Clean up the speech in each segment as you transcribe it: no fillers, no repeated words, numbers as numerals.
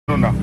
No.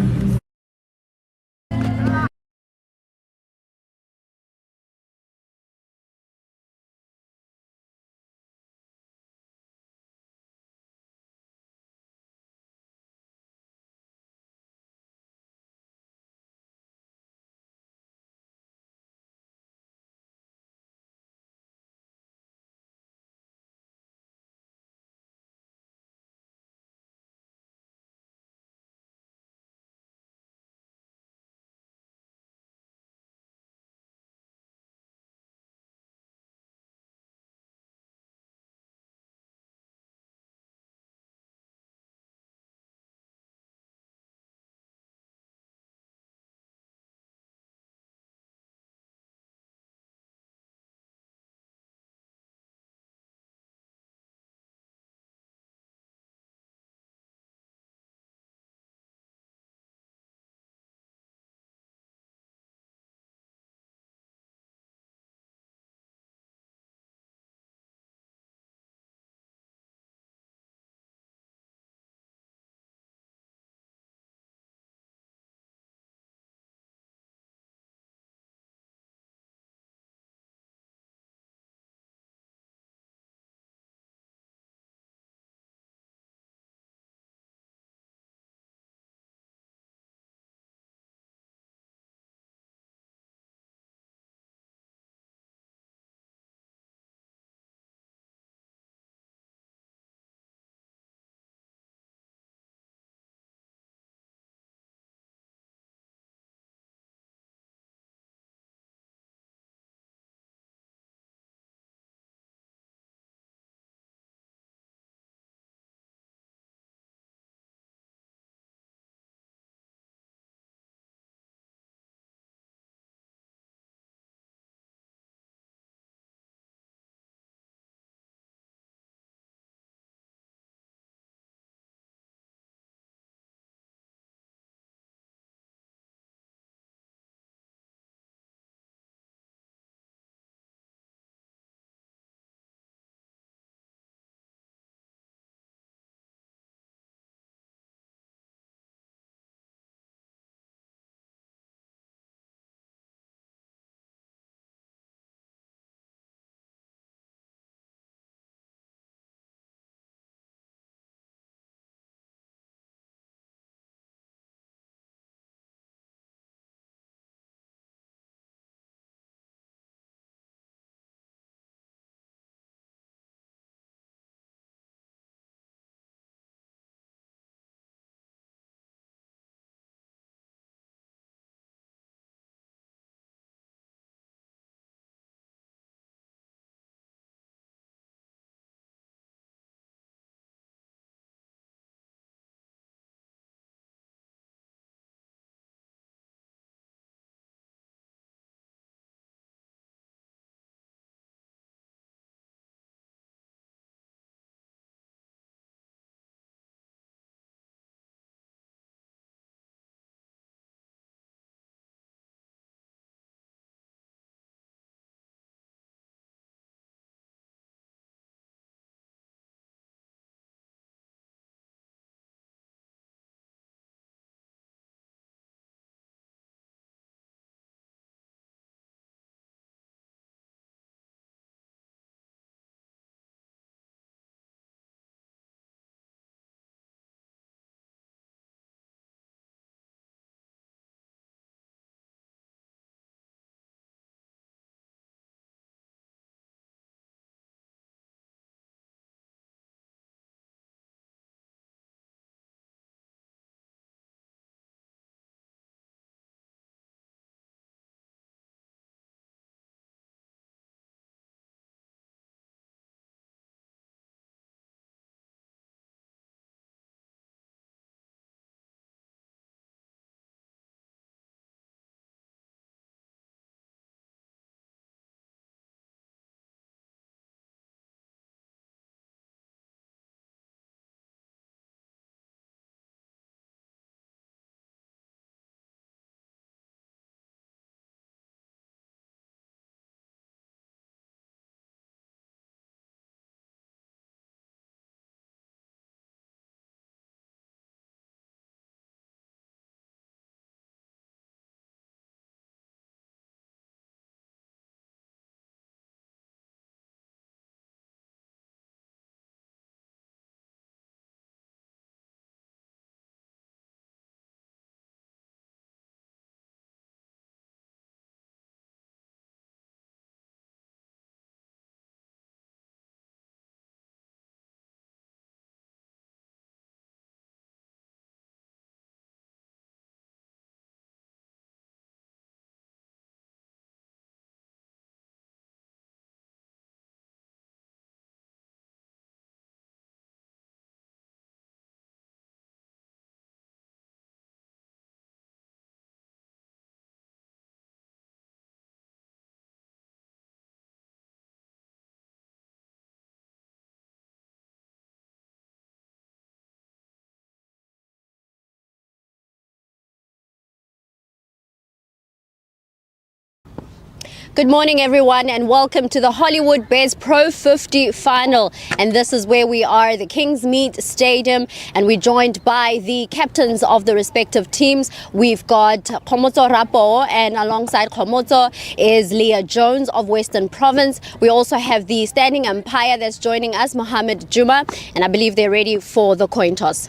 Good morning, everyone, and welcome to the Hollywoodbets Pro50 final. And this is where we are, the Kingsmead Stadium, and we're joined by the captains of the respective teams. We've got Khomotso Rapo, and alongside Khomotso is Leah Jones of Western Province. We also have the standing umpire that's joining us, Mohammed Juma, and I believe they're ready for the coin toss.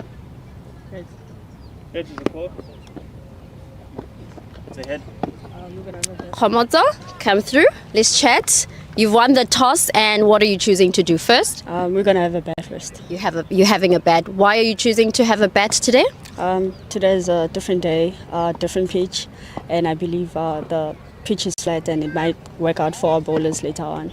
Head is the call. It's a head. Khomotso, come through. Let's chat. You've won the toss, and what are you choosing to do first? We're gonna have a bat first. You're having a bat. Why are you choosing to have a bat today? Today is a different day, different pitch, and I believe the pitch is flat and it might work out for our bowlers later on.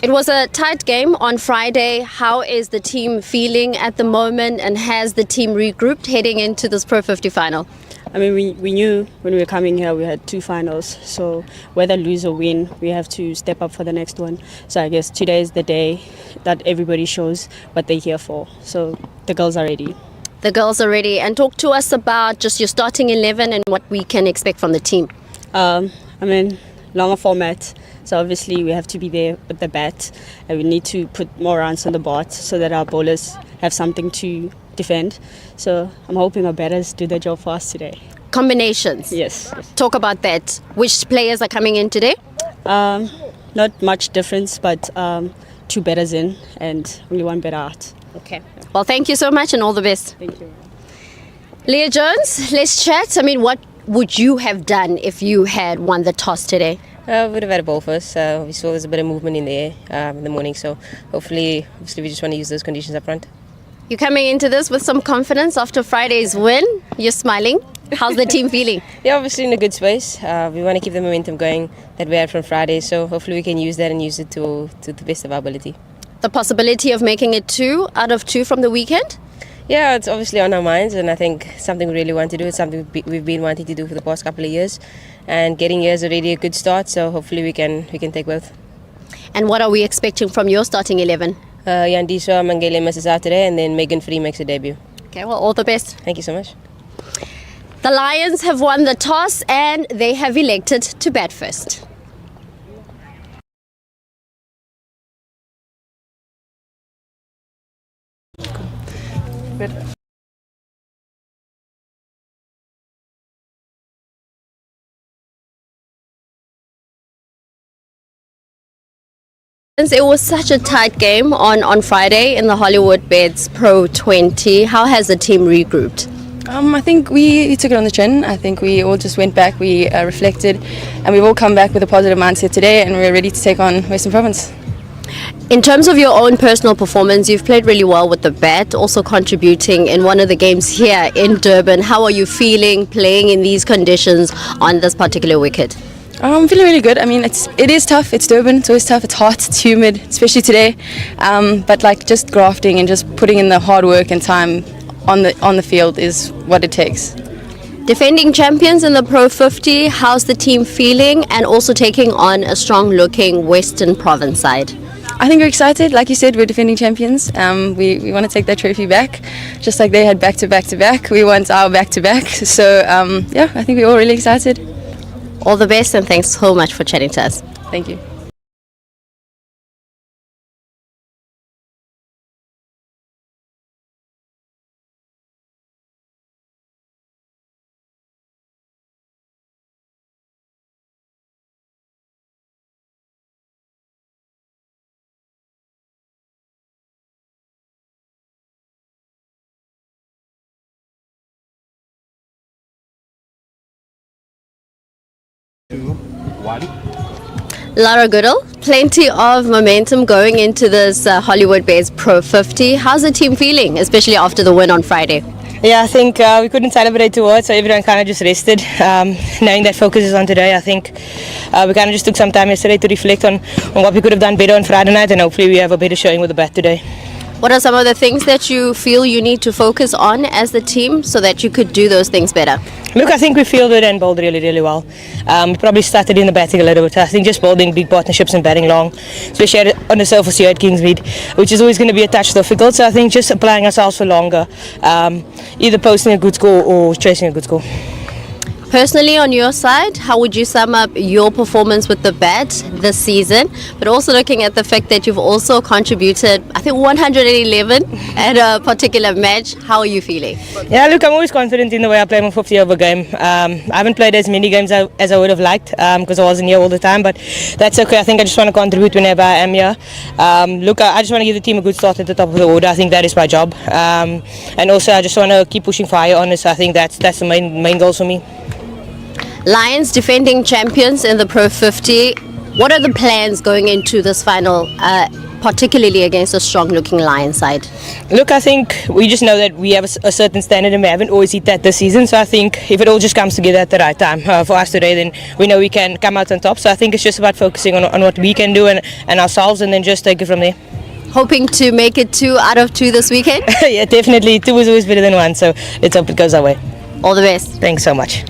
It was a tight game on Friday. How is the team feeling at the moment, and has the team regrouped heading into this Pro50 final? I mean, we knew when we were coming here we had two finals, so whether lose or win, we have to step up for the next one. So I guess today is the day that everybody shows what they're here for. So the girls are ready. The girls are ready. And talk to us about just your starting 11 and what we can expect from the team. I mean, longer format. So obviously we have to be there with the bat, and we need to put more runs on the board so that our bowlers have something to defend. So I'm hoping our batters do their job for us today. Combinations. Yes. Talk about that. Which players are coming in today? Not much difference, but two batters in and only one batter out. Okay. Well, thank you so much and all the best. Thank you. Leah Jones, let's chat. I mean, what would you have done if you had won the toss today? We would have had a ball first. We saw there's a bit of movement in the air in the morning, so obviously we just want to use those conditions up front. You're coming into this with some confidence after Friday's win. You're smiling. How's the team feeling? Yeah, obviously in a good space. We want to keep the momentum going that we had from Friday, so hopefully we can use that and use it to the best of our ability. The possibility of making it 2 out of 2 from the weekend? Yeah, it's obviously on our minds, and I think something we really want to do. It's something we've been wanting to do for the past couple of years, and getting here is already a good start. So hopefully we can take both. And what are we expecting from your starting 11? Yandiswa Mangele misses out today, and then Megan Free makes a debut. Okay, well, all the best. Thank you so much. The Lions have won the toss, and they have elected to bat first. It was such a tight game on Friday in the Hollywoodbets Pro20. How has the team regrouped? I think we took it on the chin. I think we all just went back, we reflected, and we've all come back with a positive mindset today, and we're ready to take on Western Province. In terms of your own personal performance, you've played really well with the bat, also contributing in one of the games here in Durban. How are you feeling playing in these conditions on this particular wicket? I'm feeling really good. I mean, it is tough. It's Durban. It's always tough. It's hot. It's humid, especially today. But like just grafting and just putting in the hard work and time on the field is what it takes. Defending champions in the Pro50, how's the team feeling, and also taking on a strong-looking Western Province side? I think we're excited. Like you said, we're defending champions. We want to take that trophy back, just like they had back-to-back-to-back. We want our back-to-back. So yeah, I think we're all really excited. All the best, and thanks so much for chatting to us. Thank you. Lara Goodall, plenty of momentum going into this Hollywoodbets Pro50. How's the team feeling, especially after the win on Friday? Yeah, I think we couldn't celebrate too hard, so everyone kind of just rested. Knowing that focus is on today, I think we kind of just took some time yesterday to reflect on what we could have done better on Friday night, and hopefully we have a better showing with the bat today. What are some of the things that you feel you need to focus on as the team so that you could do those things better? Look, I think we fielded and bowled really, really well. We probably started in the batting a little bit. I think just bowling big partnerships and batting long, especially on the surface here at Kingsmead, which is always going to be a touch difficult. So I think just applying ourselves for longer, either posting a good score or chasing a good score. Personally, on your side, how would you sum up your performance with the bat this season? But also looking at the fact that you've also contributed, I think, 111 at a particular match. How are you feeling? Yeah, look, I'm always confident in the way I play my 50 over game. I haven't played as many games as I would have liked because I wasn't here all the time, but that's okay. I think I just want to contribute whenever I am here. Look, I just want to give the team a good start at the top of the order. I think that is my job. And also, I just want to keep pushing for higher honours. I think that's the main goals for me. Lions defending champions in the Pro 50. What are the plans going into this final, particularly against a strong-looking Lion side? Look, I think we just know that we have a certain standard and we haven't always hit that this season. So I think if it all just comes together at the right time for us today, then we know we can come out on top. So I think it's just about focusing on what we can do and ourselves, and then just take it from there. Hoping to make it 2 out of 2 this weekend? Yeah, definitely. 2 is always better than 1. So let's hope it goes our way. All the best. Thanks so much.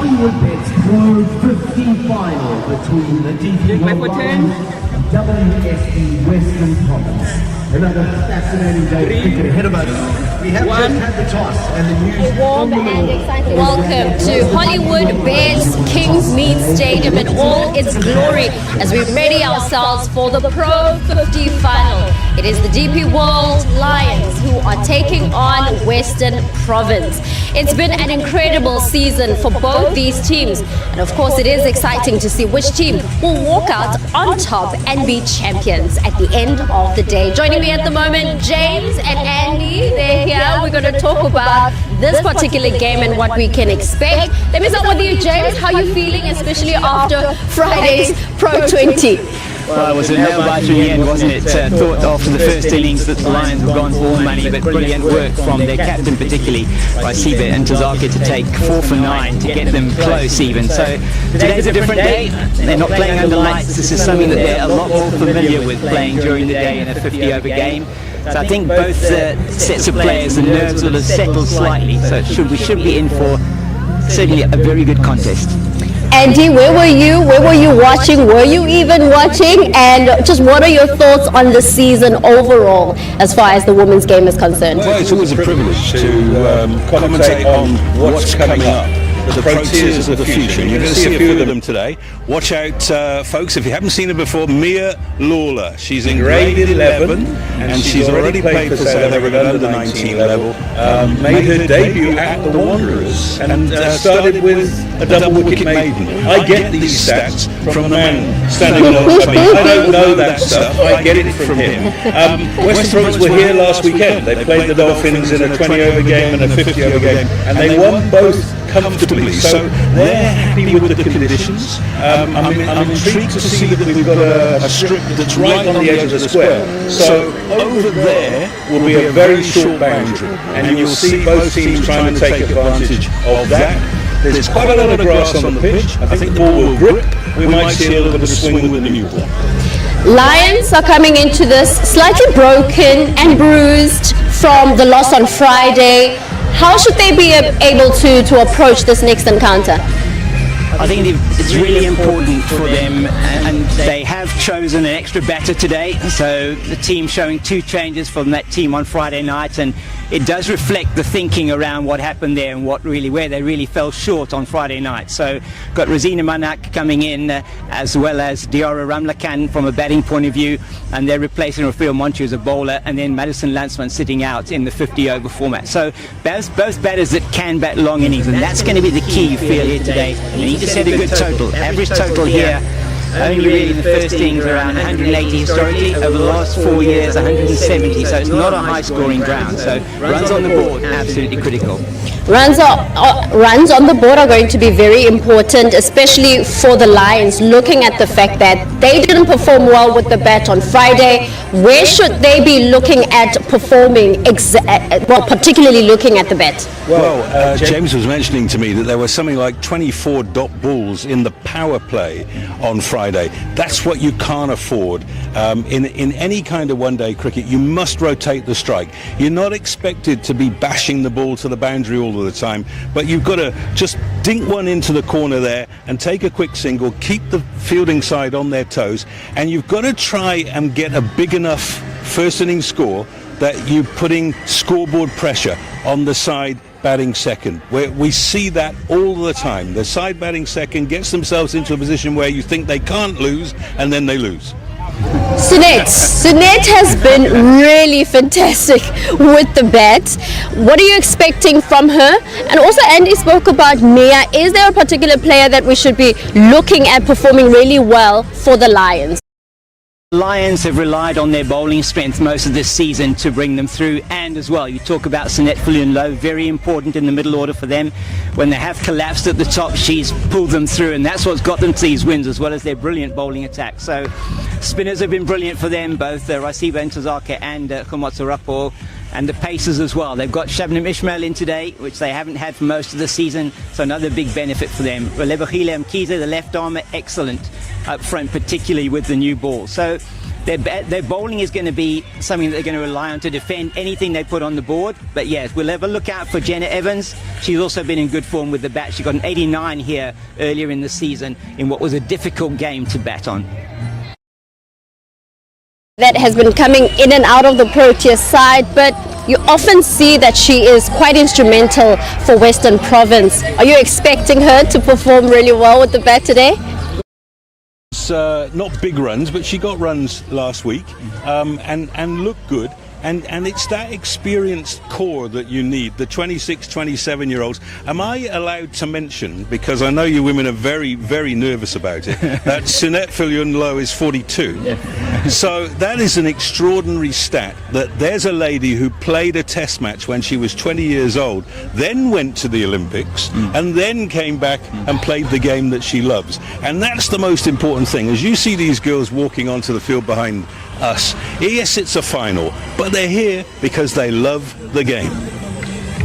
Hollywoodbets Pro50 final between the DP Lions and WSB Western Province. Another fascinating day of cricket ahead of us. We have just had the toss and the news from the middle. Welcome to Hollywoodbets Kingsmead Stadium in all its glory as we ready ourselves for the Pro50 final. It is the DP World Lions who are taking on Western Province. It's been an incredible season for both these teams, and of course it is exciting to see which team will walk out on top and be champions at the end of the day. Joining me at the moment, James and Andy, they're here. We're going to talk about this particular game and what we can expect. Let me start with you, James. How are you feeling, especially after Friday's Pro20? Well, it was a nail-biter in the end, wasn't it? Thought after the first innings that the Lions were gone for all money, but brilliant work from their captain particularly, Rasibe and Tazaka, to take 4 for 9 to get them close even. So today's a different day. They're not playing under lights. This is something that they're a lot more familiar with, playing during the day in a 50-over game. So I think both sets of players, the nerves will have settled slightly. So we should be in for certainly a very good contest. Andy, where were you? Where were you watching? Were you even watching? And just what are your thoughts on the season overall as far as the women's game is concerned? Well, it's always a privilege to commentate on what's coming up. The Proteas of the future. And you're going to see a few of them today. Watch out, folks, if you haven't seen her before, Mia Lawler. She's in grade 11 and she's already played for South Africa at under the 19 level. Made her debut at the Wanderers and started with a double wicket maiden. I get these stats from the man standing alongside me. I don't know that stuff, I get it from him. Western Province were here last weekend. They played the Dolphins in a 20-over game and a 50-over game, and they won both comfortably, so they're happy with the conditions. I'm intrigued to see that we've got a strip that's right on the edge of the square. So over there will be a very short boundary, and you'll see both teams trying to take advantage of that. There's quite a lot of grass on the pitch. I think the ball will grip. We might see a little bit of swing with the new ball. Lions are coming into this slightly broken and bruised from the loss on Friday. How should they be able to approach this next encounter? I think it's really important for them, and they have chosen an extra batter today. So the team showing 2 changes from that team on Friday night, and it does reflect the thinking around what happened there and where they really fell short on Friday night. So got Rosina Manak coming in, as well as Diara Ramlakan from a batting point of view, and they're replacing Rafael Monchu as a bowler, and then Madison Landsman sitting out in the 50-over format. So both batters that can bat long innings, and that's going to be the key, you feel, here today. You need to set a good total. Average total here only really in the first innings around 180 historically. Over the last 4 years, 170. So it's not a high-scoring ground. So runs on the board, absolutely critical. Runs on the board are going to be very important, especially for the Lions, looking at the fact that they didn't perform well with the bat on Friday. Where should they be looking at performing, particularly looking at the bat? Well, James was mentioning to me that there was something like 24 dot balls in the power play on Friday. That's what you can't afford. In any kind of one-day cricket, you must rotate the strike. You're not expected to be bashing the ball to the boundary all of the time, but you've got to just dink one into the corner there and take a quick single, keep the fielding side on their toes, and you've got to try and get a big enough first innings score that you're putting scoreboard pressure on the side batting second. We see that all the time. The side batting second gets themselves into a position where you think they can't lose, and then they lose. Sunette has been really fantastic with the bat. What are you expecting from her? And also Andy spoke about Mia. Is there a particular player that we should be looking at performing really well for the Lions? Lions have relied on their bowling strength most of this season to bring them through, and as well, you talk about Sunette Fulun-Low, very important in the middle order for them. When they have collapsed at the top, she's pulled them through, and that's what's got them to these wins, as well as their brilliant bowling attack. So spinners have been brilliant for them, both Rasiba and Tazaka and Khomotso Rapo, and the pacers as well. They've got Shabnam Ismail in today, which they haven't had for most of the season, so another big benefit for them. Relebogile Mkhize, the left armour, excellent up front, particularly with the new ball. So their bowling is going to be something that they're going to rely on to defend anything they put on the board. But yes, we'll have a look out for Jenna Evans. She's also been in good form with the bat. She got an 89 here earlier in the season in what was a difficult game to bat on. That has been coming in and out of the Proteas side, but you often see that she is quite instrumental for Western Province. Are you expecting her to perform really well with the bat today? Not big runs, but she got runs last week and looked good. And it's that experienced core that you need, the 26, 27-year-olds. Am I allowed to mention, because I know you women are very, very nervous about it, that Sunette Fillion-Low is 42. So that is an extraordinary stat, that there's a lady who played a test match when she was 20 years old, then went to the Olympics, and then came back and played the game that she loves. And that's the most important thing. As you see these girls walking onto the field behind us, yes, it's a final, but they're here because they love the game.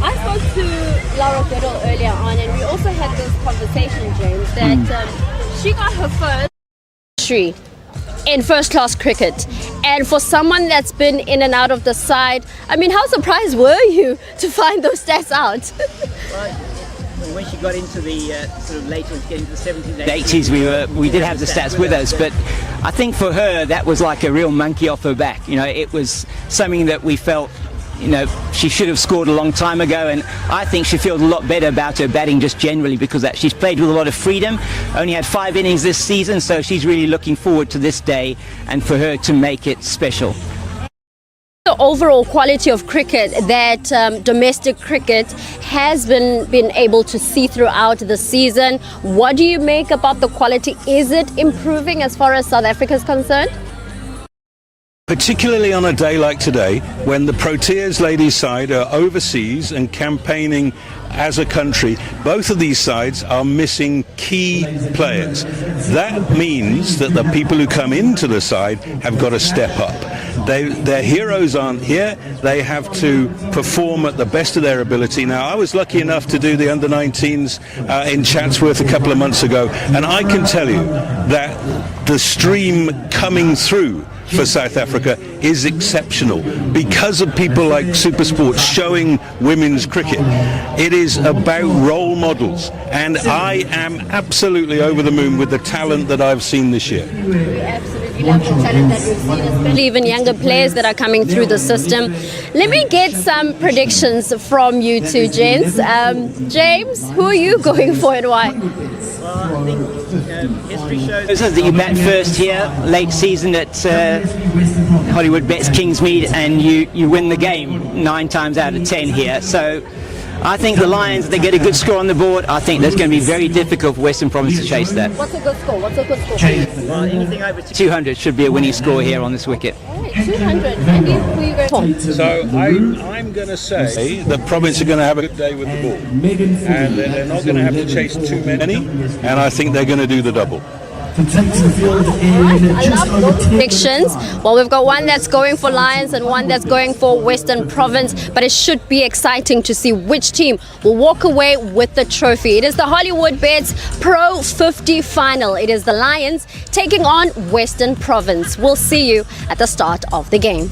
I spoke to Laura Goodall earlier on, and we also had this conversation, James, that she got her first entry in first-class cricket. And for someone that's been in and out of the side, I mean, how surprised were you to find those stats out? When she got into the sort of later, getting to the 70s and 80s, we did have the stats with us, but I think for her that was like a real monkey off her back. You know, it was something that we felt, you know, she should have scored a long time ago, and I think she feels a lot better about her batting just generally because that she's played with a lot of freedom, only had 5 innings this season, so she's really looking forward to this day and for her to make it special. The overall quality of cricket that domestic cricket has been able to see throughout the season. What do you make about the quality? Is it improving as far as South Africa is concerned? Particularly on a day like today, when the Proteas ladies side are overseas and campaigning as a country, both of these sides are missing key players. That means that the people who come into the side have got to step up. Their heroes aren't here. They have to perform at the best of their ability. Now, I was lucky enough to do the under-19s in Chatsworth a couple of months ago, and I can tell you that the stream coming through for South Africa is exceptional because of people like Supersport showing women's cricket. It is about role models, and I am absolutely over the moon with the talent that I've seen this year. We absolutely love the talent that we've seen, especially even younger players that are coming through the system. Let me get some predictions from you two, gents. James, who are you going for and why? Well, I think history shows that you bat first here, late season at Hollywoodbets Kingsmead, and you win the game 9 times out of 10 here. So I think the Lions, they get a good score on the board. I think that's going to be very difficult for Western Province to chase that. What's a good score? What's a good score? Well, anything over 200 should be a winning score here on this wicket. All right, 200. Andy, who are you going for? So I'm going to say the Province are going to have a good day with the ball, and they're not going to have to chase too many, and I think they're going to do the double. I love those predictions. Well, we've got one that's going for Lions and one that's going for Western Province, but it should be exciting to see which team will walk away with the trophy. It is the Hollywoodbets Pro 50 final. It is the Lions taking on Western Province. We'll see you at the start of the game.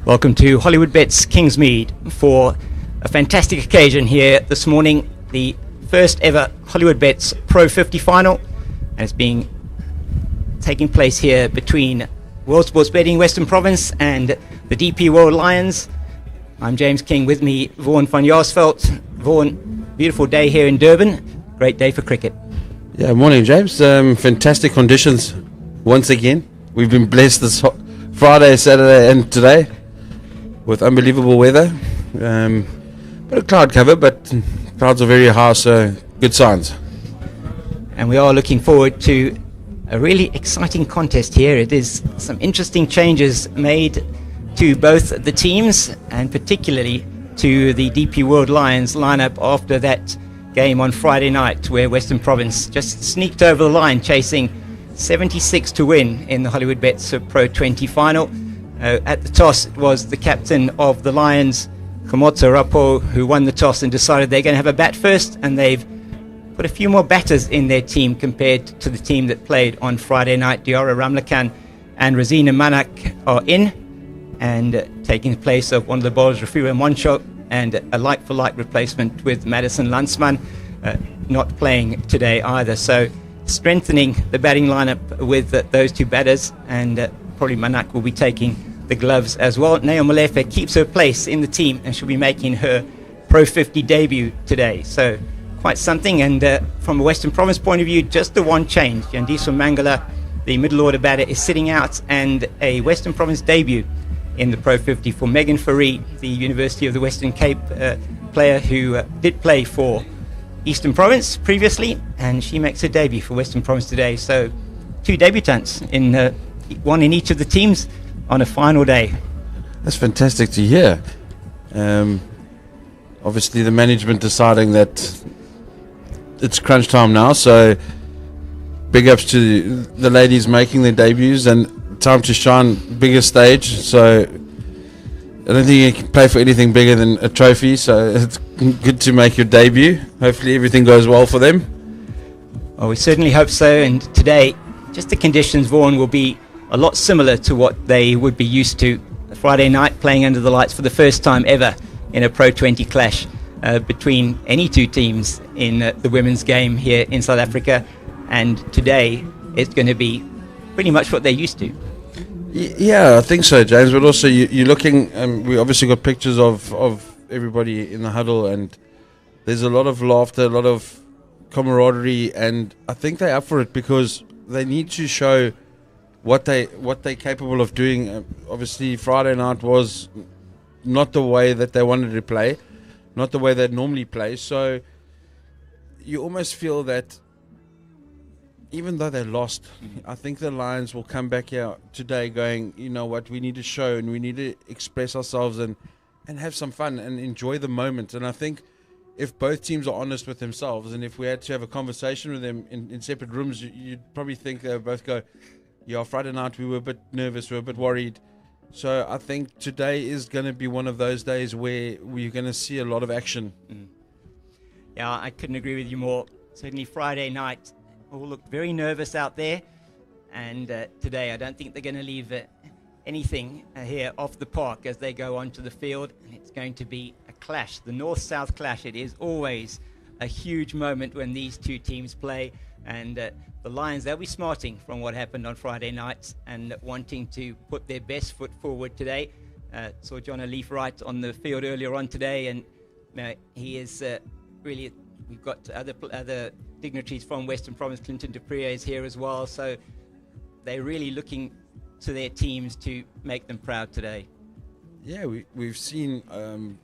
Welcome to Hollywoodbets Kingsmead for a fantastic occasion here this morning. The first ever Hollywoodbets Pro50 final, and it's being taking place here between World Sports Betting Western Province and the DP World Lions. I'm James King, with me Vaughan van Jaarsveld. Vaughan, beautiful day here in Durban, great day for cricket. Yeah, morning James. Fantastic conditions once again. We've been blessed this Friday, Saturday and today with unbelievable weather. Bit of cloud cover, but clouds are very high, so good signs. And we are looking forward to a really exciting contest here. It is some interesting changes made to both the teams, and particularly to the DP World Lions lineup after that game on Friday night where Western Province just sneaked over the line chasing 76 to win in the Hollywoodbets Pro 20 final. At the toss, it was the captain of the Lions, Komotso Rapo, who won the toss and decided they're going to have a bat first, and they've put a few more batters in their team compared to the team that played on Friday night. Diara Ramlakan and Rosina Manak are in, and taking the place of one of the bowlers, Rafira Moncho, and a like-for-like replacement with Madison Landsman not playing today either. So strengthening the batting lineup with those two batters, and probably Manak will be taking the gloves as well. Neo Molefe keeps her place in the team and she'll be making her Pro 50 debut today. So quite something. And from a Western Province point of view, just the one change. Yandiso Mangala, the middle order batter, is sitting out, and a Western Province debut in the Pro 50 for Megan Faree, the University of the Western Cape player who did play for Eastern Province previously, and she makes her debut for Western Province today. So two debutants, one in each of the teams, on a final day. That's fantastic to hear. Obviously the management deciding that it's crunch time now, so big ups to the ladies making their debuts, and time to shine, bigger stage. So I don't think you can play for anything bigger than a trophy, so it's good to make your debut. Hopefully everything goes well for them. Well, we certainly hope so, and today just the conditions, Vaughan, will be a lot similar to what they would be used to. Friday night, playing under the lights for the first time ever in a Pro 20 clash between any two teams in the women's game here in South Africa, and today it's going to be pretty much what they're used to. Yeah, I think so, James, but also you're looking, we obviously got pictures of everybody in the huddle, and there's a lot of laughter, a lot of camaraderie, and I think they're up for it because they need to show what they're capable of doing. Obviously Friday night was not the way that they wanted to play, not the way they normally play, so you almost feel that even though they lost, I think the Lions will come back here today going, you know what, we need to show and we need to express ourselves and have some fun and enjoy the moment. And I think if both teams are honest with themselves, and if we had to have a conversation with them in separate rooms, you'd probably think they would both go, yeah, Friday night we were a bit nervous, we were a bit worried. So I think today is going to be one of those days where we're going to see a lot of action. Yeah, I couldn't agree with you more. Certainly Friday night, all looked very nervous out there. And today I don't think they're going to leave anything here off the park as they go onto the field. And it's going to be a clash, the North-South clash. It is always a huge moment when these two teams play. And the Lions, they'll be smarting from what happened on Friday night and wanting to put their best foot forward today. Saw John O'Leaf right on the field earlier on today, and he is really, we've got other dignitaries from Western Province. Clinton Dupree is here as well, so they're really looking to their teams to make them proud today. Yeah, we've seen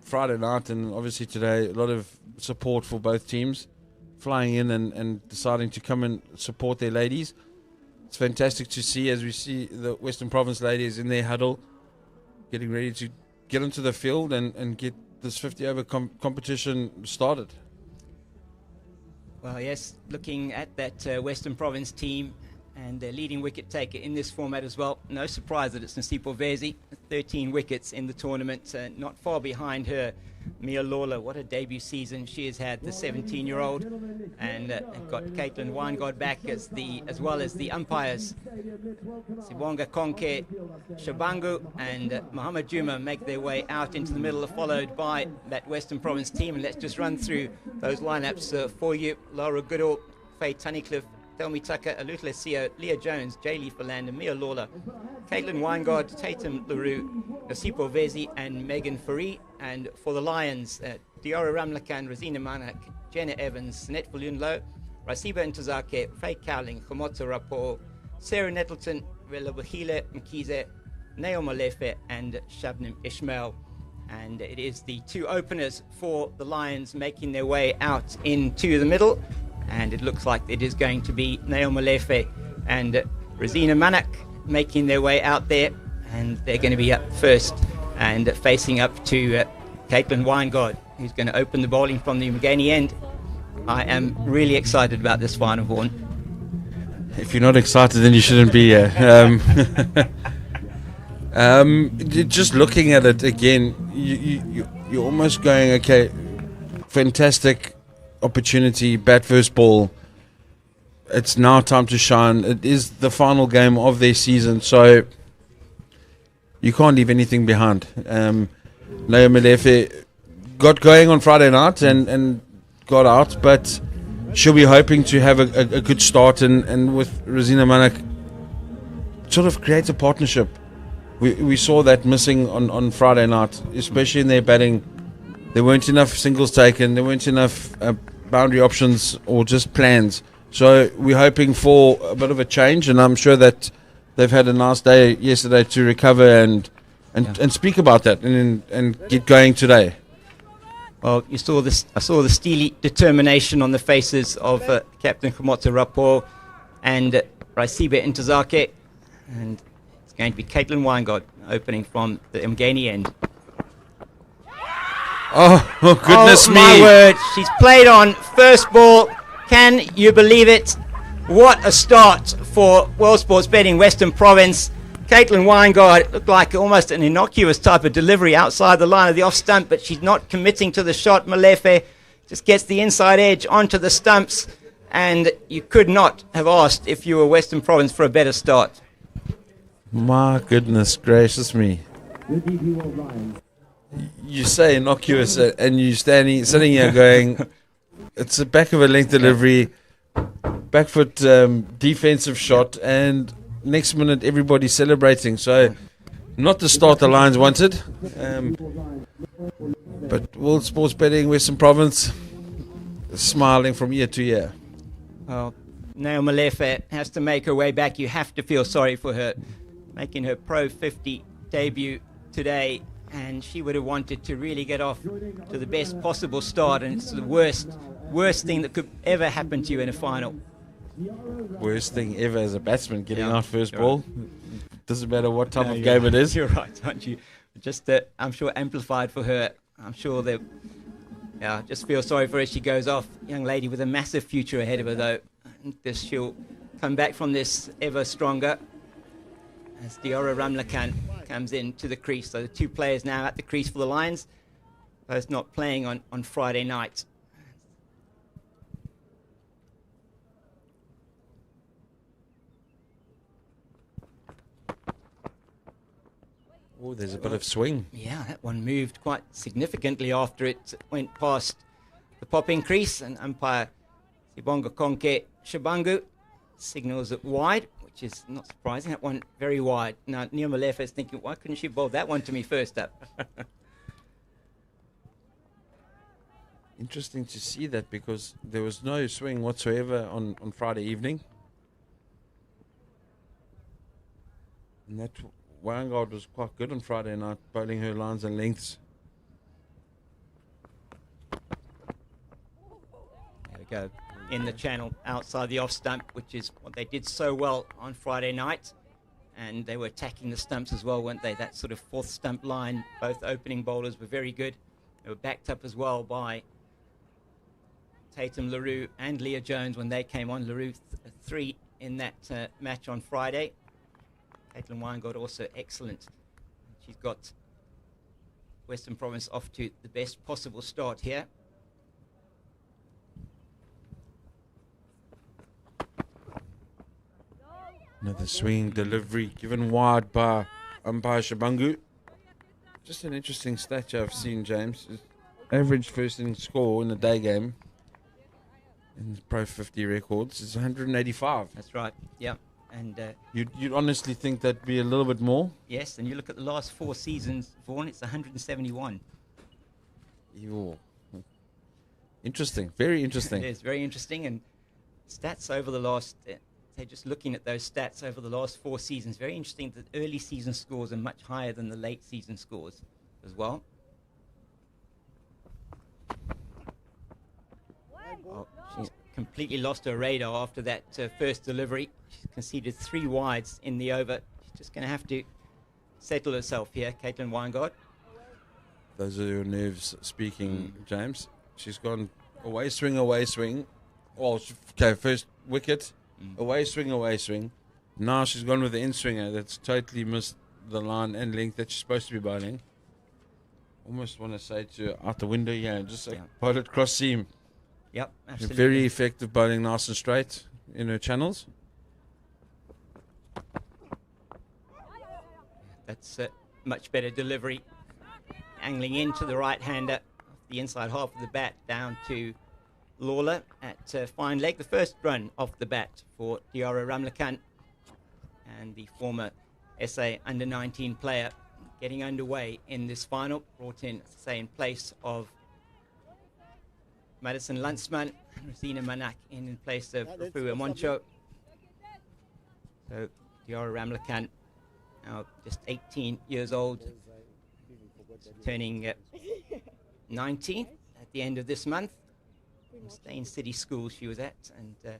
Friday night and obviously today a lot of support for both teams, flying in and deciding to come and support their ladies. It's fantastic to see as we see the Western Province ladies in their huddle getting ready to get into the field and get this 50 over competition started. Well, yes, looking at that Western Province team, and their leading wicket taker in this format as well. No surprise that it's Nosipho Vezi, 13 wickets in the tournament, not far behind her, Mia Lawler. What a debut season she has had, the 17-year-old, and they've got Caitlin Weingard back as well as the umpires. Sibonga Konke, Shabangu, and Muhammad Juma make their way out into the middle, followed by that Western Province team. And let's just run through those lineups for you. Laura Goodall, Faye Tunnicliffe, Thelmy Tucker, Aluthle Sio, Leah Jones, Jaylee Philander, Mia Lawler, Caitlin Weingard, Tatum LaRue, Nosipho Vezi, and Megan Fourie. And for the Lions, Diora Ramlakan, Rosina Manak, Jenna Evans, Sinet Fulunlo, Rasiba Ntozake, Faye Cowling, Khomotso Rapport, Sarah Nettleton, Relabahile Mkize, Neo Molefe, and Shabnim Ishmael. And it is the two openers for the Lions making their way out into the middle. And it looks like it is going to be Neo Molefe and Rosina Manak making their way out there. And they're going to be up first and facing up to Caitlin Weingard, who's going to open the bowling from the Mgani end. I am really excited about this final, Vaughan. If you're not excited, then you shouldn't be here. Just looking at it again, you're almost going, okay, fantastic opportunity, bat first ball. It's now time to shine. It is the final game of their season, so you can't leave anything behind. Neo Molefe got going on Friday night and got out, but she'll be hoping to have a good start, and with Rosina Manak sort of create a partnership. We saw that missing on Friday night, especially in their batting. There weren't enough singles taken, there weren't enough boundary options or just plans. So we're hoping for a bit of a change, and I'm sure that they've had a nice day yesterday to recover and speak about that and get going today. Well, I saw the steely determination on the faces of Captain Khomotso Rapport and Rasiba Ntozake, and it's going to be Caitlin Weingard opening from the Mgani end. Oh goodness me! My word, she's played on first ball. Can you believe it? What a start for World Sports Betting Western Province. Caitlin Weingard looked like almost an innocuous type of delivery outside the line of the off stump, but she's not committing to the shot. Molefe just gets the inside edge onto the stumps, and you could not have asked, if you were Western Province, for a better start. My goodness gracious me. You say innocuous, and you're sitting here going, it's a back of a length delivery, back foot defensive shot, and next minute everybody's celebrating. So not the start the Lions wanted, but World Sports Betting Western Province smiling from year to year. Well, Neo Molefe has to make her way back. You have to feel sorry for her, making her Pro50 debut today, and she would have wanted to really get off to the best possible start, and it's the worst thing that could ever happen to you in a final. Worst thing ever as a batsman, getting out first ball. Doesn't matter what type of game it is. You're right, aren't you? Just, I'm sure, amplified for her. I'm sure that, just feel sorry for her as she goes off. Young lady with a massive future ahead of her, though. She'll come back from this ever stronger as Diora Ramlakan comes in to the crease. So the two players now at the crease for the Lions, both not playing on Friday night. Oh, there's a bit of swing. Yeah, that one moved quite significantly after it went past the popping crease, and umpire Sibonga Konke Shabangu signals it wide, which is not surprising. That one very wide. Now, Neo Molefe is thinking, why couldn't she bowl that one to me first up? Interesting to see that, because there was no swing whatsoever on Friday evening. And that Weingard was quite good on Friday night, bowling her lines and lengths. There we go. In the channel outside the off stump, which is what they did so well on Friday night. And they were attacking the stumps as well, weren't they? That sort of fourth stump line, both opening bowlers were very good. They were backed up as well by Tatum LaRue and Leah Jones when they came on. LaRue 3 in that match on Friday. Caitlin Weingart also excellent. She's got Western Province off to the best possible start here. Another swing delivery given wide by umpire Shabangu. Just an interesting stat I've seen, James. Average first inning score in the day game in the Pro 50 records is 185. That's right, yeah. And you'd honestly think that'd be a little bit more? yes, and you look at the last 4 seasons, Vaughan, it's 171. Ew. Interesting, very interesting. It is very interesting, and stats over the last, say just looking at those stats over the last 4 seasons, very interesting that early season scores are much higher than the late season scores as well. Oh, she's completely lost her radar after that first delivery. She's conceded 3 wides in the over. She's just going to have to settle herself here, Caitlin Weingart. Those are your nerves speaking, James. She's gone away swing. Well, okay, first wicket, away swing. Now she's gone with the in-swinger. That's totally missed the line and length that she's supposed to be bowling. Almost want to say to her, out the window, just bowl it cross seam. Yep, absolutely. Very effective bowling, nice and straight in her channels. That's much better delivery. Angling into the right-hander, the inside half of the bat down to Lawler at fine leg. The first run off the bat for Diara Ramlakan, and the former SA under-19 player getting underway in this final. Brought in, say, in place of Madison Landsman, Rosina Manak in place of Rafua Moncho. So Diara Ramlakan, now just 18 years old, turning 19 at the end of this month. Steyn City School she was at, and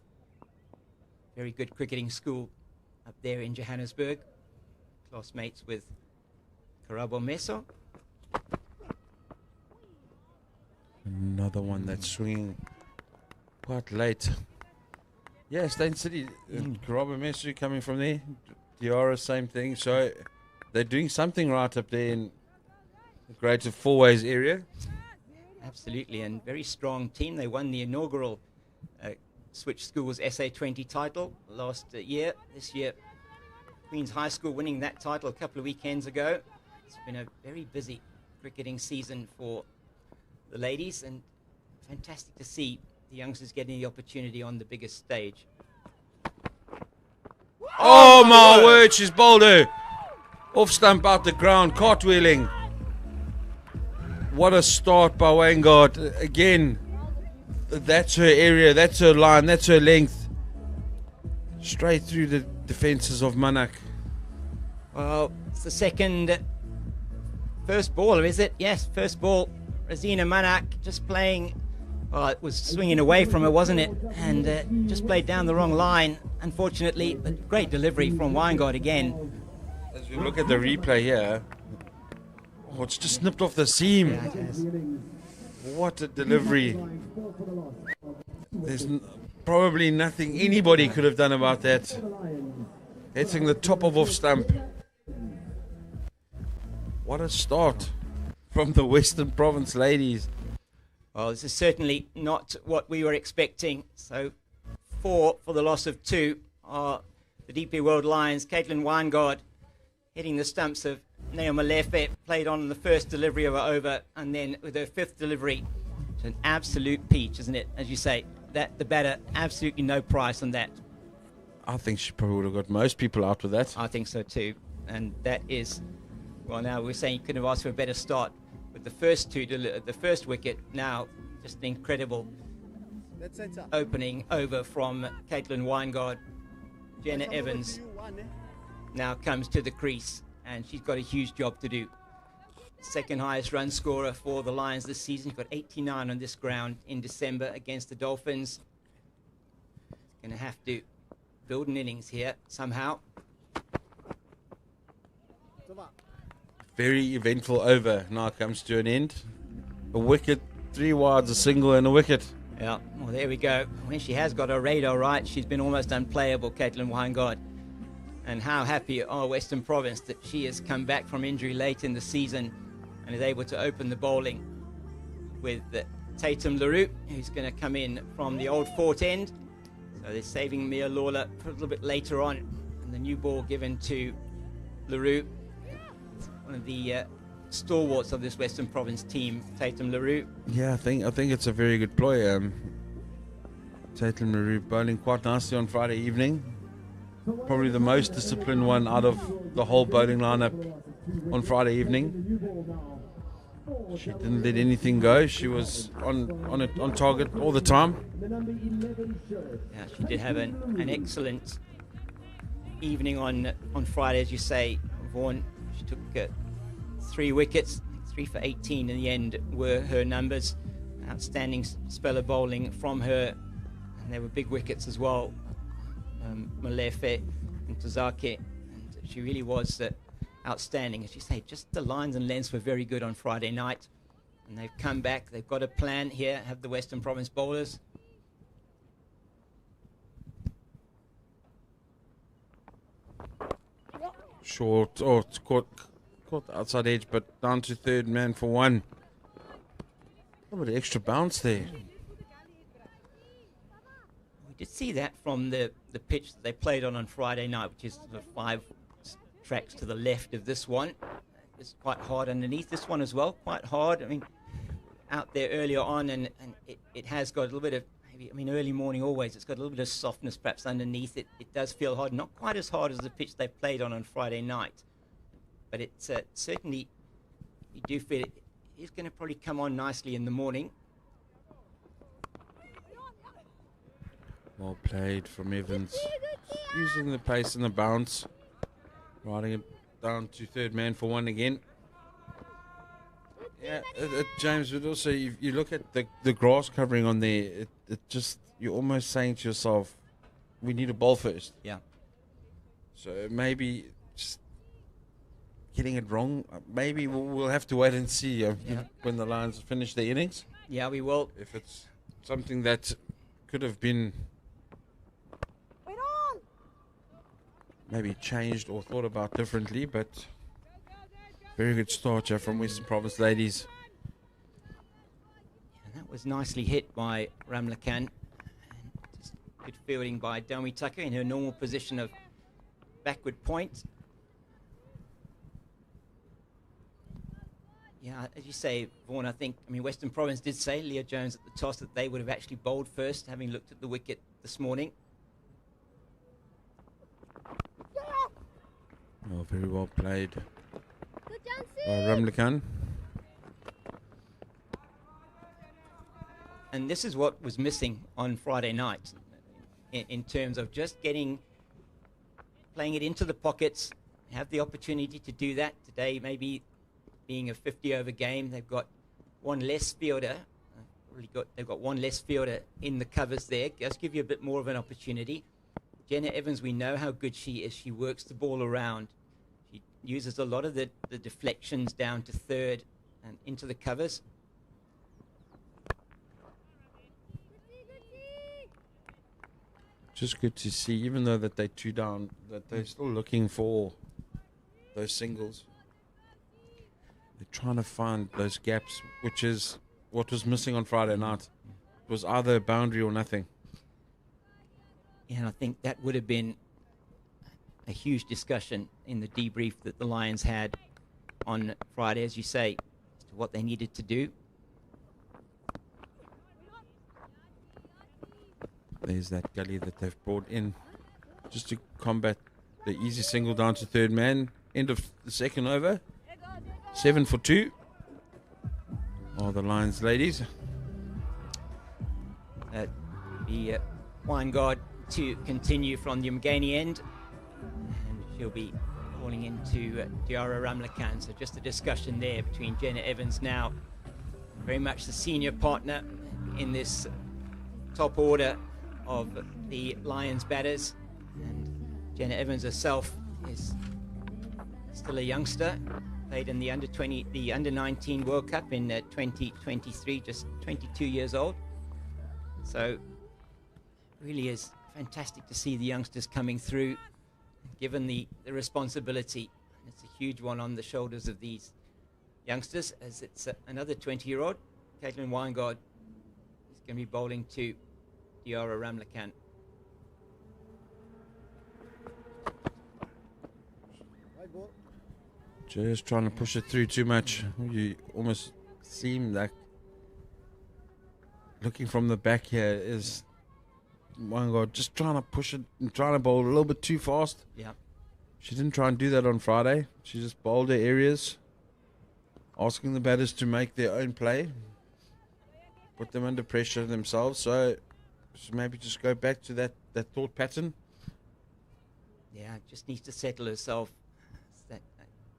very good cricketing school up there in Johannesburg. Classmates with Karabo Meso. Another one that's swinging quite late. Yeah, Steyn City, Karabo Meso coming from there. Diara, same thing. So they're doing something right up there in the Greater Four Ways area. Absolutely, and very strong team. They won the inaugural Switch Schools SA20 title last year. This year, Queen's High School winning that title a couple of weekends ago. It's been a very busy cricketing season for the ladies, and fantastic to see the youngsters getting the opportunity on the biggest stage. Oh my word, she's bowled her off stump out the ground, cartwheeling. What a start by Weingart. Again, that's her area, that's her line, that's her length. Straight through the defences of Manak. Well, it's the second first ball, is it? Yes, first ball. Rosina Manak just playing, well, it was swinging away from her, wasn't it? And just played down the wrong line, unfortunately, but great delivery from Weingart again. As we look at the replay here, oh, it's just nipped off the seam. Yeah, it has. What a delivery. There's probably nothing anybody could have done about that. Hitting the top of off stump. What a start from the Western Province ladies. Well, this is certainly not what we were expecting. So 4 for the loss of 2 are the DP World Lions. Caitlin Weingart hitting the stumps of Neo Malefe, played on the first delivery of her over, and then with her 5th delivery, it's an absolute peach, isn't it? As you say, that the batter, absolutely no price on that. I think she probably would have got most people out with that. I think so too. And that is, well, now we're saying you couldn't have asked for a better start with the first the first wicket. Now, just an incredible opening over from Caitlin Weingart. Jenna Evans now comes to the crease, and she's got a huge job to do. Second highest run scorer for the Lions this season. She's got 89 on this ground in December against the Dolphins. Going to have to build an innings here somehow. Very eventful over now comes to an end. A wicket, 3 wides, a single and a wicket. Yeah, well, there we go. When she has got her radar right, she's been almost unplayable, Caitlin Weingart. And how happy are Western Province that she has come back from injury late in the season and is able to open the bowling with Tatum LaRue, who's going to come in from the old Fort End. So they're saving Mia Lawler for a little bit later on. And the new ball given to LaRue, one of the stalwarts of this Western Province team, Tatum LaRue. Yeah, I think it's a very good ploy. Tatum LaRue bowling quite nicely on Friday evening. Probably the most disciplined one out of the whole bowling lineup on Friday evening. She didn't let anything go. She was on target all the time. Yeah, she did have an excellent evening on Friday, as you say, Vaughan. She took 3 wickets, 3 for 18 in the end were her numbers. Outstanding spell of bowling from her, and there were big wickets as well. Malefe and Tazake, and she really was outstanding. As you say, just the lines and lengths were very good on Friday night, and they've come back. They've got a plan here, have the Western Province bowlers. Short, it's caught the outside edge, but down to third man for one. A little bit of extra bounce there. We did see that from the pitch that they played on Friday night, which is the 5 tracks to the left of this one. It's quite hard underneath this one as well, quite hard. I mean, out there earlier on, and it has got a little bit of, early morning always, it's got a little bit of softness perhaps underneath it. It does feel hard, not quite as hard as the pitch they played on Friday night. But it's certainly, you do feel it is going to probably come on nicely in the morning. Well played from Evans. Using the pace and the bounce. Riding it down to third man for one again. Yeah, James, but also you look at the grass covering on there, it just, you're almost saying to yourself, we need a ball first. Yeah. So maybe just getting it wrong. Maybe we'll have to wait and see when the Lions finish their innings. Yeah, we will. If it's something that could have been maybe changed or thought about differently, but very good start here from Western Province ladies. And that was nicely hit by Ramlakan. And just good fielding by Domi Tucker in her normal position of backward point. Yeah, as you say, Vaughan, I think, Western Province did say, Leah Jones at the toss, that they would have actually bowled first, having looked at the wicket this morning. Oh, very well played by Ramlakan. And this is what was missing on Friday night in terms of just playing it into the pockets, have the opportunity to do that. Today, maybe being a 50-over game, they've got one less fielder. They've got one less fielder in the covers there. Just give you a bit more of an opportunity. Jenna Evans, we know how good she is. She works the ball around. She uses a lot of the deflections down to third and into the covers. Just good to see, even though that they're 2 down, that they're still looking for those singles. They're trying to find those gaps, which is what was missing on Friday night. It was either a boundary or nothing. Yeah, and I think that would have been a huge discussion in the debrief that the Lions had on Friday, as you say, as to what they needed to do. There's that gully that they've brought in just to combat the easy single down to third man. End of the second over. 7 for 2. Oh, the Lions ladies. The Weingart to continue from the Umgani end. And she'll be falling into Diara Ramlakan. So just a discussion there between Jenna Evans now, very much the senior partner in this top order of the Lions batters. And Jenna Evans herself is still a youngster. Played in the under 19 World Cup in 2023, just 22 years old. So really is fantastic to see the youngsters coming through, given the responsibility. It's a huge one on the shoulders of these youngsters, as it's another 20-year-old, Caitlin Weingard, is going to be bowling to Diara Ramlakan. Just trying to push it through too much. You almost seem like looking from the back here is Weingard just trying to push it and trying to bowl a little bit too fast. Yeah. She didn't try and do that on Friday. She just bowled her areas, asking the batters to make their own play, put them under pressure themselves. So maybe just go back to that thought pattern. Yeah, just needs to settle herself.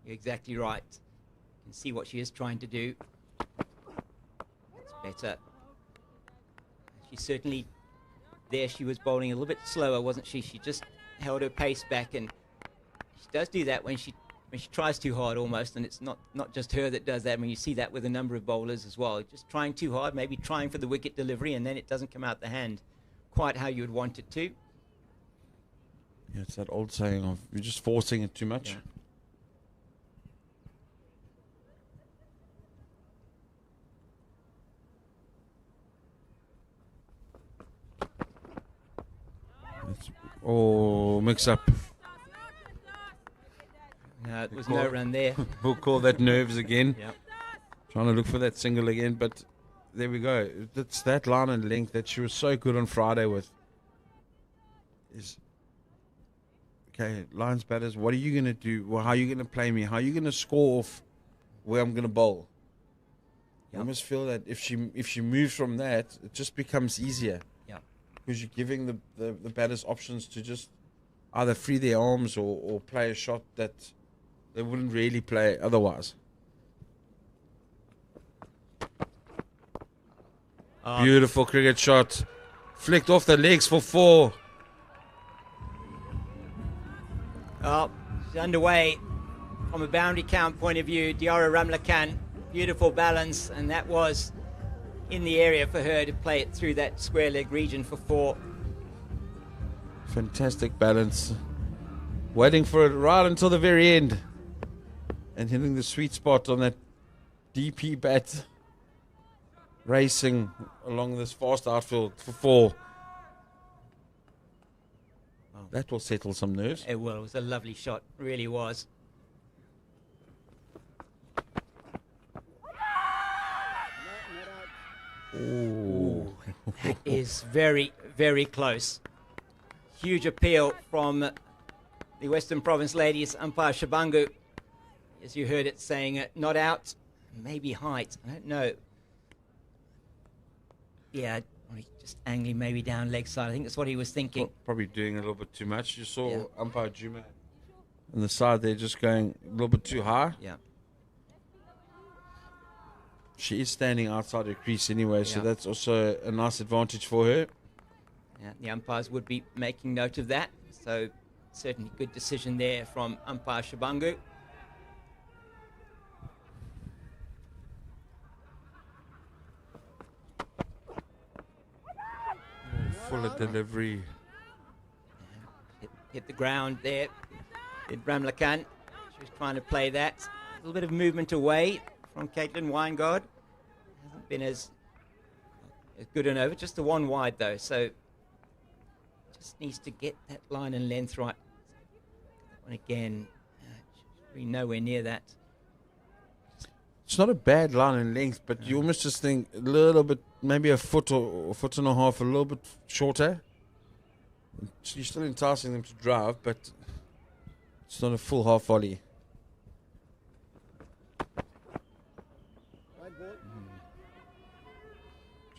You're exactly right. You can see what she is trying to do. It's better. She certainly, there she was bowling a little bit slower, wasn't she? She just held her pace back, and she does do that when she tries too hard almost, and it's not just her that does that. I mean, you see that with a number of bowlers as well. Just trying too hard, maybe trying for the wicket delivery, and then it doesn't come out the hand quite how you would want it to. Yeah, it's that old saying of you're just forcing it too much. Yeah. Mix up. No, there was no run there. We'll call that nerves again. Yep. Trying to look for that single again, but there we go. That's that line and length that she was so good on Friday with. Is okay, Lions batters, what are you going to do? Well, how are you going to play me? How are you going to score off where I'm going to bowl? Yep. I almost feel that if she moves from that, it just becomes easier. Because you're giving the batters options to just either free their arms or play a shot that they wouldn't really play otherwise. Beautiful cricket shot. Flicked off the legs for 4. Oh, she's underway from a boundary count point of view. Diara Ramlakan, beautiful balance, and that was in the area for her to play it through that square leg region for 4. Fantastic balance. Waiting for it right until the very end. And hitting the sweet spot on that DP bat. Racing along this fast outfield for 4. Oh, that will settle some nerves. It will. It was a lovely shot. Really was. Ooh. That is very, very close. Huge appeal from the Western Province ladies umpire Shabangu. As you heard it saying, not out, maybe height. I don't know. Yeah, just angling maybe down leg side. I think that's what he was thinking. Probably doing a little bit too much. You saw umpire Juma on the side there just going a little bit too high. Yeah. She is standing outside her crease anyway, so that's also a nice advantage for her. Yeah, the umpires would be making note of that. So certainly good decision there from umpire Shabangu. Fuller delivery. Hit the ground there. Did Ramlakan. She was trying to play that. A little bit of movement away from Caitlin Weingard. Hasn't been as good an over. Just the one wide though. So just needs to get that line and length right. That one again. Really nowhere near that. It's not a bad line and length, but you almost just think a little bit, maybe a foot or a foot and a half, a little bit shorter. You're still enticing them to drive, but it's not a full half volley.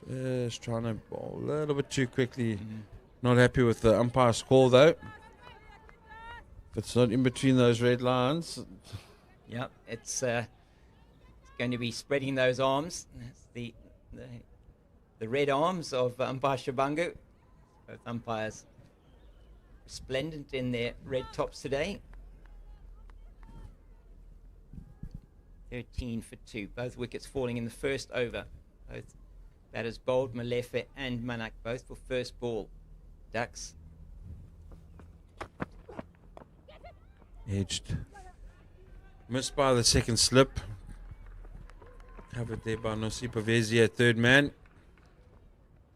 Just trying to bowl a little bit too quickly. Not happy with the umpire's call though. If it's not in between those red lines. Yep, it's going to be spreading those arms. That's the red arms of umpire Shabangu. Both umpires resplendent in their red tops today. 13 for 2. Both wickets falling in the first over. Both Batters bowled, Malefe and Manak both for first ball. Ducks. Edged. Missed by the second slip. Covered there by Nosipa Vezia, third man.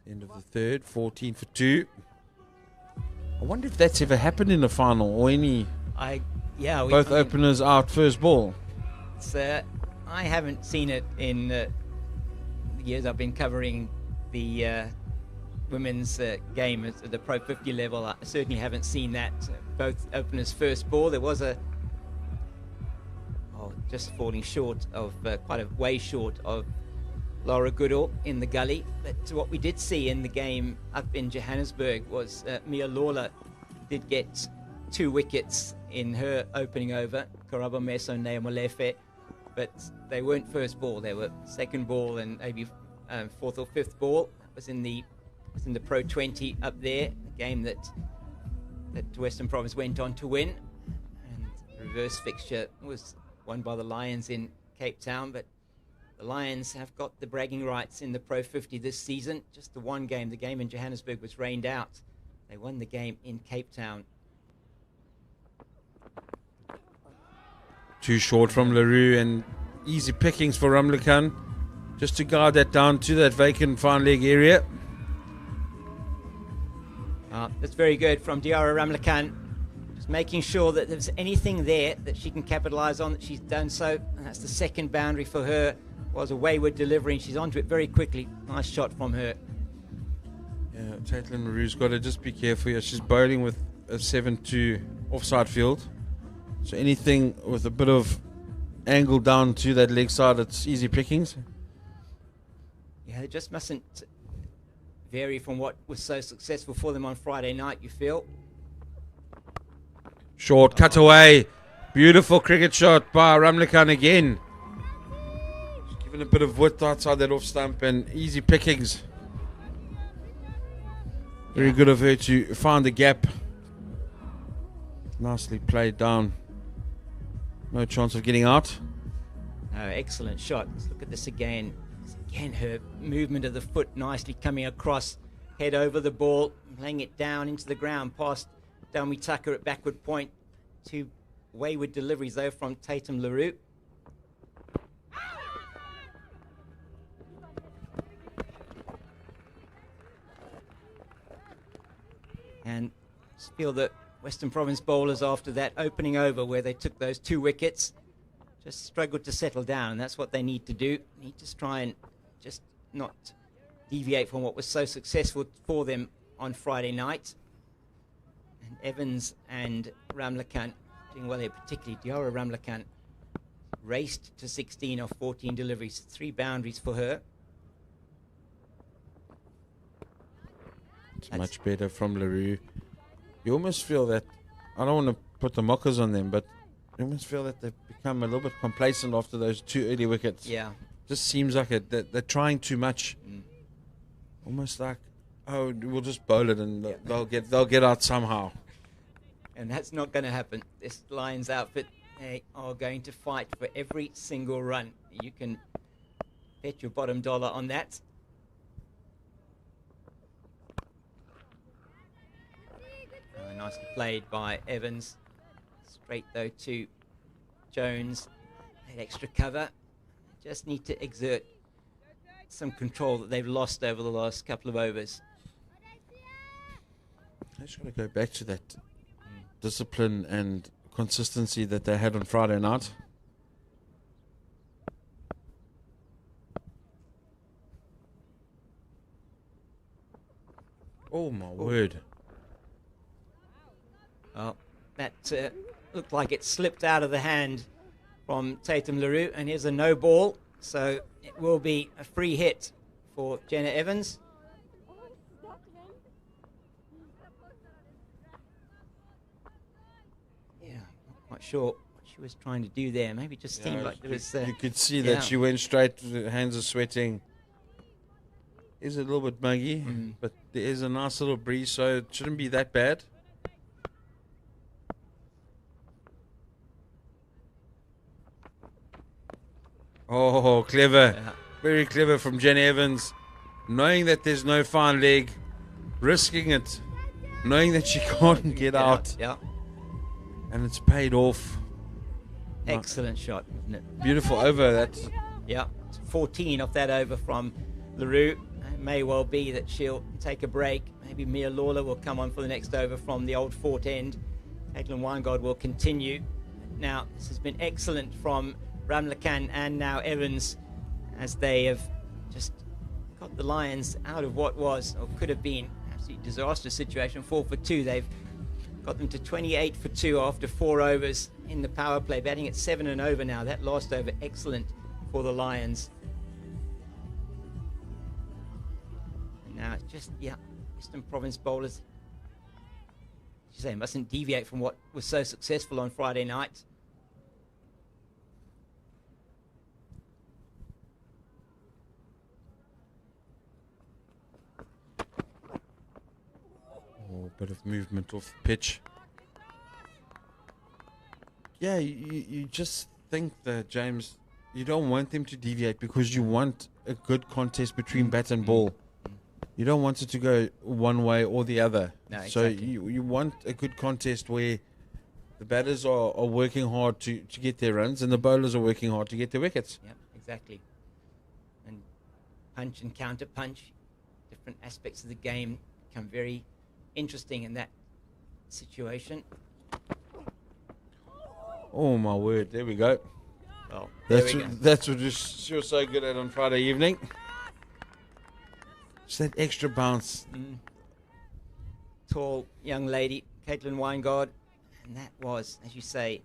End of the third, 14 for 2. I wonder if that's ever happened in the final or any. Both openers out first ball. I haven't seen it in the years I've been covering the women's game at the Pro 50 level. I certainly haven't seen that. Both openers first ball. There was just falling short of quite a way short of Laura Goodall in the gully. But what we did see in the game up in Johannesburg was Mia Lawler did get 2 wickets in her opening over, Karabo Meso and Nea Molefe, but they weren't first ball. They were second ball and maybe fourth or fifth ball. It was in the Pro 20 up there, a game that Western Province went on to win. And the reverse fixture was won by the Lions in Cape Town, but the Lions have got the bragging rights in the Pro 50 this season. Just the one game, the game in Johannesburg was rained out. They won the game in Cape Town. Too short from LaRue and easy pickings for Ramlakan. Just to guard that down to that vacant fine leg area. That's very good from Diara Ramlakan. Just making sure that there's anything there that she can capitalise on, that she's done so. And that's the second boundary for her. Was a wayward delivery and she's onto it very quickly. Nice shot from her. Yeah, Caitlin LaRue's got to just be careful here. She's bowling with a 7-2 offside field. So anything with a bit of angle down to that leg side, it's easy pickings. Yeah, it just mustn't vary from what was so successful for them on Friday night, you feel. Short, cut away. Beautiful cricket shot by Ramlakan again. She's given a bit of width outside that off stump and easy pickings. Very good of her to find the gap. Nicely played down. No chance of getting out. No, excellent shot. Let's look at this again. Again, her movement of the foot nicely coming across, head over the ball, laying it down into the ground past Dami Tucker at backward point. 2 wayward deliveries though from Tatum LaRue. And just feel that Western Province bowlers, after that opening over where they took those 2 wickets, just struggled to settle down. And that's what they need to do. They need to try and just not deviate from what was so successful for them on Friday night. And Evans and Ramlakan doing well here, particularly Diara Ramlakan raced to 16 of 14 deliveries, 3 boundaries for her. It's much better from LaRue. You almost feel that, I don't want to put the mockers on them, but you almost feel that they've become a little bit complacent after those 2 early wickets. Yeah. Just seems like it. They're trying too much. Almost like, oh, we'll just bowl it and they'll get out somehow. And that's not going to happen. This Lions outfit, they are going to fight for every single run. You can bet your bottom dollar on that. Nicely played by Evans. Straight though to Jones. That extra cover. Just need to exert some control that they've lost over the last couple of overs. I just want to go back to that discipline and consistency that they had on Friday night. Oh my word. Well, that looked like it slipped out of the hand from Tatum LaRue, and here's a no ball, so it will be a free hit for Jenna Evans. Yeah, not quite sure what she was trying to do there. Maybe just seemed like there was... you could see that she went straight, the hands are sweating. Is a little bit muggy, but there is a nice little breeze, so it shouldn't be that bad. Oh, clever. Yeah. Very clever from Jen Evans. knowing that there's no fine leg, risking it, knowing that she can't get out, Yeah. and it's paid off. Excellent shot, isn't it? Beautiful over that. Yeah. 14 off that over from LaRue. It may well be that she'll take a break. Maybe Mia Lawler will come on for the next over from the old Fort End. Caitlin Weingard will continue. Now, this has been excellent from Ramlakan and now Evans, as they have just got the Lions out of what was or could have been an absolutely disastrous situation. 4 for 2. They've got them to 28 for 2 after 4 overs in the power play, batting at 7 and over now. That last over, excellent for the Lions. And now it's just, Eastern Province bowlers, as you say, mustn't deviate from what was so successful on Friday night. Oh, bit of movement off the pitch. Yeah, you just think that, James, you don't want them to deviate because you want a good contest between bat and ball. You don't want it to go one way or the other. No, so exactly. you want a good contest where the batters are working hard to get their runs and the bowlers are working hard to get their wickets. Yeah, exactly. And punch and counter punch, different aspects of the game become very interesting in that situation. Oh my word, there we go. Well, there we go. That's what she was so good at on Friday evening. Just that extra bounce. Tall young lady, Caitlin Weingard, and that was, as you say,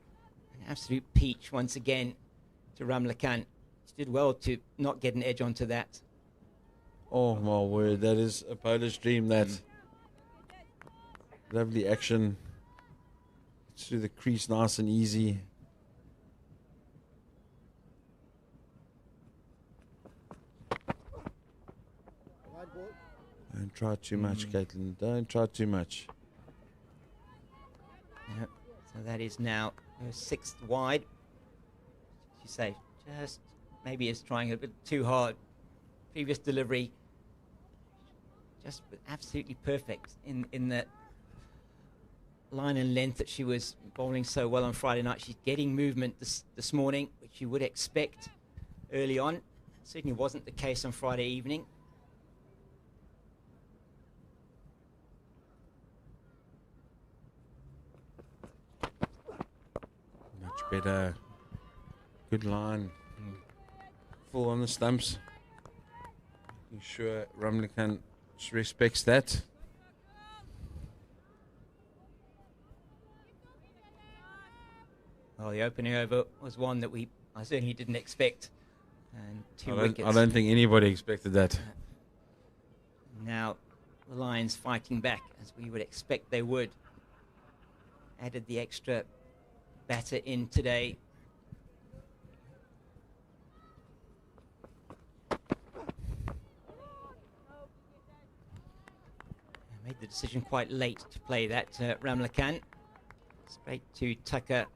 an absolute peach once again to Ramlakan. She did well to not get an edge onto that. Oh my word, that is a Polish dream, that. Lovely action. Through the crease nice and easy. Don't try too much, Caitlin. Don't try too much. Yeah, so that is now her 6th wide. As you say, just maybe is trying a bit too hard. Previous delivery, just absolutely perfect in the line and length that she was bowling so well on Friday night. She's getting movement this morning, which you would expect early on. It certainly wasn't the case on Friday evening. Much better. Good line. Full on the stumps. I'm sure Ramlakan respects that. Well, the opening over was one that I certainly didn't expect. And 2 wickets. I don't think anybody expected that. Now the Lions fighting back, as we would expect they would. Added the extra batter in today. Made the decision quite late to play that Ramlakan. Straight to Tucker.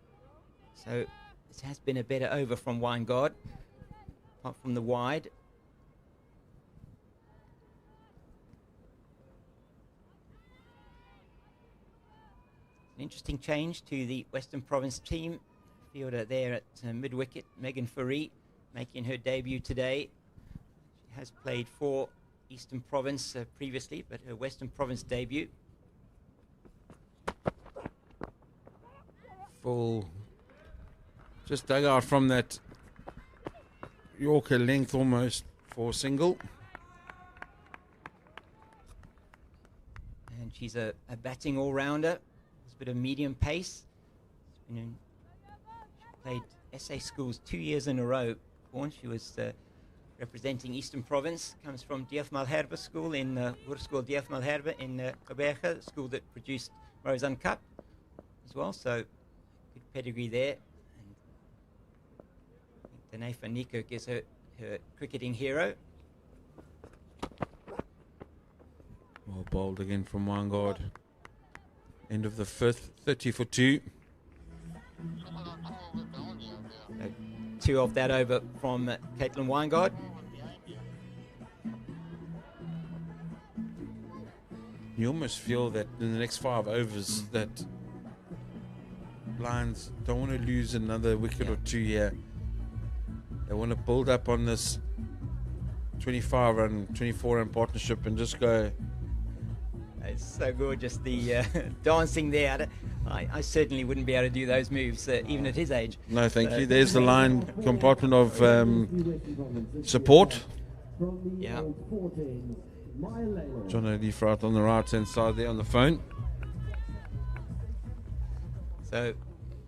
So this has been a better over from Weingard, apart from the wide. An interesting change to the Western Province team. Fielder there at mid-wicket, Megan Faree, making her debut today. She has played for Eastern Province previously, but her Western Province debut. Full. Just dug out from that Yorker length almost for a single. And she's a batting all-rounder. Has a bit of medium pace. She played SA schools 2 years in a row. She was representing Eastern Province. Comes from DF Malherbe School in Hoërskool DF Malherbe in Gqeberha, school that produced Roseanne Cup as well. So good pedigree there. Danae van Niekerk is her cricketing hero. Well bowled again from Weingard. End of the 5th, 30 for 2. 2 off that over from Caitlin Weingard. you almost feel that in the next 5 overs that Lions don't want to lose another wicket or two here. They want to build up on this 25 run, 24 run partnership and just go. It's so gorgeous, the dancing there. I certainly wouldn't be able to do those moves, even at his age. No, thank you. There's the line compartment of support. Yeah. John O'Leaf right on the right hand side there on the phone. So,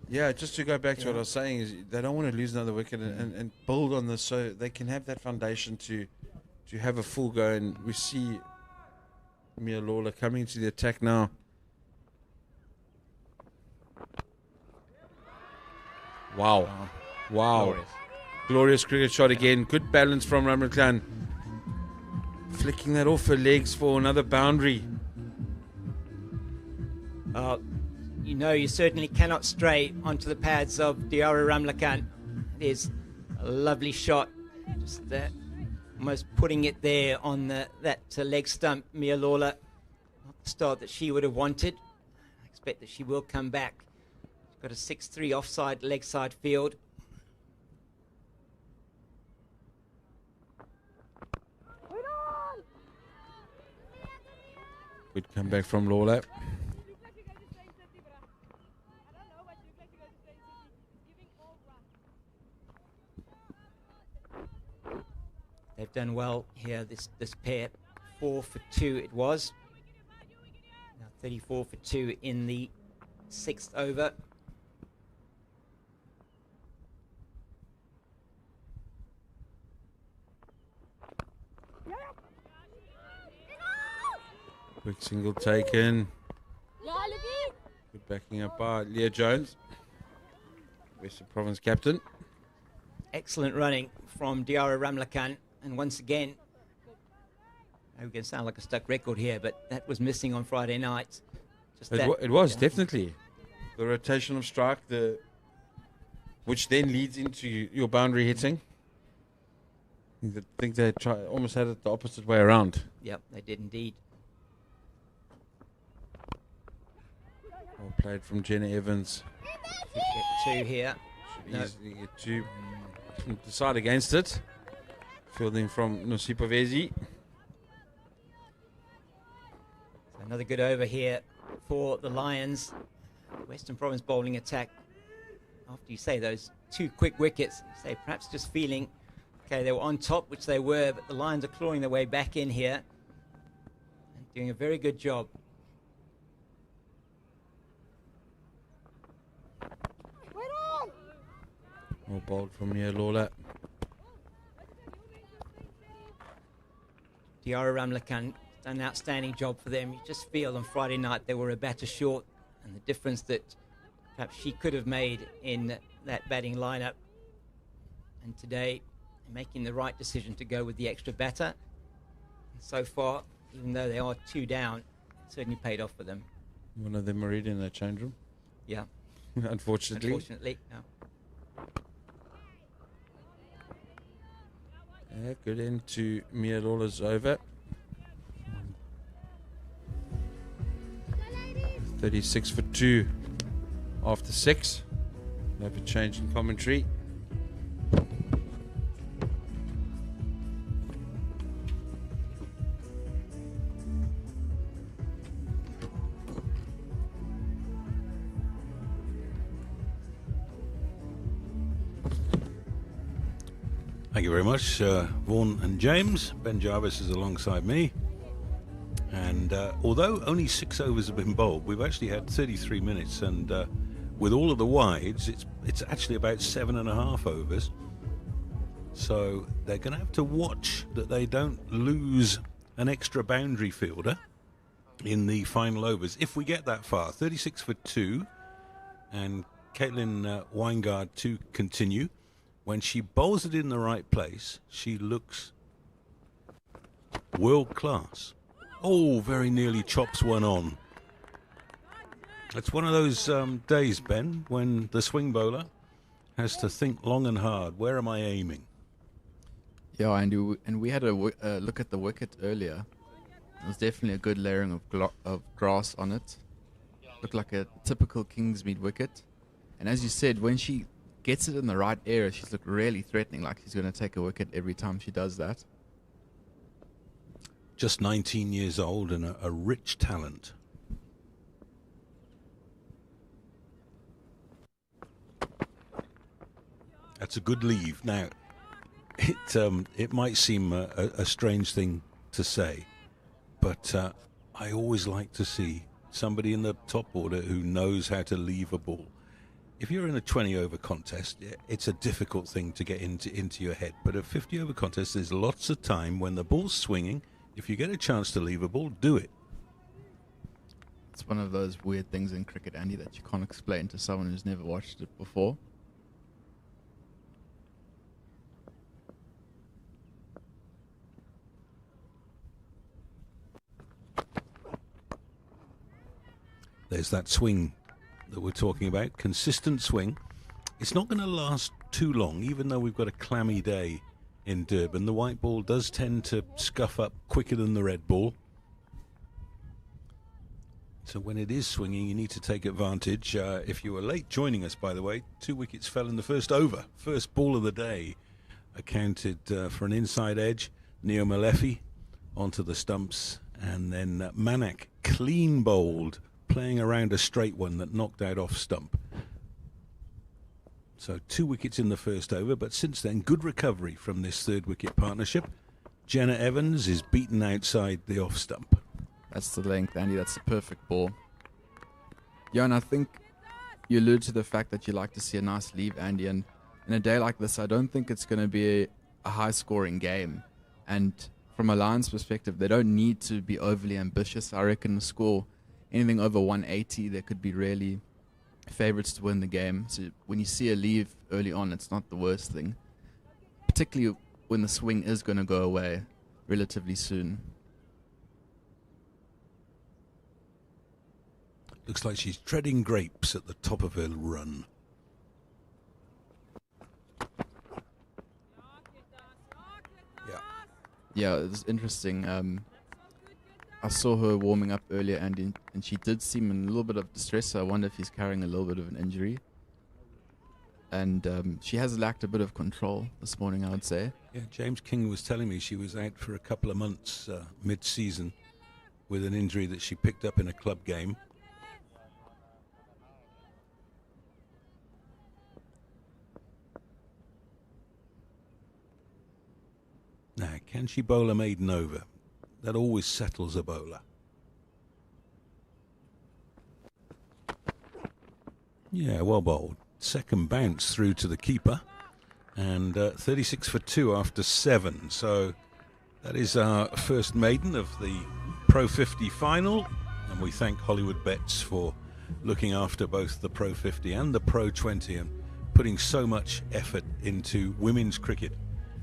yeah, just to go back to what I was saying, is they don't want to lose another wicket and build on this so they can have that foundation to have a full go. And we see Mia Lawler coming to the attack now. Wow. Glorious cricket shot again. Good balance from Ramlakhan. Flicking that off her legs for another boundary. you know you certainly cannot stray onto the pads of Diara Ramlakhan. There's a lovely shot. Just almost putting it there on that leg stump. Mia Lawler, not the start that she would have wanted. I expect that she will come back. She's got a 6-3 offside leg side field. Good comeback from Lawler. They've done well here, this pair. 4 for 2 it was. Now 34 for 2 in the 6th over. Quick single taken. Good backing up by Leah Jones, Western Province captain. Excellent running from Diara Ramlakhan. And once again, I'm going to sound like a stuck record here, but that was missing on Friday night. Just It was definitely the rotation of strike, which then leads into your boundary hitting. I think they almost had it the opposite way around. Yep, they did indeed. Well played from Jenna Evans. Get 2 here. Should easily get 2. Decide against it. Fielding from Nosipa Vezi. Another good over here for the Lions. Western Province bowling attack. After you say those 2 quick wickets, you say perhaps just feeling, okay, they were on top, which they were, but the Lions are clawing their way back in here and doing a very good job. Well bowled from Mia Lawler. Diara Ramlakhan done an outstanding job for them. You just feel on Friday night they were a batter short, and the difference that perhaps she could have made in that batting lineup. And today, making the right decision to go with the extra batter. And so far, even though they are 2 down, it certainly paid off for them. One of them already in the change room. Yeah. Unfortunately. No. Yeah, good end to Mia Lawler's over. 36 for 2 after 6. Have a change in commentary. Thank you very much, Vaughan and James. Ben Jarvis is alongside me. And although only 6 overs have been bowled, we've actually had 33 minutes. And with all of the wides, it's actually about 7.5 overs. So they're going to have to watch that they don't lose an extra boundary fielder in the final overs. If we get that far, 36 for 2. And Caitlin Weingard to continue. When she bowls it in the right place, she looks world class. Oh, very nearly chops one on. It's one of those days, Ben, when the swing bowler has to think long and hard. Where am I aiming? Yeah, and we had a look at the wicket earlier, There's definitely a good layering of grass on it. Looked like a typical Kingsmead wicket. And as you said, when she gets it in the right area, she's looked really threatening, like she's going to take a wicket every time she does that. Just 19 years old and a rich talent. That's a good leave. Now, it might seem a strange thing to say, but I always like to see somebody in the top order who knows how to leave a ball. If you're in a 20-over contest, it's a difficult thing to get into your head. But a 50-over contest, there's lots of time when the ball's swinging. If you get a chance to leave a ball, do it. It's one of those weird things in cricket, Andy, that you can't explain to someone who's never watched it before. There's that swing that we're talking about, consistent swing. It's not going to last too long, even though we've got a clammy day in Durban. The white ball does tend to scuff up quicker than the red ball. So when it is swinging, you need to take advantage. If you were late joining us, by the way, 2 wickets fell in the first over. First ball of the day accounted for an inside edge. Neo Malefi onto the stumps, and then Manak clean bowled, playing around a straight one that knocked out off stump. So 2 wickets in the first over, but since then, good recovery from this third wicket partnership. Jenna Evans is beaten outside the off stump. That's the length, Andy. That's the perfect ball. Yeah, and I think you allude to the fact that you like to see a nice leave, Andy, and in a day like this, I don't think it's going to be a high-scoring game. And from a Lions perspective, they don't need to be overly ambitious. I reckon the score, anything over 180, there could be really favourites to win the game. So when you see a leave early on, it's not the worst thing, particularly when the swing is going to go away relatively soon. Looks like she's treading grapes at the top of her run. Yeah, it's interesting. I saw her warming up earlier, and she did seem in a little bit of distress, so I wonder if he's carrying a little bit of an injury. And she has lacked a bit of control this morning, I would say. Yeah, James King was telling me she was out for a couple of months mid-season with an injury that she picked up in a club game. Now, can she bowl a maiden over? That always settles a bowler. Yeah, well bowled. Second bounce through to the keeper. And 36 for 2 after 7. So that is our first maiden of the Pro50 final. And we thank Hollywoodbets for looking after both the Pro50 and the Pro20 and putting so much effort into women's cricket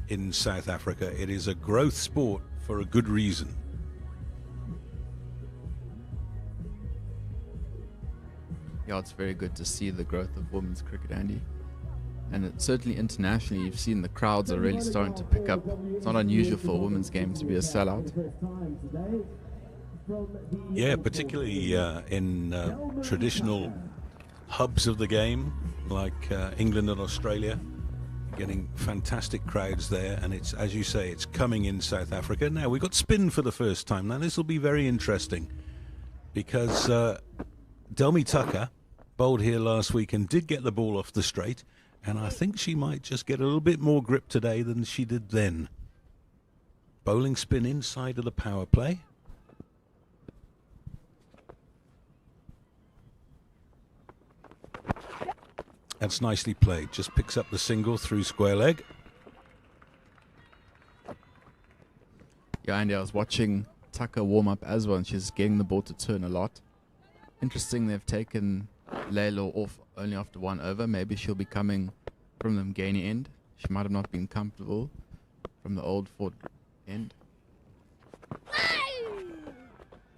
in South Africa. It is a growth sport for a good reason. Yeah, it's very good to see the growth of women's cricket, Andy. And certainly internationally, you've seen the crowds are really starting to pick up. It's not unusual for a women's game to be a sellout. Yeah, particularly in traditional hubs of the game, like England and Australia. Getting fantastic crowds there, and it's, as you say, it's coming in South Africa. Now, we've got spin for the first time. Now, this will be very interesting because Delmi Tucker bowled here last week and did get the ball off the straight, and I think she might just get a little bit more grip today than she did then. Bowling spin inside of the power play. That's nicely played. Just picks up the single through square leg. Yeah, Andy, I was watching Tucker warm up as well, and she's getting the ball to turn a lot. Interesting, they've taken Layla off only after 1 over. Maybe she'll be coming from the Mgeni end. She might have not been comfortable from the Old Fort end.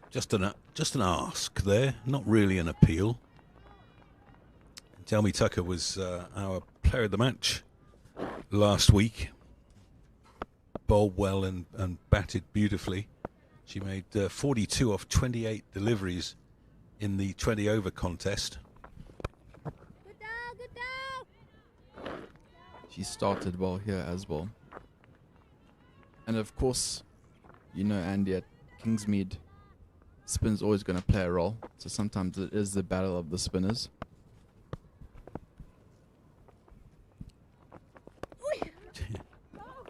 Just an ask there, not really an appeal. Delmi Tucker was our player of the match last week. Bowled well and batted beautifully. She made 42 off 28 deliveries in the 20-over contest. She started well here as well. And of course, you know, Andy, at Kingsmead, spin's always going to play a role. So sometimes it is the battle of the spinners.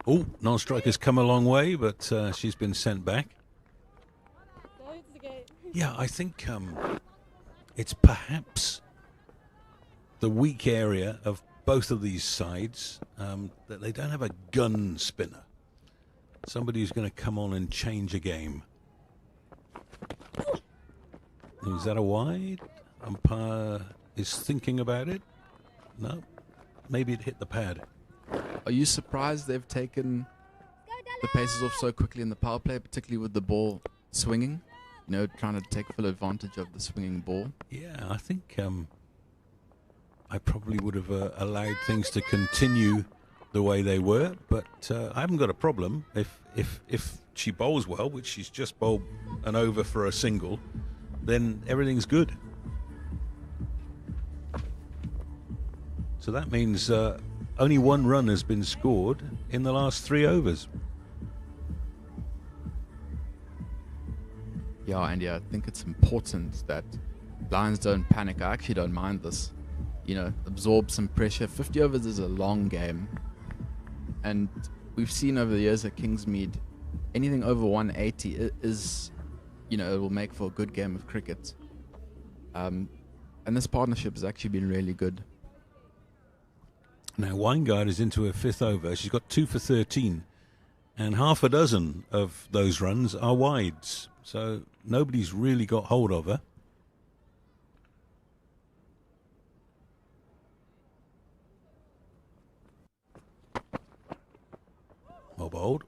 Oh, non-striker's come a long way, but she's been sent back. Yeah, I think it's perhaps the weak area of both of these sides, that they don't have a gun spinner. Somebody who's going to come on and change a game. Is that a wide? Umpire is thinking about it. No, maybe it hit the pad. Are you surprised they've taken the paces off so quickly in the power play, particularly with the ball swinging? You know, trying to take full advantage of the swinging ball. Yeah, I think I probably would have allowed things to continue the way they were, but I haven't got a problem if she bowls well, which she's just bowled an over for a single, then everything's good. So that means only one run has been scored in the last 3 overs. Yeah, Andy, I think it's important that Lions don't panic. I actually don't mind this. You know, absorb some pressure. 50 overs is a long game. And we've seen over the years at Kingsmead, anything over 180 is, you know, it will make for a good game of cricket. And this partnership has actually been really good. Now, Weingart is into her 5th over. She's got 2 for 13. And half a dozen of those runs are wides. So nobody's really got hold of her. Well bowled.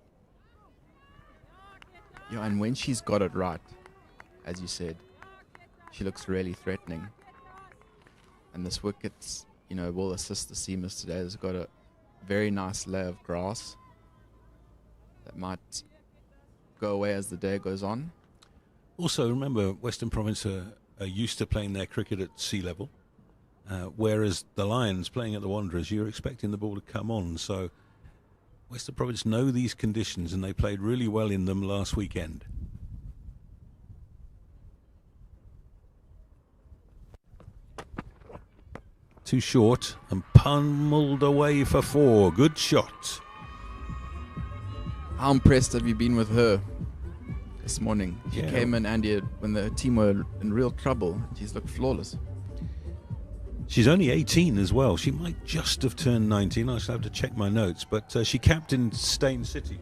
Yeah, and when she's got it right, as you said, she looks really threatening. And this wicket, you know, will assist the seamers today. It's got a very nice layer of grass that might go away as the day goes on. Also, remember, Western Province are used to playing their cricket at sea level, whereas the Lions playing at the Wanderers, you're expecting the ball to come on. So Western Province know these conditions, and they played really well in them last weekend. Too short and pummeled away for 4. Good shot. How impressed have you been with her this morning? She Yeah. came in, Andy, when the team were in real trouble. She's looked flawless. She's only 18 as well. She might just have turned 19. I shall have to check my notes. But she captained Stain City,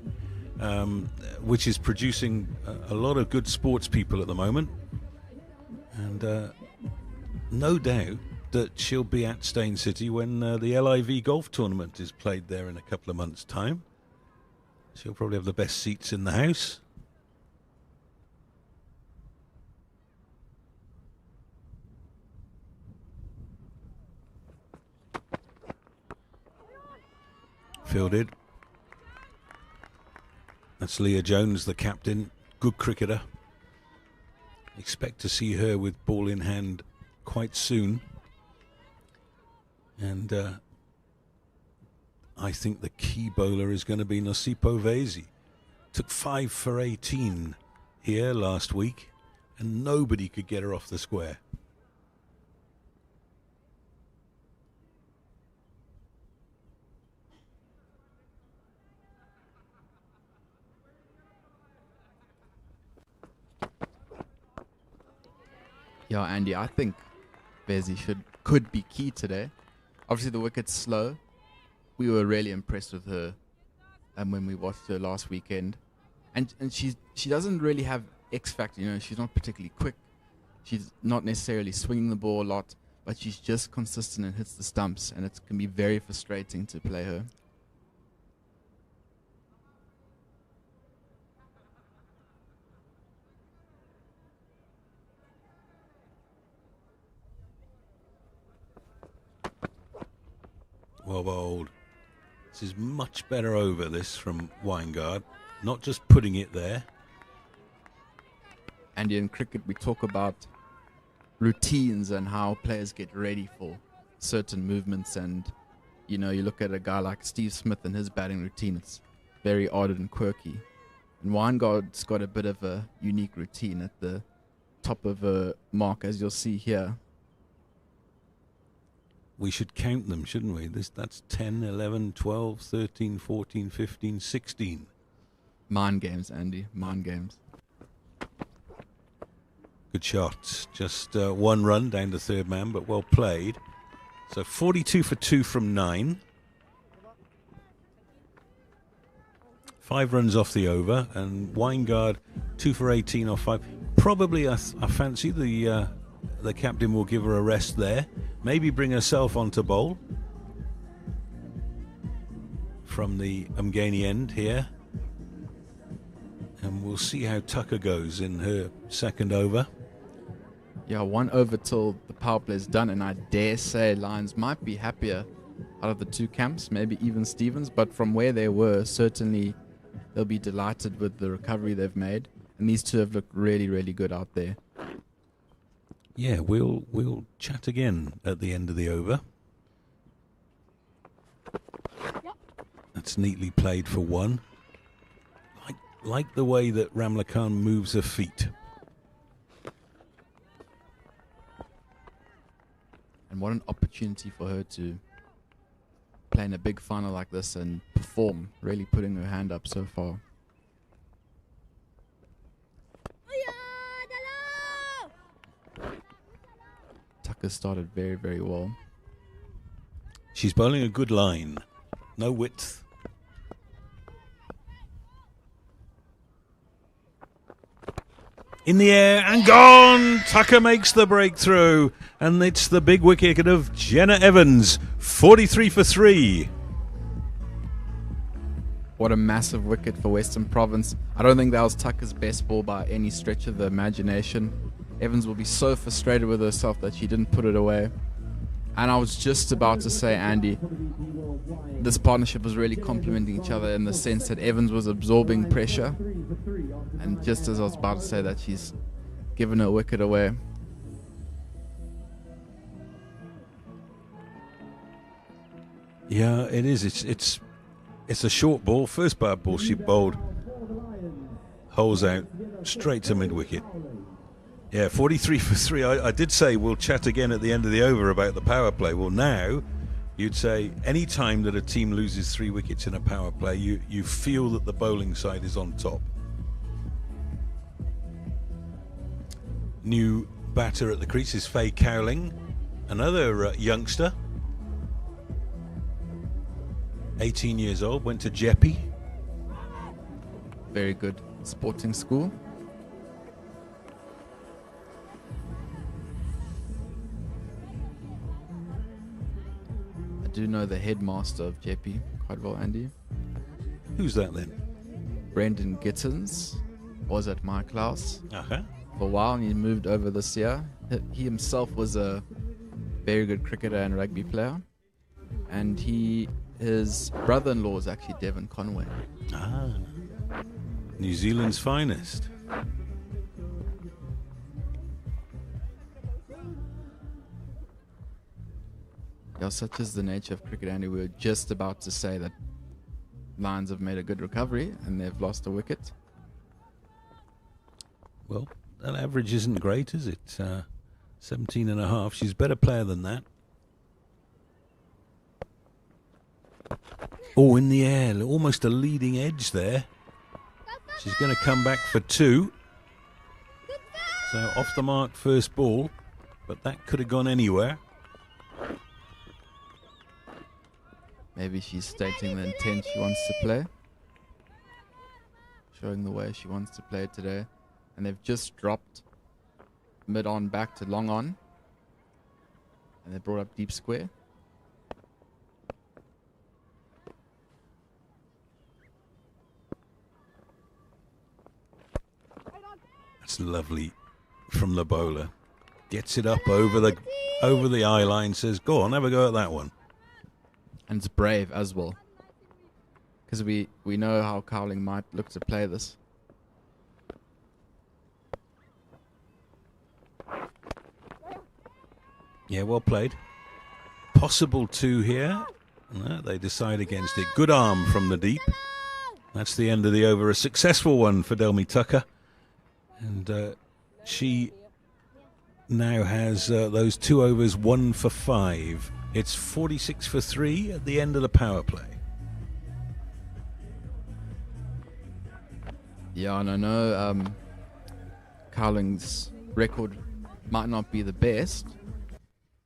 which is producing a lot of good sports people at the moment. And no doubt that she'll be at Stain City when the LIV golf tournament is played there in a couple of months' time. She'll probably have the best seats in the house. Fielded. That's Leah Jones, the captain. Good cricketer. Expect to see her with ball in hand quite soon. And I think the key bowler is going to be Nosipo Vezi. Took 5 for 18 here last week, and nobody could get her off the square. Yeah, Andy, I think Vezi could be key today. Obviously, the wicket's slow. We were really impressed with her when we watched her last weekend. And she doesn't really have X factor. You know, she's not particularly quick. She's not necessarily swinging the ball a lot, but she's just consistent and hits the stumps. And it can be very frustrating to play her. Well bowled. This is much better over this from Weingart. Not just putting it there. And in cricket, we talk about routines and how players get ready for certain movements. And, you know, you look at a guy like Steve Smith and his batting routine, it's very odd and quirky. And Wineguard's got a bit of a unique routine at the top of a mark, as you'll see here. We should count them, shouldn't we? That's 10, 11, 12, 13, 14, 15, 16. Mind games, Andy. Mind games. Good shots. Just one run down to third man, but well played. So 42 for 2 from 9. 5 runs off the over, and Wineguard 2 for 18 off 5. Probably I fancy the captain will give her a rest there. Maybe bring herself onto bowl from the Umgani end here. And we'll see how Tucker goes in her second over. Yeah, 1 over till the power play is done, and I dare say Lions might be happier out of the two camps, maybe even Stevens, but from where they were, certainly they'll be delighted with the recovery they've made. And these two have looked really, really good out there. Yeah, we'll chat again at the end of the over. That's neatly played for 1. Like the way that Ramla Khan moves her feet. And what an opportunity for her to play in a big final like this and perform, really putting her hand up so far. Tucker started very, very well. She's bowling a good line. No width. In the air and gone. Tucker makes the breakthrough, and it's the big wicket of Jenna Evans, 43 for 3. What a massive wicket for Western Province. I don't think that was Tucker's best ball by any stretch of the imagination. Evans will be so frustrated with herself that she didn't put it away. And I was just about to say, Andy, this partnership was really complementing each other in the sense that Evans was absorbing pressure. And just as I was about to say that, she's given her wicket away. Yeah, it is. It's a short ball. First bad ball she bowled. Holes out straight to mid-wicket. Yeah, 43 for 3. I did say we'll chat again at the end of the over about the power play. Well, now you'd say any time that a team loses 3 wickets in a power play, you feel that the bowling side is on top. New batter at the crease is Faye Cowling, another youngster, 18 years old, went to Jeppy. Very good sporting school. I do know the headmaster of Jeppy quite well, Andy. Who's that then? Brendan Gittins was at my class Uh-huh. for a while, and he moved over this year. He himself was a very good cricketer and rugby player, and his brother-in-law is actually Devon Conway. Ah, New Zealand's finest. Yeah, such is the nature of cricket, Andy. We were just about to say that Lions have made a good recovery and they've lost a wicket. Well, that average isn't great, is it? 17 and a half. She's a better player than that. Oh, in the air. Almost a leading edge there. She's going to come back for 2. So off the mark first ball. But that could have gone anywhere. Maybe she's stating the intent she wants to play. Showing the way she wants to play today. And they've just dropped mid on back to long on. And they brought up deep square. That's lovely from the bowler. Gets it up over the eye line, says, go on, have a go at that one. And it's brave as well. Because we know how Cowling might look to play this. Yeah, well played. Possible 2 here. No, they decide against it. Good arm from the deep. That's the end of the over. A successful one for Delmi Tucker. And she now has those 2 overs, 1 for 5. It's 46 for 3 at the end of the power play. Yeah, and I know Carling's record might not be the best,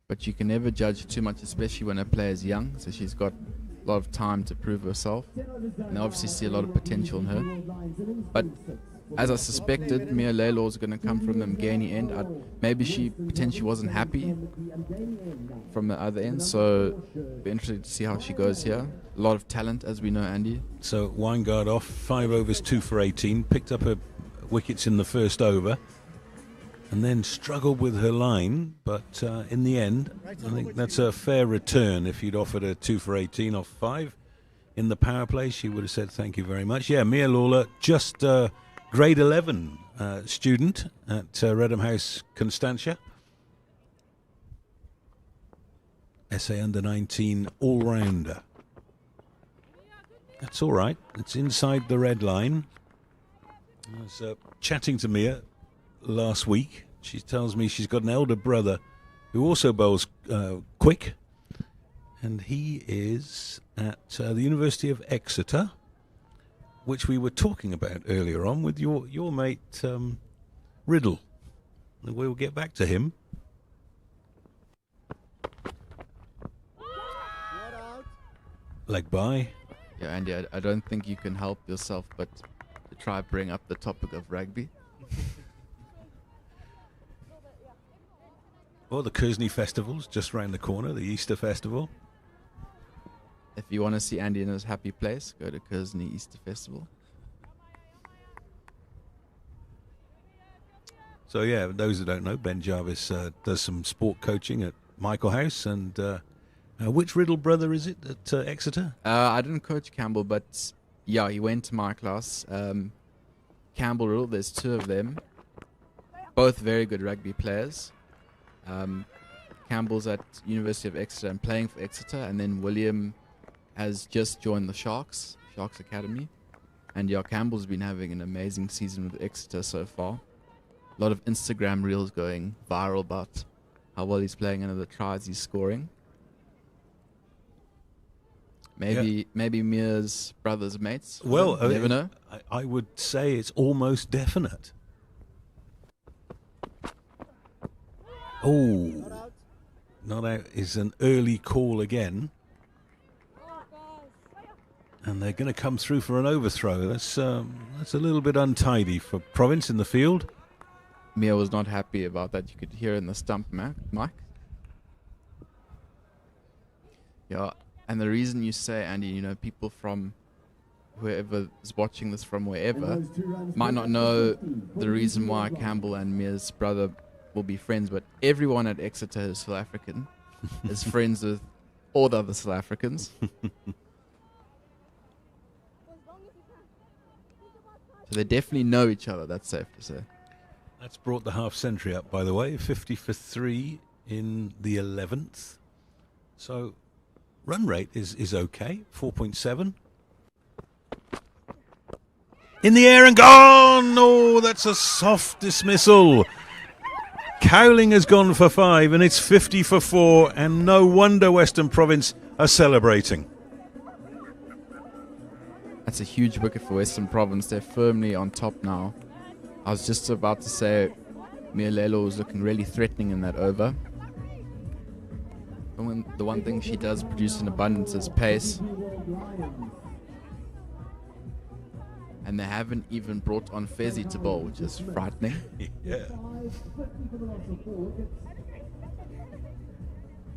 but you can never judge too much, especially when a player is young. So she's got a lot of time to prove herself, and I obviously see a lot of potential in her. But as I suspected, Mia Lelo is going to come from the Mgani end. Maybe she potentially wasn't happy from the other end, so be interested to see how she goes here. A lot of talent, as we know, Andy. So Weingard off, 5 overs, 2 for 18. Picked up her wickets in the first over, and then struggled with her line. But in the end, I think that's a fair return. If you'd offered her 2 for 18 off 5 in the power play, she would have said thank you very much. Yeah, Mia Lawler, just grade 11 student at Redham House, Constantia. SA under-19 all-rounder. That's all right. It's inside the red line. I was chatting to Mia last week. She tells me she's got an elder brother who also bowls quick, and he is at the University of Exeter, which we were talking about earlier on with your mate Riddle. And we'll get back to him. Leg by. Yeah, Andy, I don't think you can help yourself but to try bring up the topic of rugby. Well, the Kersney Festival's just round the corner, the Easter Festival. If you want to see Andy in his happy place, go to Kersney Easter Festival. So, yeah, those who don't know, Ben Jarvis does some sport coaching at Michael House. And which Riddle brother is it at Exeter? I didn't coach Campbell, but yeah, he went to my class. Campbell Riddle, there's 2 of them. Both very good rugby players. Campbell's at University of Exeter and playing for Exeter, and then William has just joined the Sharks Academy. And yeah, Campbell's been having an amazing season with Exeter so far. A lot of Instagram reels going viral about how well he's playing and the tries he's scoring. Maybe Mia's brother's mates. Well, you never know. I would say it's almost definite. Oh, not out is an early call again. And they're going to come through for an overthrow. That's a little bit untidy for Province in the field. Mia was not happy about that. You could hear in the stump mic. Yeah, and the reason you say, Andy, people from whoever is watching this from wherever might not know the reason why Campbell and Mia's brother will be friends, but everyone at Exeter is South African, is friends with all the other South Africans. So they definitely know each other, that's safe to say. That's brought the half century up, by the way. 50 for 3 in the 11th. So run rate is okay, 4.7. In the air and gone! Oh, that's a soft dismissal. Cowling has gone for 5, and it's 50 for 4, and no wonder Western Province are celebrating. That's a huge wicket for Western Province. They're firmly on top now. I was just about to say Mia Lelo was looking really threatening in that over. And the one thing she does produce in abundance is pace. And they haven't even brought on Fezzi to bowl, which is frightening. Yeah.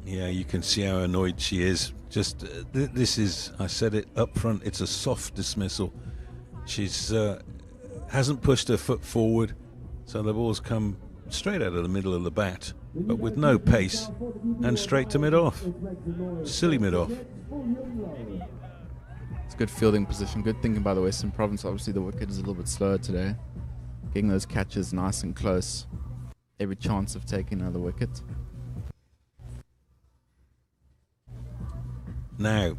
Yeah, you can see how annoyed she is. Just this is, I said it up front, it's a soft dismissal. She's hasn't pushed her foot forward, so the ball's come straight out of the middle of the bat, but with no pace, and straight to mid-off. Silly mid-off. It's good fielding position. Good thinking by the Western Province. Obviously the wicket is a little bit slower today. Getting those catches nice and close. Every chance of taking another wicket. Now,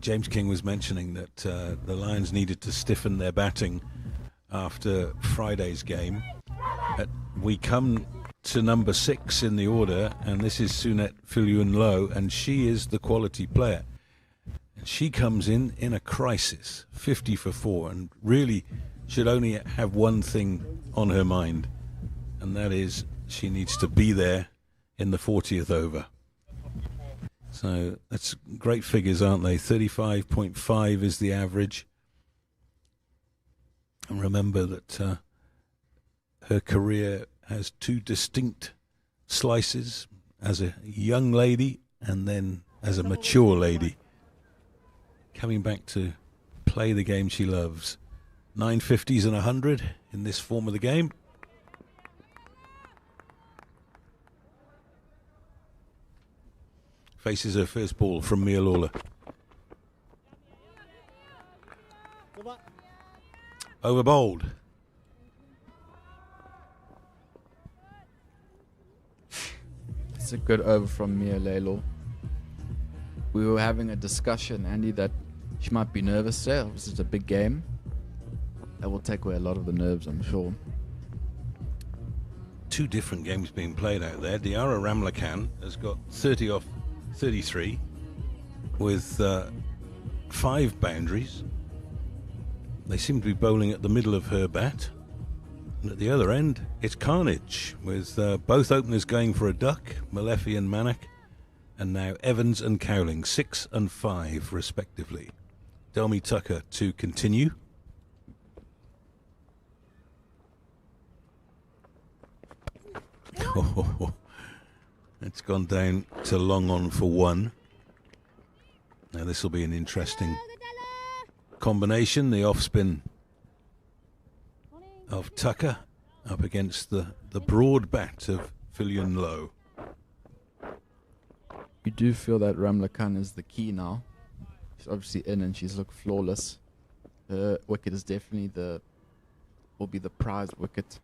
James King was mentioning that the Lions needed to stiffen their batting after Friday's game. We come to number 6 in the order, and this is Sunette Philyoun-Loh, and she is the quality player. And she comes in a crisis, 50 for 4, and really should only have one thing on her mind, and that is she needs to be there in the 40th over. So that's great figures, aren't they? 35.5 is the average. And remember that her career has 2 distinct slices, as a young lady and then as a mature lady, coming back to play the game she loves. 950s and 100 in this form of the game. Faces her first ball from Mia Lawler. Over bowled. It's a good over from Mia Lawler. We were having a discussion, Andy, that she might be nervous there. This is a big game. That will take away a lot of the nerves, I'm sure. 2 different games being played out there. Diara Ramlakhan has got 30 off 33 with 5 boundaries. They seem to be bowling at the middle of her bat. And at the other end, it's carnage, with both openers going for a duck, Malefi and Manak, and now Evans and Cowling, 6 and 5 respectively. Delmi Tucker to continue. Oh, it's gone down to long on for 1. Now this will be an interesting combination. The off spin of Tucker up against the broad bat of Philyoun-Loh. You do feel that Ramlakhan is the key now. She's obviously in and she's looked flawless. Her wicket is definitely will be the prized wicket.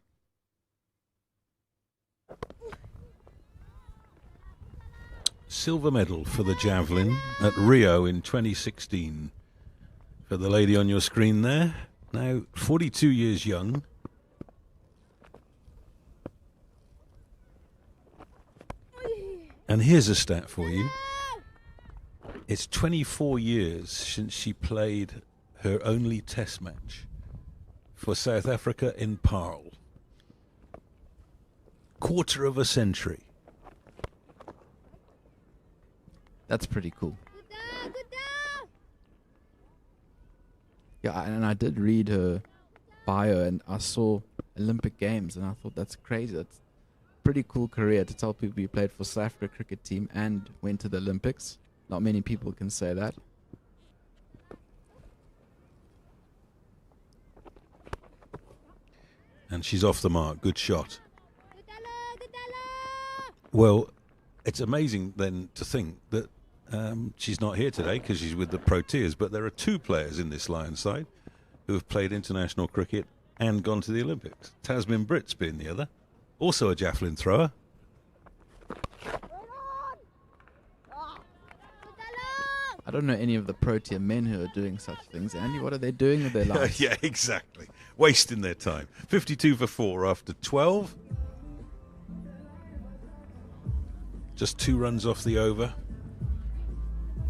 Silver medal for the javelin at Rio in 2016. For the lady on your screen there, now 42 years young. And here's a stat for you. It's 24 years since she played her only test match for South Africa in Paarl. Quarter of a century. That's pretty cool. Yeah, and I did read her bio and I saw Olympic Games and I thought that's crazy. That's a pretty cool career to tell people you played for South Africa cricket team and went to the Olympics. Not many people can say that. And she's off the mark. Good shot. Well, it's amazing then to think that she's not here today because she's with the Proteas, but there are 2 players in this Lions side who have played international cricket and gone to the Olympics. Tasmin Britt's been the other, also a javelin thrower. I don't know any of the Protea men who are doing such things. Andy, what are they doing with their lives? Yeah, exactly. Wasting their time. 52 for 4 after 12. Just 2 runs off the over.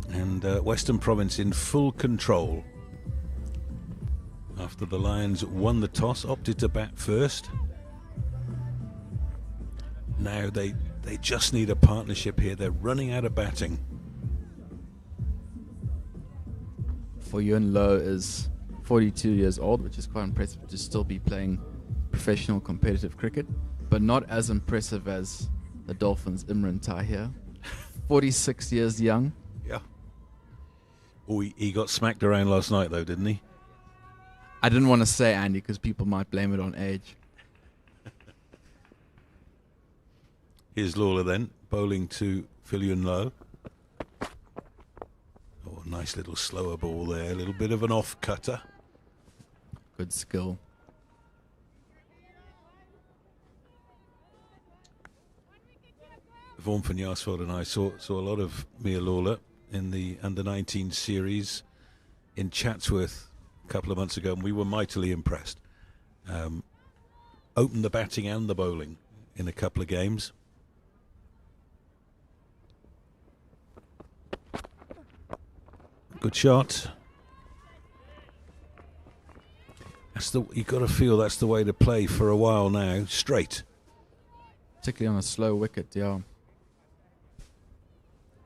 And Western Province in full control. After the Lions won the toss, opted to bat first. Now they just need a partnership here. They're running out of batting. Philyoun-Loh is 42 years old, which is quite impressive to still be playing professional competitive cricket, but not as impressive as the Dolphins' Imran Tahir. 46 years young. Yeah. Oh, he got smacked around last night, though, didn't he? I didn't want to say, Andy, because people might blame it on age. Here's Lawler then, bowling to Philyoun-Loh. Oh, nice little slower ball there, a little bit of an off-cutter. Good skill. Vaughan van Jaarsveld and I saw a lot of Mia Lawler in the under-19 series in Chatsworth a couple of months ago, and we were mightily impressed. Opened the batting and the bowling in a couple of games. Good shot. You've got to feel that's the way to play for a while now. Straight. Particularly on a slow wicket, yeah.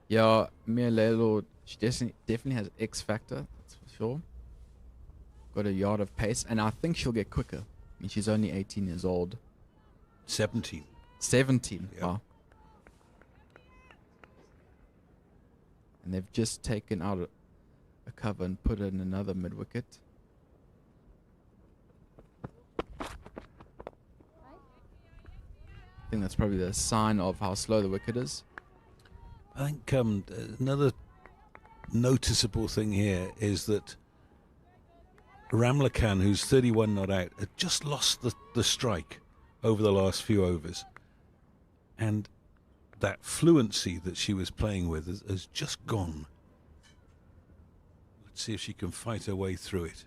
Yeah, Mia Lelo, she definitely has X factor, that's for sure. Got a yard of pace, and I think she'll get quicker. I mean, she's only 18 years old. 17. 17, yeah. wow. And they've just taken out a cover and put in another mid-wicket. I think that's probably the sign of how slow the wicket is. I think another noticeable thing here is that Ramla Khan, who's 31 not out, had just lost the strike over the last few overs. And that fluency that she was playing with has just gone. Let's see if she can fight her way through it.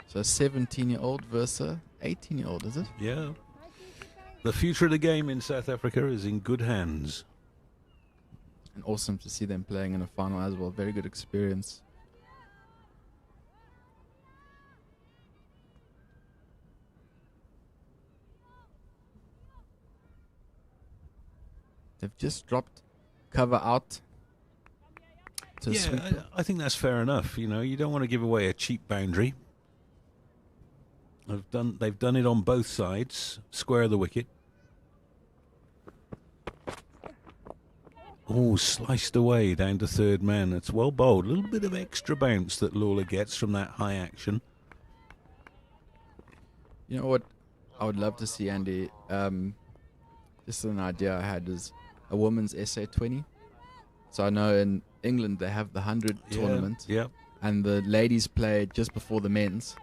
So a 17-year-old versus 18-year-old, is it? Yeah. The future of the game in South Africa is in good hands. And awesome to see them playing in a final as well. Very good experience. They've just dropped cover out. Yeah, I think that's fair enough. You know, you don't want to give away a cheap boundary. They've done it on both sides. Square the wicket. Oh, sliced away down to third man. It's well bowled. A little bit of extra bounce that Lawler gets from that high action. You know what I would love to see, Andy? Just an idea I had is a women's SA20. So I know in England they have the 100 tournament. Yeah. And the ladies play just before the men's.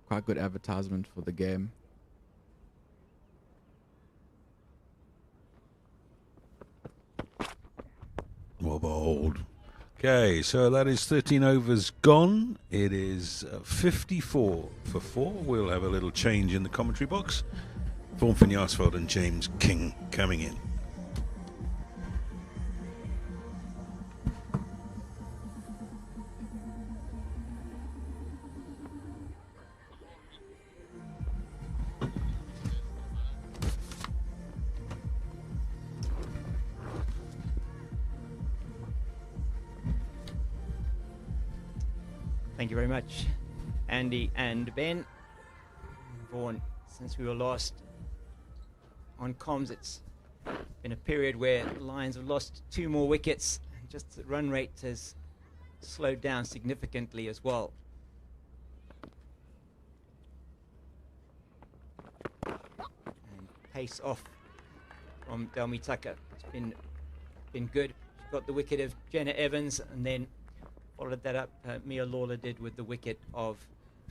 Quite good advertisement for the game. Well bowled. Okay, so that is 13 overs gone. It is 54 for 4. We'll have a little change in the commentary box. Vaughan Finney-Arsfeld and James King coming in. Thank you very much, Andy and Ben. Vaughan, since we were last on comms, it's been a period where the Lions have lost 2 more wickets, and just the run rate has slowed down significantly as well. And pace off from Delmi Tucker. It's been good. She's got the wicket of Jenna Evans, and then followed that up, Mia Lawler did with the wicket of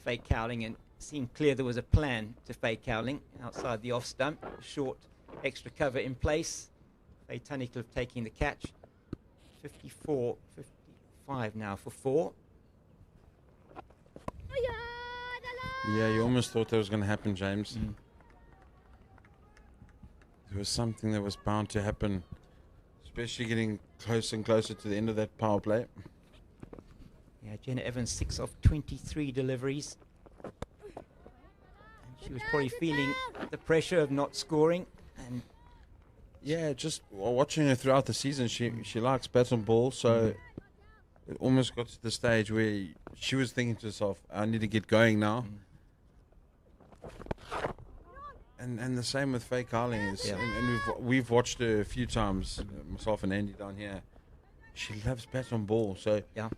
Faye Cowling, and seemed clear there was a plan to Faye Cowling outside the off stump. Short extra cover in place. Faye Tunnicliffe taking the catch. 54, 55 now for 4. Yeah, you almost thought that was going to happen, James. There was something that was bound to happen, especially getting closer and closer to the end of that power play. Yeah, Jenna Evans 6 of 23 deliveries. And she was probably feeling the pressure of not scoring. And yeah, just watching her throughout the season, she likes bat and ball, so it almost got to the stage where she was thinking to herself, I need to get going now. And the same with Faye Carling. And we've watched her a few times, myself and Andy down here. She loves bat and ball, so yeah.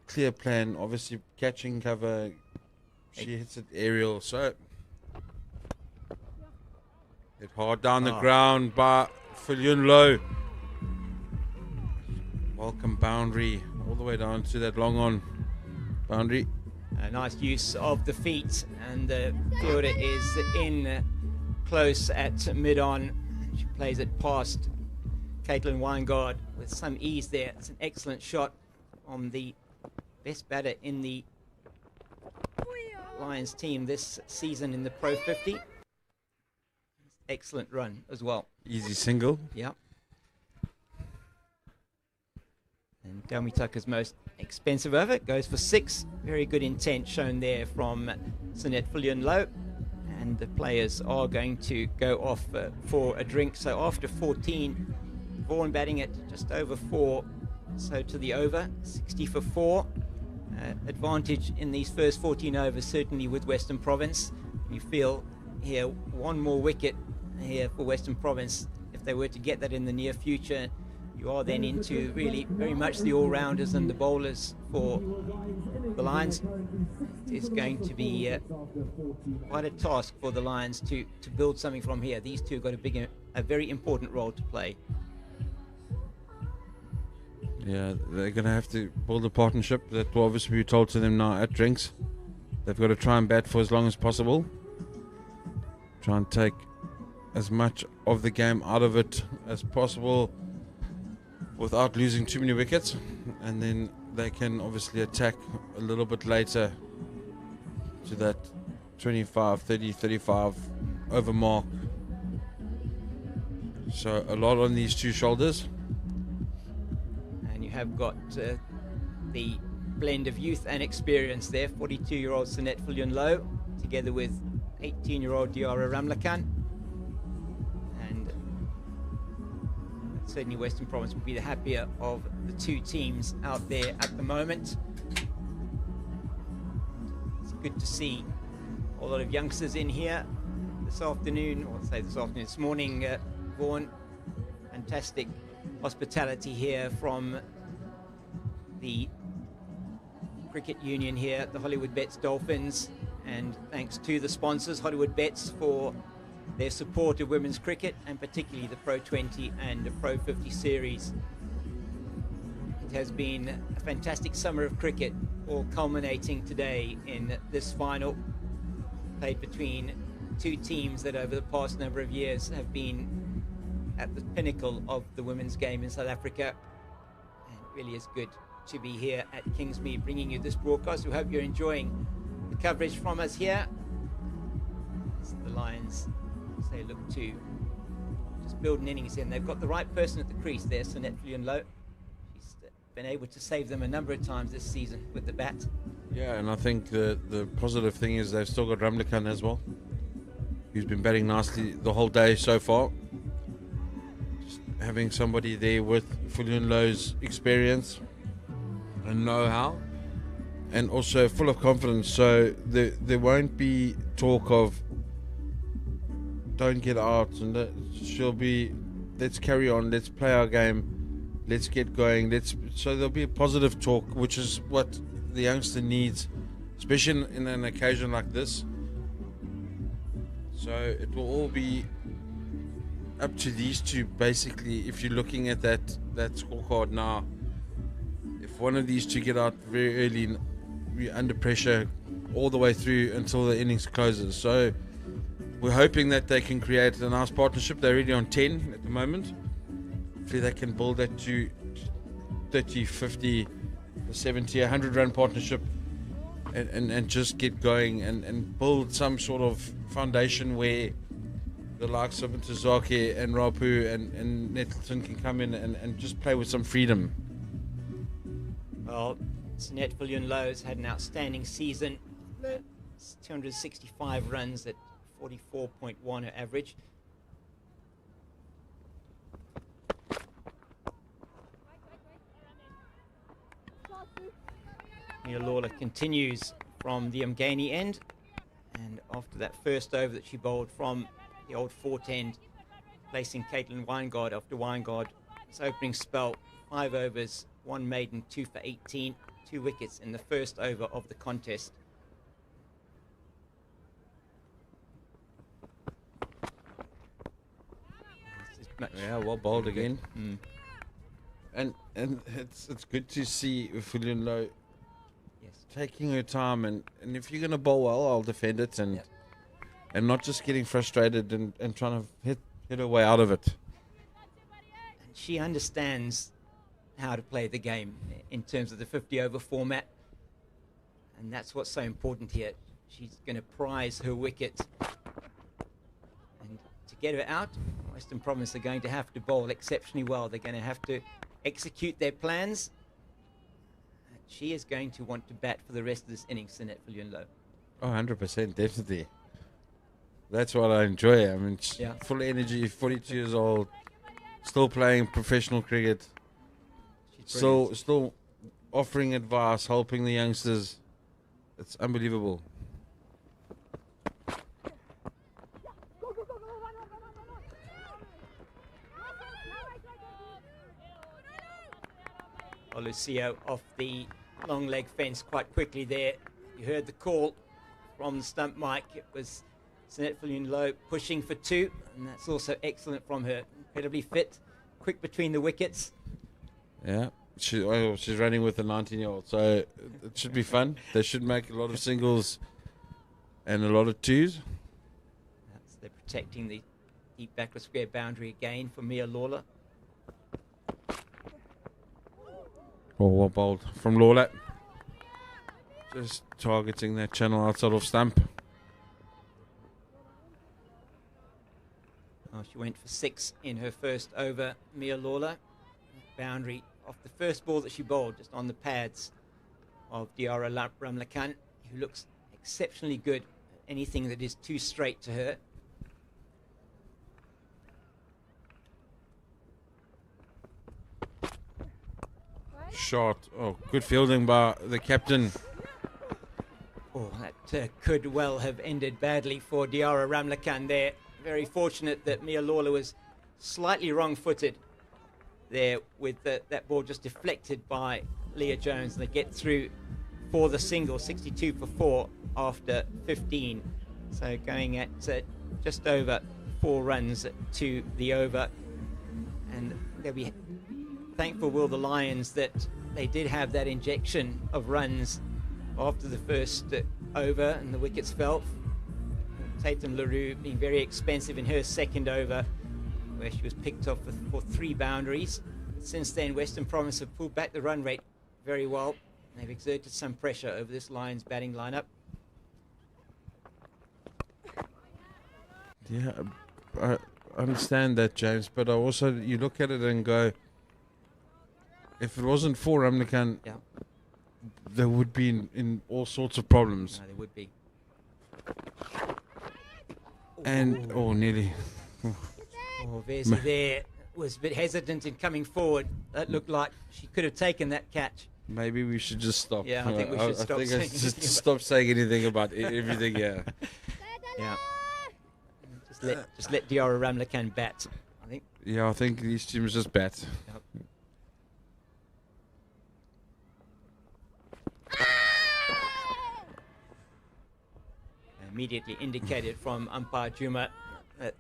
Clear plan, obviously catching cover. She hits it aerial, so hit hard down the ground by Filion Low. Welcome boundary all the way down to that long on boundary. A nice use of the feet, and the fielder is in close at mid-on. She plays it past Caitlin Weingard with some ease there. It's an excellent shot from the best batter in the Lions team this season in the Pro 50. Excellent run as well. Easy single. Yeah. And Delmi Tucker's most expensive over goes for 6. Very good intent shown there from Sinette Villian-Low. And the players are going to go off for a drink. So after 14, Vaughan batting at just over 4. So to the over, 60 for 4. Advantage in these first 14 overs, certainly with Western Province. You feel here one more wicket here for Western Province. If they were to get that in the near future, you are then into really very much the all-rounders and the bowlers for the Lions. It's going to be quite a task for the Lions to build something from here. These two have got a very important role to play. Yeah, they're going to have to build a partnership that will obviously be told to them now at drinks. They've got to try and bat for as long as possible. Try and take as much of the game out of it as possible without losing too many wickets. And then they can obviously attack a little bit later to that 25, 30, 35 over mark. So a lot on these two shoulders. Have got the blend of youth and experience there. 42-year-old Sinette Villian-Low together with 18-year-old Diara Ramlakan, and certainly Western Province will be the happier of the two teams out there at the moment. It's good to see a lot of youngsters in here this afternoon, or say this afternoon, this morning. Vaughan, fantastic hospitality here from the cricket union here, the Hollywoodbets Dolphins, and thanks to the sponsors, Hollywoodbets, for their support of women's cricket, and particularly the Pro 20 and the Pro 50 series. It has been a fantastic summer of cricket, all culminating today in this final, played between two teams that over the past number of years have been at the pinnacle of the women's game in South Africa. And it really is good to be here at Kingsmead bringing you this broadcast. We hope you're enjoying the coverage from us here. As the Lions, say, look to just build an innings in. They've got the right person at the crease there, Sinette Villian-Low. She's been able to save them a number of times this season with the bat. Yeah, and I think the positive thing is they've still got Ramlakan as well, who's been batting nicely the whole day so far. Just having somebody there with Villian-Low's experience and know-how, and also full of confidence, so there won't be talk of don't get out, and she'll be, let's carry on, let's play our game, let's get going, so there'll be a positive talk, which is what the youngster needs, especially in an occasion like this. So it will all be up to these two basically. If you're looking at that scorecard now, if one of these two get out very early, we're under pressure all the way through until the innings closes. So we're hoping that they can create a nice partnership. They're already on 10 at the moment. Hopefully they can build that to 30, 50, 70, 100 run partnership, and just get going and build some sort of foundation where the likes of Ntozake and Rapu and Nettleton can come in and just play with some freedom. Well, Sinette Villian-Low's had an outstanding season. It's 265 runs at 44.1 her average. Mia Lawler continues from the Umgani end, and after that first over that she bowled from the old fort end, placing Caitlin Weingard after Weingard's opening spell, 5 overs, 1 maiden, 2 for 18, 2 wickets in the first over of the contest. Yeah, well bowled again. And it's good to see Villian-Low taking her time, and if you're going to bowl well, I'll defend it, and not just getting frustrated and trying to hit her way out of it. And she understands how to play the game in terms of the 50-over format, and that's what's so important here. She's going to prize her wicket, and to get her out, Western Province are going to have to bowl exceptionally well. They're going to have to execute their plans. She is going to want to bat for the rest of this innings, Sinette Viljoen-Louw. Oh, 100%, definitely. That's what I enjoy. I mean, Yeah. full of energy, 42 years old, still playing professional cricket, still offering advice, helping the youngsters. It's unbelievable. Lucio off the long leg fence quite quickly there. You heard the call from the stump mic. It was Sinette Viljoen-Louw pushing for 2, and that's also excellent from her. Incredibly fit, quick between the wickets. Yeah, she's running with a 19-year-old, so it should be fun. They should make a lot of singles and a lot of 2s. They're protecting the deep backward square boundary again for Mia Lawler. Oh, well bowled from Lawler. Just targeting that channel outside of stump. Oh, she went for 6 in her first over, Mia Lawler. Boundary off the first ball that she bowled, just on the pads of Diara Ramlakhan, who looks exceptionally good at anything that is too straight to her. Shot. Oh, good fielding by the captain. Oh, that could well have ended badly for Diara Ramlakhan there. Very fortunate that Mia Lawler was slightly wrong-footed there, with that ball just deflected by Leah Jones, and they get through for the single, 62 for 4 after 15. So going at just over 4 runs to the over, and they'll be thankful, will the Lions, that they did have that injection of runs after the first over and the wickets fell. Tatum LaRue being very expensive in her second over, where she was picked off for 3 boundaries. Since then, Western Province have pulled back the run rate very well. They've exerted some pressure over this Lions batting lineup. Yeah, I understand that, James, but I also, you look at it and go, if it wasn't for Ramlakhan, they would be in all sorts of problems. No, they would be. And, nearly. Oh, Vesey there was a bit hesitant in coming forward. That looked like she could have taken that catch. Maybe we should just stop. Yeah, I think we should stop saying just anything stop saying anything about everything, yeah. Yeah. Just let Diara Ramlakhan bat, I think. Yeah, I think these teams just bat. Yep. Immediately indicated from umpire Juma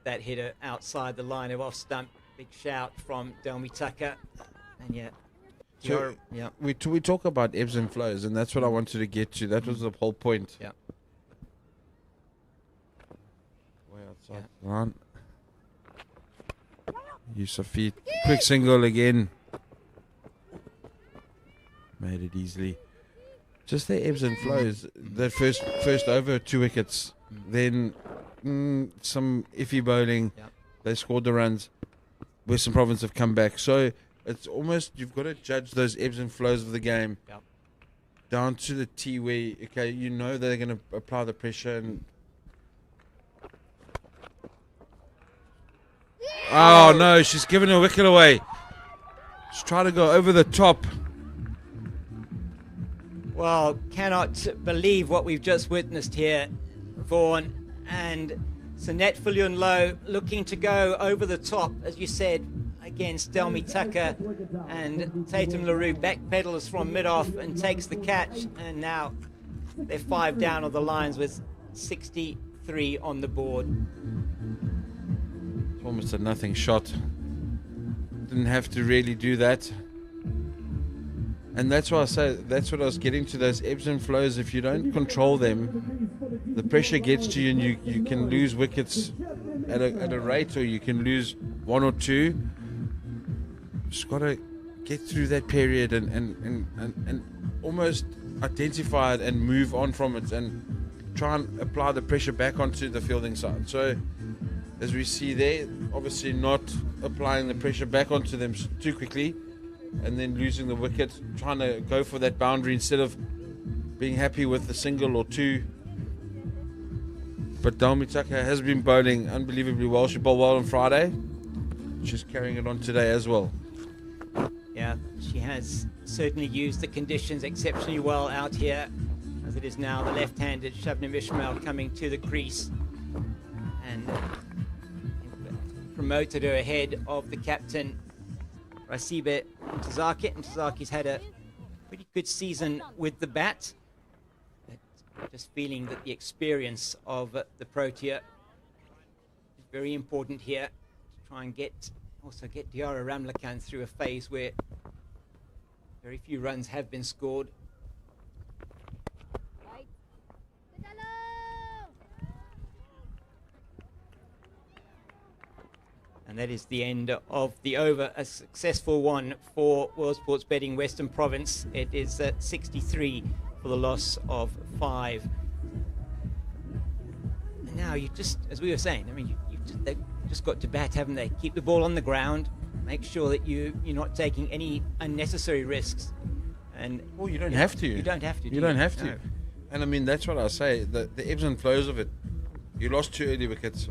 that hit her outside the line of off stump. Big shout from Delmi Tucker, and So we talk about ebbs and flows, and that's what I wanted to get to. That was the whole point. Yeah. Way outside the line. Use of feet. Quick single again. Made it easily. Just the ebbs and flows. That first over, 2 wickets. Then some iffy bowling. Yep. They scored the runs. Western Province have come back. So it's almost, you've got to judge those ebbs and flows of the game down to the T where, okay, you know they're going to apply the pressure. And oh, no, she's given a wicket away. She's trying to go over the top. Well, cannot believe what we've just witnessed here, Vaughan. And Sinette Viljoen-Louw looking to go over the top, as you said, against Delmi Tucker. And Tatum LaRue backpedals from mid-off and takes the catch. And now they're 5 down on the Lions with 63 on the board. It's almost a nothing shot. Didn't have to really do that. And that's why I say, that's what I was getting to, those ebbs and flows. If you don't control them, the pressure gets to you, and you can lose wickets at a rate, or you can lose one or two. Just got to get through that period and almost identify it and move on from it, and try and apply the pressure back onto the fielding side. So as we see there, obviously not applying the pressure back onto them too quickly, and then losing the wicket, trying to go for that boundary instead of being happy with the single or two. But Delmi Tucker has been bowling unbelievably well. She bowled well on Friday. She's carrying it on today as well. Yeah, she has certainly used the conditions exceptionally well out here. As it is now, the left-handed Shabnam Ismail coming to the crease and promoted her ahead of the captain, Rasibe Ntazaki. Ntazaki's had a pretty good season with the bat. But just feeling that the experience of the Protea is very important here to try and get Diara Ramlakan through a phase where very few runs have been scored. And that is the end of the over, a successful one for World Sports Betting Western Province. It is 63 for the loss of 5. And now you just, as we were saying, I mean, they've just got to bat, haven't they? Keep the ball on the ground, make sure that you're not taking any unnecessary risks. And well, you don't have to. You don't have to. You don't have to. No. And I mean, that's what I say. The ebbs and flows of it. You lost 2 early wickets.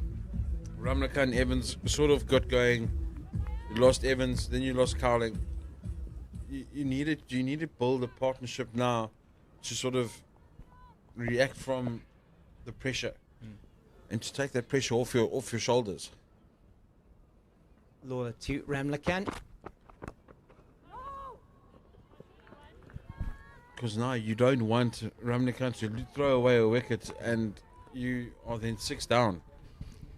Ramlaka and Evans sort of got going. You lost Evans, then you lost Cowling. You need to build a partnership now to sort of react from the pressure and to take that pressure off your shoulders. Lawler to Ramlakan. Because now you don't want Ramlakan to throw away a wicket and you are then 6 down.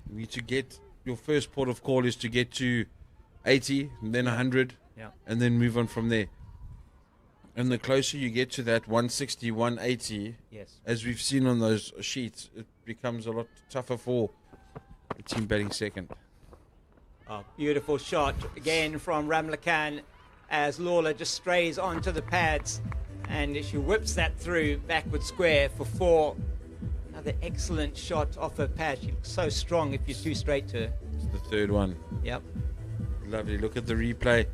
You need to get, your first port of call is to get to 80 and then 100 and then move on from there. And the closer you get to that 160, 180, as we've seen on those sheets, it becomes a lot tougher for the team batting second. Oh, beautiful shot again from Ramlakan as Lawler just strays onto the pads and she whips that through backward square for 4. Another excellent shot off her pad. She looks so strong if you're too straight to her. It's the third one. Yep. Lovely. Look at the replay.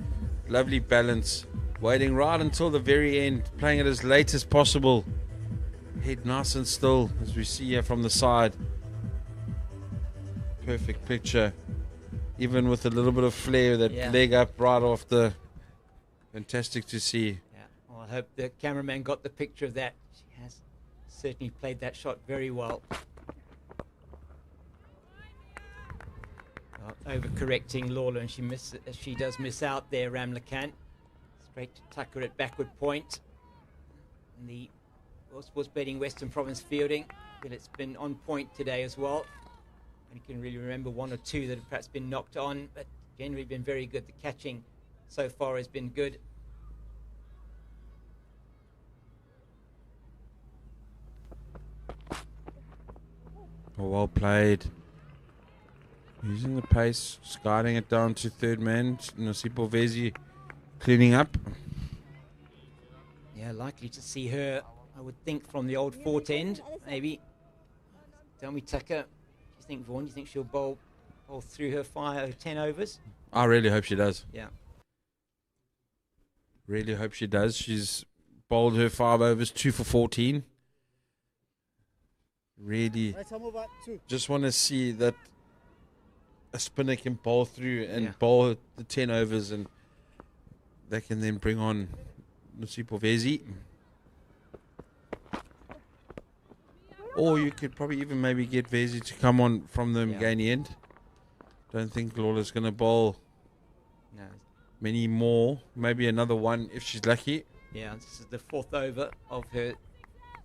Lovely balance. Waiting right until the very end. Playing it as late as possible. Head nice and still as we see here from the side. Perfect picture. Even with a little bit of flair, that leg up right off the... Fantastic to see. Yeah. Well, I hope the cameraman got the picture of that. She has certainly played that shot very well. Overcorrecting Lawler, and she does miss out there, Ramlakan. Straight to Tucker at backward point. And the World Sports Betting Western Province fielding, but it's been on point today as well. And you can really remember 1 or 2 that have perhaps been knocked on, but generally been very good. The catching so far has been good. Well played. Using the pace, guiding it down to third man. Nosipo Vezi cleaning up. Yeah, likely to see her, I would think, from the old fort end, maybe. Delmi Tucker, do you think, Vaughan, do you think she'll bowl through her 10 overs? I really hope she does. Yeah. Really hope she does. She's bowled her 5 overs, 2 for 14. Really just want to see that a spinner can bowl through and bowl the 10 overs, and they can then bring on Nosipo Vezi. Or you could probably even maybe get Vezi to come on from the Mgani end. Don't think Lawler's going to bowl many more. Maybe another one if she's lucky. Yeah, this is the 4th over of her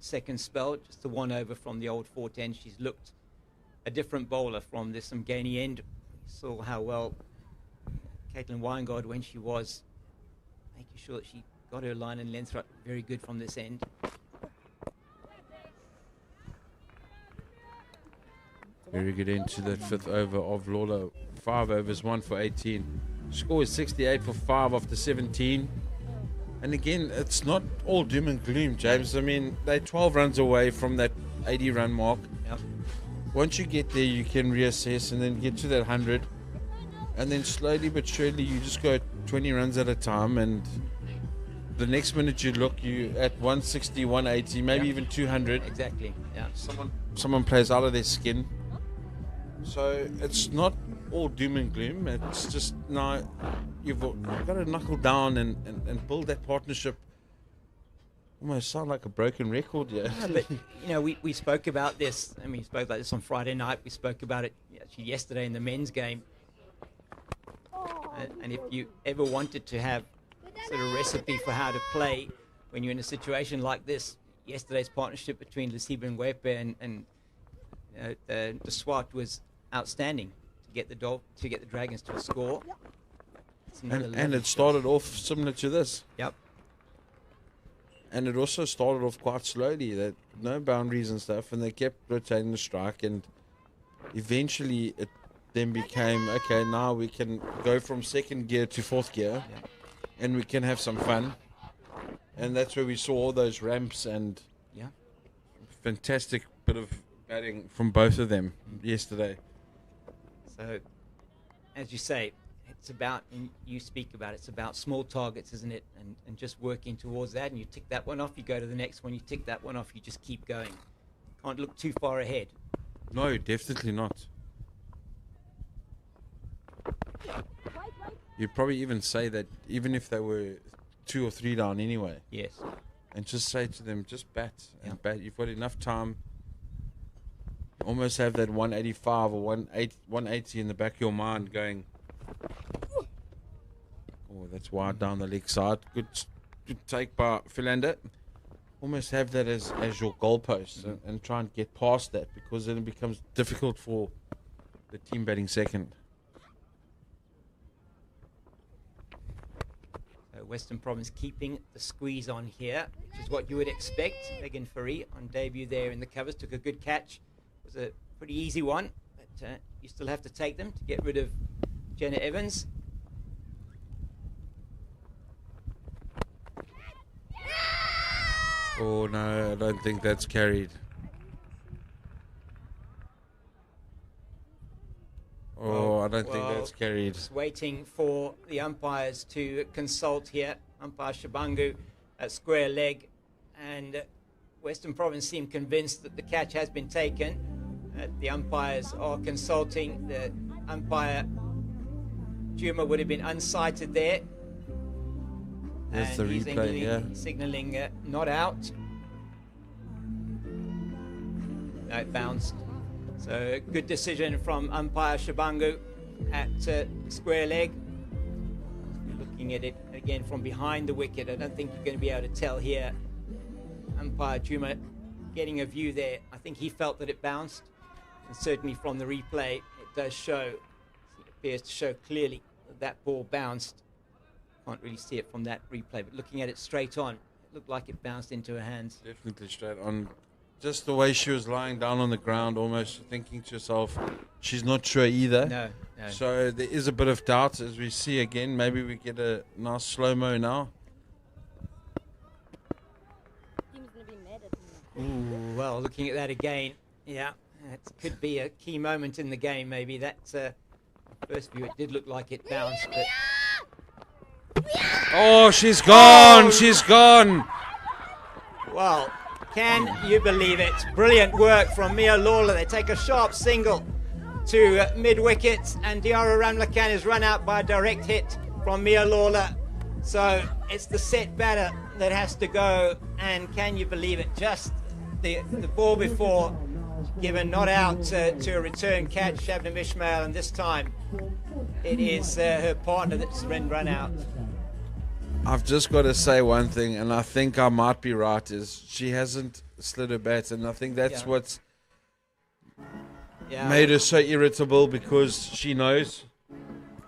second spell. Just the 1 over from the old fort end. She's looked a different bowler from this Mgani end. Saw how well Caitlin Weingard, when she was making sure that she got her line and length right, very good from this end. Very good into the 5th over of Lawler. 5 overs, 1 for 18. Score is 68 for 5 after 17. And again, it's not all doom and gloom, James. I mean, they're 12 runs away from that 80-run mark. Yep. Once you get there, you can reassess and then get to that 100. And then slowly but surely, you just go 20 runs at a time. And the next minute you look, you at 160, 180, maybe even 200. Exactly. Yeah. Someone plays out of their skin. So it's not all doom and gloom. It's just now you've got to knuckle down and build that partnership. Almost sound like a broken record, yeah. But we spoke about this. I mean, we spoke about this on Friday night. We spoke about it actually yesterday in the men's game. And if you ever wanted to have sort of recipe for how to play when you're in a situation like this, yesterday's partnership between Lesiba and Wepe and the SWAT was outstanding to get the Dragons to a score. And it started off similar to this. Yep. And it also started off quite slowly. That no boundaries and stuff, and they kept rotating the strike, and eventually it then became okay. Now we can go from 2nd gear to 4th gear, and we can have some fun. And that's where we saw all those ramps and fantastic bit of batting from both of them yesterday. So, as you say, it's about, and you speak about, it's about small targets, isn't it? And just working towards that, and you tick that one off, you go to the next one, you tick that one off, you just keep going. Can't look too far ahead. No, definitely not. You'd probably even say that even if they were 2 or 3 down anyway. Yes. And just say to them, just bat and bat. You've got enough time. Almost have that 185 or 180 in the back of your mind going, oh, that's wide down the leg side. Good take by Philander. Almost have that as your goalpost and try and get past that, because then it becomes difficult for the team batting second. Western Province keeping the squeeze on here, which is what you would expect. Megan Furry on debut there in the covers, took a good catch. It was a pretty easy one, but you still have to take them to get rid of Jenna Evans. Oh no, I don't think that's carried. Oh, I don't think that's carried. Just waiting for the umpires to consult here. Umpire Shabangu at square leg, and Western Province seem convinced that the catch has been taken. The umpires are consulting. The umpire Juma would have been unsighted there. That's the replay, signaling not out. No, it bounced. So good decision from umpire Shabangu at square leg. Looking at it again from behind the wicket, I don't think you're going to be able to tell here. Umpire Juma getting a view there. I think he felt that it bounced, and certainly from the replay it does show. It appears to show clearly that ball bounced. Can't really see it from that replay, but looking at it straight on, it looked like it bounced into her hands. Definitely straight on. Just the way she was lying down on the ground, almost thinking to herself, she's not sure either. No. So there is a bit of doubt, as we see again. Maybe we get a nice slow-mo now. Ooh, well, looking at that again, yeah, it could be a key moment in the game. Maybe that first view, it did look like it bounced, but oh, she's gone! She's gone! Well, can you believe it? Brilliant work from Mia Lawler. They take a sharp single to mid-wicket, and Diara Ramlakan is run out by a direct hit from Mia Lawler. So it's the set batter that has to go, and can you believe it? Just the ball before given not out to a return catch, Shabnam Ismail, and this time it is her partner that's been run out. I've just got to say one thing, and I think I might be right, is she hasn't slid her bat, and I think that's what's made her so irritable, because she knows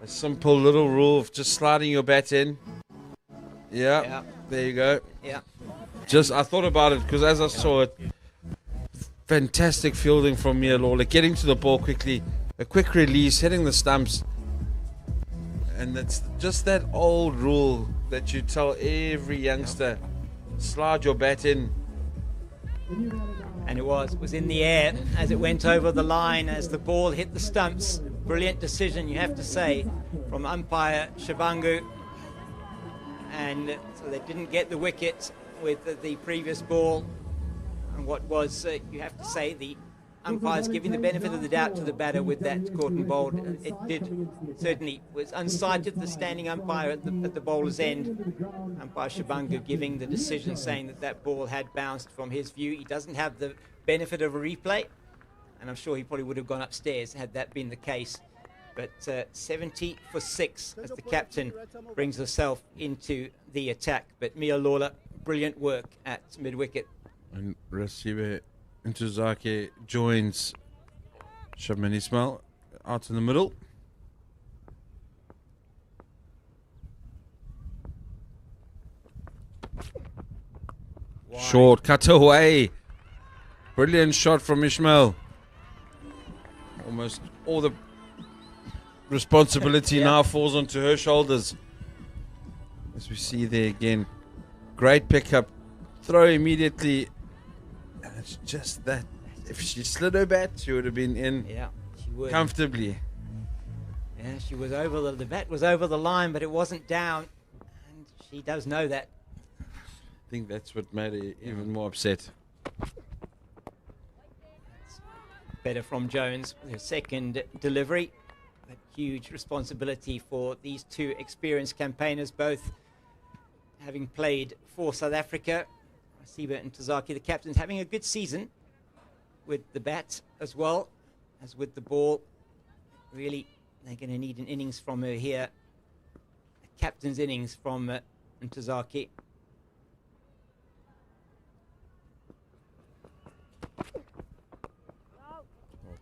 a simple little rule of just sliding your bat in. Yeah. There you go. Yeah. I thought about it because as I saw it, fantastic fielding from Mia Lawler, getting to the ball quickly, a quick release, hitting the stumps. And that's just that old rule that you tell every youngster, slide your bat in. And it was in the air as it went over the line, as the ball hit the stumps. Brilliant decision, you have to say, from umpire Shabangu. And so they didn't get the wicket with the previous ball. And what was, you have to say, the umpires giving the benefit of the doubt to the batter with that caught and bowled. It did certainly was unsighted, the standing umpire at the bowler's end. Umpire Shabangu giving the decision, saying that that ball had bounced from his view. He doesn't have the benefit of a replay, and I'm sure he probably would have gone upstairs had that been the case. But 70 for 6 as the captain brings herself into the attack. But Mia Lawler, brilliant work at mid-wicket. And Rasibe Ntuzake joins Shabman Ismail out in the middle. Wide. Short, cut away. Brilliant shot from Ismail. Almost all the responsibility now falls onto her shoulders. As we see there again. Great pickup. Throw immediately. And it's just that. If she slid her bat, she would have been in she would. comfortably. Yeah, she was over the bat was over the line, but it wasn't down. And she does know that. I think that's what made her even more upset. Better from Jones with her second delivery. A huge responsibility for these two experienced campaigners, both having played for South Africa. Siba and Tazaki, the captains, having a good season with the bat as well as with the ball. Really, they're going to need an innings from her here. A captain's innings from Ntozaki.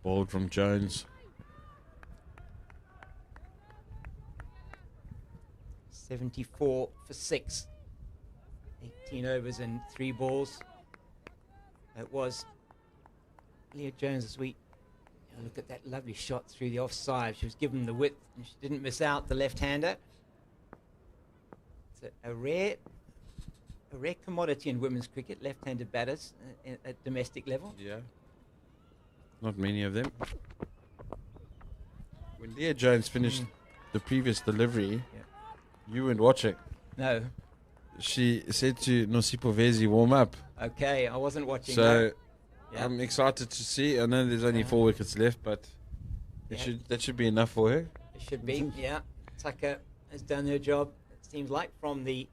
Bowled from Jones. 74 for 6. 18 overs and 3 balls. It was Leah Jones as we look at that lovely shot through the offside. She was given the width and she didn't miss out the left-hander. It's a rare commodity in women's cricket, left-handed batters at domestic level. Yeah. Not many of them. When Leah Jones finished the previous delivery, you weren't watching. No. She said to Nosipho Vezi, warm up. Okay, I wasn't watching. So no. I'm excited to see. I know there's only 4 wickets left, but that should be enough for her. It should be, yeah. Tucker has done her job, it seems like, from the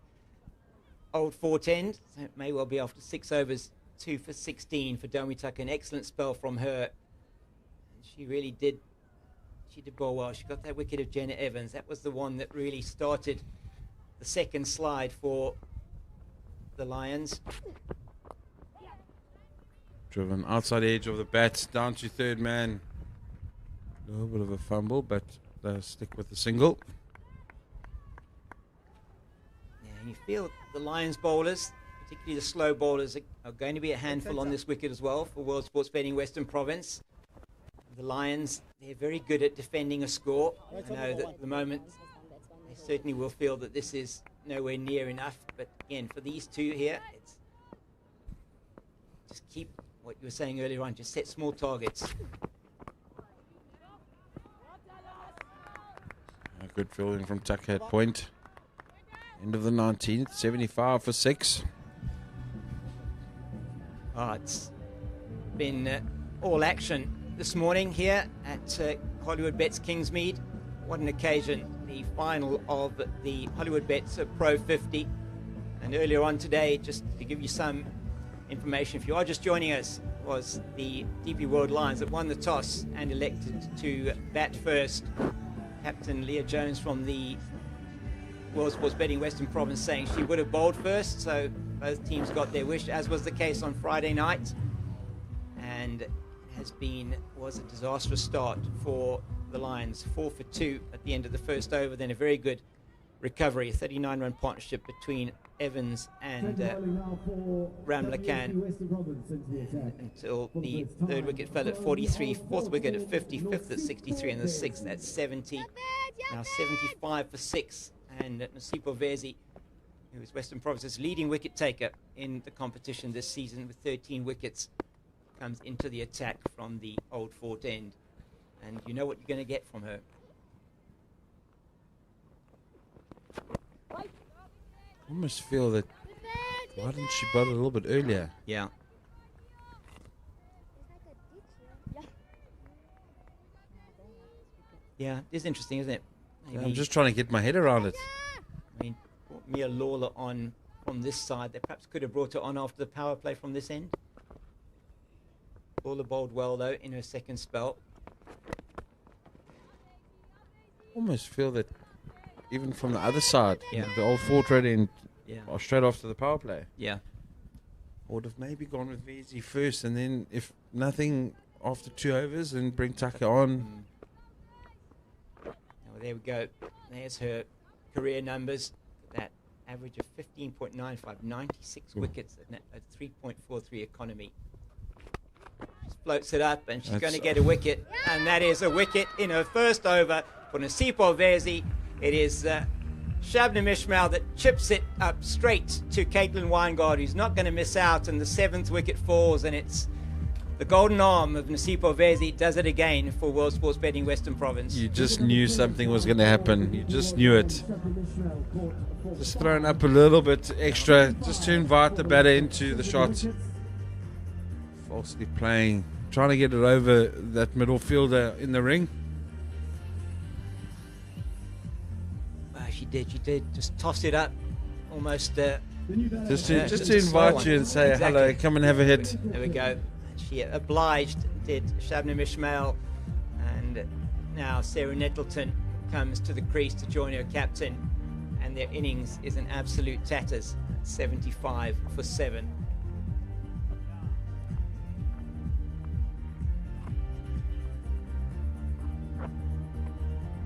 old 410. So it may well be after 6 overs, 2 for 16 for Domi Tucker. An excellent spell from her. And she really did. She did bowl well. She got that wicket of Jenna Evans. That was the one that really started the second slide for the Lions. Driven outside edge of the bat, down to third man. A little bit of a fumble, but they'll stick with the single. Yeah, and you feel the Lions bowlers, particularly the slow bowlers, are going to be a handful on this wicket as well for World Sports Betting Western Province. The Lions, they're very good at defending a score. I know that at the moment they certainly will feel that this is nowhere near enough. But again, for these two here, it's just keep what you were saying earlier on, just set small targets. A good fielding from Tucker at point. End of the 19th, 75 for 6. Oh, it's been all action this morning here at Hollywoodbets Kingsmead. What an occasion, the final of the Hollywoodbets Pro50. And earlier on today, just to give you some information, if you are just joining us, was the DP World Lions that won the toss and elected to bat first. Captain Leah Jones from the World Sports Betting Western Province saying she would have bowled first, so both teams got their wish, as was the case on Friday night. And was a disastrous start for the Lions. 4 for 2 at the end of the first over, then a very good recovery. A 39-run partnership between Evans and Ramlakan until the third wicket fell at 43, fourth wicket at 50, fifth at 63, and the sixth at 70. Now 75 for 6, and Nasipo Vezi, who is Western Province's leading wicket taker in the competition this season with 13 wickets, comes into the attack from the Old Fort end, and you know what you're going to get from her. I almost feel that, why didn't she bowl a little bit earlier? Yeah. Yeah, it's interesting, isn't it? Maybe, I'm just trying to get my head around it. I mean, Mia Lawler on from this side. They perhaps could have brought her on after the power play from this end. Lawler bowled well, though, in her second spell. Almost feel that even from the other side, Yeah. the Old Fort Road end, Yeah. or straight after the power play. Yeah. I would have maybe gone with Vezi first, and then if nothing after 2 overs, and bring Tucker on. Well, there we go. There's her career numbers. That average of 15.95, 96 wickets at 3.43 economy. She floats it up, and she's going to get a wicket. And that is a wicket in her first over for Nasipo Vezi. It is Shabnam Ismail that chips it up straight to Caitlin Weingard, who's not going to miss out, and the 7th wicket falls, and it's the golden arm of Nasipo Vezi does it again for World Sports Betting Western Province. You just knew something was going to happen. You just knew it. Just thrown up a little bit extra, just to invite the batter into the shot. Falsely playing, trying to get it over that middle fielder in the ring. She did. Just toss it up, almost. Just to invite you and say, Exactly. hello, come and have a hit. There we go. She obliged, did Shabnam Ismail, and now Sarah Nettleton comes to the crease to join her captain, and their innings is an absolute tatters, 75 for 7.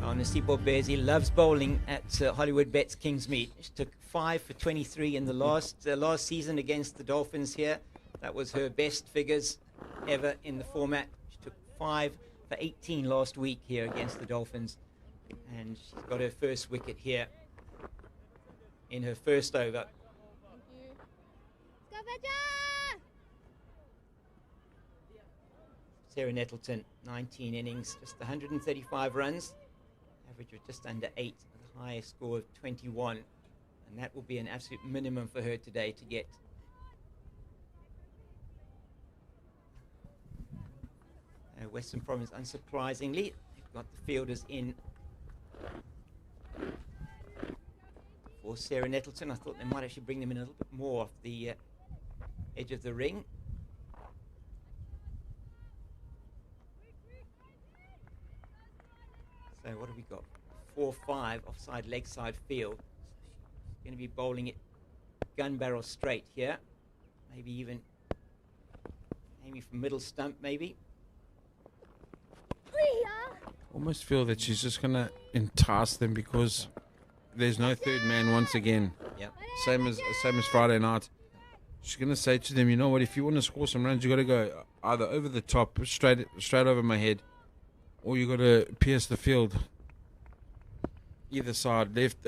Nasipo Vezi loves bowling at Hollywoodbets Kingsmead. She took 5 for 23 in the last season against the Dolphins here. That was her best figures ever in the format. She took 5 for 18 last week here against the Dolphins. And she's got her first wicket here in her first over. Sarah Nettleton, 19 innings, just 135 runs. Average of just under 8, with a high score of 21. And that will be an absolute minimum for her today to get. Western Province, unsurprisingly, they've got the fielders in for Sarah Nettleton. I thought they might actually bring them in a little bit more off the edge of the ring. So what have we got? 4-5 offside leg side field. She's going to be bowling it gun barrel straight here. Maybe even aiming from middle stump maybe. Almost feel that she's just going to entice them because there's no third man once again. Yep. Same as Friday night. She's going to say to them, you know what, if you want to score some runs, you got to go either over the top, straight over my head, or you got to pierce the field. Either side, left,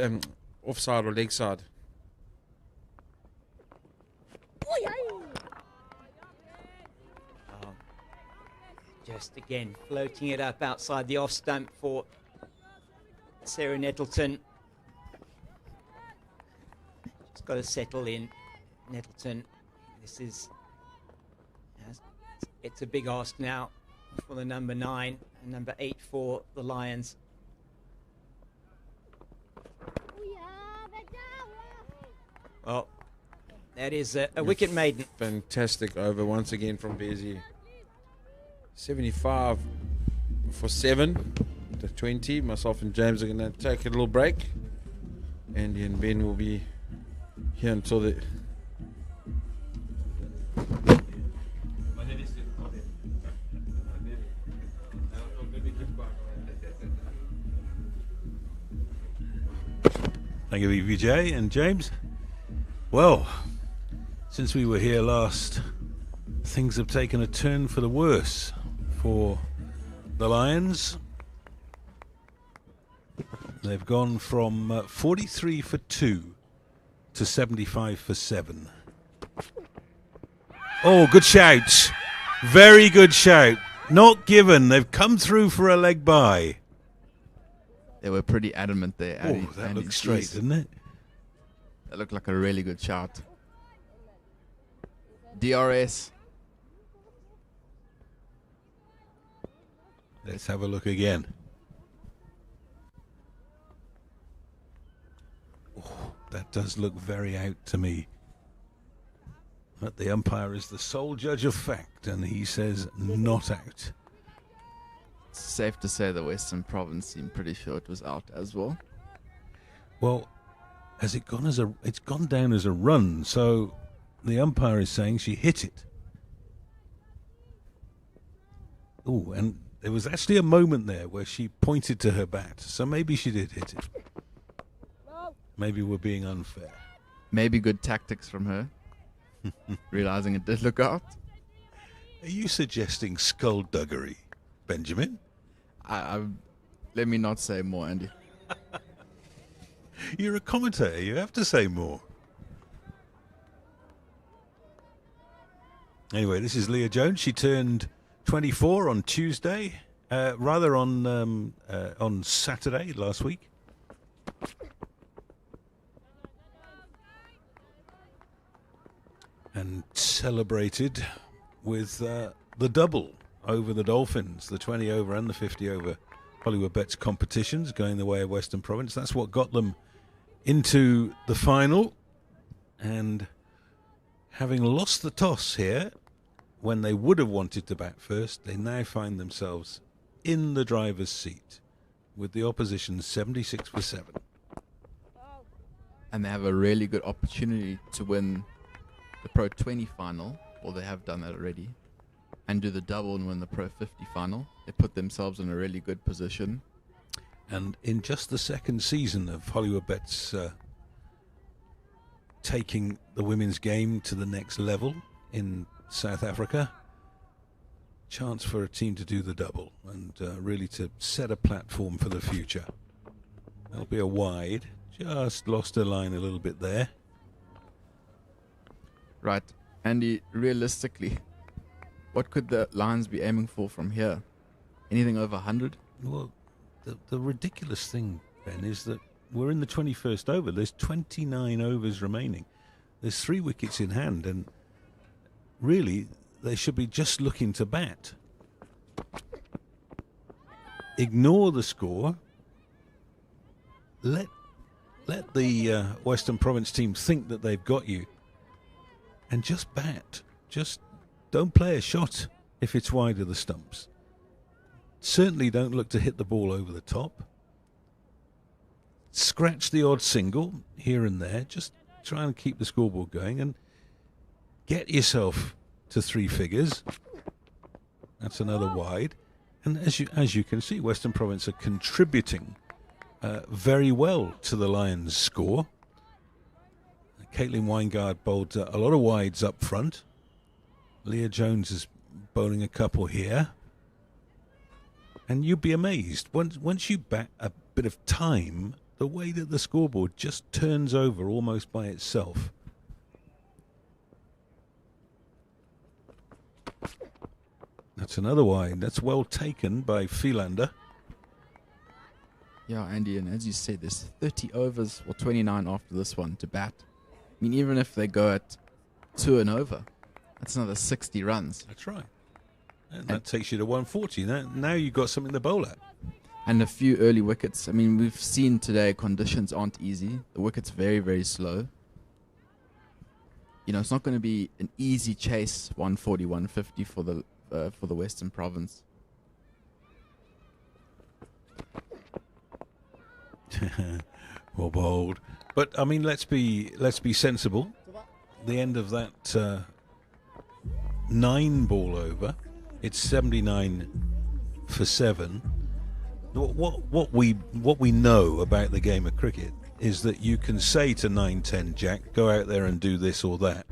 offside or leg side. Just again floating it up outside the off stump for Sarah Nettleton. Just got to settle in, Nettleton. This is it's a big ask now for the number 9 and number 8 for the Lions. Well, that is a wicket maiden. Fantastic over once again from Vezi. 75 for 7 to 20. Myself and James are going to take a little break. Andy and Ben will be here until the... Thank you, VJ and James. Well, since we were here last, things have taken a turn for the worse for the Lions. They've gone from 43 for 2 to 75 for 7. Oh, good shout. Very good shout. Not given. They've come through for a leg bye. They were pretty adamant there. Oh, that looks straight, didn't it? That looked like a really good shot. DRS. Let's have a look again. Oh, that does look very out to me. But the umpire is the sole judge of fact, and he says not out. It's safe to say the Western Province seemed pretty sure it was out as well. Well, has it gone as it's gone down as a run, so the umpire is saying she hit it. Oh, and there was actually a moment there where she pointed to her bat, so maybe she did hit it. Maybe we're being unfair. Maybe good tactics from her. Realizing it did look out. Are you suggesting skullduggery, Benjamin? Let me not say more, Andy. You're a commentator. You have to say more. Anyway, this is Leah Jones. She turned 24 on Tuesday, on Saturday last week. And celebrated with the double over the Dolphins, the 20 over and the 50 over Hollywoodbets competitions going the way of Western Province. That's what got them into the final. And having lost the toss here, when they would have wanted to bat first, they now find themselves in the driver's seat with the opposition 76 for 7. And they have a really good opportunity to win the Pro 20 final, or they have done that already, and do the double and win the Pro 50 final. They put themselves in a really good position. And in just the second season of Hollywoodbets taking the women's game to the next level in South Africa, chance for a team to do the double and really to set a platform for the future. That'll be a wide. Just lost her line a little bit there. Right. Andy, realistically, what could the Lions be aiming for from here? Anything over 100? Well, the ridiculous thing, Ben, is that we're in the 21st over. There's 29 overs remaining. There's 3 wickets in hand, and really, they should be just looking to bat. Ignore the score. Let the Western Province team think that they've got you. And just bat. Just don't play a shot if it's wide of the stumps. Certainly don't look to hit the ball over the top. Scratch the odd single here and there. Just try and keep the scoreboard going and get yourself to 3 figures. That's another wide. And as you can see, Western Province are contributing very well to the Lions' score. Caitlin Weingard bowled a lot of wides up front. Leah Jones is bowling a couple here. And you'd be amazed. Once you bat a bit of time, the way that the scoreboard just turns over almost by itself. That's another wide. That's well taken by Philander. Yeah, Andy, and as you said, there's 30 overs or 29 after this one to bat. I mean, even if they go at 2 and over, that's another 60 runs. That's right. And that takes you to 140. Now you've got something to bowl at. And a few early wickets. I mean, we've seen today conditions aren't easy. The wicket's very, very slow. You know, it's not going to be an easy chase, 140, 150 for the Western Province. Well bowled. But I mean, let's be sensible. The end of that 9 ball over, it's 79 for 7. What we know about the game of cricket is that you can say to 9-10 Jack, go out there and do this or that.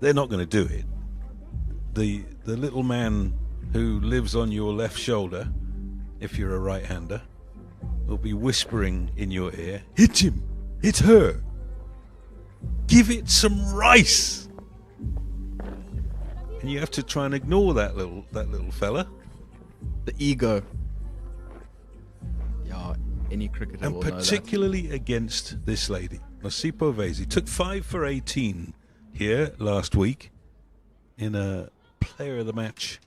They're not going to do it. The little man who lives on your left shoulder, if you're a right-hander, will be whispering in your ear, hit him, hit her, give it some rice. And you have to try and ignore that little fella. The ego. Yeah, any cricketer And will know that. particularly against this lady, Nosipo Vezi. Took 5 for 18 here last week in a player of the match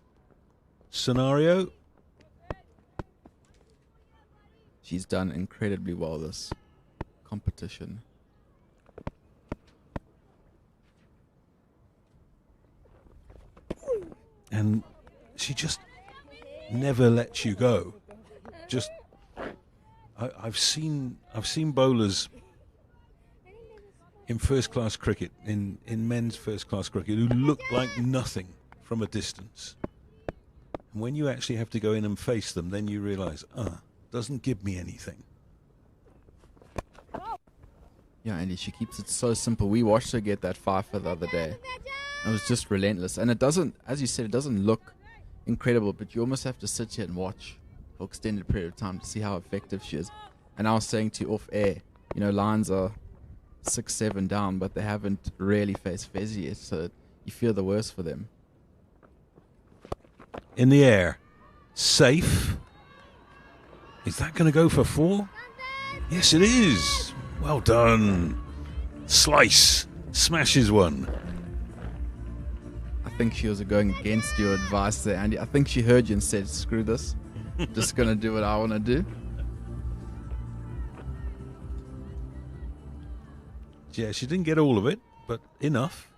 scenario. She's done incredibly well this competition. And she just never lets you go. Just I've seen bowlers in first class cricket, in men's first class cricket, who look like nothing from a distance. And when you actually have to go in and face them, then you realise, doesn't give me anything. Yeah, Andy, she keeps it so simple. We watched her get that fifer the other day. It was just relentless. And it doesn't, as you said, it doesn't look incredible, but you almost have to sit here and watch for extended period of time to see how effective she is. And I was saying to you off air, you know, lines are 6-7 down, but they haven't really faced Fezzi yet, so you feel the worst for them. In the air, safe. Is that going to go for 4? Yes, it is. Well done. Slice. Smashes one. I think she was going against your advice there, Andy. I think she heard you and said, screw this. Just going to do what I want to do. Yeah, she didn't get all of it, but enough.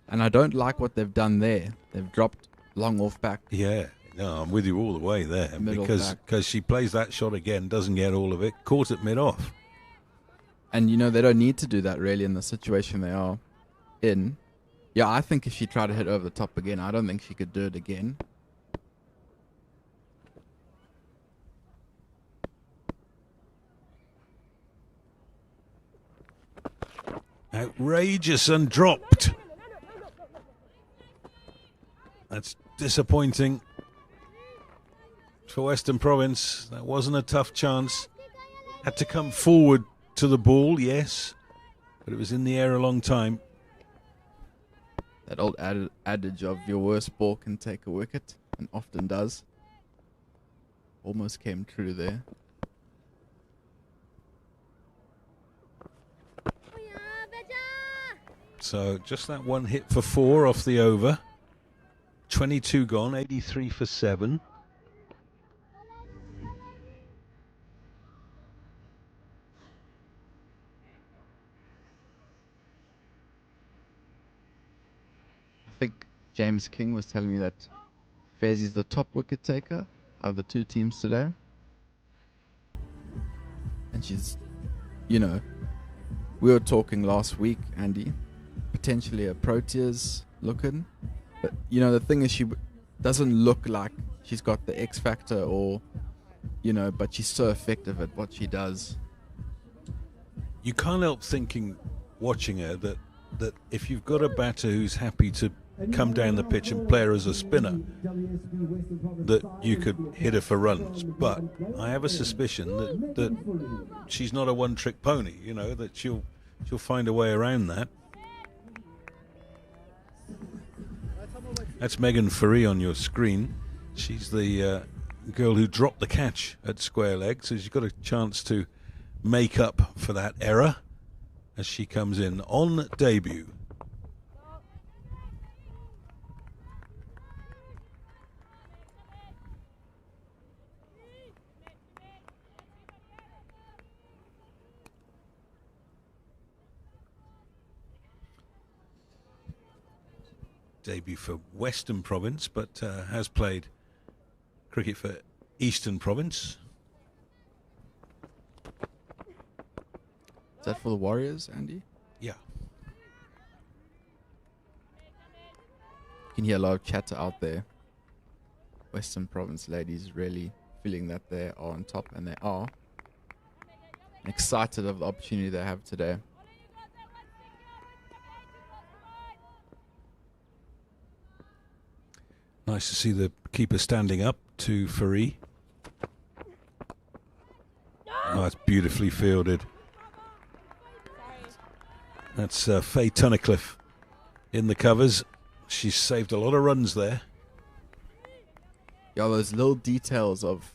And I don't like what they've done there. They've dropped long off back. Yeah, no, I'm with you all the way there. Middle Because she plays that shot again, doesn't get all of it, caught it mid-off. And, you know, they don't need to do that really in the situation they are in. Yeah, I think if she tried to hit over the top again, I don't think she could do it again. Outrageous and dropped. That's disappointing for Western Province. That wasn't a tough chance. Had to come forward to the ball, yes, but it was in the air a long time. That old adage of your worst ball can take a wicket, and often does. Almost came true there. So just that one hit for 4 off the over. 22 gone, 83 for 7. I think James King was telling me that Fezzi's the top wicket taker of the two teams today. And she's, you know, we were talking last week, Andy, potentially a Proteas looking. But, you know, the thing is she doesn't look like she's got the X factor or, you know, but she's so effective at what she does. You can't help thinking, watching her, that if you've got a batter who's happy to come down the pitch and play her as a spinner, that you could hit her for runs. But I have a suspicion that she's not a one-trick pony, you know, that she'll find a way around that. That's Megan Faree on your screen. She's the girl who dropped the catch at square leg, so she's got a chance to make up for that error as she comes in on debut. Debut for Western Province, but has played cricket for Eastern Province. Is that for the Warriors, Andy? Yeah. You can hear a lot of chatter out there. Western Province ladies really feeling that they are on top, and they are. Excited of the opportunity they have today. Nice to see the keeper standing up to Faree. Oh, it's beautifully fielded. That's Faye Tunnicliffe in the covers. She's saved a lot of runs there. Yeah, those little details of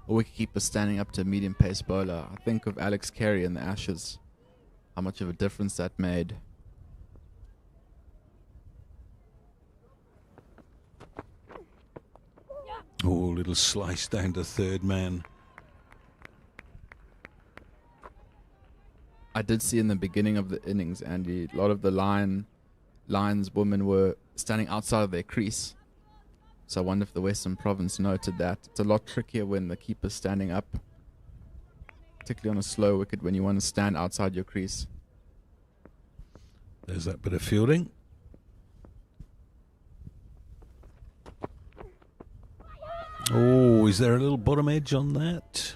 a wicketkeeper standing up to a medium pace bowler. I think of Alex Carey in the Ashes, how much of a difference that made. Oh, little slice down to third man. I did see in the beginning of the innings, Andy, a lot of the Lions women were standing outside of their crease. So I wonder if the Western Province noted that. It's a lot trickier when the keeper's standing up, particularly on a slow wicket when you want to stand outside your crease. There's that bit of fielding. Oh, is there a little bottom edge on that?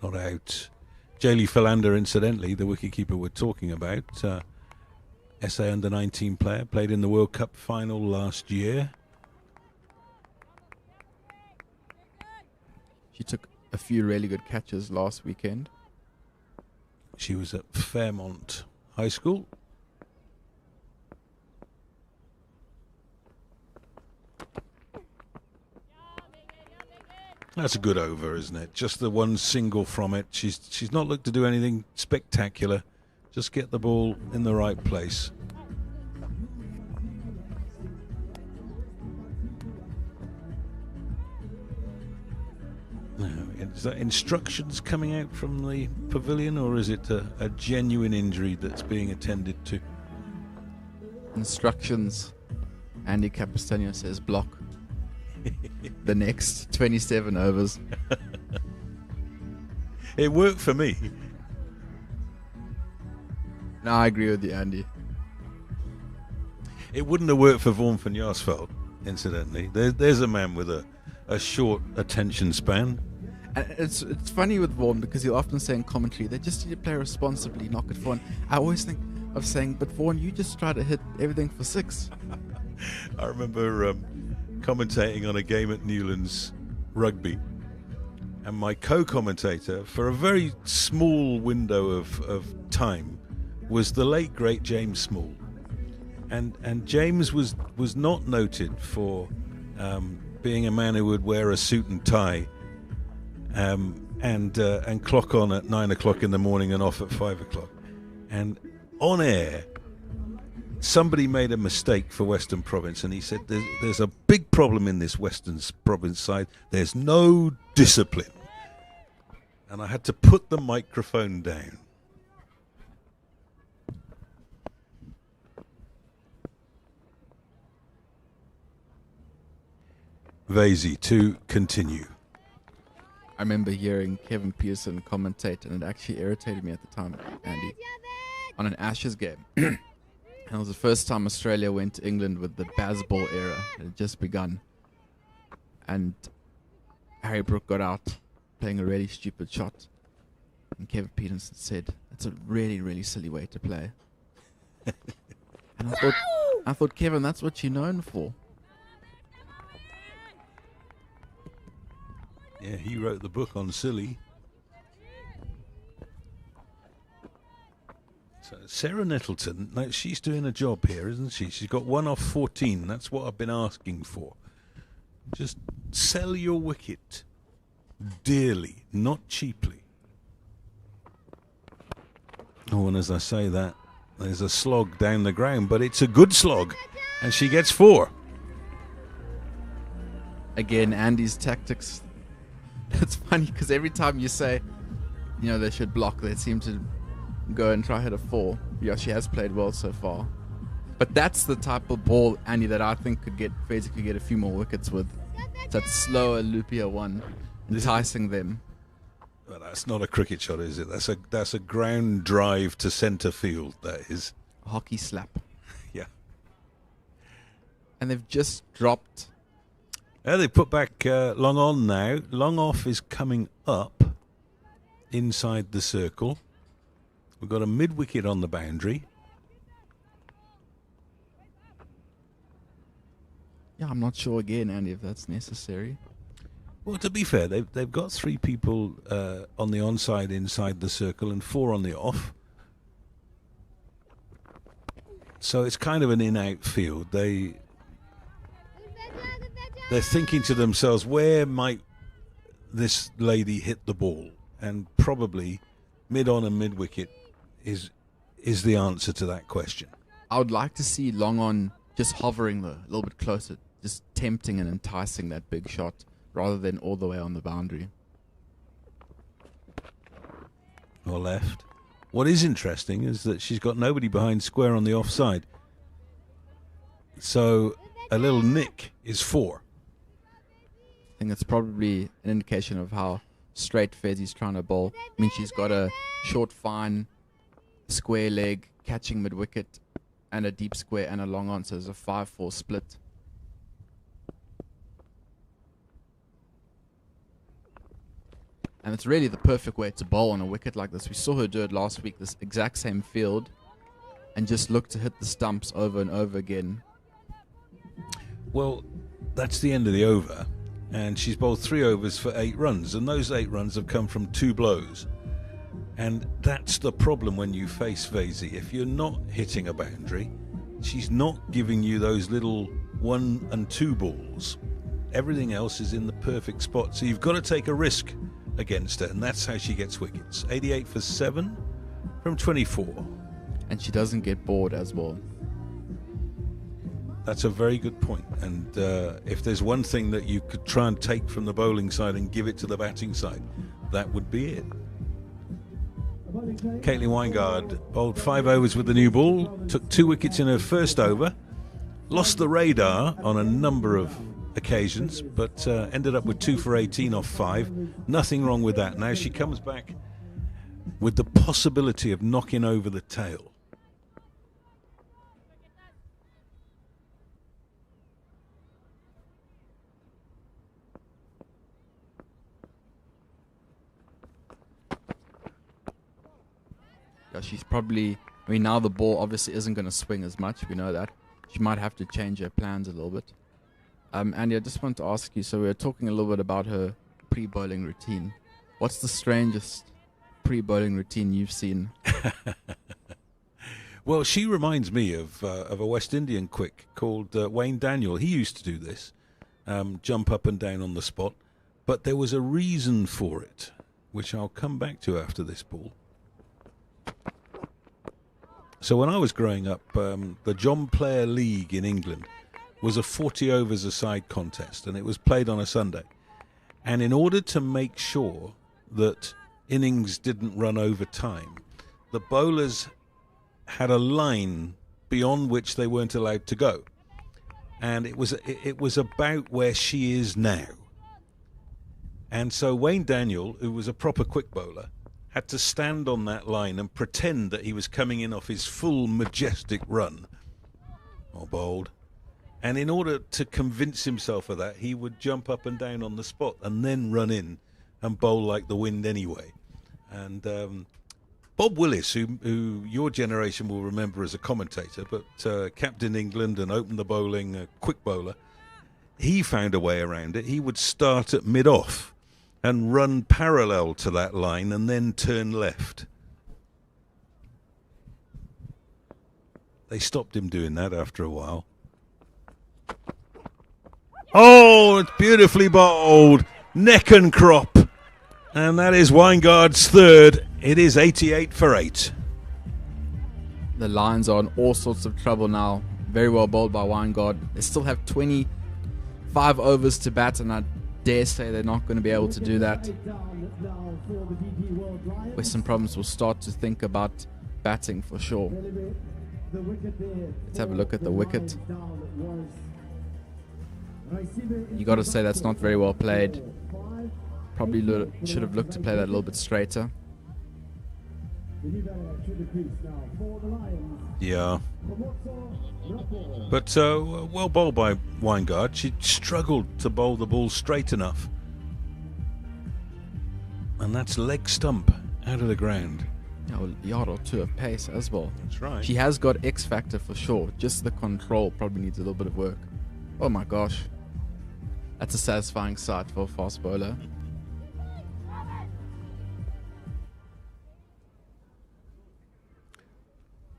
Not out. Jaylee Philander, incidentally, the wicketkeeper we're talking about, SA under-19 player, played in the World Cup final last year. She took a few really good catches last weekend. She was at Fairmont High School. That's a good over, isn't it? Just the one single from it. She's not looked to do anything spectacular. Just get the ball in the right place. Now, is that instructions coming out from the pavilion, or is it a genuine injury that's being attended to? Instructions. Andy Capistano says block. The next 27 overs. It worked for me. No, I agree with you, Andy. It wouldn't have worked for Vaughan van Jaarsveld, incidentally. There's a man with a short attention span. And it's funny with Vaughan because he'll often say in commentary, they just need to play responsibly, knock it for one. I always think of saying, but Vaughan, you just try to hit everything for six. I remember commentating on a game at Newlands Rugby, and my co-commentator, for a very small window of time, was the late great James Small, and James was not noted for being a man who would wear a suit and tie and clock on at 9 o'clock in the morning and off at 5 o'clock. And on air, somebody made a mistake for Western Province, and he said there's a big problem in this Western Province side. There's no discipline. And I had to put the microphone down. Vasey to continue. I remember hearing Kevin Pearson commentate, and it actually irritated me at the time, Andy, on an Ashes game. And it was the first time Australia went to England with the Bazball era. It had just begun. And Harry Brook got out playing a really stupid shot. And Kevin Peterson said, "That's a really, really silly way to play." And I thought, Kevin, that's what you're known for. Yeah, he wrote the book on silly. So Sarah Nettleton, now she's doing a job here, isn't she? She's got 1 off 14. That's what I've been asking for. Just sell your wicket dearly, not cheaply. Oh, and as I say that, there's a slog down the ground, but it's a good slog, and she gets 4. Again, Andy's tactics. It's funny because every time you say, they should block, they seem to go and try hit a 4. Yeah, she has played well so far. But that's the type of ball, Andy, that I think could get a few more wickets with. It's that slower, loopier one, enticing them. Well, that's not a cricket shot, is it? That's a ground drive to centre field, that is. A hockey slap. Yeah. And they've just dropped. They put back long on now. Long off is coming up inside the circle. We've got a mid-wicket on the boundary. Yeah, I'm not sure again, Andy, if that's necessary. Well, to be fair, they've got 3 people on the onside inside the circle and 4 on the off. So it's kind of an in-out field. They're thinking to themselves, where might this lady hit the ball? And probably mid-on and mid-wicket is the answer to that question. I would like to see long on just hovering a little bit closer, just tempting and enticing that big shot rather than all the way on the boundary. Or left. What is interesting is that she's got nobody behind square on the offside. So a little nick is 4. I think it's probably an indication of how straight Fezzi's trying to bowl. I mean, she's got a short, fine, square leg, catching mid-wicket, and a deep square and a long on, so there's a 5-4 split. And it's really the perfect way to bowl on a wicket like this. We saw her do it last week, this exact same field, and just look to hit the stumps over and over again. Well, that's the end of the over, and she's bowled 3 overs for 8 runs, and those 8 runs have come from 2 blows. And that's the problem when you face Vasey. If you're not hitting a boundary, she's not giving you those little 1 and 2 balls. Everything else is in the perfect spot, so you've got to take a risk against her, and that's how she gets wickets. 88 for 7 from 24. And she doesn't get bored as well. That's a very good point. And if there's one thing that you could try and take from the bowling side and give it to the batting side, that would be it. Caitlin Weingard bowled 5 overs with the new ball, took 2 wickets in her first over, lost the radar on a number of occasions, but ended up with 2 for 18 off 5. Nothing wrong with that. Now she comes back with the possibility of knocking over the tail. Yeah, she's probably, I mean, now the ball obviously isn't going to swing as much, we know that. She might have to change her plans a little bit. Andy, I just want to ask you, so we were talking a little bit about her pre-bowling routine. What's the strangest pre-bowling routine you've seen? Well, she reminds me of a West Indian quick called Wayne Daniel. He used to do this, jump up and down on the spot, but there was a reason for it, which I'll come back to after this ball. So when I was growing up, the John Player League in England was a 40 overs a side contest, and it was played on a Sunday. And in order to make sure that innings didn't run over time, the bowlers had a line beyond which they weren't allowed to go. And it was about where she is now. And so Wayne Daniel, who was a proper quick bowler, had to stand on that line and pretend that he was coming in off his full majestic run, or bowled. And in order to convince himself of that, he would jump up and down on the spot and then run in and bowl like the wind anyway. And Bob Willis, who your generation will remember as a commentator, but captained England and opened the bowling, a quick bowler, he found a way around it. He would start at mid-off and run parallel to that line and then turn left. They stopped him doing that after a while. Oh, it's beautifully bowled. Neck and crop. And that is Weingard's third. It is 88 for 8. The Lions are in all sorts of trouble now. Very well bowled by Weingard. They still have 25 overs to bat, and I dare say they're not going to be able to do that. Western Province will start to think about batting for sure. Let's have a look at the wicket. You got to say that's not very well played. Probably should have looked to play that a little bit straighter. Yeah. But well bowled by Weingard. She struggled to bowl the ball straight enough. And that's leg stump out of the ground. Yeah, well, a yard or two of pace as well. That's right. She has got X factor for sure. Just the control probably needs a little bit of work. Oh my gosh. That's a satisfying sight for a fast bowler.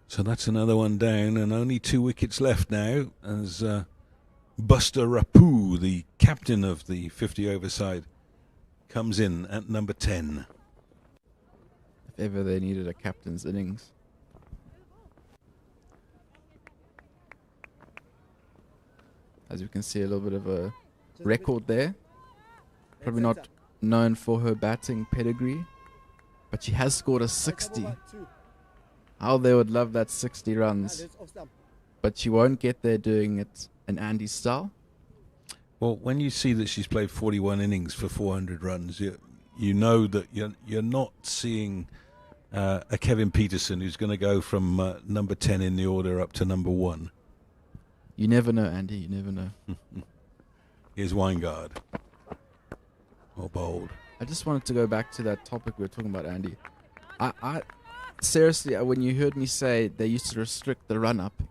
So that's another one down, and only 2 wickets left now as Buster Rapu, the captain of the 50 over side, comes in at number 10. If ever they needed a captain's innings. As you can see, a little bit of a record there. Probably not known for her batting pedigree, but she has scored a 60. How they would love that 60 runs. But she won't get there doing it in Andy's style. Well, when you see that she's played 41 innings for 400 runs, you know that you're not seeing a Kevin Peterson who's going to go from number 10 in the order up to number 1. You never know, Andy. You never know. Here's Weingard. Or bold. I just wanted to go back to that topic we were talking about, Andy. I seriously, when you heard me say they used to restrict the run-up,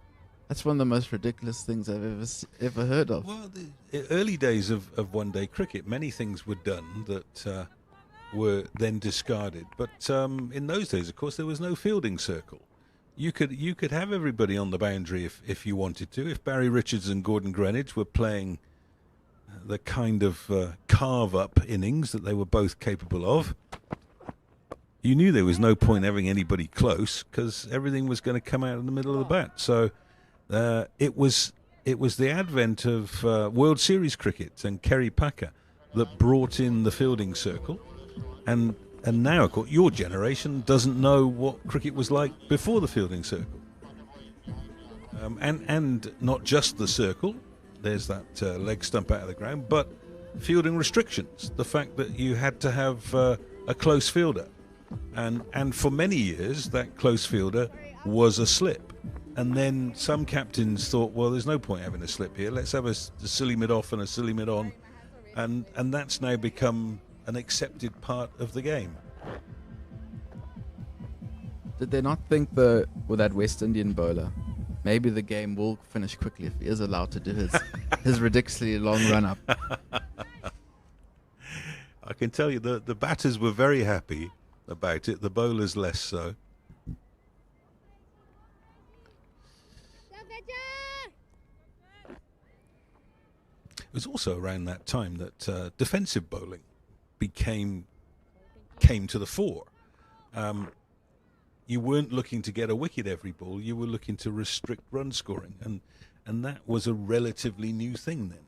that's one of the most ridiculous things I've ever heard of. Well, the early days of one-day cricket, many things were done that were then discarded. But in those days, of course, there was no fielding circle. You could have everybody on the boundary if you wanted to. If Barry Richards and Gordon Greenidge were playing the kind of carve-up innings that they were both capable of, you knew there was no point having anybody close because everything was going to come out in the middle of the bat. So it was the advent of World Series cricket and Kerry Packer that brought in the fielding circle. And now, of course, your generation doesn't know what cricket was like before the fielding circle. And not just the circle, there's that leg stump out of the ground, but fielding restrictions. The fact that you had to have a close fielder. And for many years, that close fielder was a slip. And then some captains thought, well, there's no point having a slip here. Let's have a silly mid-off and a silly mid-on. And that's now become an accepted part of the game. Did they not think with that West Indian bowler, maybe the game will finish quickly if he is allowed to do his ridiculously long run-up? I can tell you the batters were very happy about it, the bowlers less so. It was also around that time that defensive bowling came to the fore. You weren't looking to get a wicket every ball, you were looking to restrict run scoring, and that was a relatively new thing then.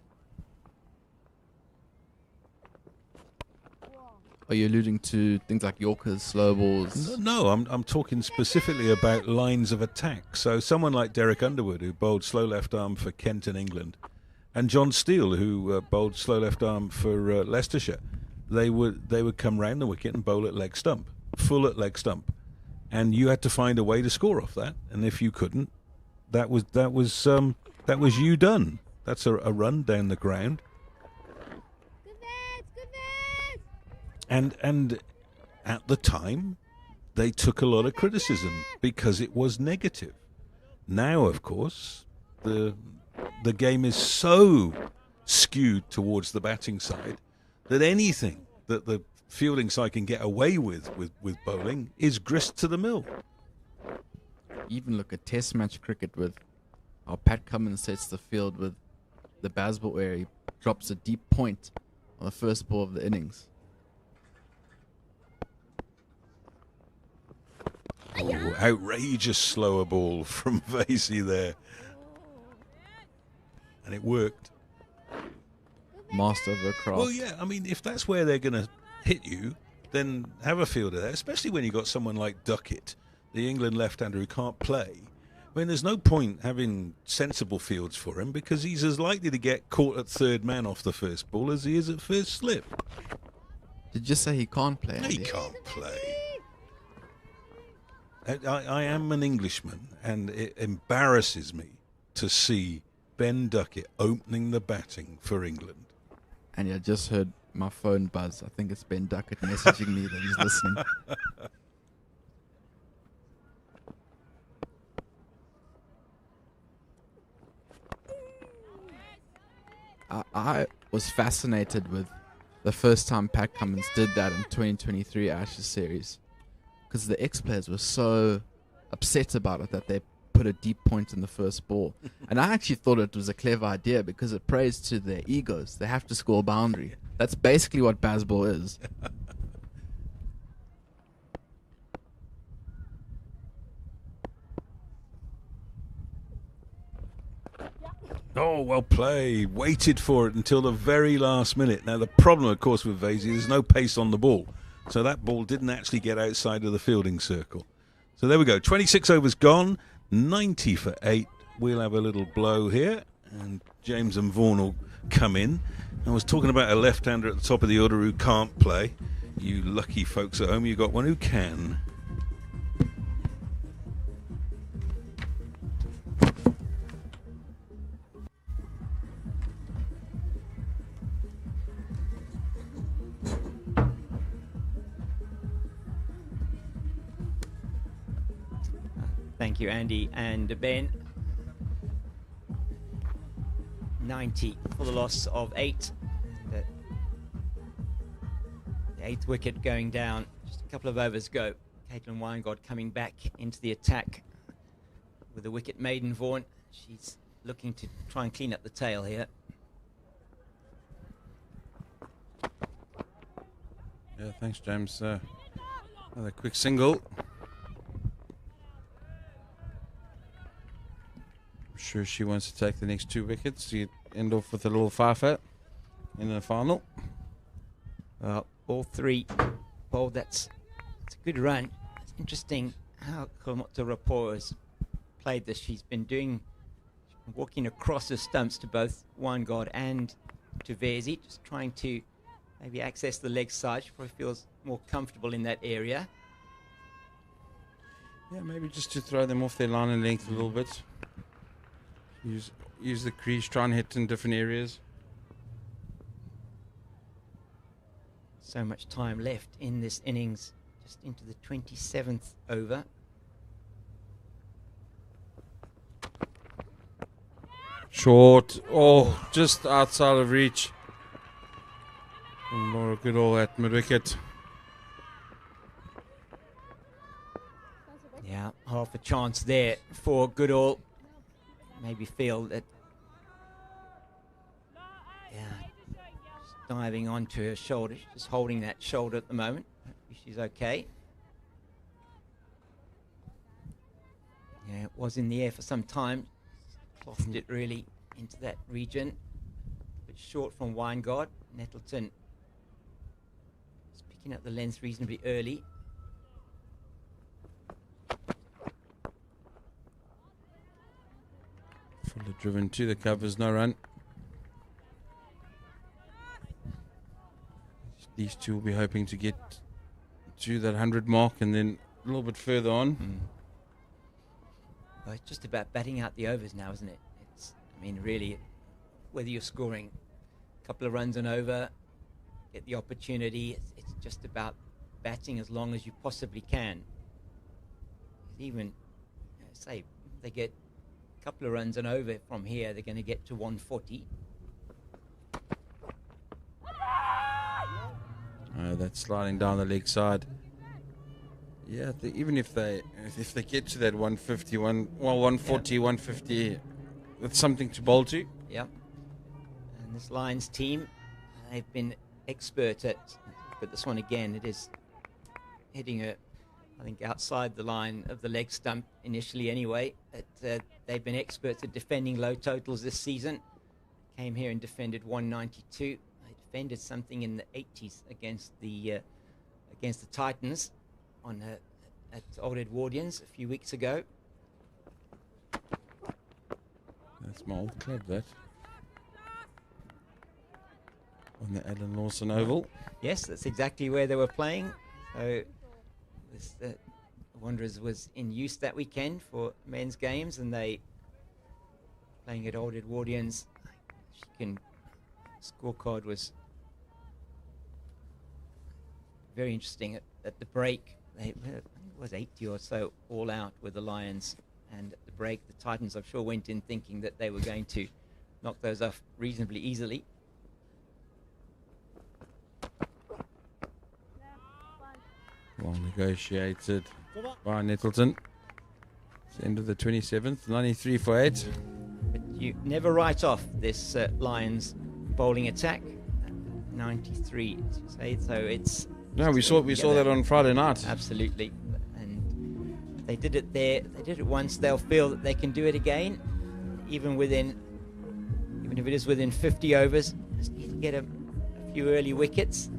Are you alluding to things like Yorkers, slow balls? No, I'm talking specifically about lines of attack. So someone like Derek Underwood, who bowled slow left arm for Kent in England, and John Steele, who bowled slow left arm for Leicestershire, they would come round the wicket and bowl at leg stump, full at leg stump, and you had to find a way to score off that. And if you couldn't, that was you done. That's a run down the ground. And at the time, they took a lot of criticism because it was negative. Now, of course, the game is so skewed towards the batting side that anything that the fielding side can get away with bowling is grist to the mill. Even look at Test match cricket with how Pat Cummins sets the field with the Bazball where he drops a deep point on the first ball of the innings. Oh, outrageous slower ball from Vasey there. And it worked. Master of her craft. Well, yeah, I mean, if that's where they're going to hit you, then have a fielder there, especially when you've got someone like Duckett, the England left-hander who can't play. I mean, there's no point having sensible fields for him because he's as likely to get caught at third man off the first ball as he is at first slip. Did you say he can't play? He can't play. I am an Englishman, and it embarrasses me to see Ben Duckett opening the batting for England. And I just heard my phone buzz. I think it's Ben Duckett messaging me that he's listening. I was fascinated with the first time Pat Cummins did that in 2023 Ashes series, because the ex-players were so upset about it that they put a deep point in the first ball. And I actually thought it was a clever idea because it plays to their egos. They have to score a boundary. That's basically what baseball is. Oh, well played. Waited for it until the very last minute. Now, the problem, of course, with Vasey, there's no pace on the ball. So that ball didn't actually get outside of the fielding circle. So there we go. 26 overs gone. 90 for 8. We'll have a little blow here. And James and Vaughan will come in. I was talking about a left-hander at the top of the order who can't play. You lucky folks at home, you got one who can. Thank you, Andy and Ben. 90 for the loss of 8. The 8th wicket going down. Just a couple of overs go. Caitlin Weingart coming back into the attack with a wicket maiden, Vaughan. She's looking to try and clean up the tail here. Yeah, thanks, James. Another quick single. Sure, she wants to take the next 2 wickets. You end off with a little fifer in the final. All 3 bowled. It's a good run. It's interesting how Kamoto Rapor has played this. She's been walking across the stumps to both Weingart and to Vesi, just trying to maybe access the leg side. She probably feels more comfortable in that area. Yeah, maybe just to throw them off their line and length a little bit. Use the crease, try and hit in different areas. So much time left in this innings, just into the 27th over. Short. Oh, just outside of reach. And Laura Goodall at mid-wicket. Yeah, half a chance there for Goodall. Maybe feel that, just diving onto her shoulder. She's just holding that shoulder at the moment. Hopefully she's okay. Yeah, it was in the air for some time. Clothed it really into that region. A bit short from Weingart. Nettleton is picking up the length reasonably early. Fuller driven to the covers, no run. These two will be hoping to get to that 100 mark and then a little bit further on. Well, it's just about batting out the overs now, isn't it? I mean, really, whether you're scoring a couple of runs and over, get the opportunity, it's just about batting as long as you possibly can. Even, say, they get couple of runs and over from here, they're going to get to 140. That's sliding down the leg side. Yeah, even if they get to that 150, 140, 150, that's something to bowl to. Yeah. And this Lions team, they've been expert at, but this one again, it is hitting I think outside the line of the leg stump initially anyway. They've been experts at defending low totals this season. Came here and defended 192. They defended something in the 80s against the Titans at Old Edwardians a few weeks ago. That's my old club, that. On the Alan Lawson Oval. Yes, that's exactly where they were playing. So this Wanderers was in use that weekend for men's games, and they playing at Old Edwardians. Scorecard was very interesting at the break. It was 80 or so all out with the Lions, and at the break the Titans, I'm sure, went in thinking that they were going to knock those off reasonably easily. Well negotiated by Nettleton. It's the end of the 27th, 93 for 8. But you never write off this Lions bowling attack. 93, as you say, so it's... No, we saw that on Friday night. Absolutely. And they did it there. They did it once. They'll feel that they can do it again, even if it is within 50 overs. Just need to get a few early wickets.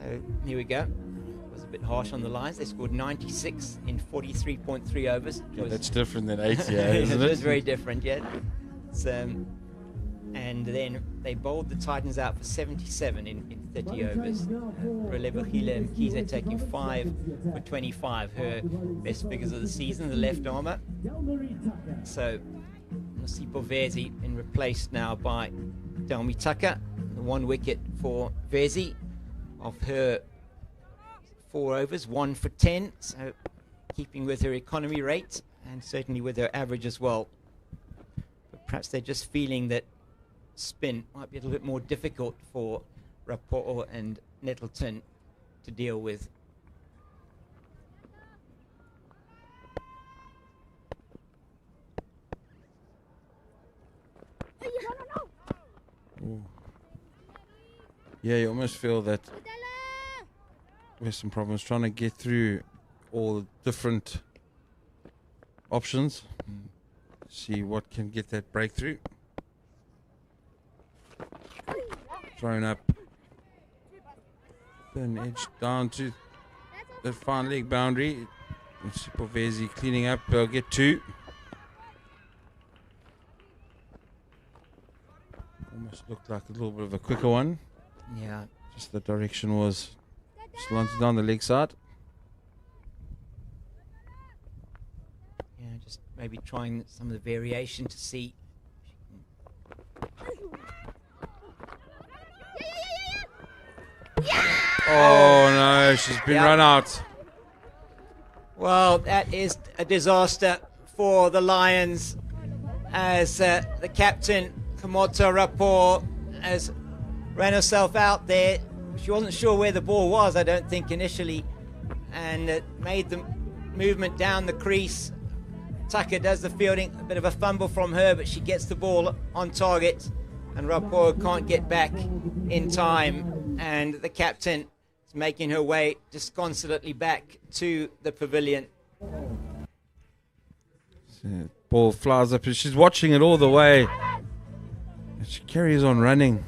So here we go. It was a bit harsh on the Lions. They scored 96 in 43.3 overs. Yeah, that's different than 80, isn't it? It was very different, yeah. It's, and then they bowled the Titans out for 77 in 30 overs. Relebogile Mkhize taking 5 for 25, her best figures of the season, the left armour. So Nosipo Vezi been replaced now by Delmi Tucker. The 1 wicket for Vezi of her 4 overs, 1 for 10. So keeping with her economy rate and certainly with her average as well. But perhaps they're just feeling that spin might be a little bit more difficult for Rapport and Nettleton to deal with. Ooh. Yeah, you almost feel that Western Province trying to get through all the different options, see what can get that breakthrough. Thrown up, then edge down to the fine leg boundary. Sipovezi cleaning up, they'll get 2. Almost looked like a little bit of a quicker one. Yeah. Just the direction was slanted down the leg side. Yeah, just maybe trying some of the variation to see. Oh no, she's been run out. Well, that is a disaster for the Lions, as the captain, Kamoto Rapport, has ran herself out there. She wasn't sure where the ball was, I don't think, initially, and made the movement down the crease. Tucker does the fielding, a bit of a fumble from her, but she gets the ball on target, and Rapport can't get back in time, and the captain is making her way disconsolately back to the pavilion. Ball flies up, and she's watching it all the way. And she carries on running.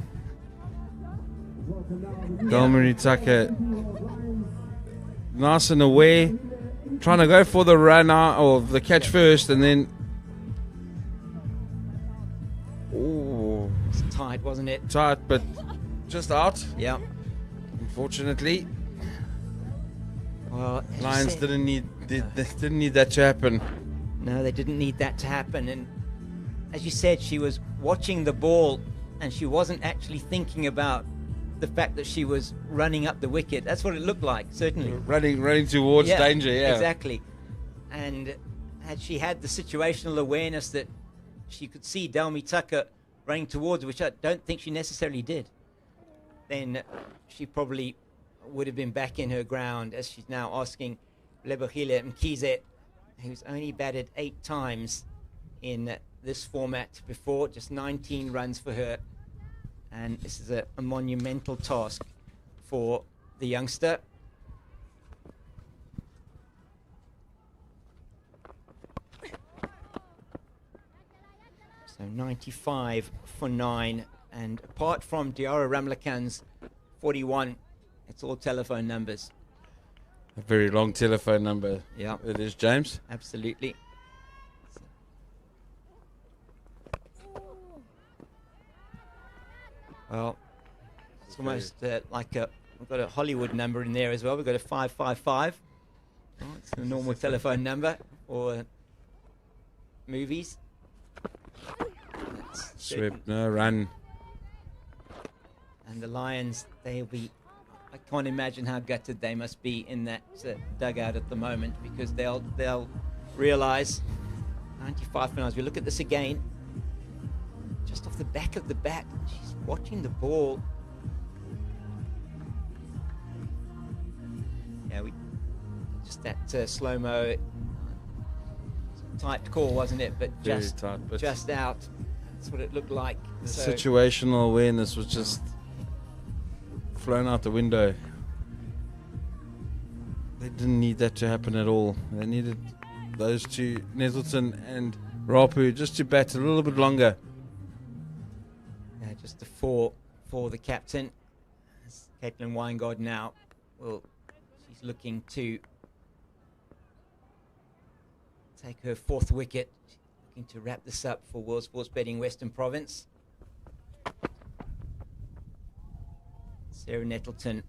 Delmarie Tucker, nice and away, trying to go for the run out, or the catch first, and then It's tight, wasn't it? tight, but just out. Yeah. Unfortunately, Well, as you Lions said- didn't need that to happen. No, they didn't need that to happen. And as you said, she was watching the ball, and she wasn't actually thinking about the fact that she was running up the wicket. That's what it looked like, certainly. Running towards danger, yeah. Exactly. And had she had the situational awareness that she could see Delmi Tucker running towards, which I don't think she necessarily did, then she probably would have been back in her ground, as she's now asking Lebogile Mkhize, who's only batted 8 times in this format before, just 19 runs for her. And this is a monumental task for the youngster. So 95 for 9. And apart from Diara Ramlakan's 41, it's all telephone numbers. A very long telephone number. Yeah. It is, James. Absolutely. Well, it's almost like we've got a Hollywood number in there as well. We've got a 555. Oh, it's the normal telephone number or movies. Swept, no run. And the Lions, they'll be, I can't imagine how gutted they must be in that dugout at the moment, because they'll realise 95 for 9. We look at this again, just off the back of the bat. She's watching the ball. Yeah, just that slow-mo, tight call, wasn't it? But Very just tight, but just out. That's what it looked like. the So, situational awareness was just flown out the window. They didn't need that to happen at all. They needed those two, Nettleton and Rapu, just to bat a little bit longer. yeah, just a 4 for the captain. Caitlin Weingard now, well, she's looking to take her 4th wicket. She's looking to wrap this up for World Sports Betting Western Province. Sarah Nettleton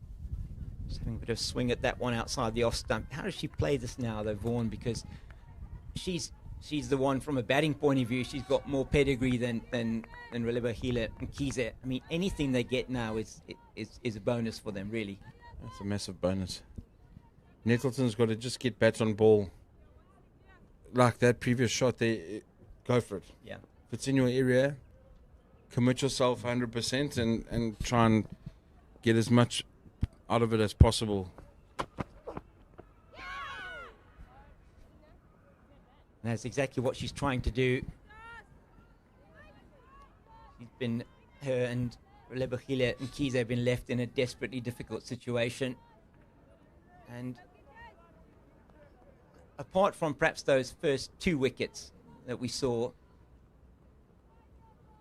just having a bit of swing at that one outside the off stump. How does she play this now, though, Vaughan? Because she's the one, from a batting point of view, she's got more pedigree than Releva Hila and Kize. I mean, anything they get now is a bonus for them, really. That's a massive bonus. Nettleton's got to just get bats on ball. Like that previous shot there, go for it. Yeah. If it's in your area, commit yourself 100% and try and get as much out of it as possible. And that's exactly what she's trying to do. Her and Relebahile and Kize have been left in a desperately difficult situation. And apart from perhaps those first 2 wickets that we saw,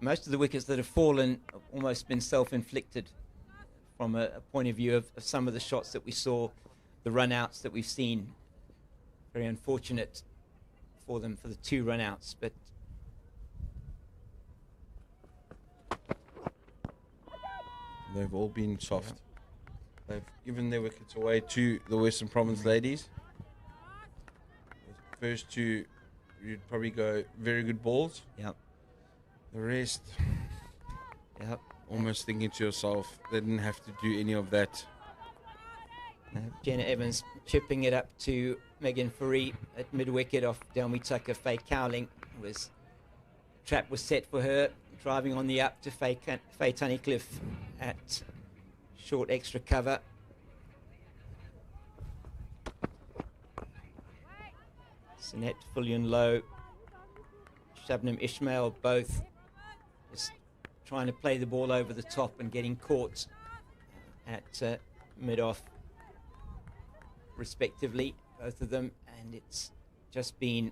most of the wickets that have fallen have almost been self-inflicted, from a point of view of some of the shots that we saw, the run-outs that we've seen. Very unfortunate for them for the 2 run-outs, but they've all been soft. They've given their wickets away to the Western Province ladies. The first 2, you'd probably go very good balls. Yep. The rest, yep. Almost thinking to yourself, they didn't have to do any of that. Jenna Evans chipping it up to Megan Fourie at mid-wicket off Delmi Tucker. Faye Cowling trap was set for her, driving on the up to Faye Tunnicliffe at short extra cover. Sinette Fullion Low, Shabnam Ishmael, both just trying to play the ball over the top and getting caught at mid-off respectively, both of them, and it's just been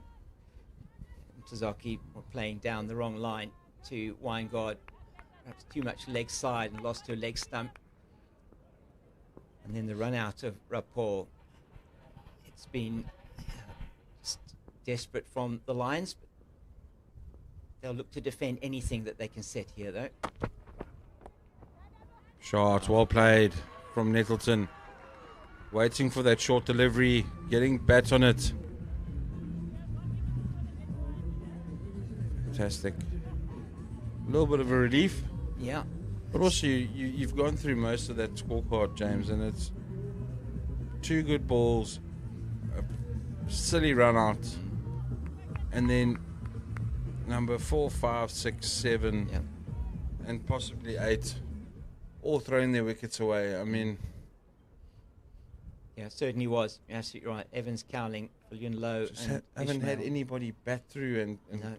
Tazaki playing down the wrong line to Weingard, perhaps too much leg side, and lost her leg stump. And then the run out of Rapport. It's been just desperate from the Lions, but they'll look to defend anything that they can set here, though. Shot, well played from Nettleton. Waiting for that short delivery, getting bats on it. Fantastic. A little bit of a relief. Yeah. But also, you've gone through most of that scorecard, James, and it's 2 good balls, a silly run out, and then number 4, 5, 6, 7, yep, and possibly 8, all throwing their wickets away. I mean, yeah, it certainly was. You're absolutely right. Evans, Cowling, Fullion Low, and haven't had Ishmael. anybody bat through and No.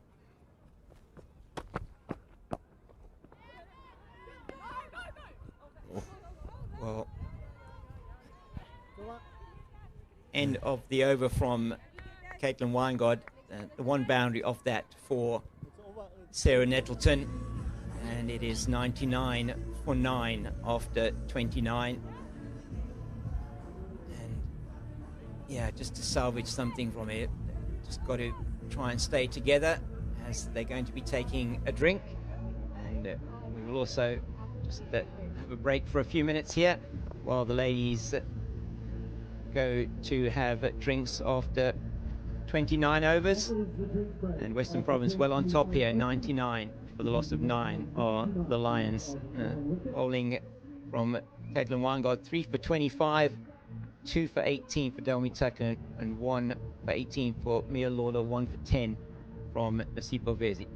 Well, end of the over from Caitlin Weingard. The one boundary off that for Sarah Nettleton, and it is 99 for 9 after 29. And yeah, just to salvage something from it, just got to try and stay together as they're going to be taking a drink, and we will also just have a break for a few minutes here while the ladies go to have drinks after 29 overs, and Western Province well on top here, 99 for the loss of 9 are the Lions. Bowling from Caitlin Weingart, 3 for 25, 2 for 18 for Delmi Tucker, and 1 for 18 for Mia Lawler, 1 for 10 from Nasipo Vezi.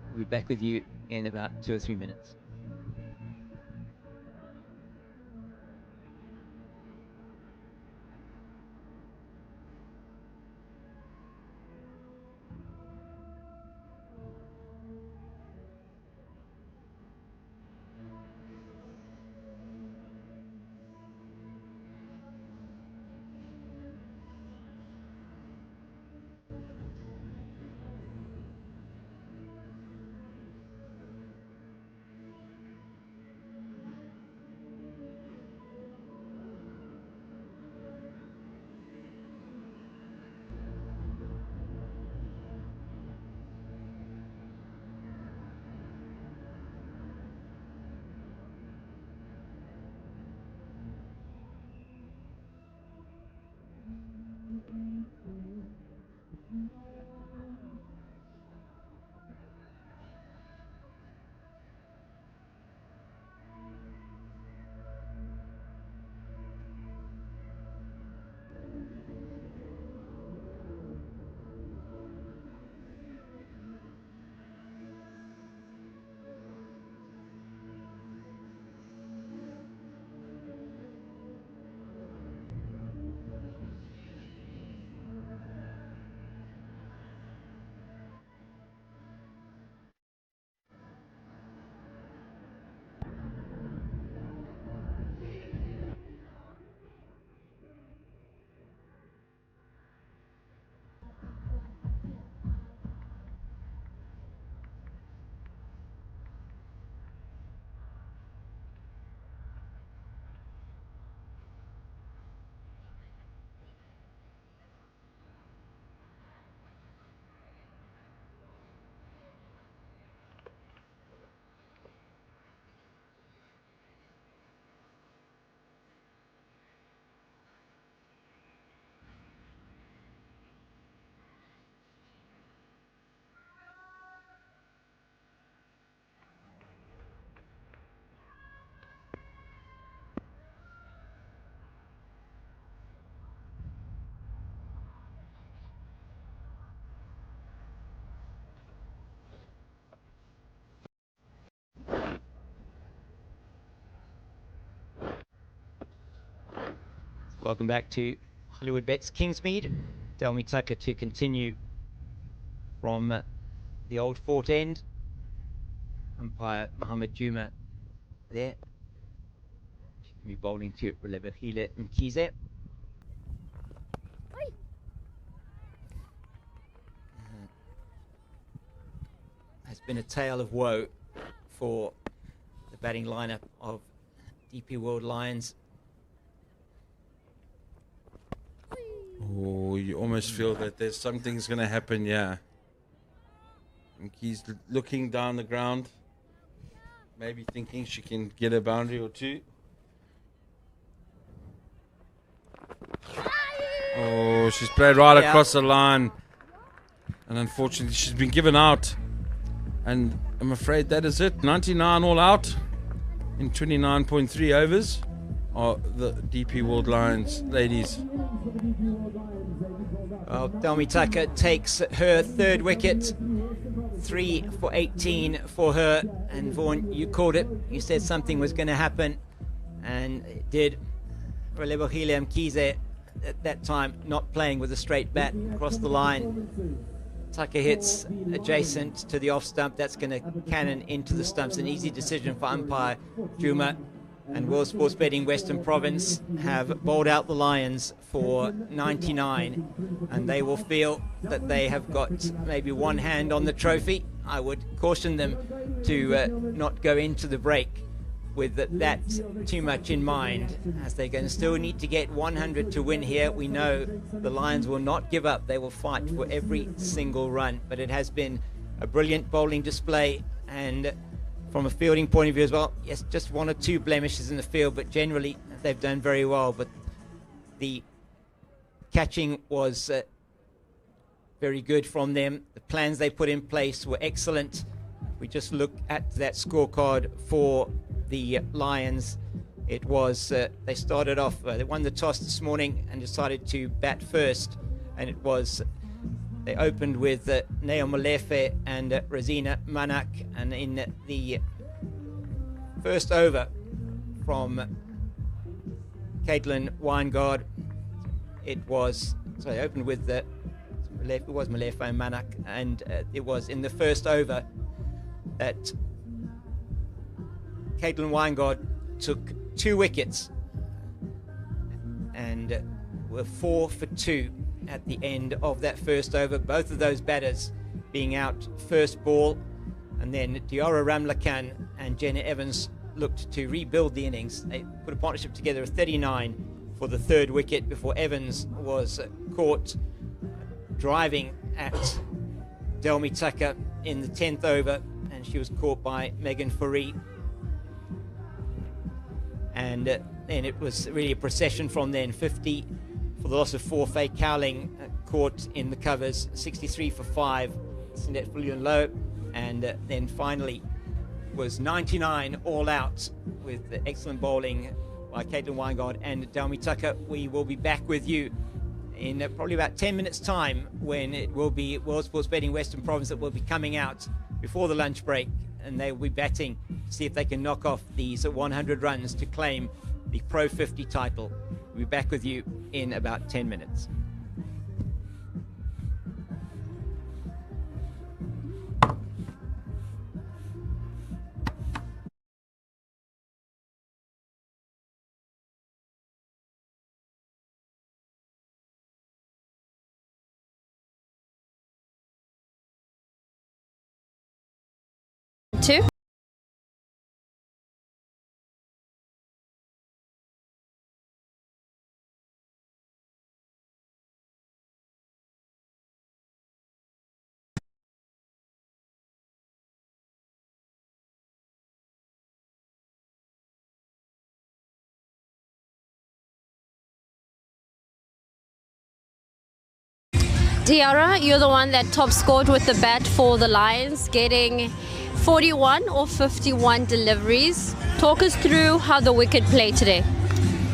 We'll be back with you in about 2 or 3 minutes. Welcome back to Hollywoodbets Kingsmead. Delmi Tucker to continue from the old Fort End. Umpire Mohammed Juma there. She can be bowling to Relebehile Mkize. Has been a tale of woe for the batting lineup of DP World Lions. Oh, you almost feel that there's something's going to happen, yeah. And he's looking down the ground, maybe thinking she can get a boundary or two. Oh, she's played right across the line. And unfortunately, she's been given out. And I'm afraid that is it. 99 all out in 29.3 overs are the DP World Lions ladies. Well, Delmi Tucker takes her third wicket. 3 for 18 for her. And Vaughan, you called it. You said something was going to happen. And it did. Relebehile Mkize at that time not playing with a straight bat across the line. Tucker hits adjacent to the off stump. That's going to cannon into the stumps. An easy decision for umpire Juma. And World Sports Betting Western Province have bowled out the Lions for 99, and they will feel that they have got maybe one hand on the trophy. I would caution them to not go into the break with that too much in mind, as they're going to still need to get 100 to win here. We know the Lions will not give up. They will fight for every single run, but it has been a brilliant bowling display. And from a fielding point of view as well, yes, just one or two blemishes in the field, but generally they've done very well. But the catching was very good from them. The plans they put in place were excellent. We just look at that scorecard for the Lions. It was they started off, they won the toss this morning and decided to bat first, and it was they opened with Neo Molefe and Rosina Manak, and in the first over from Caitlin Weingard, it was, so they opened with Molefe and Manak, and it was in the first over that Caitlin Weingard took 2 wickets and were 4 for 2 at the end of that first over. Both of those batters being out first ball, and then Diara Ramlakan and Jenna Evans looked to rebuild the innings. They put a partnership together of 39 for the 3rd wicket before Evans was caught driving at Delmi Tucker in the 10th over, and she was caught by Megan Fourie. And then it was really a procession from then. 50 for the loss of 4. Faye Cowling caught in the covers. 63 for 5. Sinette Fullion Low. And then finally was 99 all out with excellent bowling by Caitlin Weingard and Delmi Tucker. We will be back with you in probably about 10 minutes time, when it will be World Sports Betting Western Province that will be coming out before the lunch break, and they will be betting to see if they can knock off these 100 runs to claim the Pro 50 title. We'll be back with you in about 10 minutes. Two. Diara, you're the one that top scored with the bat for the Lions, getting 41 or 51 deliveries. Talk us through how the wicket played today.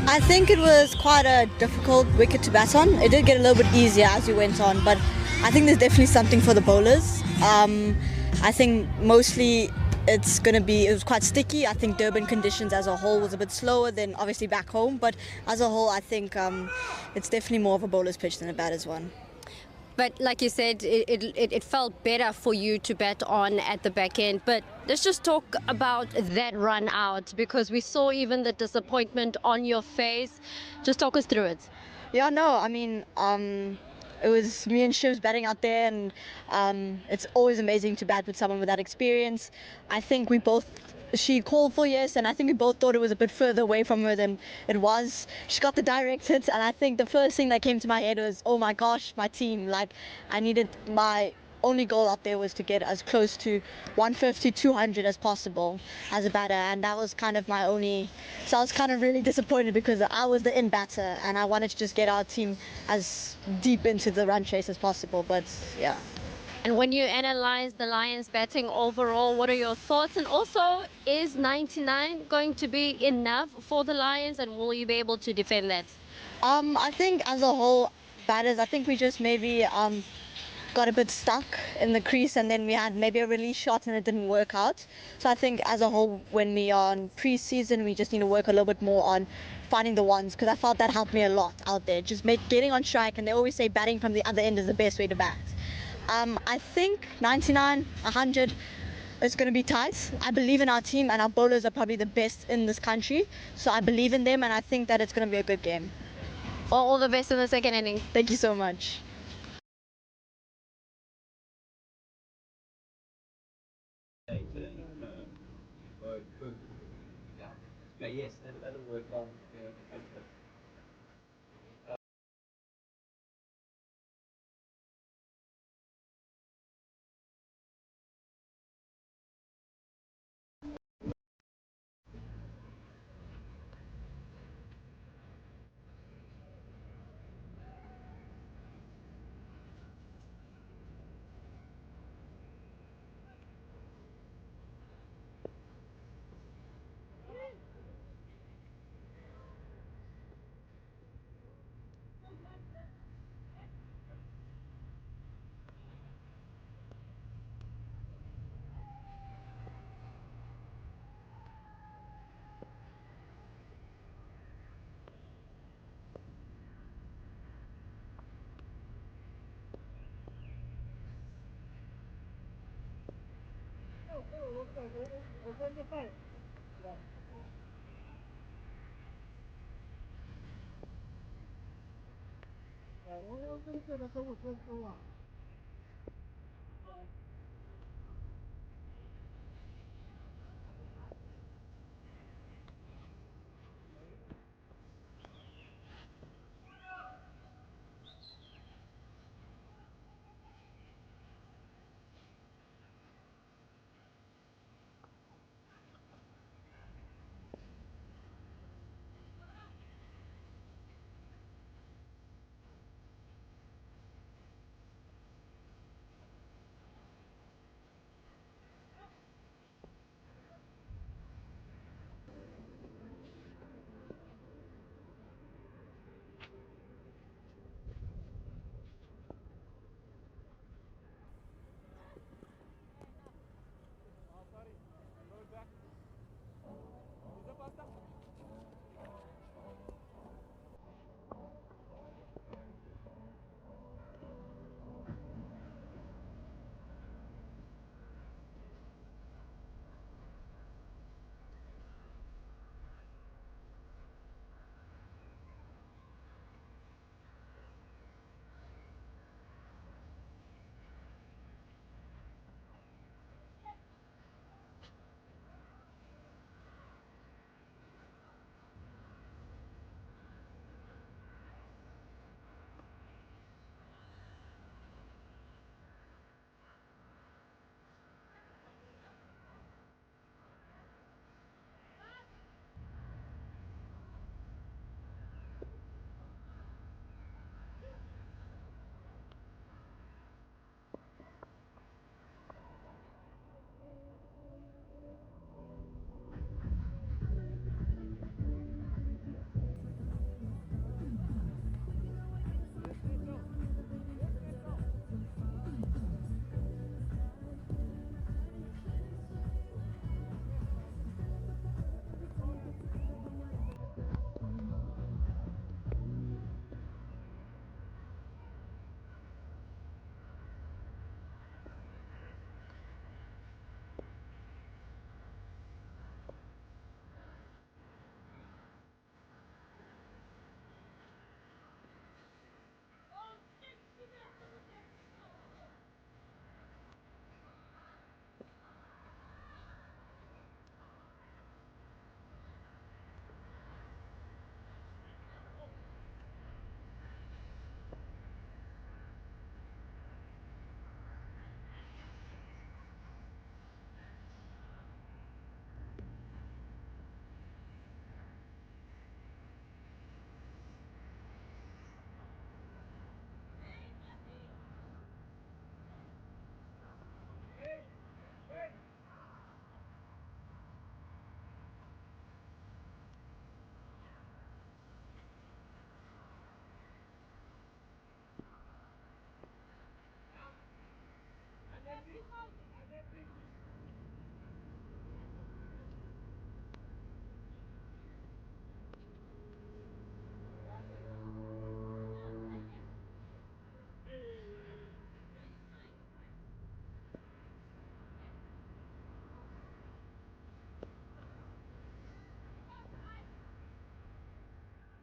I think it was quite a difficult wicket to bat on. It did get a little bit easier as we went on, but I think there's definitely something for the bowlers. I think mostly it was quite sticky. I think Durban conditions as a whole was a bit slower than obviously back home, but as a whole I think it's definitely more of a bowler's pitch than a batter's one. But like you said, it felt better for you to bat on at the back end. But let's just talk about that run out, because we saw even the disappointment on your face. Just talk us through it. Yeah, no, I mean, it was me and Shivs batting out there, and it's always amazing to bat with someone with that experience. I think she called for yes, and I think we both thought it was a bit further away from her than it was. She got the direct hits, and I think the first thing that came to my head was, oh my gosh, my team. Like, my only goal out there was to get as close to 150, 200 as possible as a batter, and that was kind of my only. So I was kind of really disappointed because I was the in batter, and I wanted to just get our team as deep into the run chase as possible. But yeah. And when you analyze the Lions batting overall, what are your thoughts? And also, is 99 going to be enough for the Lions, and will you be able to defend that? I think as a whole, batters, I think we just maybe got a bit stuck in the crease, and then we had maybe a release shot and it didn't work out. So I think as a whole, when we are on pre-season, we just need to work a little bit more on finding the ones, because I felt that helped me a lot out there. Just getting on strike, and they always say batting from the other end is the best way to bat. I think 99, 100 is going to be tight. I believe in our team, and our bowlers are probably the best in this country. So I believe in them, and I think that it's going to be a good game. Well, all the best in the second inning. Thank you so much. Yes, that'll work on.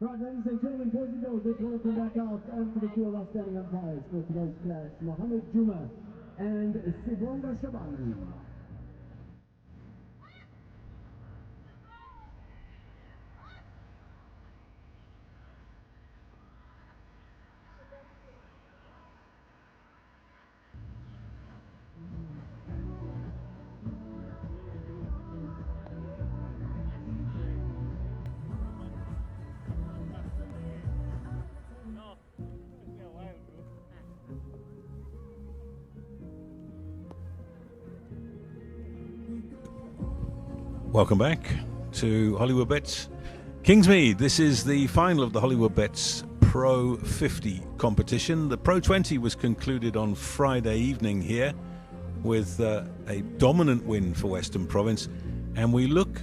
Right, ladies and gentlemen, boys and girls, let's welcome back out onto the two of our standing umpires for today's clash, Mohammed Juma and Sibonga Shaban. Welcome back to Hollywoodbets. Kingsmead, this is the final of the Hollywoodbets Pro50 competition. The Pro20 was concluded on Friday evening here with a dominant win for Western Province, and we look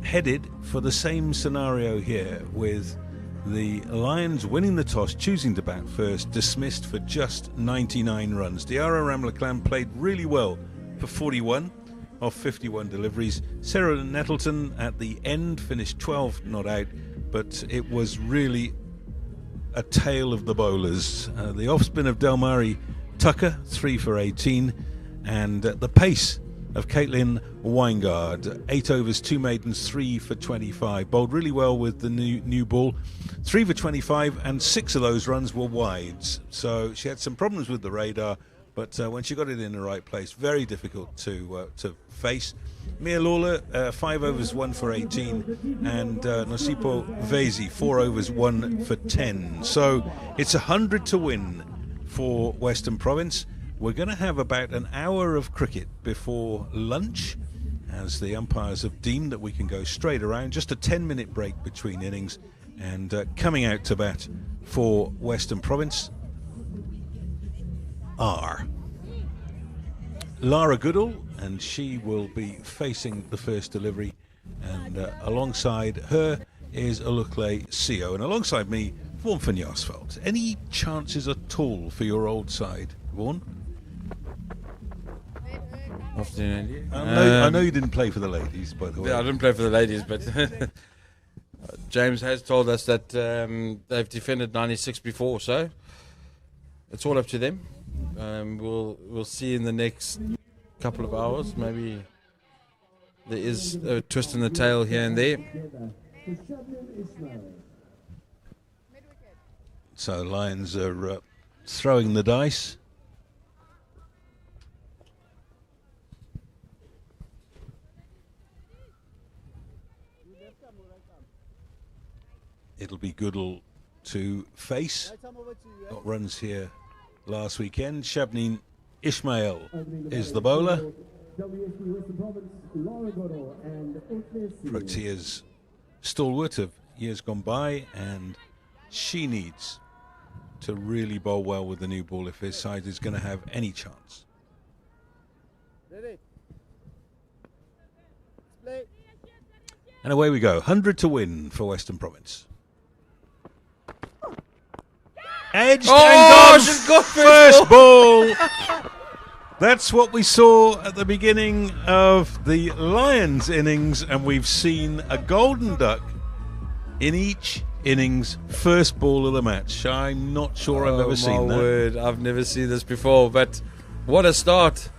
headed for the same scenario here with the Lions winning the toss, choosing to bat first, dismissed for just 99 runs. Diarra Ramlakhan played really well for 41. of 51 deliveries. Sarah Nettleton at the end finished 12 not out, but it was really a tale of the bowlers. The off-spin of Delmari Tucker, 3 for 18, and the pace of Caitlin Weingard, 8 overs, 2 maidens, 3 for 25. Bowled really well with the new ball, 3 for 25, and 6 of those runs were wides. So she had some problems with the radar, but when she got it in the right place, very difficult to face. Mia Lawler, 5 overs, 1 for 18, and Nosipo Vezi, 4 overs, 1 for 10. So it's 100 to win for Western Province. We're going to have about an hour of cricket before lunch, as the umpires have deemed that we can go straight around. Just a 10-minute break between innings, and coming out to bat for Western Province are Lara Goodall, and she will be facing the first delivery, and alongside her is Olukle Sio, and alongside me, Vaughan van Jaarsveld. Any chances at all for your old side, Vaughan? Afternoon, Andy. I know you didn't play for the ladies, by the way. Yeah, I didn't play for the ladies, but James has told us that they've defended 96 before, so it's all up to them. We'll see in the next couple of hours. Maybe there is a twist in the tail here and there. So Lions are throwing the dice. It'll be Goodall to face. Got runs here last weekend. Shabneen Ismail is the bowler. Protea's stalwart of years gone by, and she needs to really bowl well with the new ball if his side is going to have any chance. And away we go. 100 to win for Western Province. Edged and gone. First ball. That's what we saw at the beginning of the Lions innings, and we've seen a golden duck in each innings, first ball of the match. I'm not sure I've ever seen that. Word, I've never seen this before, but what a start.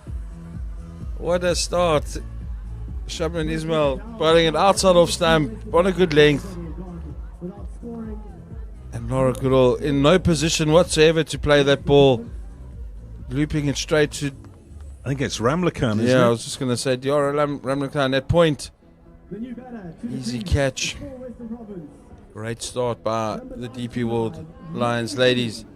What a start. Shabneen Ismail bowling it outside off stump on a good length. And Lara Goodall in no position whatsoever to play that ball. Looping it straight to... I think it's Ramlakan, isn't it? Yeah, I was just going to say Diara Ramlakan at point. Easy catch. Great start by the DP World Lions ladies.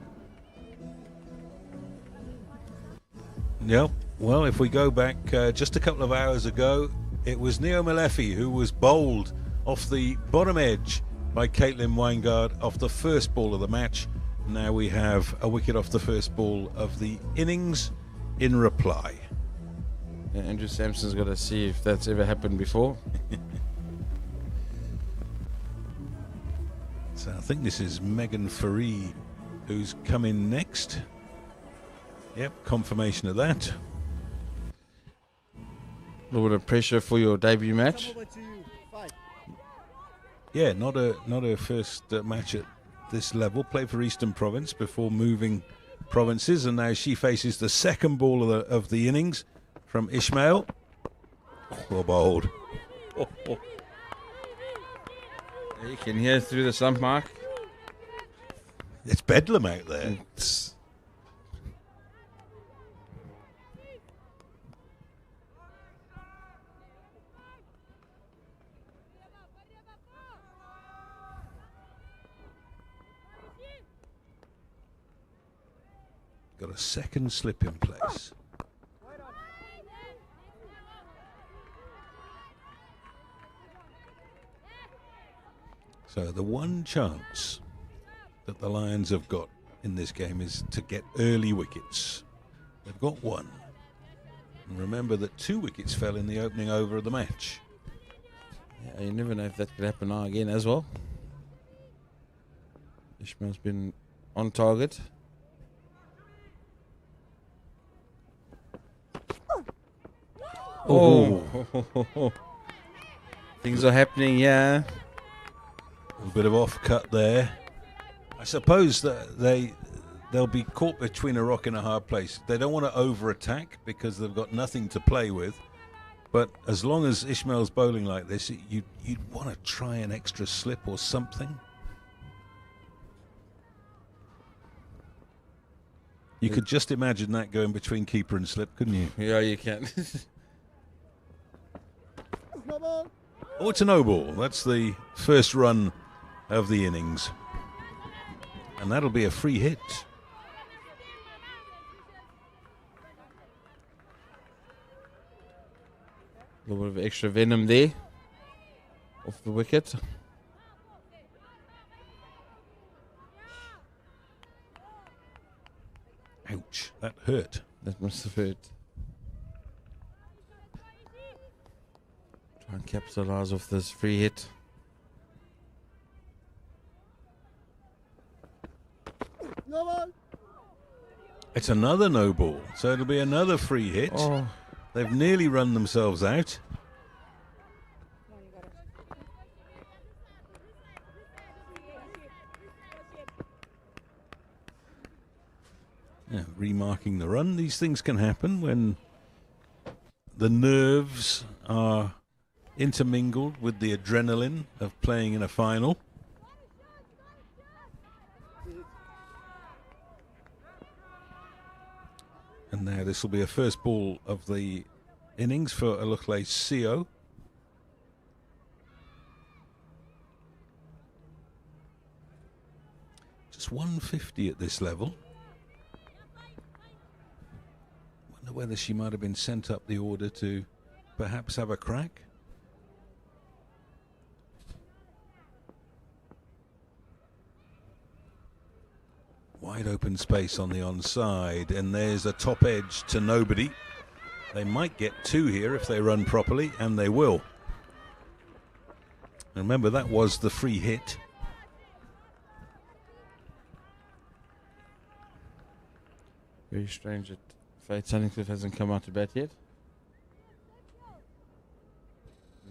Yeah, well, if we go back just a couple of hours ago, it was Neo Malefi who was bowled off the bottom edge by Caitlin Weingard off the first ball of the match. Now we have a wicket off the first ball of the innings in reply. Yeah, Andrew Sampson's got to see if that's ever happened before. So I think this is Megan Faree who's come in next. Yep, confirmation of that. A little bit of pressure for your debut match. Yeah, not her first match at this level. Played for Eastern Province before moving provinces, and now she faces the second ball of the innings from Ishmael. Well bowled. You can hear through the stump mark. It's bedlam out there. Got a second slip in place. So the one chance that the Lions have got in this game is to get early wickets. They've got one. And remember that 2 wickets fell in the opening over of the match. Yeah, you never know if that could happen now again as well. Ishmael's been on target. Oh. Things are happening, yeah. A bit of off-cut there. I suppose that they'll be caught between a rock and a hard place. They don't want to over-attack because they've got nothing to play with. But as long as Ishmael's bowling like this, you'd want to try an extra slip or something. You could just imagine that going between keeper and slip, couldn't you? Yeah, you can. Oh, it's a no ball. That's the first run of the innings. And that'll be a free hit. A little bit of extra venom there. Off the wicket. Ouch, that hurt. That must have hurt. Try and capitalize off this free hit. It's another no ball, so it'll be another free hit. Oh. They've nearly run themselves out. Yeah, remarking the run. These things can happen when the nerves are intermingled with the adrenaline of playing in a final. And now this will be a first ball of the innings for Alukle CO. Just 150 at this level. Wonder whether she might have been sent up the order to perhaps have a crack. Wide open space on the onside, and there's a top edge to nobody. They might get two here if they run properly, and they will. Remember, that was the free hit. Very strange that Fate Sunnycliffe hasn't come out to bat yet.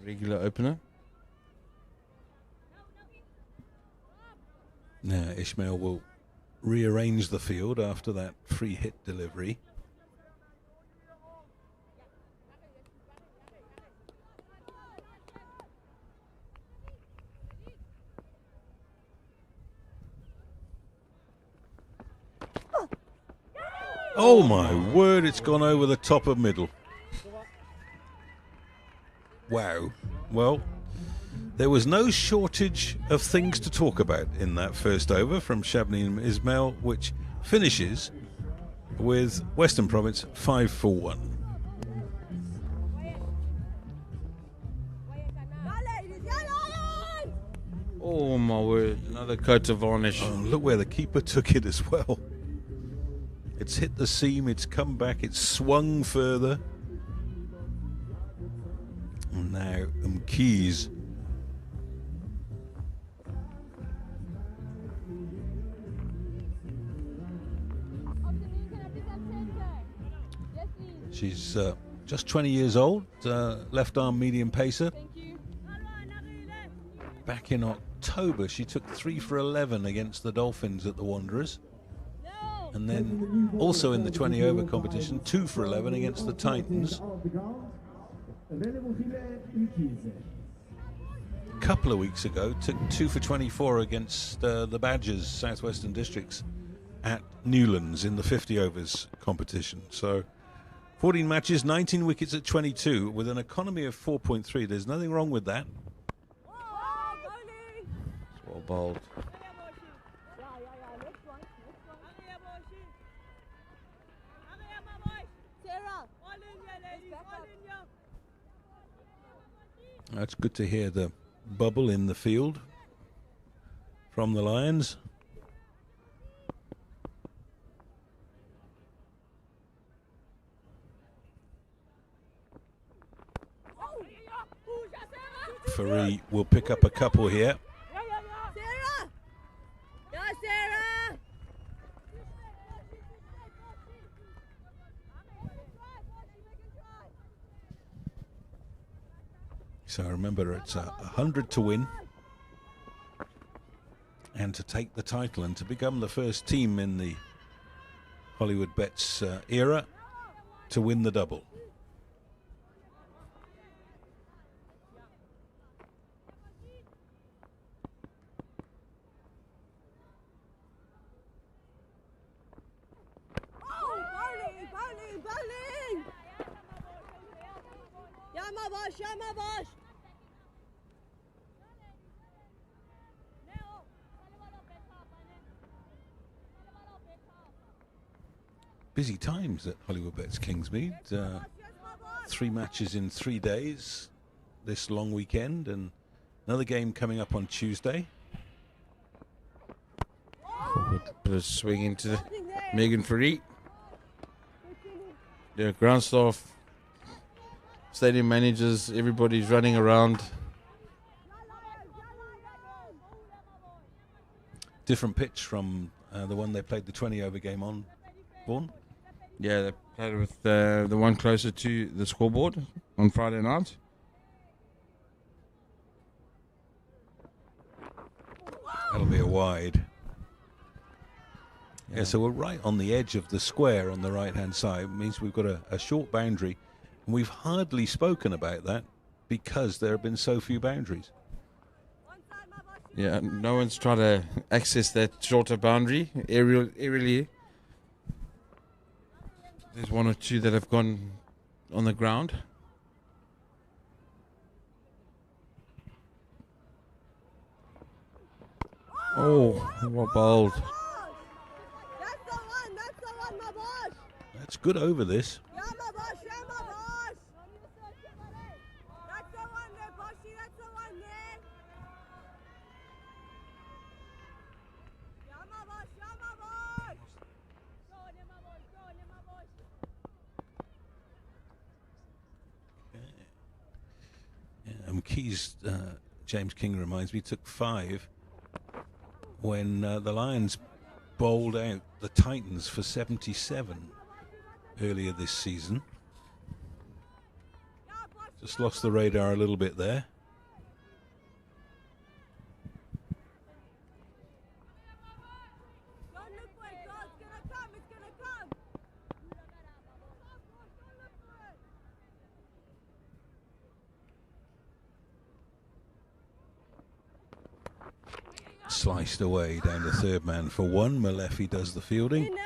Regular opener. Now Ishmael will rearrange the field after that free hit delivery. Oh my word, it's gone over the top of middle. Wow. Well, there was no shortage of things to talk about in that first over from Shabneen Ismail, which finishes with Western Province 5 for 1. Oh my word, another coat of varnish. Oh, look where the keeper took it as well. It's hit the seam, it's come back, it's swung further. And now Keys. She's just 20 years old, left arm medium pacer. Back in October, she took 3 for 11 against the Dolphins at the Wanderers. And then also in the 20 over competition, 2 for 11 against the Titans. A couple of weeks ago, took 2 for 24 against the Badgers, Southwestern Districts, at Newlands in the 50 overs competition. So 14 matches, 19 wickets at 22 with an economy of 4.3. There's nothing wrong with that. Well bowled. It's good to hear the bubble in the field from the Lions. Faree will pick up a couple here. So remember, it's 100 to win and to take the title and to become the first team in the Hollywoodbets era to win the double. Busy times at Hollywoodbets Kingsmead. 3 matches in 3 days this long weekend, and another game coming up on Tuesday. Bit of swing into the Megan Free. The ground staff, stadium managers, everybody's running around. Different pitch from the one they played the 20-over game on, Vaughan? Yeah, they played with the one closer to the scoreboard on Friday night. That'll be a wide. Yeah, so we're right on the edge of the square on the right-hand side. It means we've got a short boundary. And we've hardly spoken about that because there have been so few boundaries. Yeah, no one's trying to access that shorter boundary aerially. There's 1 or 2 that have gone on the ground. Oh, what bowled. That's good over this. Keys, James King reminds me, took 5 when the Lions bowled out the Titans for 77 earlier this season. Just lost the radar a little bit there. Sliced away down to third man for 1. Malefi does the fielding.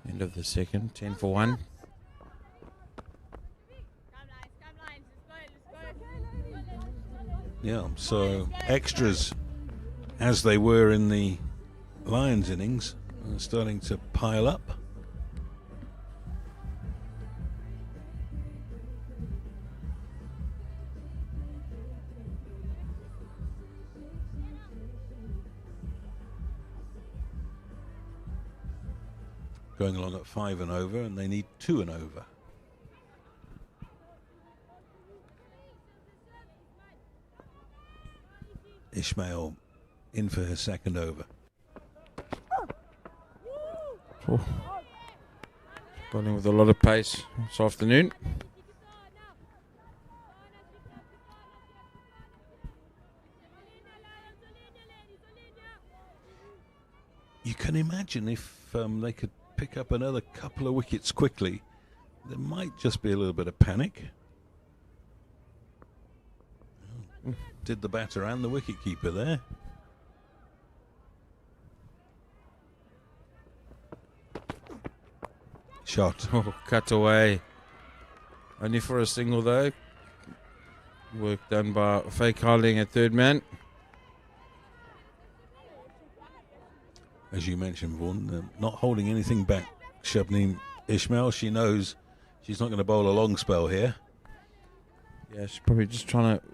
End of the second, 10 for 1. Yeah, so extras, as they were in the Lions innings, are starting to pile up. Going along at 5 and over, and they need 2 and over. Ishmael in for her second over. Oh. Bowling with a lot of pace this afternoon. You can imagine if they could pick up another couple of wickets quickly, there might just be a little bit of panic. Did the batter and the wicketkeeper there. Shot. Oh, cut away. Only for a single though. Work done by Fake Harding at third man. As you mentioned, Vaughan, not holding anything back. Shabneen Ishmael, she knows she's not going to bowl a long spell here. Yeah, she's probably just trying to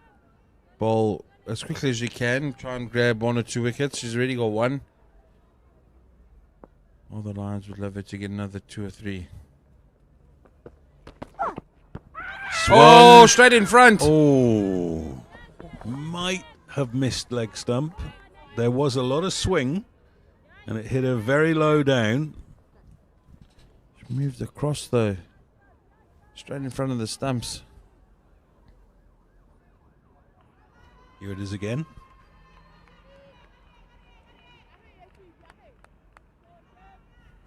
bowl as quickly as she can, try and grab 1 or 2 wickets. She's already got 1. All the Lions would love her to get another 2 or 3. Swung. Oh, straight in front. Oh, might have missed leg stump. There was a lot of swing, and it hit her very low down. She moved across though. Straight in front of the stumps. Here it is again.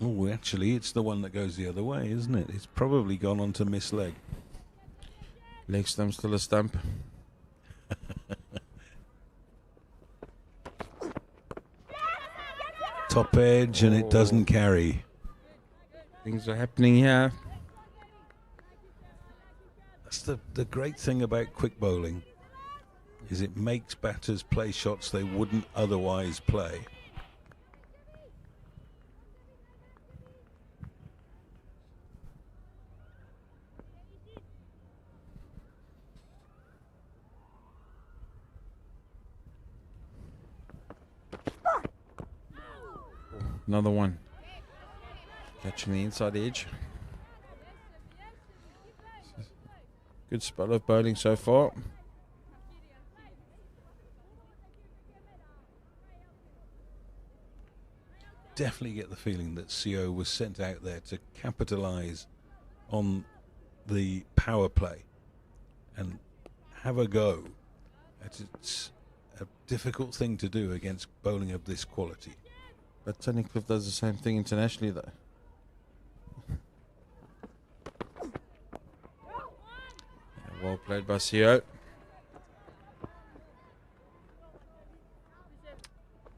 Oh, actually, it's the one that goes the other way, isn't it? It's probably gone on to miss leg. Leg stump, still a stump. Top edge, and it doesn't carry. Things are happening here. That's the great thing about quick bowling, is it makes batters play shots they wouldn't otherwise play. Another one. Catching the inside edge. Good spell of bowling so far. Definitely get the feeling that CO was sent out there to capitalise on the power play and have a go. It's a difficult thing to do against bowling of this quality. But Tony Cliff does the same thing internationally though. Well played by CO.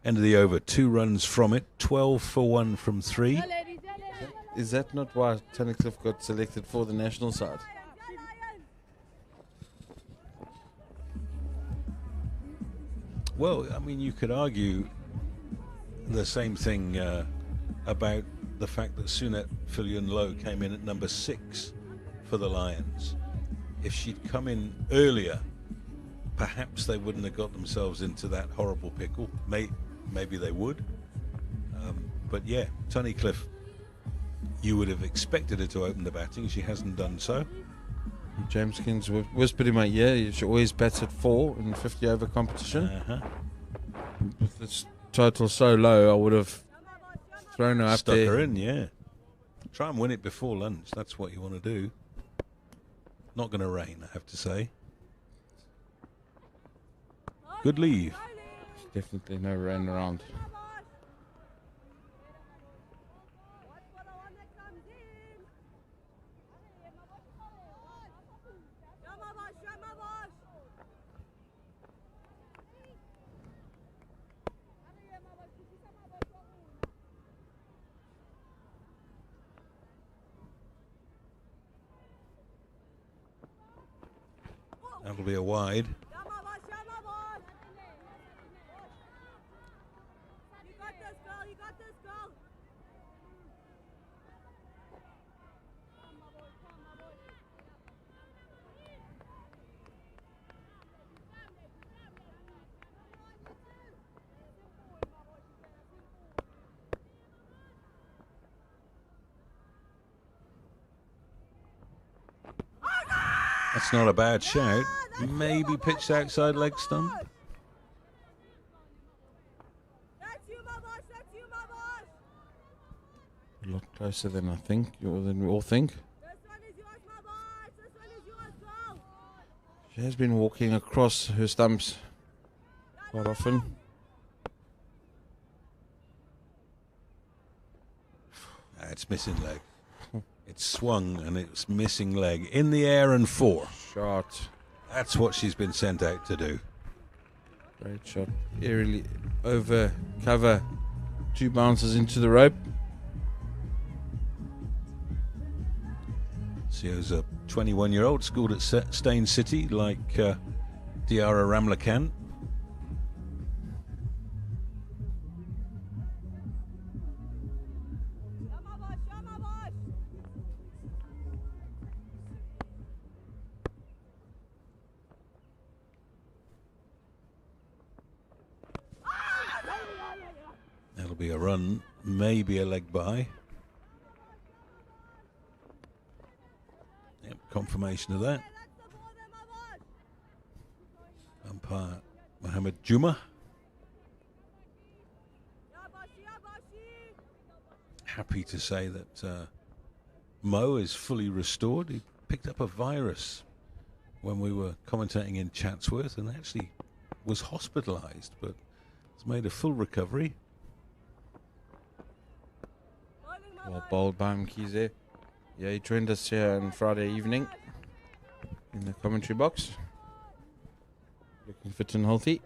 End of the over, 2 runs from it, 12 for 1 from 3. Is that not why Tony Cliff got selected for the national side? Well, I mean, you could argue the same thing about the fact that Sunat Philyon-Low came in at number 6 for the Lions. If she'd come in earlier, perhaps they wouldn't have got themselves into that horrible pickle. Maybe they would. But yeah, Tony Cliff, you would have expected her to open the batting. She hasn't done so. James King's whispered in my ear, she always bats at 4 in 50 over competition. With this total so low, I would have thrown her up Stuck there. her in, yeah. Try and win it before lunch. That's what you want to do. Not going to rain, I have to say. Good leave. There's definitely no rain around. That'll be a wide. That's not a bad shout. Maybe pitched outside leg stump. A lot closer than I think, or than we all think. She has been walking across her stumps quite often. It's missing leg. It's swung and it's missing leg. In the air and 4. Shot. That's what she's been sent out to do. Great shot. Aerially over cover. 2 bounces into the rope. Sio's a 21-year-old, schooled at Stain City, like Diara Ramlakan. That'll be a run, maybe a leg by. Yep, confirmation of that. Umpire Mohammed Juma. Happy to say that Mo is fully restored. He picked up a virus when we were commentating in Chatsworth and actually was hospitalised, but has made a full recovery. Well bowled by Mkhize. Yeah, he joined us here on Friday evening in the commentary box. Looking fit and healthy.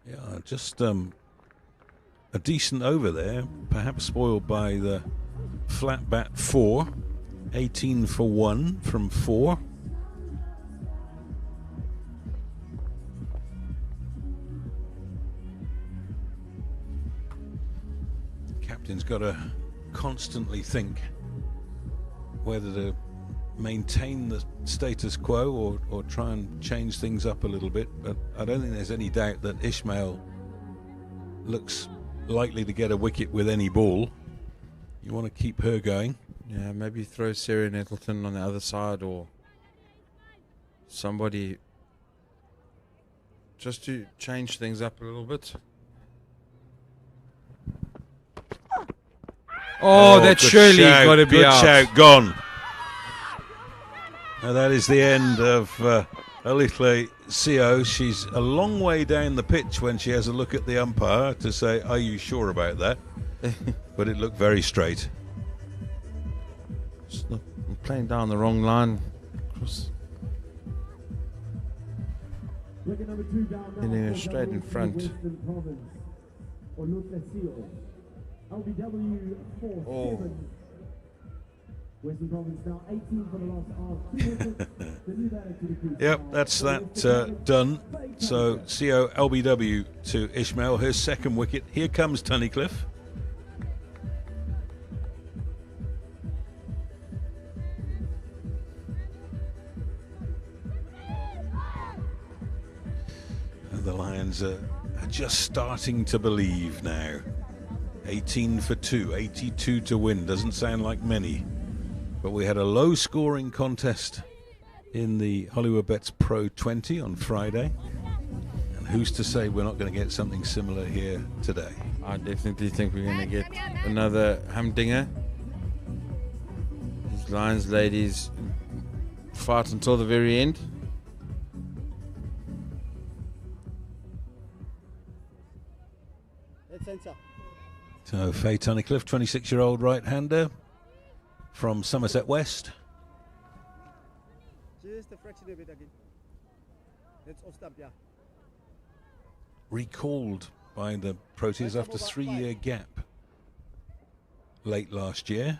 Yeah, just a decent over there, perhaps spoiled by the flat bat 4. 18 for 1 from 4. Captain's got to constantly think whether to maintain the status quo or try and change things up a little bit, but I don't think there's any doubt that Ishmael looks likely to get a wicket with any ball. You want to keep her going. Yeah, maybe throw Sarah Nettleton on the other side or somebody just to change things up a little bit. Oh, that's surely got to be out. Good shout, gone. Now that is the end of Olithle CO. She's a long way down the pitch when she has a look at the umpire to say, are you sure about that? But it looked very straight. I'm playing down the wrong line. Hitting her straight in front. Oh. Western Province now 18 for the last half. Yep, that's that done. So CO LBW to Ishmael, her second wicket. Here comes Tunnicliffe. And the Lions are just starting to believe now. 18 for 2, 82 to win. Doesn't sound like many. But we had a low-scoring contest in the Hollywoodbets Pro50 on Friday. And who's to say we're not going to get something similar here today? I definitely think we're going to get another humdinger. These Lions ladies fight until the very end. So Faye Tunnicliffe, 26-year-old right-hander from Somerset West. Recalled by the Proteas after 3-year gap late last year.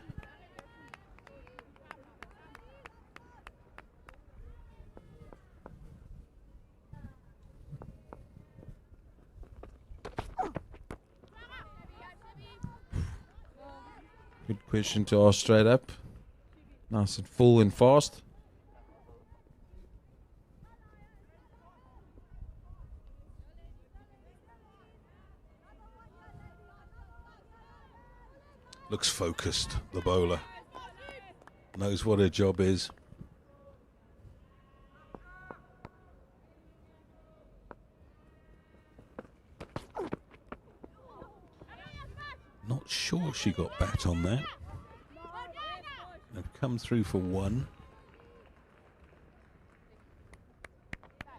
Good question to ask straight up. Nice and full and fast. Looks focused, the bowler. Knows what her job is. Not sure she got bat on that. They've come through for 1.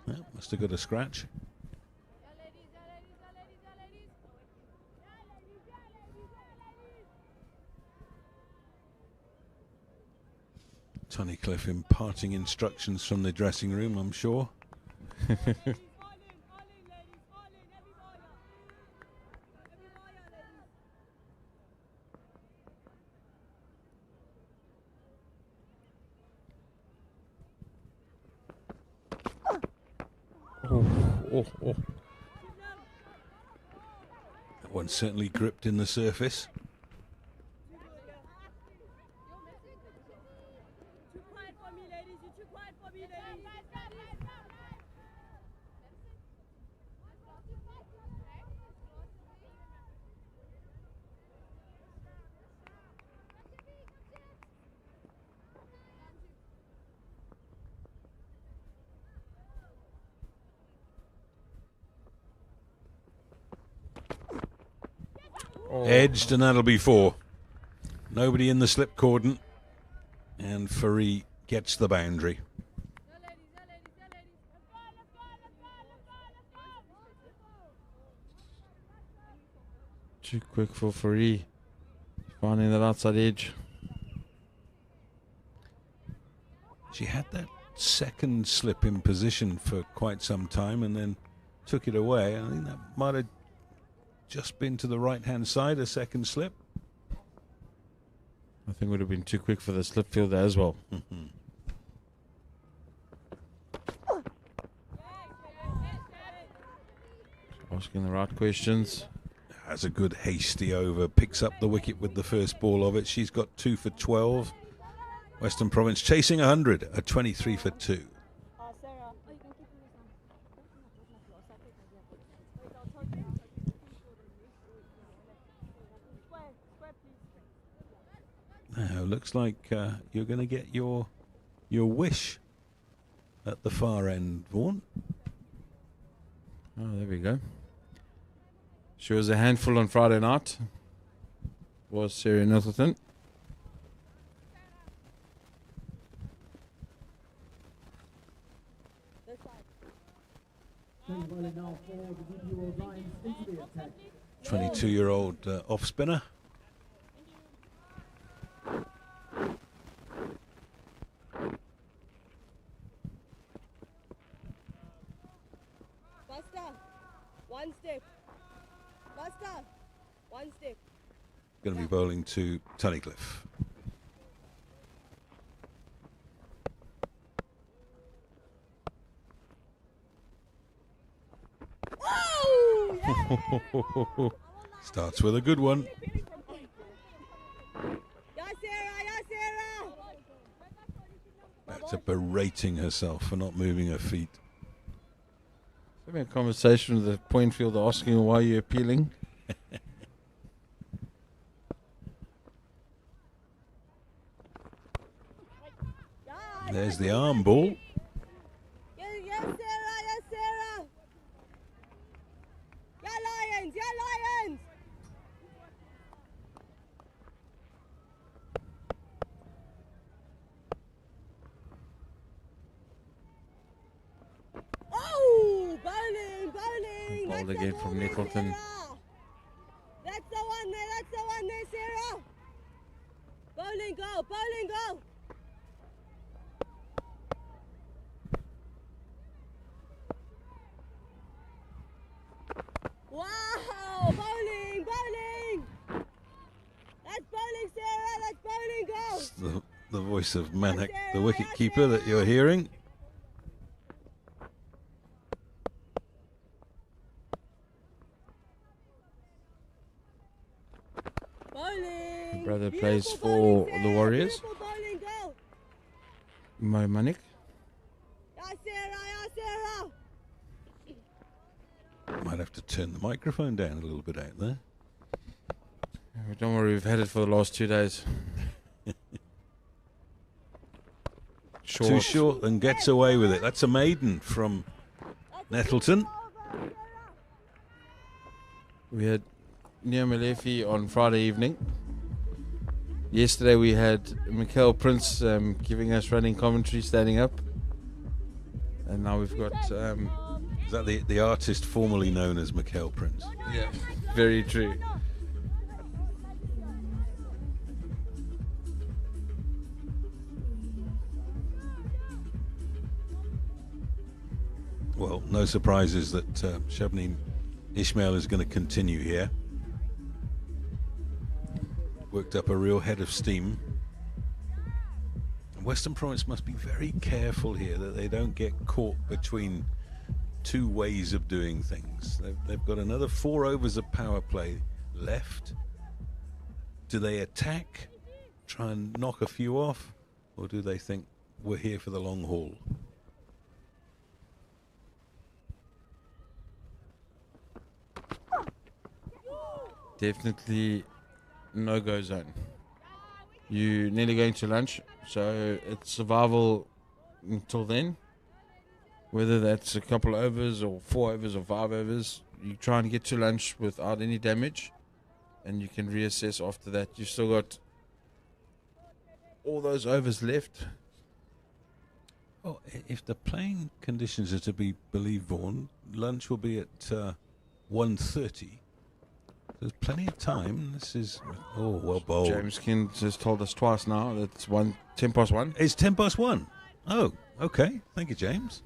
Well, must have got a scratch. Tunnicliffe imparting instructions from the dressing room, I'm sure. That one certainly gripped in the surface. Edged, and that'll be 4. Nobody in the slip cordon, and Faree gets the boundary. Too quick for Faree. Finding that outside edge. She had that second slip in position for quite some time and then took it away. I think that might have just been to the right-hand side, a second slip. I think it would have been too quick for the slip fielder as well. Asking the right questions. Has a good hasty over, picks up the wicket with the first ball of it. She's got 2 for 12. Western Province chasing 100, a 23 for 2. Now, looks like you're going to get your wish at the far end, Vaughan. Oh, there we go. She was a handful on Friday night. Was Sarah Nettleton. Now for the DP Lions into the attack. 22-year-old off spinner. Buster, one step. Buster, one step. Going to be bowling to Tunnicliffe. Oh! Starts with a good one. That's a berating herself for not moving her feet. Having a conversation with the point fielder asking why you're appealing. There's the arm ball. Yes, Sarah, yes, Sarah. Yeah, Lions, yeah, Lions. Oh, bowling, bowling. Ball again from Nettleton. That's the one there, Sarah. Bowling go, bowling go. Wow, bowling, bowling. That's bowling, Sarah, that's bowling go. It's the voice of Manak, the wicket keeper that you're hearing. Bowling. Brother plays for the Warriors. My Manik. Yeah, Sarah, yeah, Sarah. Might have to turn the microphone down a little bit out there. Don't worry, we've had it for the last 2 days. Too short and gets away with it. That's a maiden from Nettleton. We had Nia Malefi on Friday evening. Yesterday we had Mikhail Prince giving us running commentary, standing up. And now we've got... is that the artist formerly known as Mikhail Prince? Yeah, very true. Well, no surprises that Shabneen Ismail is going to continue here. Worked up a real head of steam. Western Province must be very careful here that they don't get caught between two ways of doing things. They've got another 4 overs of power play left. Do they attack, try and knock a few off, or do they think we're here for the long haul? Definitely no-go zone. You're nearly going to lunch, so it's survival until then. Whether that's a couple overs or 4 overs or 5 overs, you try and get to lunch without any damage. and you can reassess after that. You've still got all those overs left. Well, if the playing conditions are to be believed, Vaughan, lunch will be at 1:30. There's plenty of time. This is well bowled. James King has told us twice now that it's 10 past 1. It's 10 past 1. Oh, okay. Thank you, James.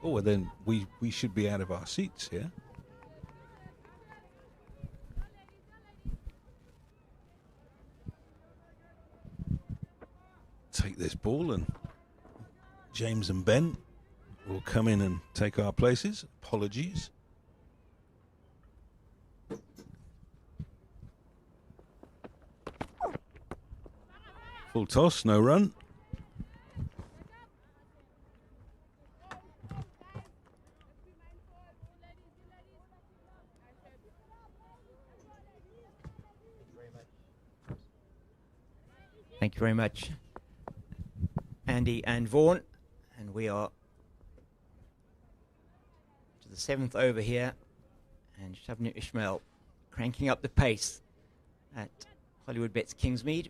Oh, well then we should be out of our seats here. Take this ball, and James and Ben will come in and take our places. Apologies. Full toss, no run. Thank you very much, Andy and Vaughan. And we are to the 7th over here, and Shabnir Ismail cranking up the pace at Hollywoodbets Kingsmead.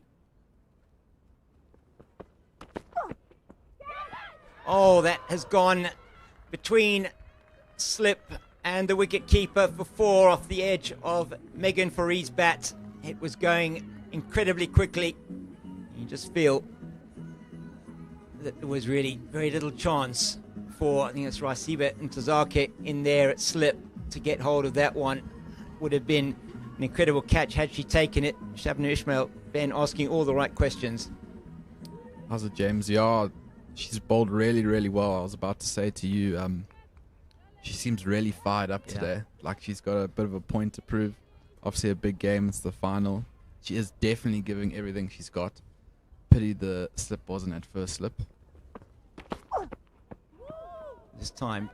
Oh, that has gone between slip and the wicket keeper for 4 off the edge of Megan Forey's bat. It was going incredibly quickly. You just feel that there was really very little chance for, I think it's Rasiba and Tazake in there at slip to get hold of that one. Would have been an incredible catch had she taken it. Shabnir Ismail, Ben asking all the right questions. How's it, James? Yeah, she's bowled really, really well. I was about to say to you, she seems really fired up today. Like she's got a bit of a point to prove. Obviously a big game, it's the final. She is definitely giving everything she's got. Pity the slip wasn't at first slip. This time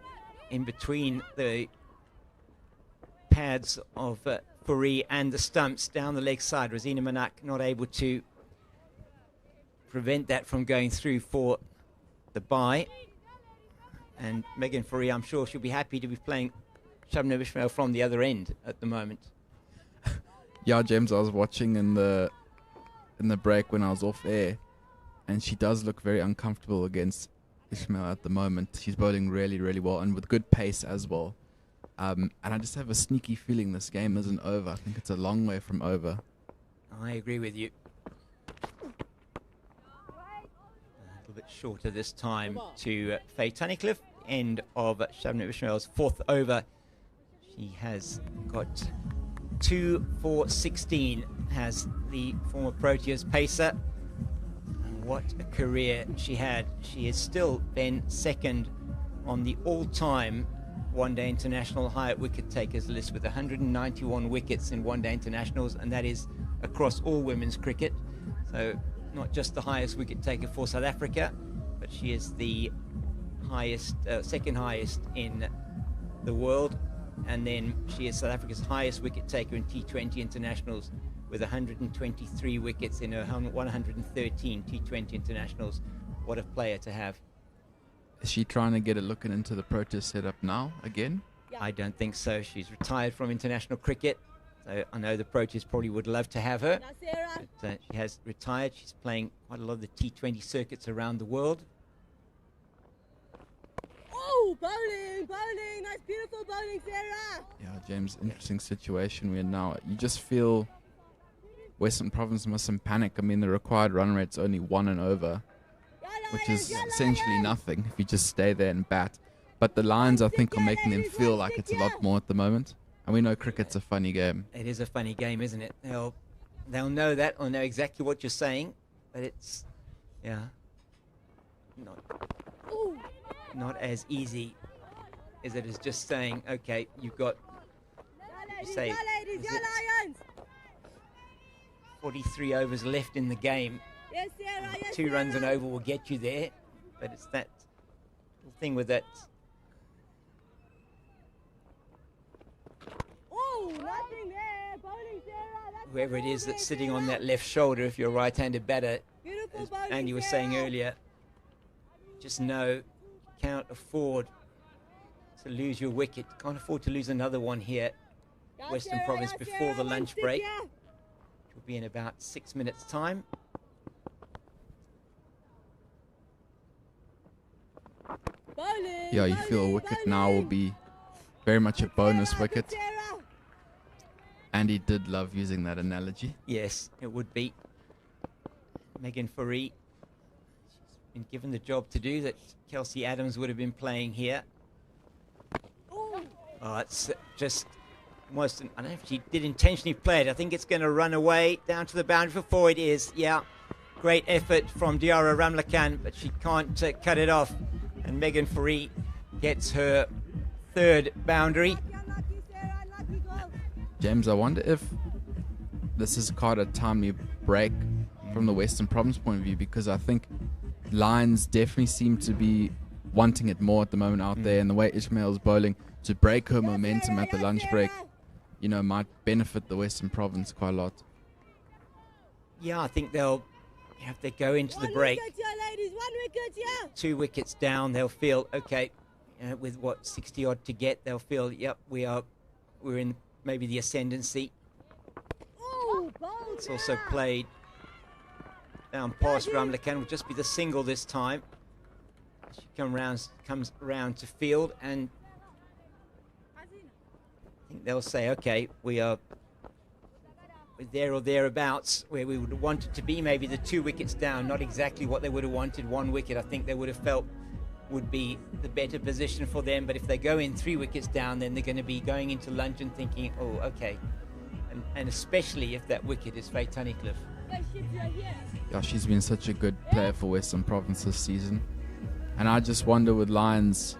in between the pads of Forey and the stumps down the leg side. Rosina Manak not able to prevent that from going through for the bye. And Megan Forey, I'm sure she'll be happy to be playing Shabnir Ismail from the other end at the moment. Yeah, James, I was watching in the break when I was off air, and she does look very uncomfortable against Ismail at the moment. She's bowling really, really well, and with good pace as well. And I just have a sneaky feeling this game isn't over. I think it's a long way from over. I agree with you. A little bit shorter this time to Faye Tunnicliffe, end of Shabnir Ismail's 4th over. She has got 2 for 16, has the former Proteas pacer. And what a career she had. She is still then 2nd on the all-time one-day international high wicket takers list with 191 wickets in one-day internationals, and that is across all women's cricket. So not just the highest wicket taker for South Africa, but she is the highest, 2nd highest in the world. And then she is South Africa's highest wicket taker in T20 internationals with 123 wickets in her 113 T20 internationals. What a player to have. Is she trying to get a looking into the Proteas setup now again? I don't think so. She's retired from international cricket. So I know the Proteas probably would love to have her. But she has retired. She's playing quite a lot of the T20 circuits around the world. Oh, bowling, bowling, nice, beautiful bowling, Sarah. Yeah, James, interesting situation we're in now. You just feel Western Province must some panic. I mean, the required run rate's only 1 and over, which is essentially nothing if you just stay there and bat. But the Lions, I think, are making them feel like it's a lot more at the moment. And we know cricket's a funny game. It is a funny game, isn't it? They'll know that, or know exactly what you're saying, but it's, yeah, not as easy as it is just saying, okay, you've got, you say, 43 overs left in the game. Yes, Sarah, yes, 2 runs and over will get you there, but it's that little thing with that. Oh, nothing there. Bowling, Sarah. Whoever it is that's sitting on that left shoulder, if you're a right-handed batter, as Andy was saying earlier, just know you cannot afford to lose your wicket. Can't afford to lose another one here. Western Province before the lunch break, which will be in about 6 minutes' time. Yeah, you feel a wicket now will be very much a bonus wicket. Andy did love using that analogy. Yes, it would be. Megan Faree, she's been given the job to do that Kelsey Adams would have been playing here. Oh, it's just almost, I don't know if she did intentionally play it. I think it's going to run away down to the boundary for 4. It is, yeah. Great effort from Diara Ramlakan, but she can't cut it off. And Megan Faree gets her 3rd boundary. James, I wonder if this is quite a timely break from the Western Province point of view, because I think Lions definitely seem to be wanting it more at the moment out there, and the way Ishmael's bowling, to break her momentum at the lunch break, you know, might benefit the Western Province quite a lot. Yeah, I think they'll, if they go into the break, 2 wickets down, they'll feel, okay, with what, 60 odd to get, they'll feel, yep, we're in maybe the ascendancy. It's also played down past Ramlakan, will just be the single this time. She comes around to field, and I think they'll say, okay, we're there or thereabouts where we would want it to be, maybe the 2 wickets down, not exactly what they would have wanted. 1 wicket, I think they would have felt would be the better position for them, but if they go in 3 wickets down, then they're going to be going into lunch and thinking, oh, okay, and especially if that wicket is Faye Tunnicliffe. Yeah, she's been such a good player for Western Province this season, and I just wonder with Lions,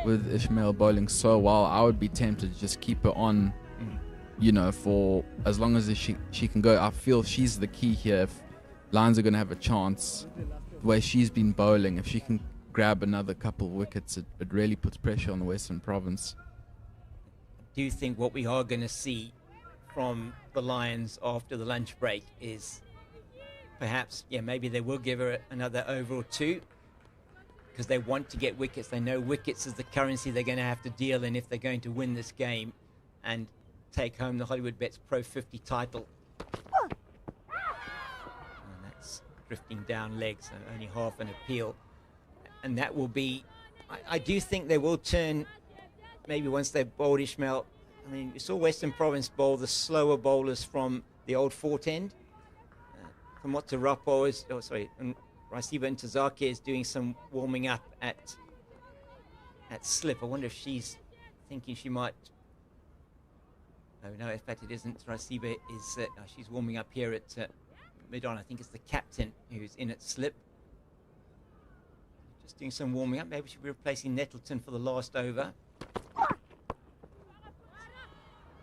with Ishmael bowling so well, I would be tempted to just keep her on, you know, for as long as she can go. I feel she's the key here. If Lions are going to have a chance, the way she's been bowling, if she can grab another couple of wickets, it really puts pressure on the Western Province. Do you think what we are going to see from the Lions after the lunch break is perhaps, yeah, maybe they will give her another over or 2 because they want to get wickets. They know wickets is the currency they're going to have to deal in if they're going to win this game and take home the Hollywoodbets Pro50 title. And that's drifting down legs, so only half an appeal. And that will be, I do think they will turn, maybe once they bowled Ishmael. I mean, you saw Western Province bowl the slower bowlers from the old Fort End. From what Tarapo is, and Rasiba and Tazaki is doing some warming up at slip. I wonder if she's thinking she might. No, in fact it isn't. Rasiba is, she's warming up here at mid-on. I think it's the captain who's in at slip. Just doing some warming up. Maybe she'll be replacing Nettleton for the last over.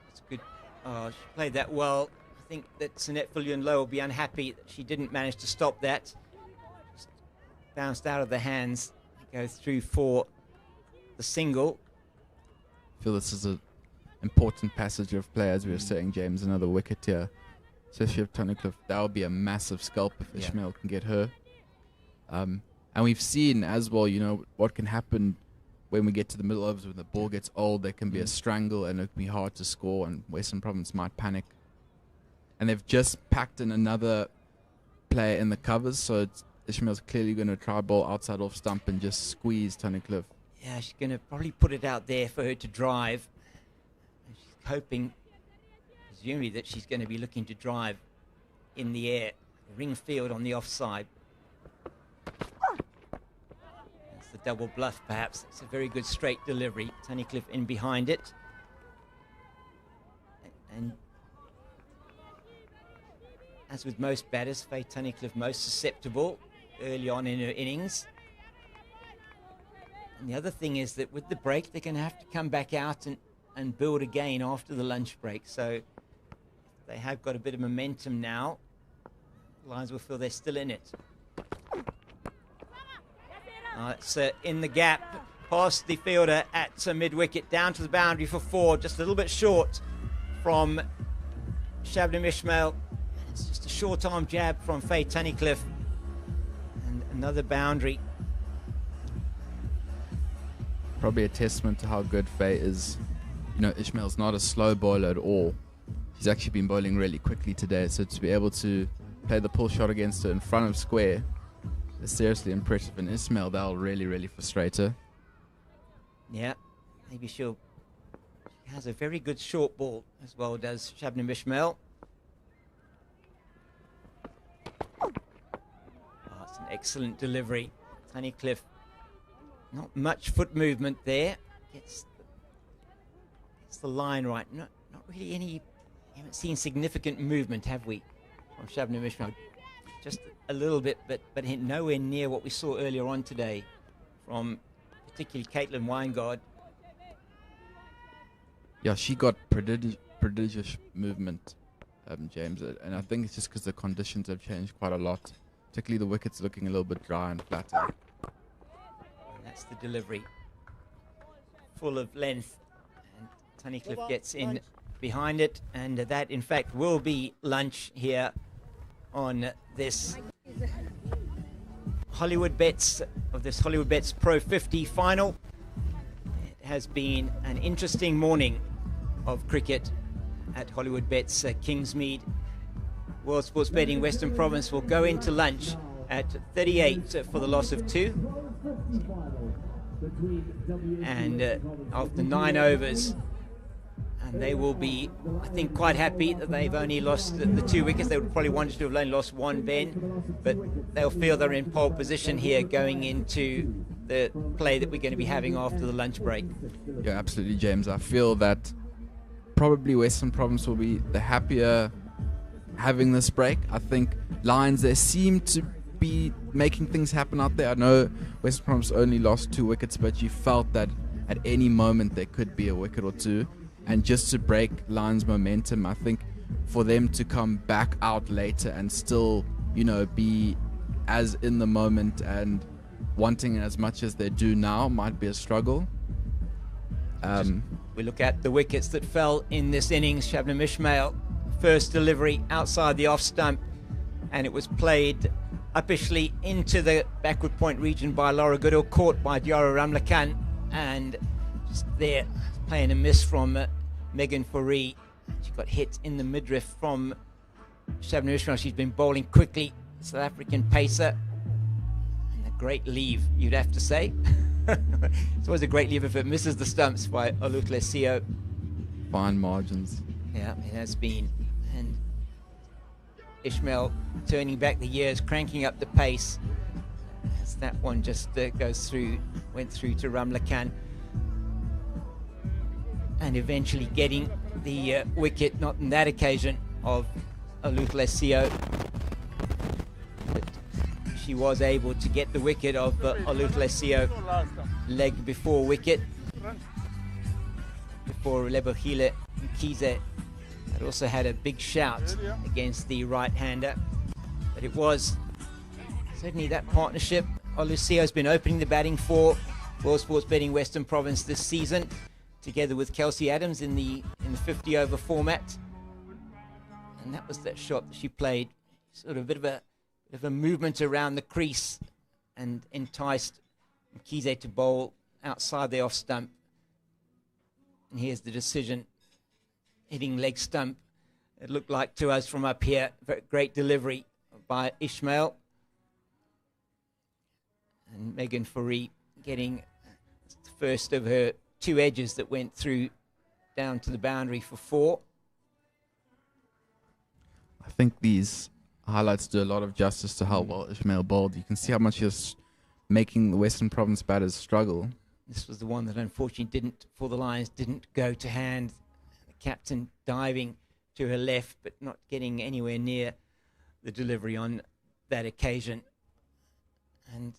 That's good. Oh, she played that well. I think that Sinette Villian-Lowe will be unhappy that she didn't manage to stop that. Just bounced out of the hands. Goes through for the single. I feel this is an important passage of play, as we were saying, James. Another wicket here, especially if Tunnicliffe. That would be a massive scalp if Ishmael can get her. And we've seen as well, you know, what can happen when we get to the middle overs, when the ball gets old. There can be a strangle and it can be hard to score, and Western Province might panic. And they've just packed in another player in the covers, so Ishmael's clearly going to try ball outside off stump and just squeeze Tunnicliffe. Yeah, she's going to probably put it out there for her to drive. She's hoping, presumably, that she's going to be looking to drive in the air. Ring field on the offside. That's the double bluff, perhaps. It's a very good straight delivery. Tunnicliffe in behind it. And as with most batters, Faye Tunnicliffe most susceptible early on in her innings. And the other thing is that with the break, they're going to have to come back out and build again after the lunch break. So they have got a bit of momentum now. Lions will feel they're still in it. It's in the gap, past the fielder at mid-wicket, down to the boundary for 4, just a little bit short from Shabnam Ishmael. It's just a short arm jab from Faye Tunnicliffe. And another boundary. probably a testament to how good Faye is. You know, Ishmael's not a slow bowler at all. He's actually been bowling really quickly today, so to be able to play the pull shot against her in front of square is seriously impressive. And Ishmael, that'll really frustrate her. Yeah, maybe she has a very good short ball as well, does Shabnam Ishmael. Oh, it's an excellent delivery. Tunnicliffe, not much foot movement there. Gets the line right. Not really any. We haven't seen significant movement, have we, from Shabnam Ishmael? Just a little bit, but nowhere near what we saw earlier on today from particularly Caitlin Weingard. Yeah, she got prodigious movement, James, and I think it's just because the conditions have changed quite a lot. Particularly the wickets looking a little bit dry and flatter. And that's the delivery. Full of length. And Tunnicliffe gets in behind it. And that, in fact, will be lunch here on this Hollywoodbets Pro50 final. It has been an interesting morning of cricket at Hollywoodbets Kingsmead. World Sports Betting Western Province will go into lunch at 38 for the loss of 2. And after 9 overs, and they will be, I think, quite happy that they've only lost the 2 wickets. They would probably want to have only lost 1, Ben, but they'll feel they're in pole position here going into the play that we're going to be having after the lunch break. Yeah, absolutely, James. I feel that probably Western Province will be the happier having this break. I think Lions, they seem to be making things happen out there. I know Western Province only lost 2 wickets, but you felt that at any moment there could be a wicket or 2. And just to break Lions' momentum, I think for them to come back out later and still, you know, be as in the moment and wanting it as much as they do now might be a struggle. We look at the wickets that fell in this innings. Shabnam Ishmael, first delivery outside the off stump, and it was played uppishly into the backward point region by Laura Goodall, caught by Diara Ramlakan, and just there playing a miss from Megan Foree. She got hit in the midriff from Shabnam Ishmael. She's been bowling quickly, South African pacer, and a great leave, you'd have to say. It's always a great leave if it misses the stumps by Olutlesio. Fine margins. Yeah, it has been. And Ishmael turning back the years, cranking up the pace. As that one just went through to Ramlakan. And eventually getting the wicket, not on that occasion, of Olutlesio. But she was able to get the wicket of Olutlesio, leg before wicket. Before Lebohile Mkhize had also had a big shout against the right-hander. But it was certainly that partnership. Oluseo's been opening the batting for World Sports Betting Western Province this season, together with Kelsey Adams in the 50-over format. And that was that shot that she played, sort of a bit of a movement around the crease and enticed Mkhize to bowl outside the off stump. And here's the decision, hitting leg stump. It looked like to us from up here, great delivery by Ishmael. And Megan Foree getting the first of her 2 edges that went through down to the boundary for 4. I think these highlights do a lot of justice to how well Ishmael bowled. You can see how much he's making the Western Province batters struggle. This was the one that unfortunately for the Lions, didn't go to hand. The captain diving to her left, but not getting anywhere near the delivery on that occasion. And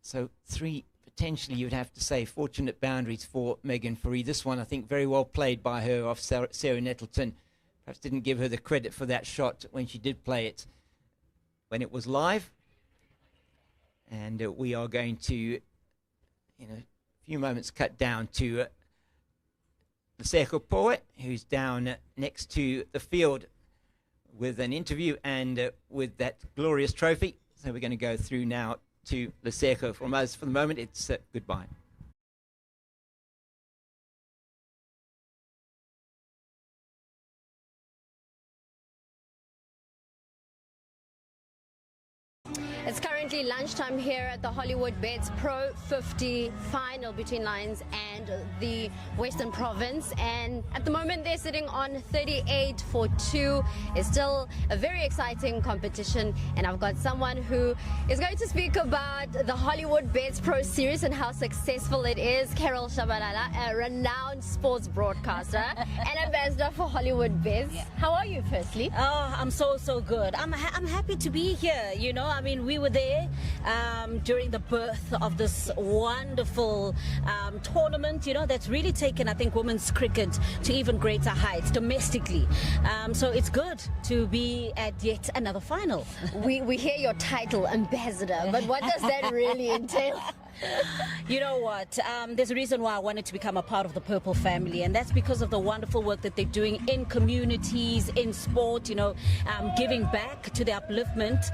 so 3, potentially you'd have to say, fortunate boundaries for Megan Foree. This one, I think, very well played by her off Sarah Nettleton. Perhaps didn't give her the credit for that shot when she did play it when it was live. And we are going to, in a few moments, cut down to Lesego Poe, who's down next to the field with an interview and with that glorious trophy. So we're going to go through now to Lesego. From us, for the moment, it's goodbye. It's currently lunchtime here at the Hollywoodbets Pro50 final between Lions and the Western Province, and at the moment they're sitting on 38-2. It's still a very exciting competition, and I've got someone who is going to speak about the Hollywoodbets Pro Series and how successful it is. Carol Shabalala, a renowned sports broadcaster and ambassador for Hollywoodbets. How are you, firstly? Oh, I'm so good. I'm happy to be here. You know, I mean, we were there during the birth of this wonderful tournament, you know, that's really taken, I think, women's cricket to even greater heights domestically. So it's good to be at yet another final. We hear your title, ambassador, but what does that really entail? You know what? There's a reason why I wanted to become a part of the Purple family, and that's because of the wonderful work that they're doing in communities, in sport, you know, giving back to the upliftment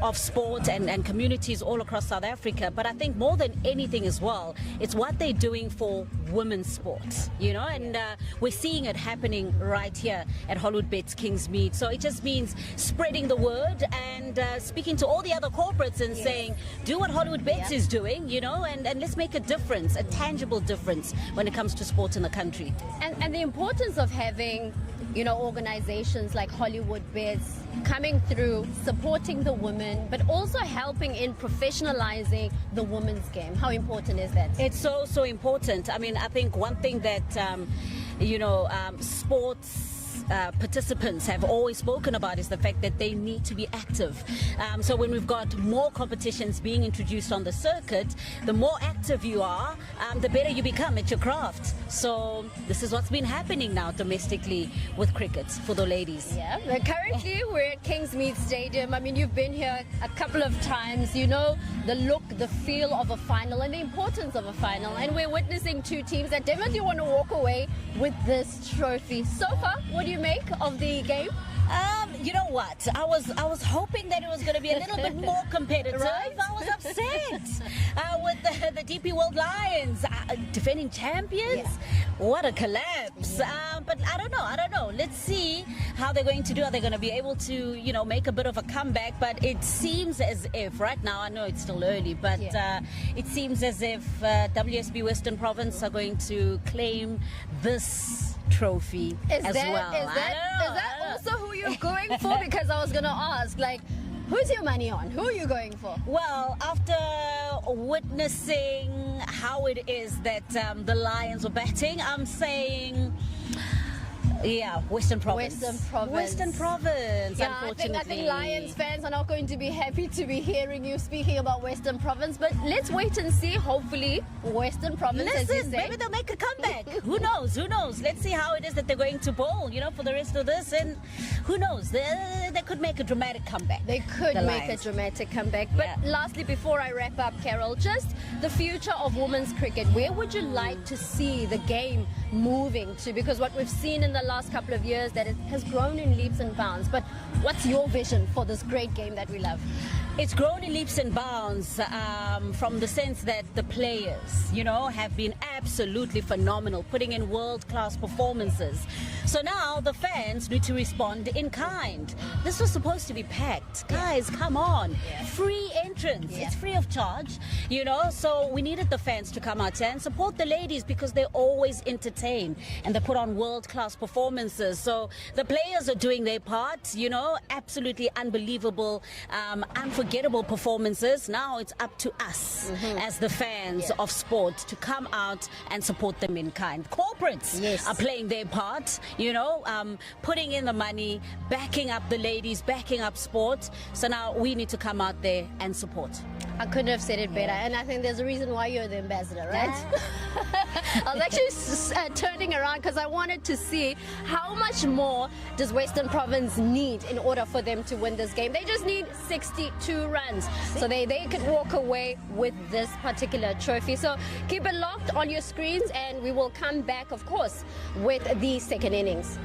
of sport and communities all across South Africa. But I think more than anything as well, it's what they're doing for women's sports, you know, and we're seeing it happening right here at Hollywoodbets Kingsmead. So it just means spreading the word and speaking to all the other corporates and saying, do what Hollywoodbets is doing, you know, and let's make a difference, a tangible difference when it comes to sports in the country. And the importance of having, you know, organizations like Hollywoodbets coming through, supporting the women, but also helping in professionalizing the women's game. How important is that? It's so important. I mean, I think one thing that, you know, sports participants have always spoken about is the fact that they need to be active. So when we've got more competitions being introduced on the circuit, the more active you are, the better you become at your craft. So this is what's been happening now domestically with cricket for the ladies. Yeah, but currently we're at Kingsmead Stadium. I mean, you've been here a couple of times. You know the look, the feel of a final and the importance of a final. And we're witnessing two teams that definitely want to walk away with this trophy. So far, what do you make of the game? You know what? I was hoping that it was going to be a little bit more competitive. Right? I was upset with the DP World Lions defending champions. Yeah. What a collapse! But I don't know. Let's see how they're going to do. Are they going to be able to, you know, make a bit of a comeback? But it seems as if right now, I know it's still early, but it seems as if WSB Western Province are going to claim this trophy as well. Is that also who you're going for? Because I was going to ask, like, who's your money on? Who are you going for? Well, after witnessing how it is that the Lions were batting, I'm saying, yeah, Western Province. Western Province. Yeah, unfortunately. I think Lions fans are not going to be happy to be hearing you speaking about Western Province, but let's wait and see. Hopefully, Western Province, as you Listen, say. maybe they'll make a comeback. Who knows? Let's see how it is that they're going to bowl, you know, for the rest of this, and who knows? They could make a dramatic comeback. They could make a dramatic comeback. But lastly, before I wrap up, Carol, just the future of women's cricket. Where would you like to see the game moving to? Because what we've seen in the last couple of years, that it has grown in leaps and bounds. But what's your vision for this great game that we love? It's grown in leaps and bounds from the sense that the players, you know, have been absolutely phenomenal, putting in world-class performances. So now the fans need to respond in kind. This was supposed to be packed. Guys, come on. Free entrance. It's free of charge, you know. So we needed the fans to come out and support the ladies because they always entertain and they put on world-class performances. So the players are doing their part, you know, absolutely unbelievable, unforgettable performances. Now it's up to us as the fans of sport to come out and support them in kind. Corporates are playing their part, you know, putting in the money, backing up the ladies, backing up sport. So now we need to come out there and support. I couldn't have said it better, and I think there's a reason why you're the ambassador, right? I was actually turning around because I wanted to see how much more does Western Province need in order for them to win this game. They just need 62 runs, so they could walk away with this particular trophy. So keep it locked on your screens, and we will come back, of course, with the second innings.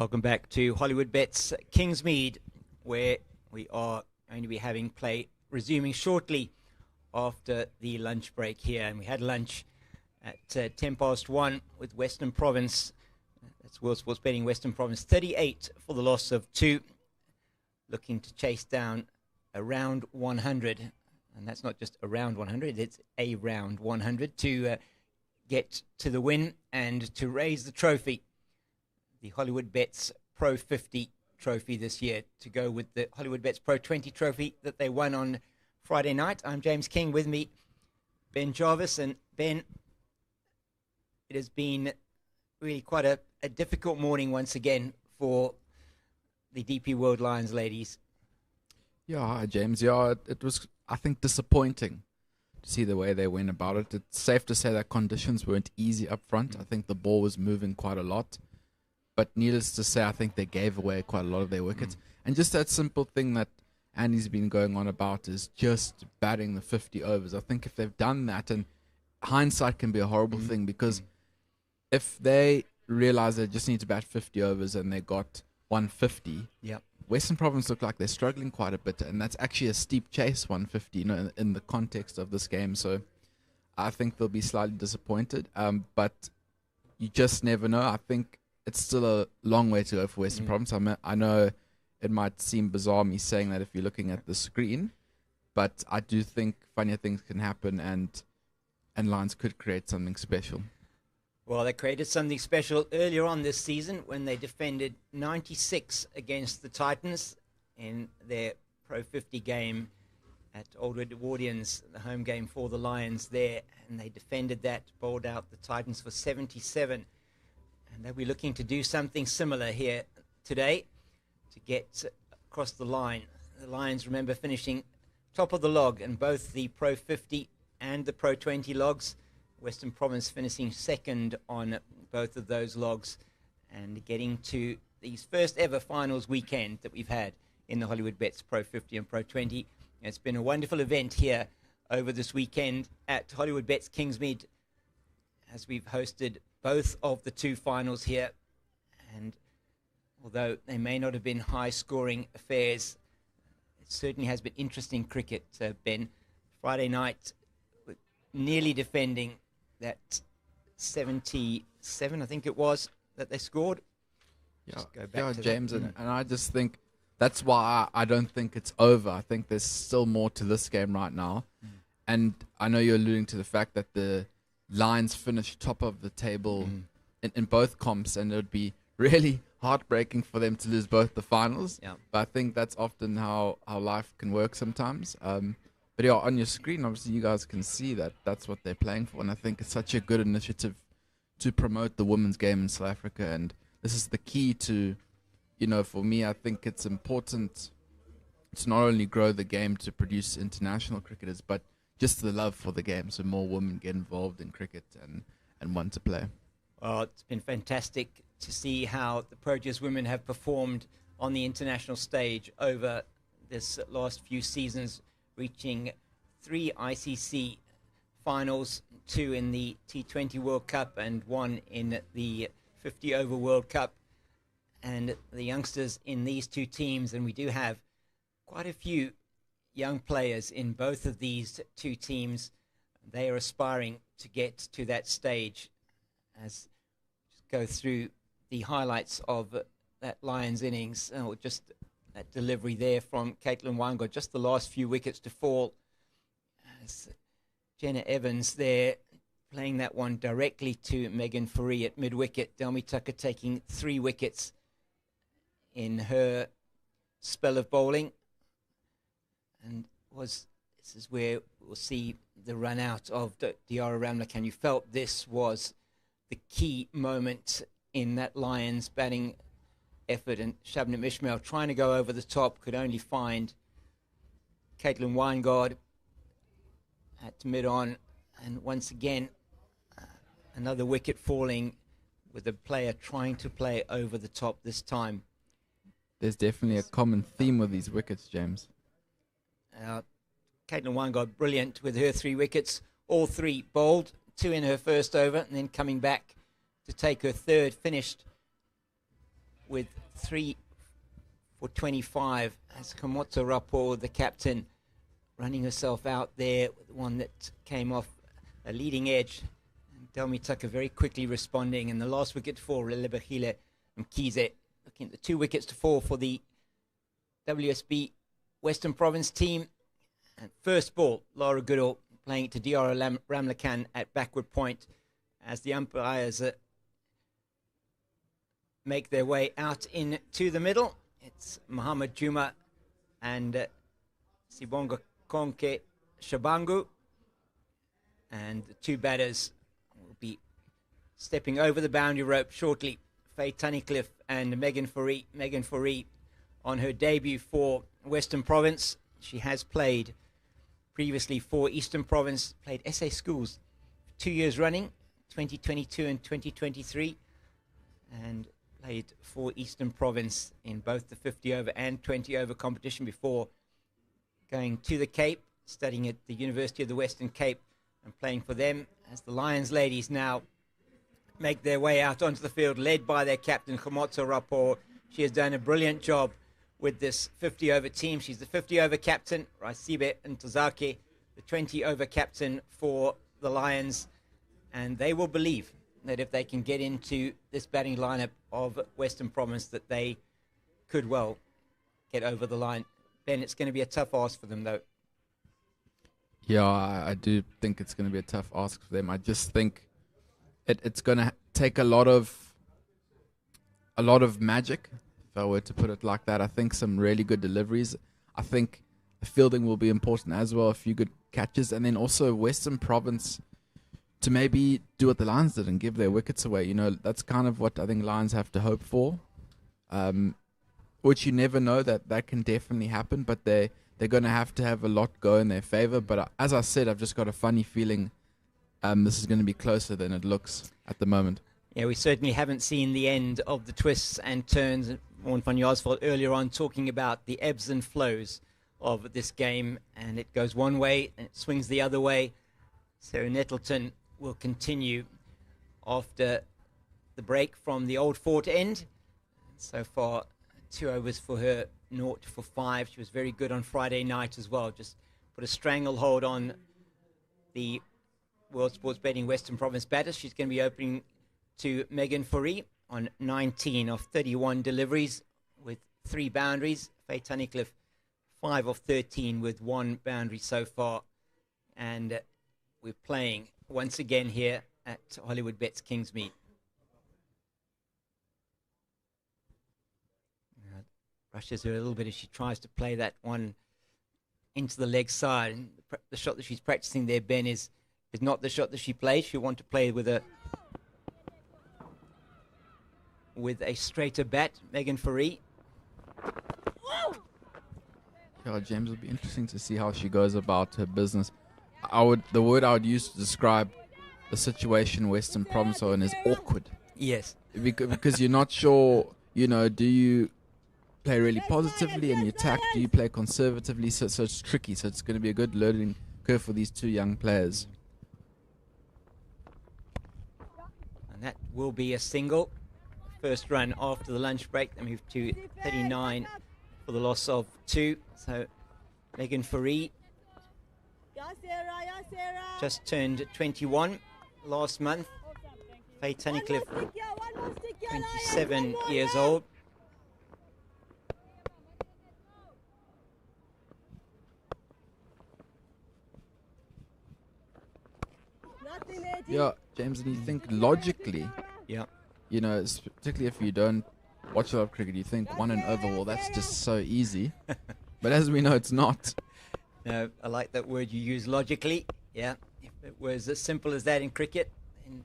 Welcome back to Hollywoodbets Kingsmead, where we are going to be having play resuming shortly after the lunch break here. And we had lunch at 1:10 with Western Province. That's World Sports Betting Western Province 38 for the loss of 2, looking to chase down around 100. And that's not just around 100, it's a round 100 to get to the win and to raise the trophy. The Hollywoodbets Pro50 trophy this year, to go with the Hollywoodbets Pro20 trophy that they won on Friday night. I'm James King, with me Ben Jarvis. And Ben, it has been really quite a difficult morning once again for the DP World Lions ladies. Yeah, hi James. Yeah, it was, I think, disappointing to see the way they went about it. It's safe to say that conditions weren't easy up front. I think the ball was moving quite a lot. But needless to say, I think they gave away quite a lot of their wickets. And just that simple thing that Andy's been going on about is just batting the 50 overs. I think if they've done that, and hindsight can be a horrible thing, because if they realize they just need to bat 50 overs and they got 150, Western Province look like they're struggling quite a bit. And that's actually a steep chase, 150, you know, in the context of this game. So I think they'll be slightly disappointed. But you just never know. I think it's still a long way to go for Western Province. I know it might seem bizarre me saying that if you're looking at the screen, but I do think funnier things can happen, and Lions could create something special. Well, they created something special earlier on this season when they defended 96 against the Titans in their Pro50 game at Old Edwardians, the home game for the Lions there, and they defended that, bowled out the Titans for 77. And they'll be looking to do something similar here today to get across the line. The Lions, remember, finishing top of the log in both the Pro50 and the Pro20 logs. Western Province finishing second on both of those logs and getting to these first ever finals weekend that we've had in the Hollywoodbets Pro50 and Pro20. It's been a wonderful event here over this weekend at Hollywoodbets Kingsmead, as we've hosted both of the two finals here. And although they may not have been high-scoring affairs, it certainly has been interesting cricket, Ben. Friday night, nearly defending that 77, I think it was, that they scored. Yeah, James, and I just think that's why I don't think it's over. I think there's still more to this game right now. And I know you're alluding to the fact that the Lions finished top of the table in both comps, and it would be really heartbreaking for them to lose both the finals. But I think that's often how life can work sometimes. But yeah, on your screen, obviously, you guys can see that that's what they're playing for. And I think it's such a good initiative to promote the women's game in South Africa. And this is the key to, you know, for me, I think it's important to not only grow the game to produce international cricketers, but just the love for the game, so more women get involved in cricket and want to play. Well, it's been fantastic to see how the Proteas women have performed on the international stage over this last few seasons, reaching 3 ICC finals, 2 in the T20 World Cup and 1 in the 50 over World Cup. And the youngsters in these two teams, and we do have quite a few young players in both of these two teams, they are aspiring to get to that stage. As just go through the highlights of that Lions innings, or just that delivery there from Caitlin Weingart, just the last few wickets to fall. As Jenna Evans there playing that one directly to Megan Fourie at mid-wicket. Delmi Tucker taking 3 wickets in her spell of bowling. And this is where we'll see the run out of Diara Ramlakhan. You felt this was the key moment in that Lions batting effort, and Shabnam Ismail trying to go over the top could only find Caitlin Weingart at mid-on, and once again another wicket falling with a player trying to play over the top this time. There's definitely a common theme with these wickets, James. Caitlin Weingart brilliant with her 3 wickets, all 3 bowled, 2 in her first over, and then coming back to take her third, finished with 3 for 25 as Komotso Rapport, the captain, running herself out there, the one that came off a leading edge. And Delmi Tucker very quickly responding. And the last wicket for Lebehile Mkhize, looking at the 2 wickets to fall for the WSB Western Province team. And first ball, Lara Goodall playing it to Diara Ramlakan at backward point as the umpires make their way out into the middle. It's Muhammad Juma and Sibonga Konke Shabangu. And the 2 batters will be stepping over the boundary rope shortly. Faye Tunnicliffe and Megan Fourie. Megan Fourie on her debut for Western Province. She has played previously for Eastern Province, played SA Schools 2 years running, 2022 and 2023, and played for Eastern Province in both the 50 over and 20 over competition before going to the Cape, studying at the University of the Western Cape and playing for them as the Lions ladies now make their way out onto the field, led by their captain, Komotso Rapport. She has done a brilliant job with this 50 over team. She's the 50 over captain, Raisibe Ntozake, the 20 over captain for the Lions, and they will believe that if they can get into this batting lineup of Western Province that they could well get over the line. Ben, it's going to be a tough ask for them though. Yeah, I do think it's going to be a tough ask for them. I just think it's going to take a lot of magic, if I were to put it like that. I think some really good deliveries. I think the fielding will be important as well, a few good catches, and then also Western Province to maybe do what the Lions did and give their wickets away. You know, that's kind of what I think Lions have to hope for, which you never know, that can definitely happen, but they're going to have a lot go in their favor. But as I said, I've just got a funny feeling this is going to be closer than it looks at the moment. Yeah, we certainly haven't seen the end of the twists and turns. Morn van Jaarsveld earlier on talking about the ebbs and flows of this game, and it goes one way and it swings the other way. Sarah Nettleton will continue after the break from the Old Fort end. So far, 2 overs for her, 0 for 5. She was very good on Friday night as well. Just put a stranglehold on the World Sports Betting Western Province batters. She's going to be opening to Megan Fourie on 19 of 31 deliveries with 3 boundaries. Faye Tunnicliffe, 5 of 13 with 1 boundary so far. And we're playing once again here at Hollywoodbets Kingsmead. Rushes her a little bit as she tries to play that one into the leg side. And the shot that she's practicing there, Ben, is not the shot that she plays. She'll want to play with a straighter bat, Megan Fourie. Yeah, James, it'll be interesting to see how she goes about her business. The word I would use to describe the situation Western Province are in is awkward. Yes. Because you're not sure, do you play really positively and you attack? Do you play conservatively? So it's tricky. So it's going to be a good learning curve for these 2 young players. And that will be a single. First run after the lunch break. They move to 39 for the loss of 2. So Megan Fourie just turned 21 last month. Faye Tunnicliffe, 27 years old. Yeah, James, and you think logically, yeah, particularly if you don't watch a lot of cricket, you think 1 and over, well, that's just so easy. But as we know, it's not. No, I like that word you use, logically. Yeah, if it was as simple as that in cricket, then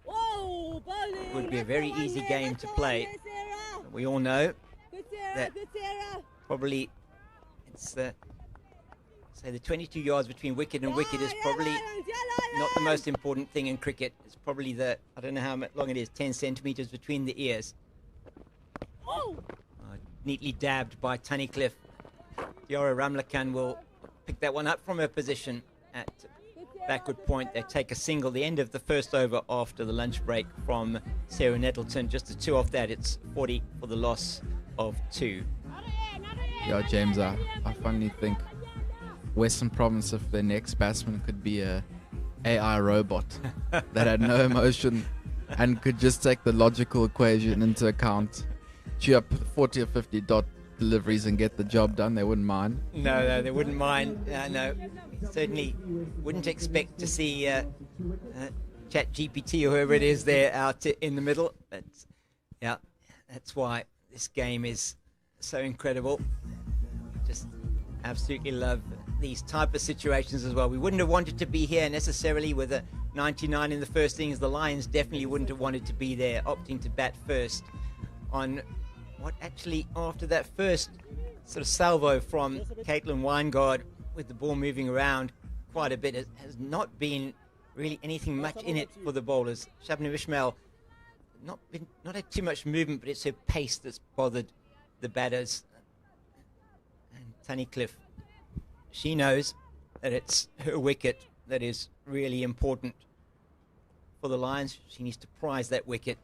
it would be a very easy game to play. But we all know that probably it's say the 22 yards between wicket and wicket is probably not the most important thing in cricket. It's probably I don't know how long it is, 10 centimeters between the ears. Neatly dabbed by Tunnicliffe. Diara Ramlakan will pick that one up from her position at backward point. They take a single the end of the first over after the lunch break from Sarah Nettleton. Just a 2 off that, it's 40 for the loss of 2. Yeah, James, I finally think Western Province, if their next batsman could be a AI robot that had no emotion and could just take the logical equation into account, chew up 40 or 50 dot deliveries and get the job done, they wouldn't mind. No, they wouldn't mind. No, certainly wouldn't expect to see ChatGPT or whoever it is there out in the middle. But yeah, that's why this game is so incredible. Just absolutely love these type of situations as well. We wouldn't have wanted to be here necessarily with a 99 in the first innings. The Lions definitely wouldn't have wanted to be there, opting to bat first on what actually, after that first sort of salvo from Caitlin Weingard with the ball moving around quite a bit, it has not been really anything much in it for the bowlers. Shabnam Ismail not had too much movement, but it's her pace that's bothered the batters. And Tunnicliffe, she knows that it's her wicket that is really important for the Lions. She needs to prize that wicket.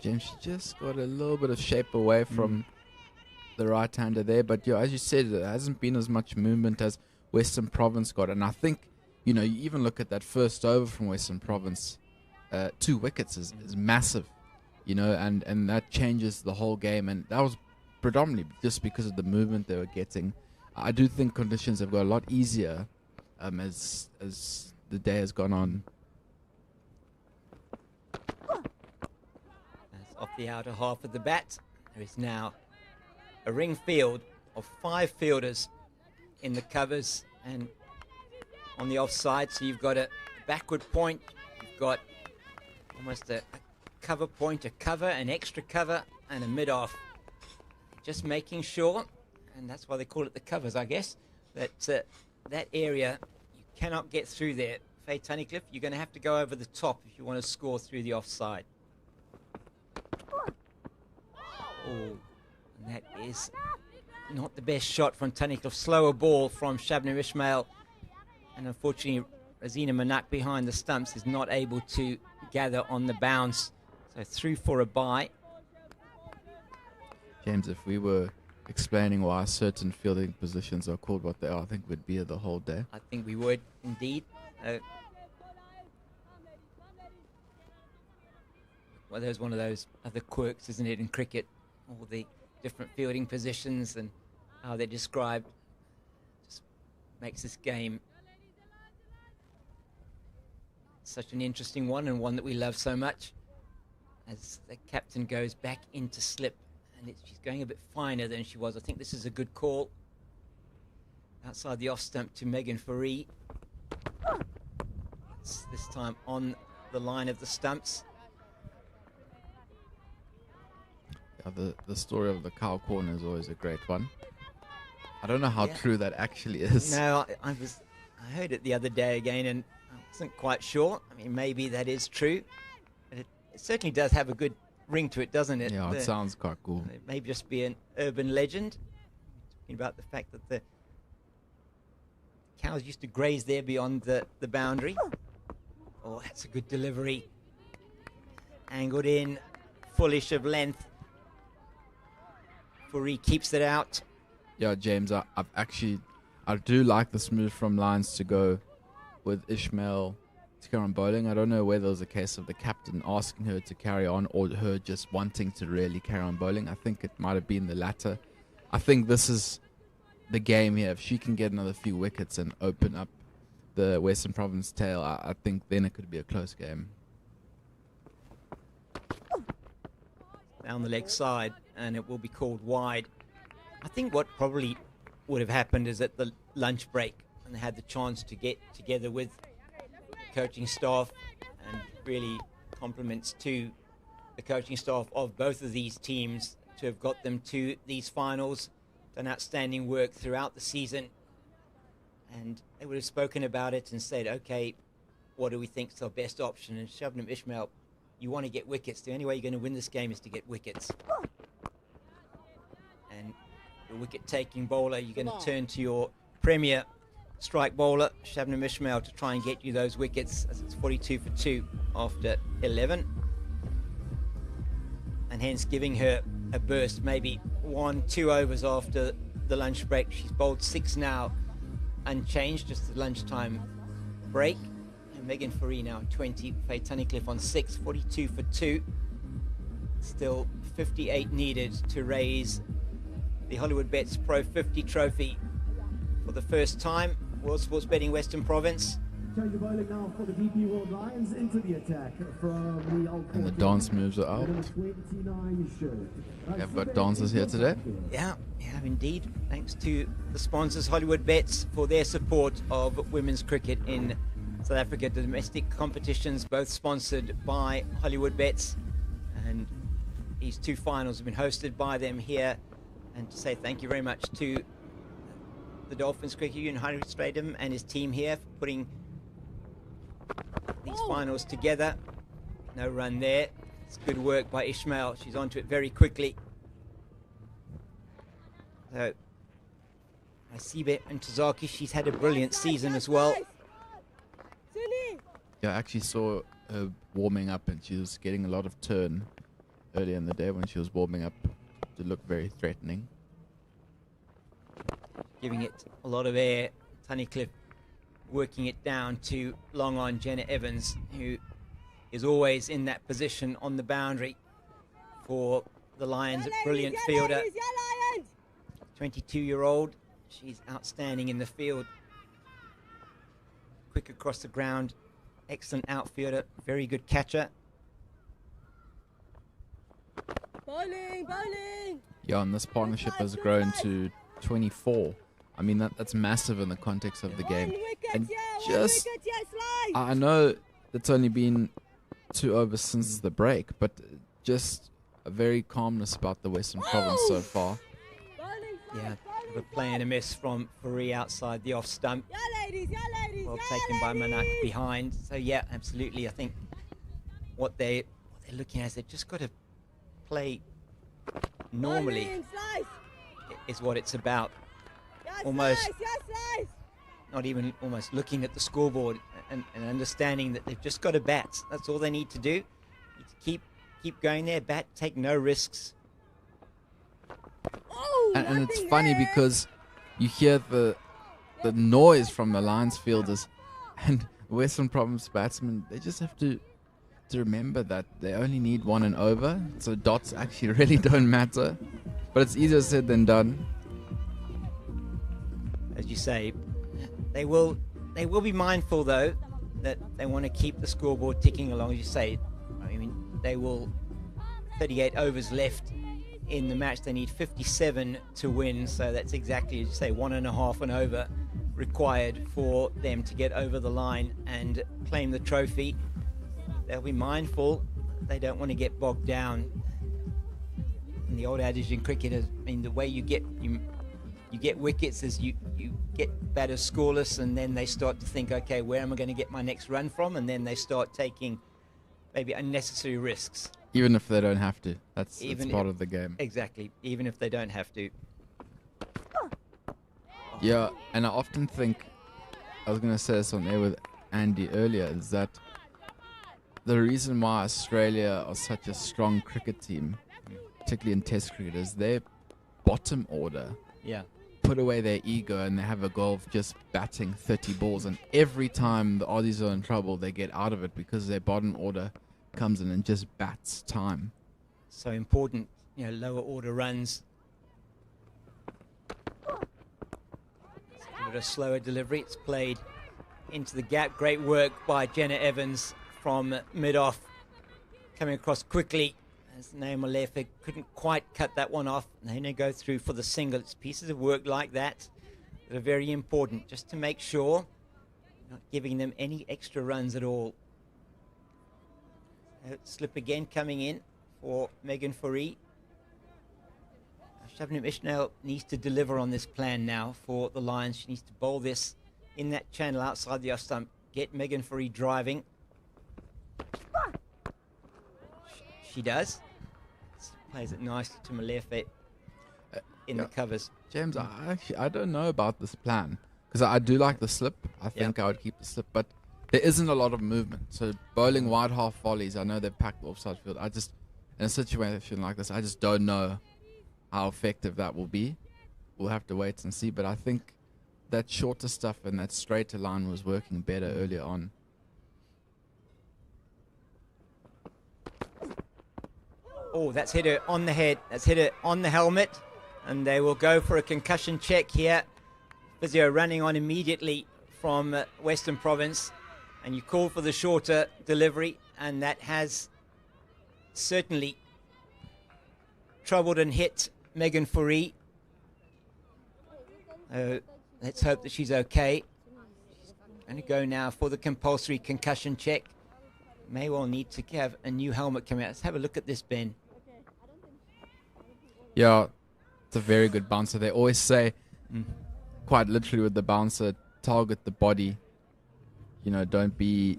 James, she just got a little bit of shape away from the right-hander there. But yeah, as you said, there hasn't been as much movement as Western Province got. And I think, you even look at that first over from Western Province, 2 wickets is massive, and that changes the whole game. And that was predominantly just because of the movement they were getting. I do think conditions have got a lot easier as the day has gone on. Off the outer half of the bat, there is now a ring field of 5 fielders in the covers and on the offside. So you've got a backward point, you've got almost a cover point, a cover, an extra cover, and a mid-off. Just making sure, and that's why they call it the covers, I guess, that that area, you cannot get through there. Faye Tunnicliffe, you're going to have to go over the top if you want to score through the offside. Oh, and that is not the best shot from Tunnicliffe. Slower ball from Shabnam Ismail. And unfortunately, Razina Manak behind the stumps is not able to gather on the bounce. So through for a bye. James, if we were explaining why certain fielding positions are called what they are, I think we'd be here the whole day. I think we would, indeed. Well, there's one of those other quirks, isn't it, in cricket? All the different fielding positions and how they're described just makes this game such an interesting one, and one that we love so much. As the captain goes back into slip, and she's going a bit finer than she was. I think this is a good call. Outside the off stump to Megan Faree. It's this time on the line of the stumps. The story of the cow corner is always a great one. I don't know how true that actually is. No, I heard it the other day again, and I wasn't quite sure. I mean, maybe that is true. But it certainly does have a good ring to it, doesn't it? Yeah, it sounds quite cool. It may just be an urban legend. Talking about the fact that the cows used to graze there beyond the boundary. Oh, that's a good delivery. Angled in, fullish of length. Faree keeps it out. Yeah, James, I do like this move from Lions to go with Ishmael to carry on bowling. I don't know whether it was a case of the captain asking her to carry on or her just wanting to really carry on bowling. I think it might have been the latter. I think this is the game here. If she can get another few wickets and open up the Western Province tail, I think then it could be a close game. Down the leg side, and it will be called wide. I think what probably would have happened is at the lunch break, and they had the chance to get together with the coaching staff, and really compliments to the coaching staff of both of these teams to have got them to these finals, done outstanding work throughout the season, and they would have spoken about it and said, okay, what do we think is our best option? And Shabnam Ismail, you want to get wickets. The only way you're going to win this game is to get wickets. And the wicket-taking bowler, you're going to turn to your premier strike bowler, Shabnam Ishmael, to try and get you those wickets, as it's 42 for 2 after 11. And hence giving her a burst, maybe 1-2 overs after the lunch break. She's bowled 6 now, unchanged, just the lunchtime break. And Megan Fourie now 20, Faye Tunnicliffe on 6, 42 for 2. Still 58 needed to raise the Hollywoodbets Pro50 trophy for the first time. World Sports Betting Western Province. Change the bowling now for the DP World Lions into the attack from the old And the dance moves are out. Number 29 shirt. We have got dancers here today. Yeah, we have indeed. Thanks to the sponsors, Hollywoodbets, for their support of women's cricket in South Africa. The domestic competitions, both sponsored by Hollywoodbets. And these 2 finals have been hosted by them here. And to say thank you very much to the Dolphins Cricket Union, Heinrich Stradum, and his team here for putting these finals together. No run there. It's good work by Ishmael. She's onto it very quickly. So, Isibe and Tazaki, she's had a brilliant season as well. Yeah, I actually saw her warming up, and she was getting a lot of turn earlier in the day when she was warming up to look very threatening. Giving it a lot of air. Tunnicliffe working it down to long on Jenna Evans, who is always in that position on the boundary for the Lions. A brilliant fielder. 22-year-old. She's outstanding in the field. Quick across the ground. Excellent outfielder. Very good catcher. Bowling, bowling. Yeah, and this partnership has grown to 24. I mean, that's massive in the context of the game. And just, I know it's only been 2 overs since the break, but just a very calmness about the Western Province so far. Yeah, a play and a miss from Fourie outside the off stump. Well taken by Manak behind. So yeah, absolutely. I think what they're looking at is they've just got to play normally is what it's about. Almost not even almost looking at the scoreboard and understanding that they've just got to bat. That's all they need to do. Need to keep going there, bat, take no risks. And it's funny because you hear the noise from the Lions fielders, and Western Province batsmen, they just have to remember that they only need 1 and over, so dots actually really don't matter. But it's easier said than done. As you say, they will be mindful though that they want to keep the scoreboard ticking along. As you say, I mean, they will 38 overs left in the match. They need 57 to win, so that's exactly, as you say, 1.5 and over required for them to get over the line and claim the trophy. They'll be mindful. They don't want to get bogged down. And the old adage in cricket is, I mean, the way you get wickets is you get batters scoreless, and then they start to think, okay, where am I going to get my next run from? And then they start taking maybe unnecessary risks. Even if they don't have to. That's part of the game. Exactly. Even if they don't have to. Yeah, and I often think, I was going to say this on air with Andy earlier, is that the reason why Australia are such a strong cricket team, particularly in Test cricket, is their bottom order put away their ego and they have a goal of just batting 30 balls. And every time the Aussies are in trouble, they get out of it because their bottom order comes in and just bats time. So important, lower order runs. Let's give it a slower delivery. It's played into the gap. Great work by Jenna Evans from mid-off. Coming across quickly as Naima Lefe couldn't quite cut that one off. And they go through for the single. It's pieces of work like that that are very important, just to make sure you're not giving them any extra runs at all. Slip again coming in for Megan Fourie. Shabnam Ishmael needs to deliver on this plan now for the Lions. She needs to bowl this in that channel outside the off stump. Get Megan Fourie driving. She does. Plays it nicely to Malefe in the covers. James, I don't know about this plan, because I do like the slip. I think I would keep the slip, but there isn't a lot of movement. So bowling wide half volleys, I know they've packed the offside field. I just, in a situation like this, I just don't know how effective that will be. We'll have to wait and see, but I think that shorter stuff and that straighter line was working better earlier on. Oh, that's hit her on the head. That's hit her on the helmet. And they will go for a concussion check here. Physio running on immediately from Western Province. And you call for the shorter delivery. And that has certainly troubled and hit Megan Fourie. Let's hope that she's okay. She's going to go now for the compulsory concussion check. May well need to have a new helmet come out. Let's have a look at this, Ben. Yeah, it's a very good bouncer. They always say, quite literally with the bouncer, target the body. You know, don't be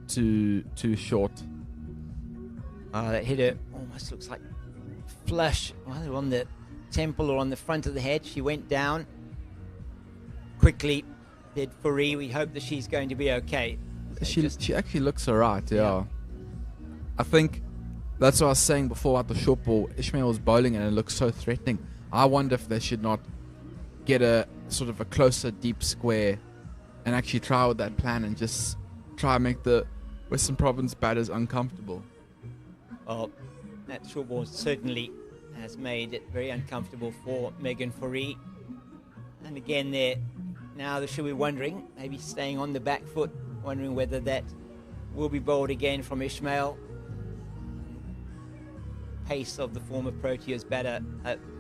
too short. That hit her almost looks like flush, either on the temple or on the front of the head. She went down quickly. Did Fourie. We hope that she's going to be okay. She actually looks alright, yeah. I think that's what I was saying before about the short ball. Ishmael was bowling and it looks so threatening. I wonder if they should not get a sort of a closer deep square and actually try with that plan and just try and make the Western Province batters uncomfortable. Well, that short ball certainly has made it very uncomfortable for Megan Fourie. And again there, now they should be wondering, maybe staying on the back foot, wondering whether that will be bowled again from Ishmael. Pace of the former Proteas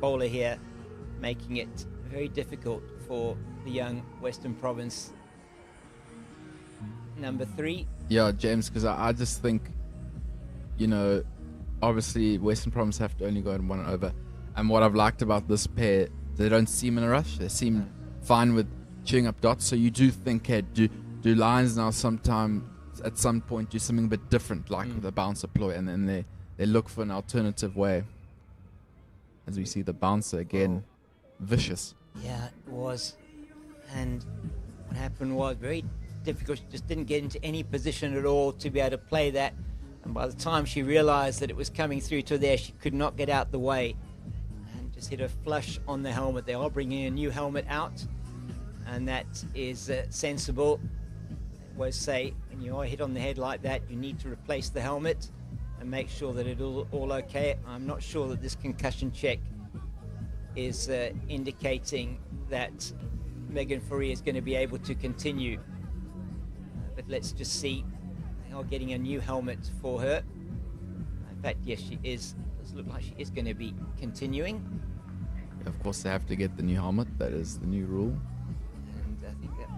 bowler here, making it very difficult for the young Western Province number 3. Yeah, James, because I just think, you know, obviously Western Province have to only go in 1 over. And what I've liked about this pair, they don't seem in a rush. They seem fine with chewing up dots. So you do think, hey, do Lions now at some point do something a bit different, like with a bouncer ploy, and then they look for an alternative way. As we see the bouncer again, vicious. Yeah, it was. And what happened was very difficult. She just didn't get into any position at all to be able to play that. And by the time she realized that it was coming through to there, she could not get out the way. And just hit her flush on the helmet. They are bringing a new helmet out. And that is sensible. I always say, when you are hit on the head like that, you need to replace the helmet and make sure that it's all okay. I'm not sure that this concussion check is indicating that Megan Fourie is going to be able to continue. But let's just see. They are getting a new helmet for her. In fact, yes, she is. It does look like she is going to be continuing. Of course, they have to get the new helmet. That is the new rule. And I think that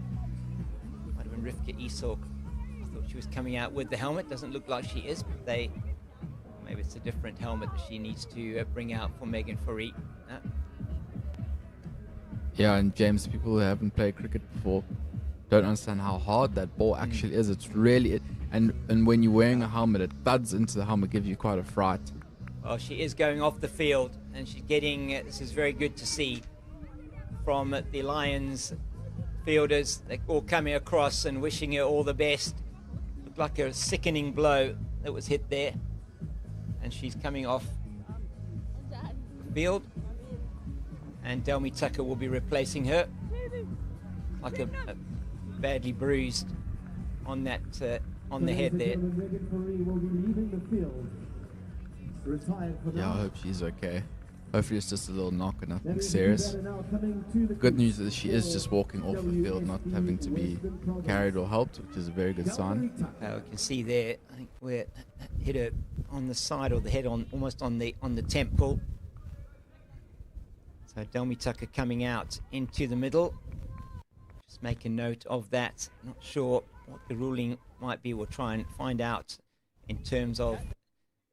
might have been Rivka Esok. I thought she was coming out with the helmet. Doesn't look like she is, but maybe it's a different helmet that she needs to bring out for Megan Fourie. Yeah, and James, people who haven't played cricket before don't understand how hard that ball actually is. It's really, and when you're wearing a helmet, it thuds into the helmet, gives you quite a fright. Well, she is going off the field, and she's getting, this is very good to see, from the Lions fielders. They're all coming across and wishing her all the best. Looked like a sickening blow that was hit there. And she's coming off the field. And Delmi Tucker will be replacing her. Like a badly bruised on that on the head there. Yeah, I hope she's okay. Hopefully it's just a little knock and nothing serious. Good news is she is just walking off the field, not having to be carried or helped, which is a very good sign. We can see there, I think we're hit her on the side or the head, almost on the temple. So Delmi Tucker coming out into the middle. Just make a note of that. Not sure what the ruling might be. We'll try and find out in terms of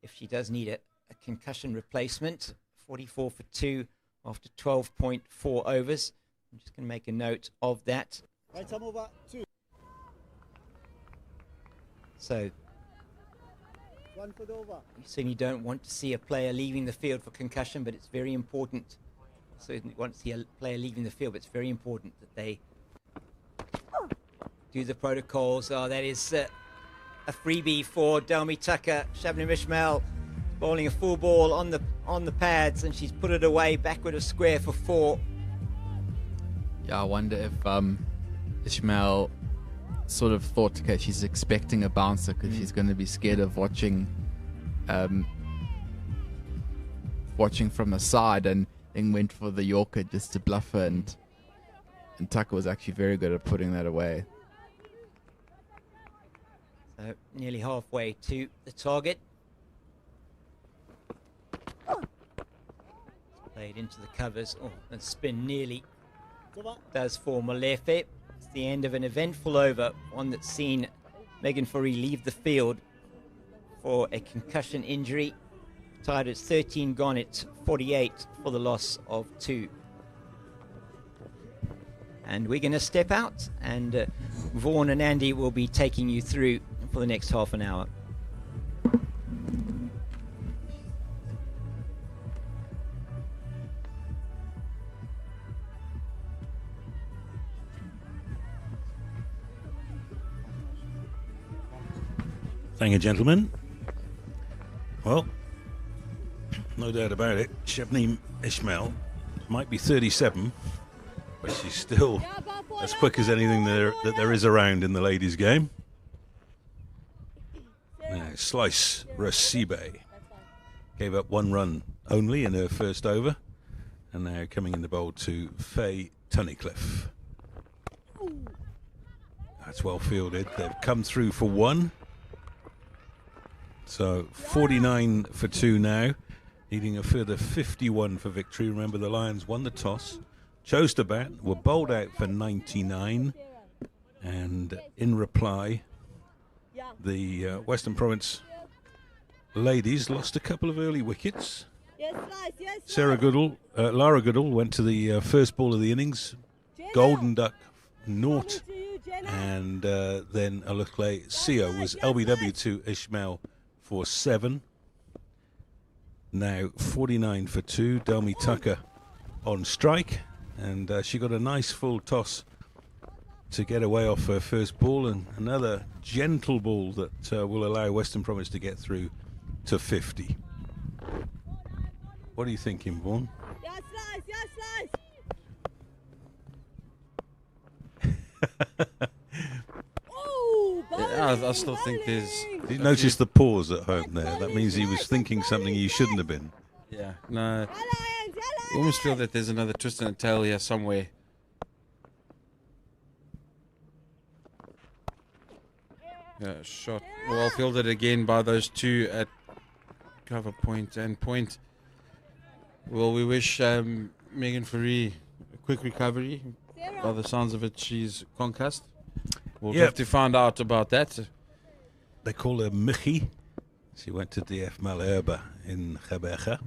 if she does need a concussion replacement. 44 for 2 after 12.4 overs. I'm just going to make a note of that. Right, I'm over 2. So, 1 foot over. You certainly don't want to see a player leaving the field for concussion, but it's very important certainly want to see a player leaving the field, but it's very important that they do the protocols. Oh, that is a freebie for Delmi Tucker. Shabnam Ishmael bowling a full ball on the pads, and she's put it away backward of square for 4. Yeah, I wonder if Ishmael sort of thought, okay, she's expecting a bouncer because she's going to be scared of watching from the side, and then went for the Yorker just to bluff her, and Tucker was actually very good at putting that away. So nearly halfway to the target. Played into the covers. Oh, and spin nearly does for Molefe. It's the end of an eventful over, one that's seen Megan Fourie leave the field for a concussion injury. Tied at 13 gone, it's 48 for the loss of 2. And we're going to step out, and Vaughan and Andy will be taking you through for the next half an hour. Thank you, gentlemen. Well, no doubt about it, Shabnam Ishmael might be 37, but she's still as quick as anything that there is around in the ladies' game. Now, Slice Rasibe gave up 1 run only in her first over, and now coming in the bowl to Faye Tunnicliffe. That's well fielded. They've come through for 1. So 49 for 2 now, needing a further 51 for victory. Remember, the Lions won the toss, chose to bat, were bowled out for 99, and in reply, the Western Province ladies lost a couple of early wickets. Lara Goodall went to the first ball of the innings, Golden Duck naught, and then Alukle Sio was LBW to Ishmael for 7. Now 49 for 2. Delmi Tucker on strike, and she got a nice full toss to get away off her first ball, and another gentle ball that will allow Western Province to get through to 50. What are you thinking, Vaughan? Yeah, I still think there's... Did you notice the pause at home there? That means he was thinking something he shouldn't have been. Yeah, no. I almost feel that there's another twist in the tail here somewhere. Yeah, shot well fielded again by those two at cover point and point. Well, we wish Megan Fourie a quick recovery. By the sounds of it, she's concussed. We'll have to find out about that. They call her Michi. She went to DF Malherbe in Geberge.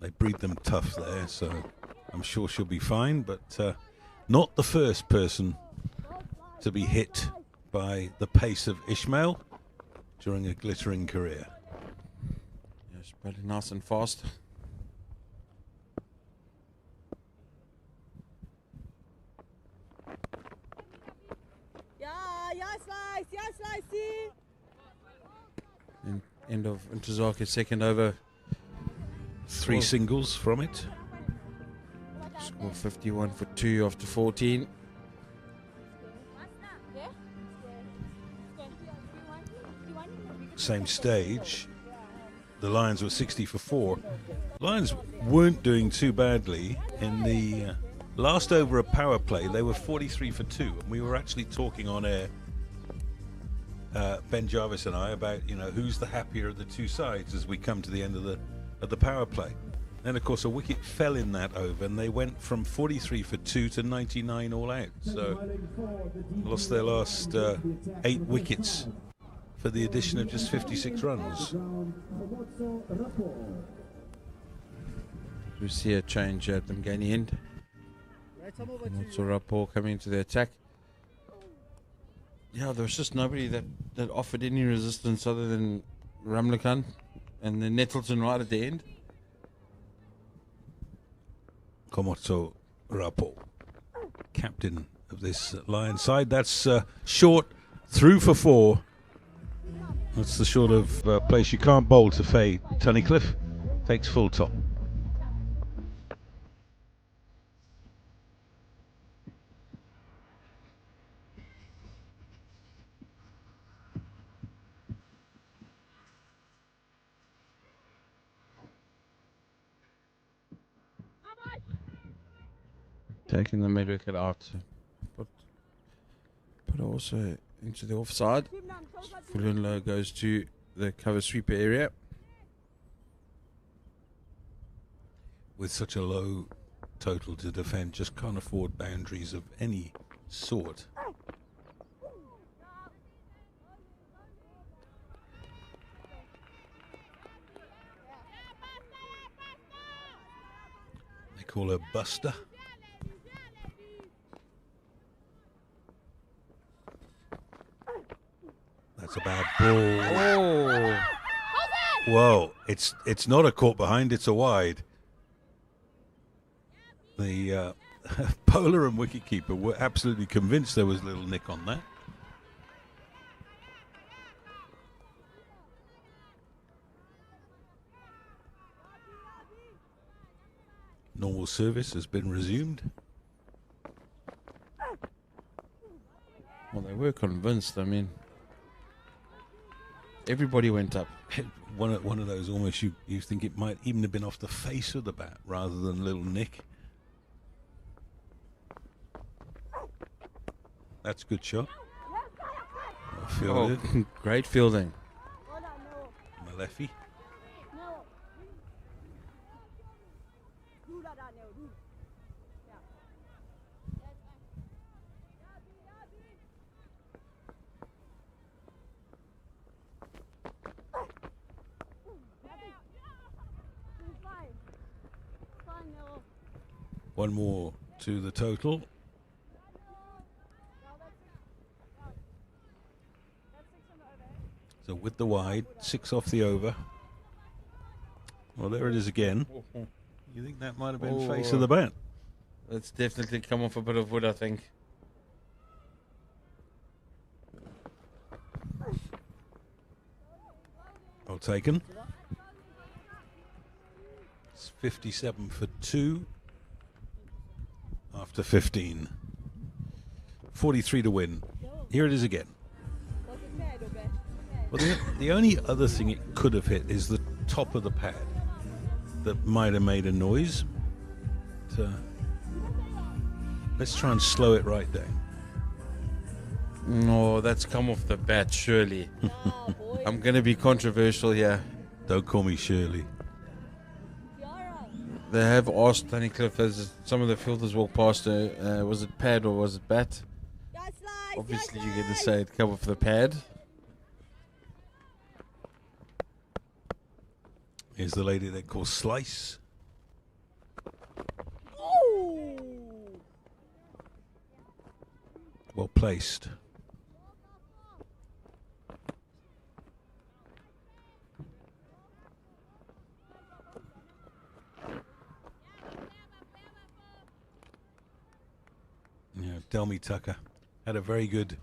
They breed them tough there, so I'm sure she'll be fine, but not the first person to be hit by the pace of Ishmael during a glittering career. Yes, pretty nice and fast. End of Intizake's second over. 3 singles from it. Score 51 for 2 after 14. Same stage, the Lions were 60 for 4. Lions weren't doing too badly in the last over of power play. They were 43 for 2, and we were actually talking on air, Ben Jarvis and I, about who's the happier of the two sides as we come to the end of the power play. Then of course a wicket fell in that over, and they went from 43 for 2 to 99 all out. So lost their last 8 wickets for the addition of just 56 runs. We see a change at the Mgani end. So Rapport coming into the attack. Yeah, there was just nobody that offered any resistance other than Ramlakan and then Nettleton right at the end. Komoto Rapo, captain of this Lion side. That's short, through for 4. That's the sort of place you can't bowl to Faye. Tunnicliffe takes full top. Taking the mid wicket out, but also into the offside. Fulunlo goes to the cover sweeper area. With such a low total to defend, just can't afford boundaries of any sort. They call her Buster. That's a bad ball. Oh. Whoa, it's not a caught behind, it's a wide. The bowler and wicketkeeper were absolutely convinced there was a little nick on that. Normal service has been resumed. Well, they were convinced. I mean, everybody went up. One of those almost you think it might even have been off the face of the bat rather than a little nick. That's a good shot. Well fielded. Oh, great fielding. Malefi. One more to the total. So with the wide, 6 off the over. Well, there it is again. You think that might have been face of the bat? It's definitely come off a bit of wood, I think. Well taken. It's 57 for 2 after 15. 43 to win. Here it is again. Well, the only other thing it could have hit is the top of the pad that might have made a noise. But, let's try and slow it right down. No, that's come off the bat, surely. I'm going to be controversial here. Don't call me Shirley. They have asked Tunnicliffe as some of the fielders walk past her, was it pad or was it bat? Obviously, you're going to say it come off the pad. Here's the lady they call Slice. Well placed. Yeah, Delmy Tucker had a very good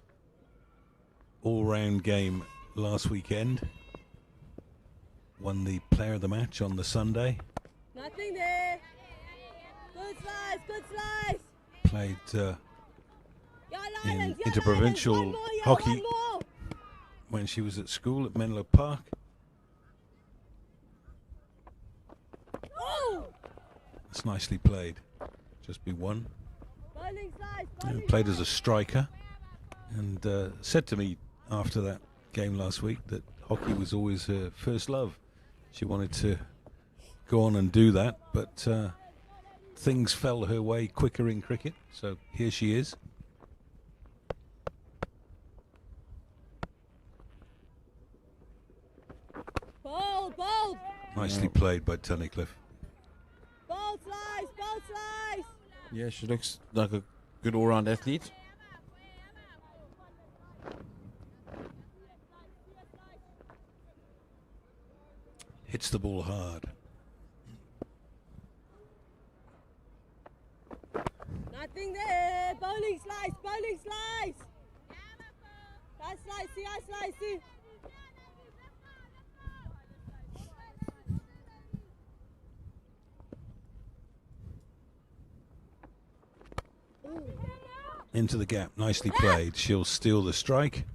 all-round game last weekend. Won the player of the match on the Sunday. Nothing there. Good slice, good slice. Played in interprovincial hockey when she was at school at Menlo Park. It's nicely played. Just be one. Played as a striker and said to me after that game last week that hockey was always her first love. She wanted to go on and do that, but things fell her way quicker in cricket, so here she is. Bold, bold. Nicely played by Tunnicliffe. Bold slice, bold slice. Yeah, she looks like a good all-round athlete. Hits the ball hard. Nothing there. Bowling slice, bowling slice. I slice, see. Into the gap, nicely played. She'll steal the strike.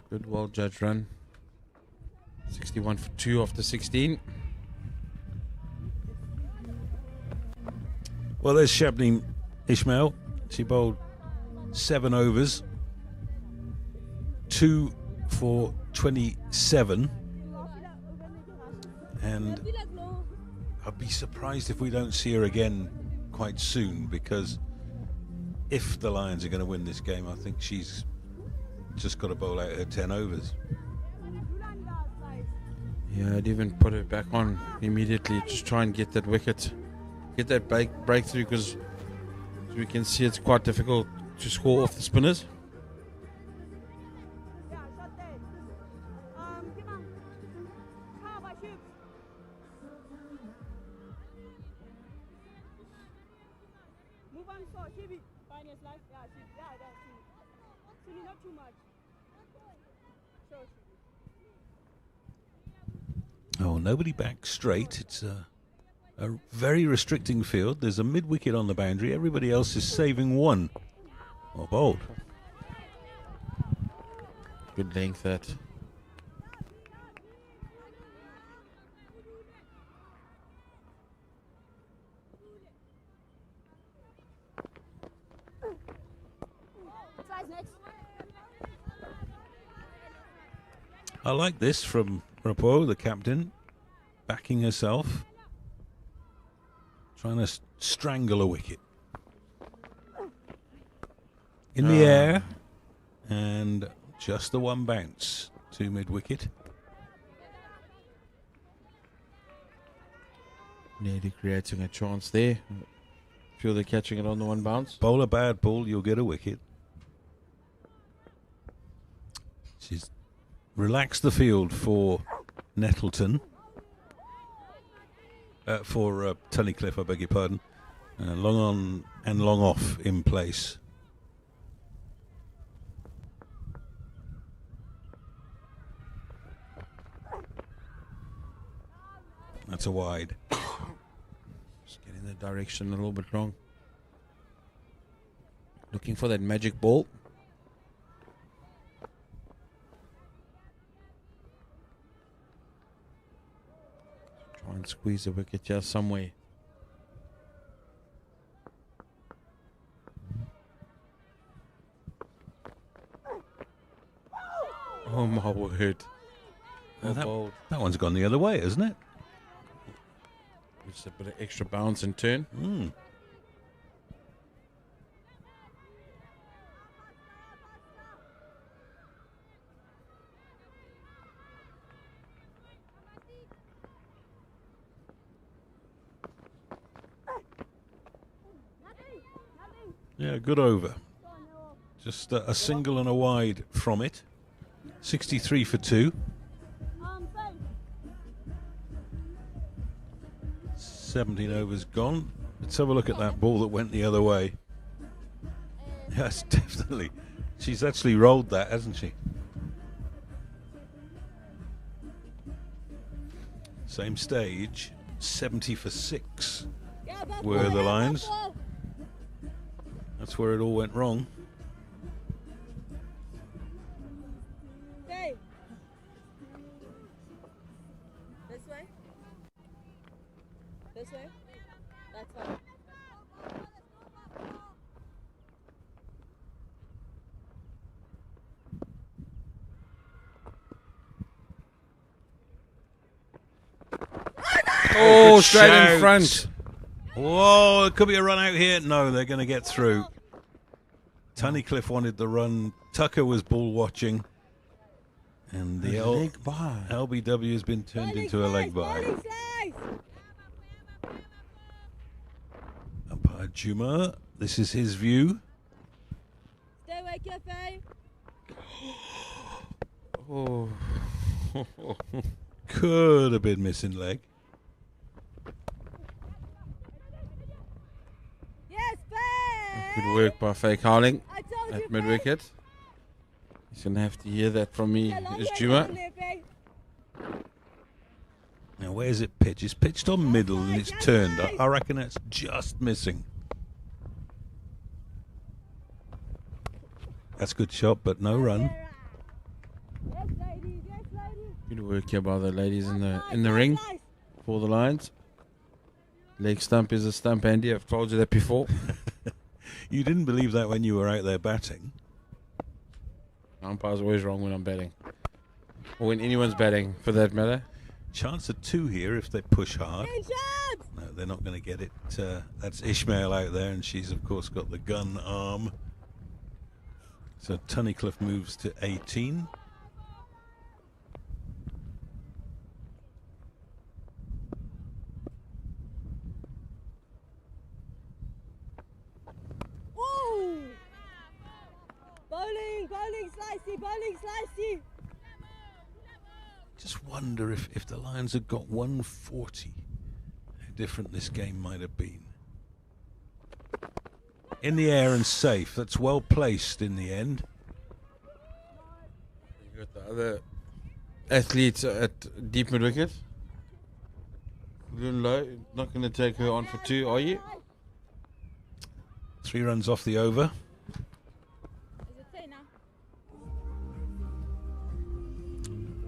Good, well judged run. 61 for 2 after 16. Well, there's Shabneen Ismail. She bowled 7 overs, 2 for 27, and I'd be surprised if we don't see her again quite soon, because if the Lions are going to win this game, I think she's just got to bowl out her 10 overs. Yeah, I'd even put her back on immediately. Just try and get that wicket, get that breakthrough, because as we can see, it's quite difficult to score off the spinners. Oh, nobody back straight. It's a very restricting field. There's a mid-wicket on the boundary. Everybody else is saving one. Oh, bold. Good length that. I like this from Rapo, the captain, backing herself, trying to strangle a wicket. In the air, and just the one bounce to mid-wicket. Nearly creating a chance there. Feel they're catching it on the one bounce. Bowl a bad ball, you'll get a wicket. She's relaxed the field for Nettleton. For Tunnicliffe, I beg your pardon. Long on and long off in place. That's a wide. Just getting the direction a little bit wrong. Looking for that magic ball. Try and squeeze the wicket here somewhere. Oh my word. That one's gone the other way, isn't it? Just a bit of extra bounce and turn. Yeah, good over. Just a single and a wide from it. 63 for 2. 17 overs gone. Let's have a look at that ball that went the other way. Yes, definitely. She's actually rolled that, hasn't she? Same stage. 70 for 6 were the Lions. That's where it all went wrong. Okay. This way. This way. That's fine. Oh, straight in front. Whoa, it could be a run out here. No, they're going to get through. Tunnicliffe wanted the run. Tucker was ball watching. And the leg by. LBW has been turned into a leg by. Umpire Juma, this is his view. Stay away, Cafe. Oh. Could have been missing leg. Good work by Faye Carling at mid-wicket. He's going to have to hear that from me, is Juma. Now, where's it pitched? It's pitched on middle and it's turned. I reckon that's just missing. That's a good shot, but no run. Good work here by the ladies in the ring for the Lions. Leg stump is a stump, Andy. I've told you that before. You didn't believe that when you were out there batting. Umpire's always wrong when I'm batting. Or when anyone's batting, for that matter. Chance of 2 here if they push hard. No, they're not going to get it. That's Ishmael out there, and she's, of course, got the gun arm. So Tunnicliffe moves to 18. Bowling slicey. Just wonder if the Lions had got 140, how different this game might have been. In the air and safe. That's well placed in the end. You got the other athletes at deep mid wicket. A little low. Not going to take her on for 2, are you? 3 runs off the over.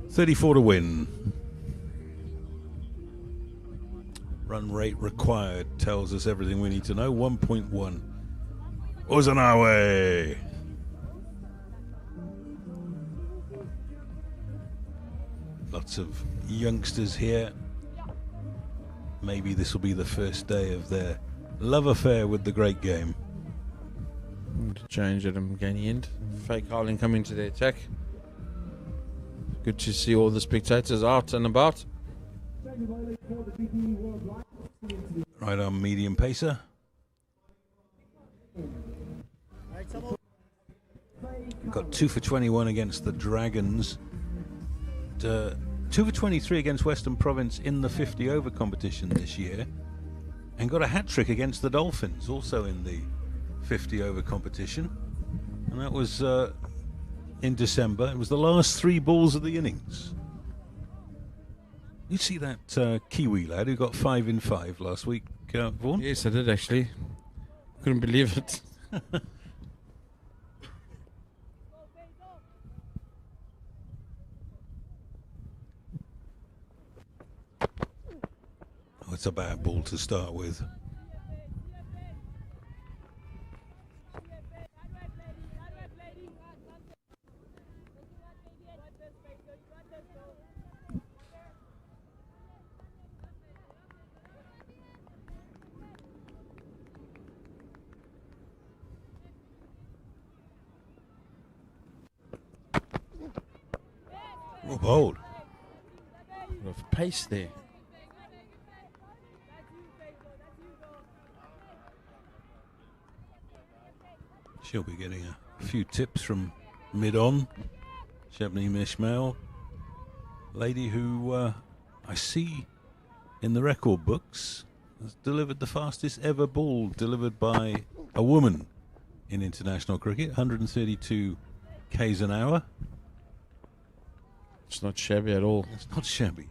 34 to win. Run rate required tells us everything we need to know. 1.1. Was on our way. Lots of youngsters here. Maybe this will be the first day of their love affair with the great game. To change at Mgani end. Fake Harling coming to the attack. Good to see all the spectators out and about. Right arm medium pacer. Got 2 for 21 against the Dragons. 2 for 23 against Western Province in the 50 over competition this year. And got a hat-trick against the Dolphins, also in the 50 over competition. And that was in December. It was the last 3 balls of the innings. You see that Kiwi lad who got 5 in 5 last week, Vaughan? Yes, I did actually. Couldn't believe it. Oh, it's a bad ball to start with. Oh, bold. A lot of pace there. She'll be getting a few tips from mid-on. Shabnam Ishmael, lady who I see in the record books has delivered the fastest ever ball delivered by a woman in international cricket, 132 k's an hour. It's not shabby at all. It's not shabby.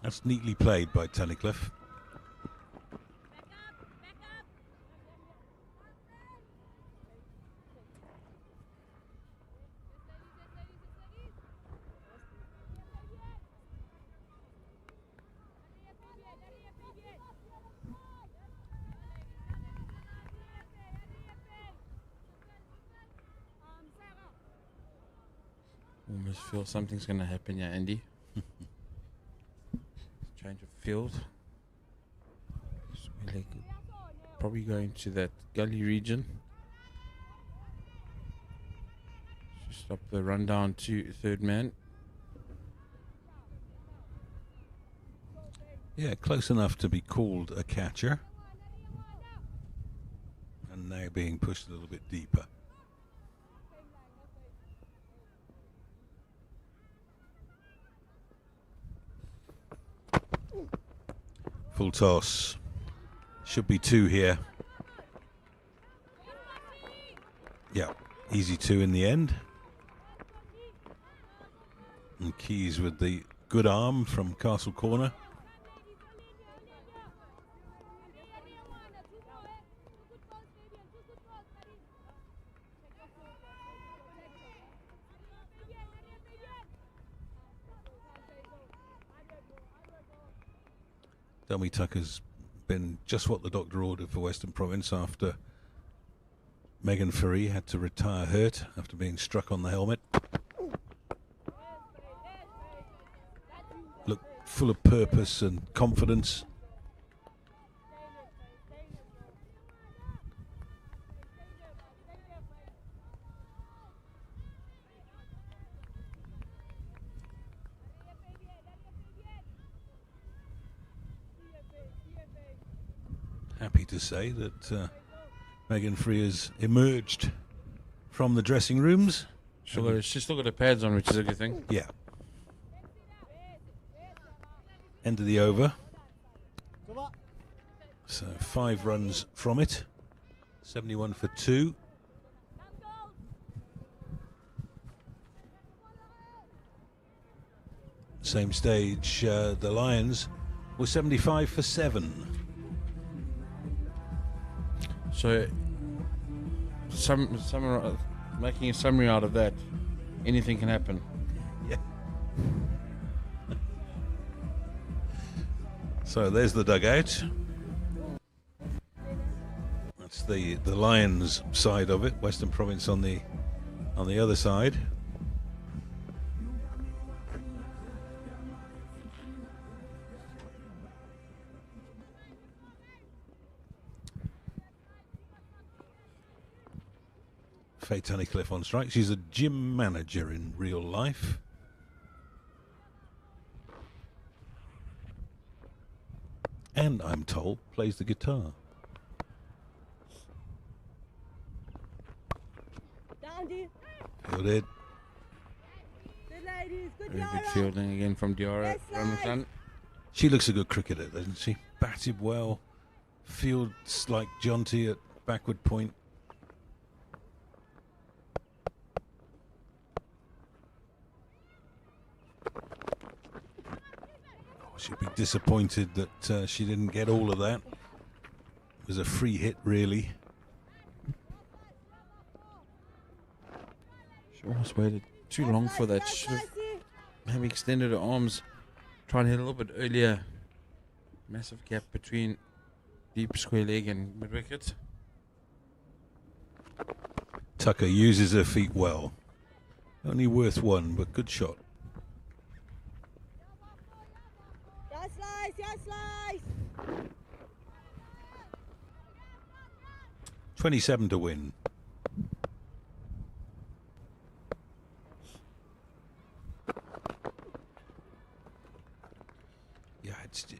That's neatly played by Tunnicliffe. Almost feel something's going to happen here, Andy. Change of field. So we're probably going to that gully region. Stop the rundown to third man. Yeah, close enough to be called a catcher. And now being pushed a little bit deeper. Full toss. Should be 2 here. Yeah, easy 2 in the end. And Keys with the good arm from Castle Corner. Delmy Tucker's been just what the doctor ordered for Western Province after Megan Furry had to retire hurt after being struck on the helmet. Looked full of purpose and confidence. Happy to say that Megan Free has emerged from the dressing rooms. She's still got her pads on, which is a good thing. Yeah. End of the over. So 5 runs from it. 71 for 2. Same stage, the Lions were 75 for 7. So, making a summary out of that, anything can happen. Yeah. So there's the dugout. That's the Lions side of it. Western Province on the other side. Faye Tunnicliffe on strike. She's a gym manager in real life. And I'm told plays the guitar. Fielded. Very good fielding again from Diarra. She looks a good cricketer, doesn't she? Batted well. Fields like jaunty at backward point. She'd be disappointed that she didn't get all of that. It was a free hit, really. She almost waited too long for that. Should have maybe extended her arms, try and hit a little bit earlier. Massive gap between deep square leg and mid wicket. Tucker uses her feet well. Only worth 1, but good shot. 27 to win. Yeah,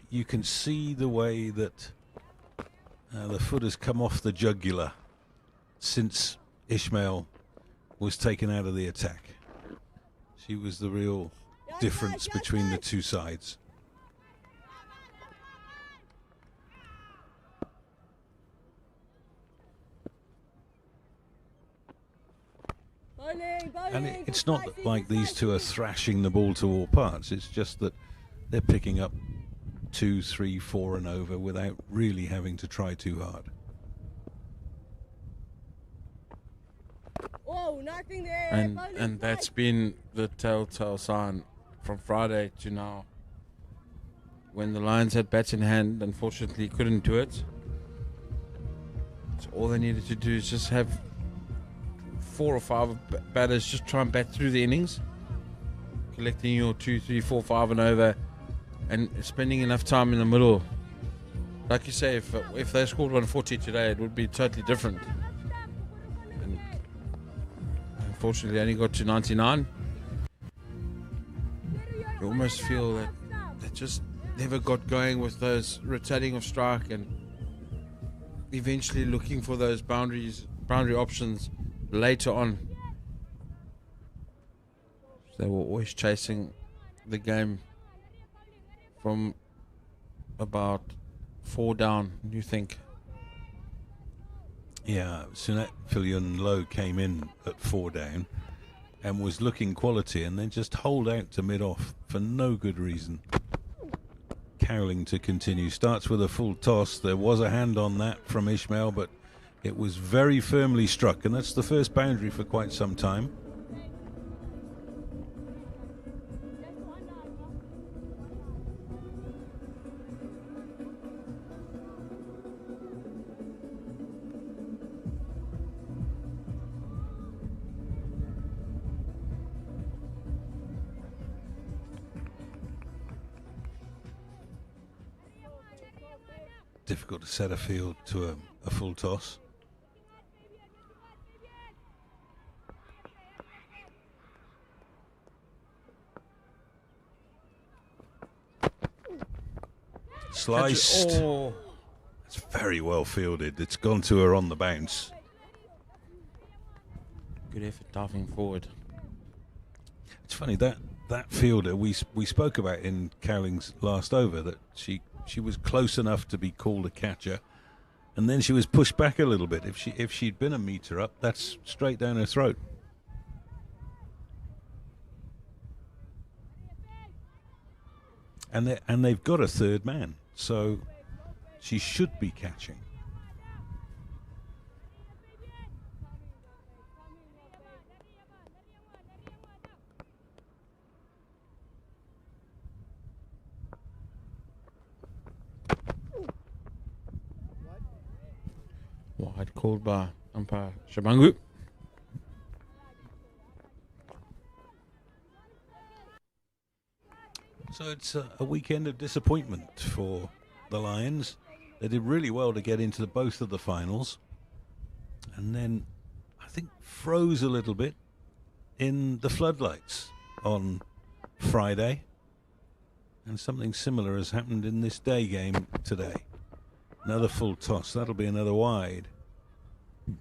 you can see the way that the foot has come off the jugular since Ishmael was taken out of the attack. She was the real difference between the two sides. And it's not like these two are thrashing the ball to all parts. It's just that they're picking up 2, 3, 4 and over without really having to try too hard. Oh, nothing there. And that's been the telltale sign from Friday to now. When the Lions had bats in hand, unfortunately couldn't do it. So all they needed to do is just have 4 or 5 batters just try and bat through the innings, collecting your 2, 3, 4, 5 and over, and spending enough time in the middle. Like you say, if they scored 140 today, it would be totally different. And unfortunately only got to 99. You almost feel that they just never got going with those rotating of strike and eventually looking for those boundary options later on. They were always chasing the game from about 4 down, you think? Yeah, Sunette Filion-Low came in at 4 down and was looking quality and then just hold out to mid-off for no good reason. Cowling to continue. Starts with a full toss. There was a hand on that from Ishmael, but it was very firmly struck, and that's the first boundary for quite some time. Difficult to set a field to a full toss. Sliced. Oh. It's very well fielded. It's gone to her on the bounce. Good effort diving forward. It's funny that fielder we spoke about in Cowling's last over, that she was close enough to be called a catcher, and then she was pushed back a little bit. If she'd been a meter up, that's straight down her throat. And they've got a third man, so she should be catching. Wide called by umpire Shabangu. So it's a weekend of disappointment for the Lions. They did really well to get into both of the finals, and then I think froze a little bit in the floodlights on Friday, and something similar has happened in this day game today. Another full toss. That'll be another wide. And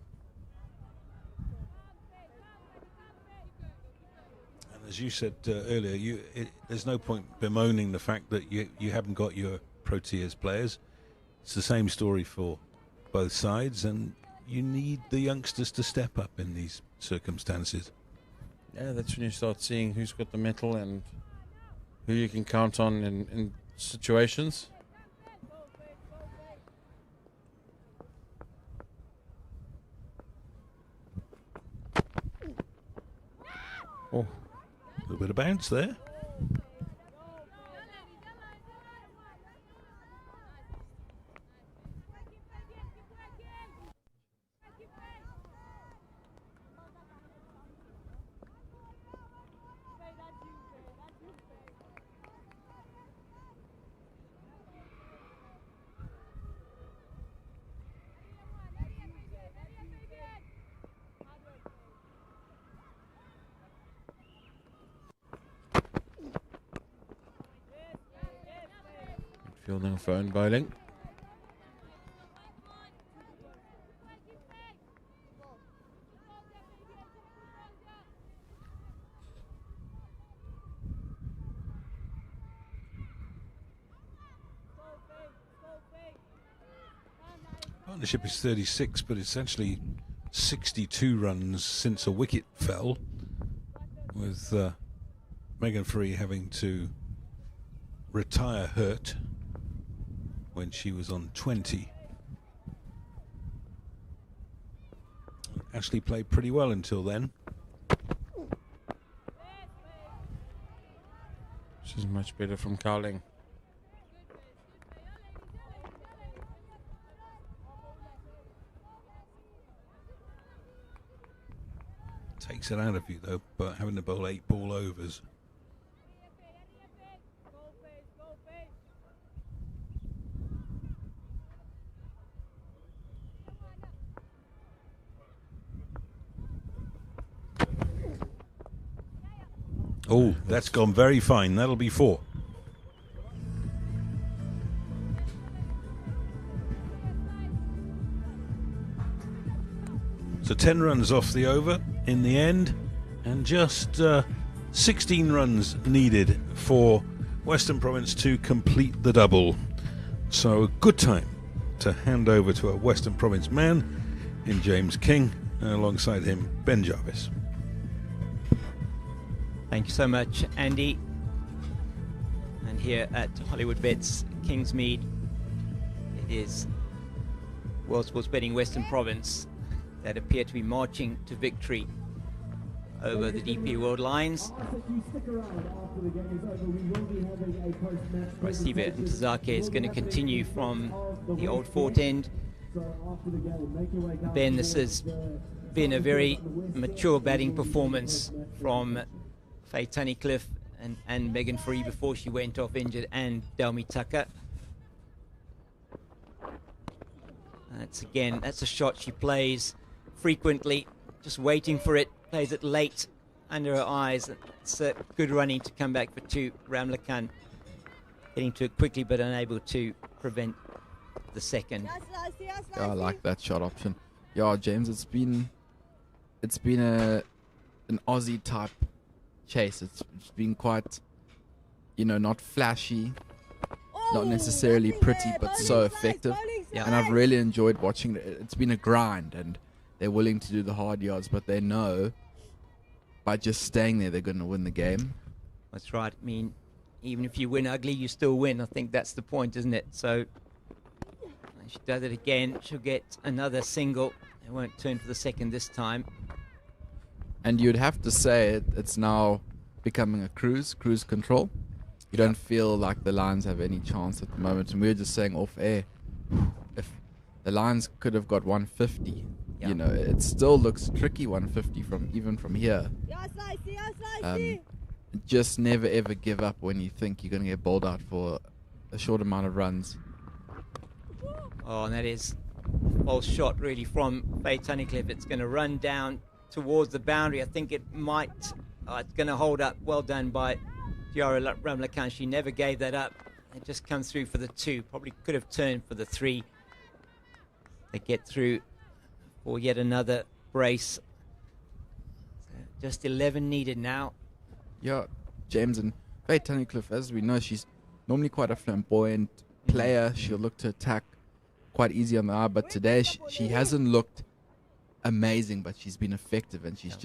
as you said earlier, there's no point bemoaning the fact that you haven't got your Proteas players. It's the same story for both sides, and you need the youngsters to step up in these circumstances. Yeah, that's when you start seeing who's got the mettle and who you can count on in situations. Oh, a little bit of bounce there. Fielding phone bowling. Partnership is 36, but essentially 62 runs since a wicket fell, with Megan Free having to retire hurt when she was on 20. Ashley played pretty well until then. Which is much better from Cowling. Takes it out of you though, but having to bowl 8 ball overs. Oh, that's gone very fine. That'll be 4. So 10 runs off the over in the end, and just 16 runs needed for Western Province to complete the double. So a good time to hand over to a Western Province man in James King, and alongside him Ben Jarvis. Thank you so much, Andy. And here at Hollywoodbets Kingsmead, it is World Sports Betting Western Province that appear to be marching to victory over the DP World Lions. Rasiva Ntazake is going to continue from the Old Fort End. Ben, this has been a very mature batting performance from Faye Tunnicliffe and Megan Free before she went off injured, and Delmi Tucker. That's a shot she plays frequently, just waiting for it, plays it late under her eyes. It's a good running to come back for 2. Ramlakan getting to it quickly but unable to prevent the second. Yeah, I like that shot option. Yeah, James, it's been an Aussie type chase. It's been quite, not flashy, not necessarily pretty, but so effective. Yeah. And I've really enjoyed watching it. It's been a grind, and they're willing to do the hard yards, but they know by just staying there, they're going to win the game. That's right. I mean, even if you win ugly, you still win. I think that's the point, isn't it? So she does it again. She'll get another single. They won't turn for the second this time. And you'd have to say it's now becoming a cruise control. You don't feel like the Lions have any chance at the moment. And we were just saying off air, if the Lions could have got 150, it still looks tricky 150 from here. Just never ever give up when you think you're going to get bowled out for a short amount of runs. Oh, and that is a false shot really from Faye Tunnicliffe. It's going to run down towards the boundary. I think it might, it's going to hold up. Well done by Diara Ramlakan. She never gave that up. It just comes through for the 2. Probably could have turned for the 3. They get through for yet another brace. Just 11 needed now. Yeah, James, and Faye Tunnicliffe, as we know, she's normally quite a flamboyant player. She'll look to attack quite easy on the eye, but today she hasn't looked amazing, but she's been effective, and she's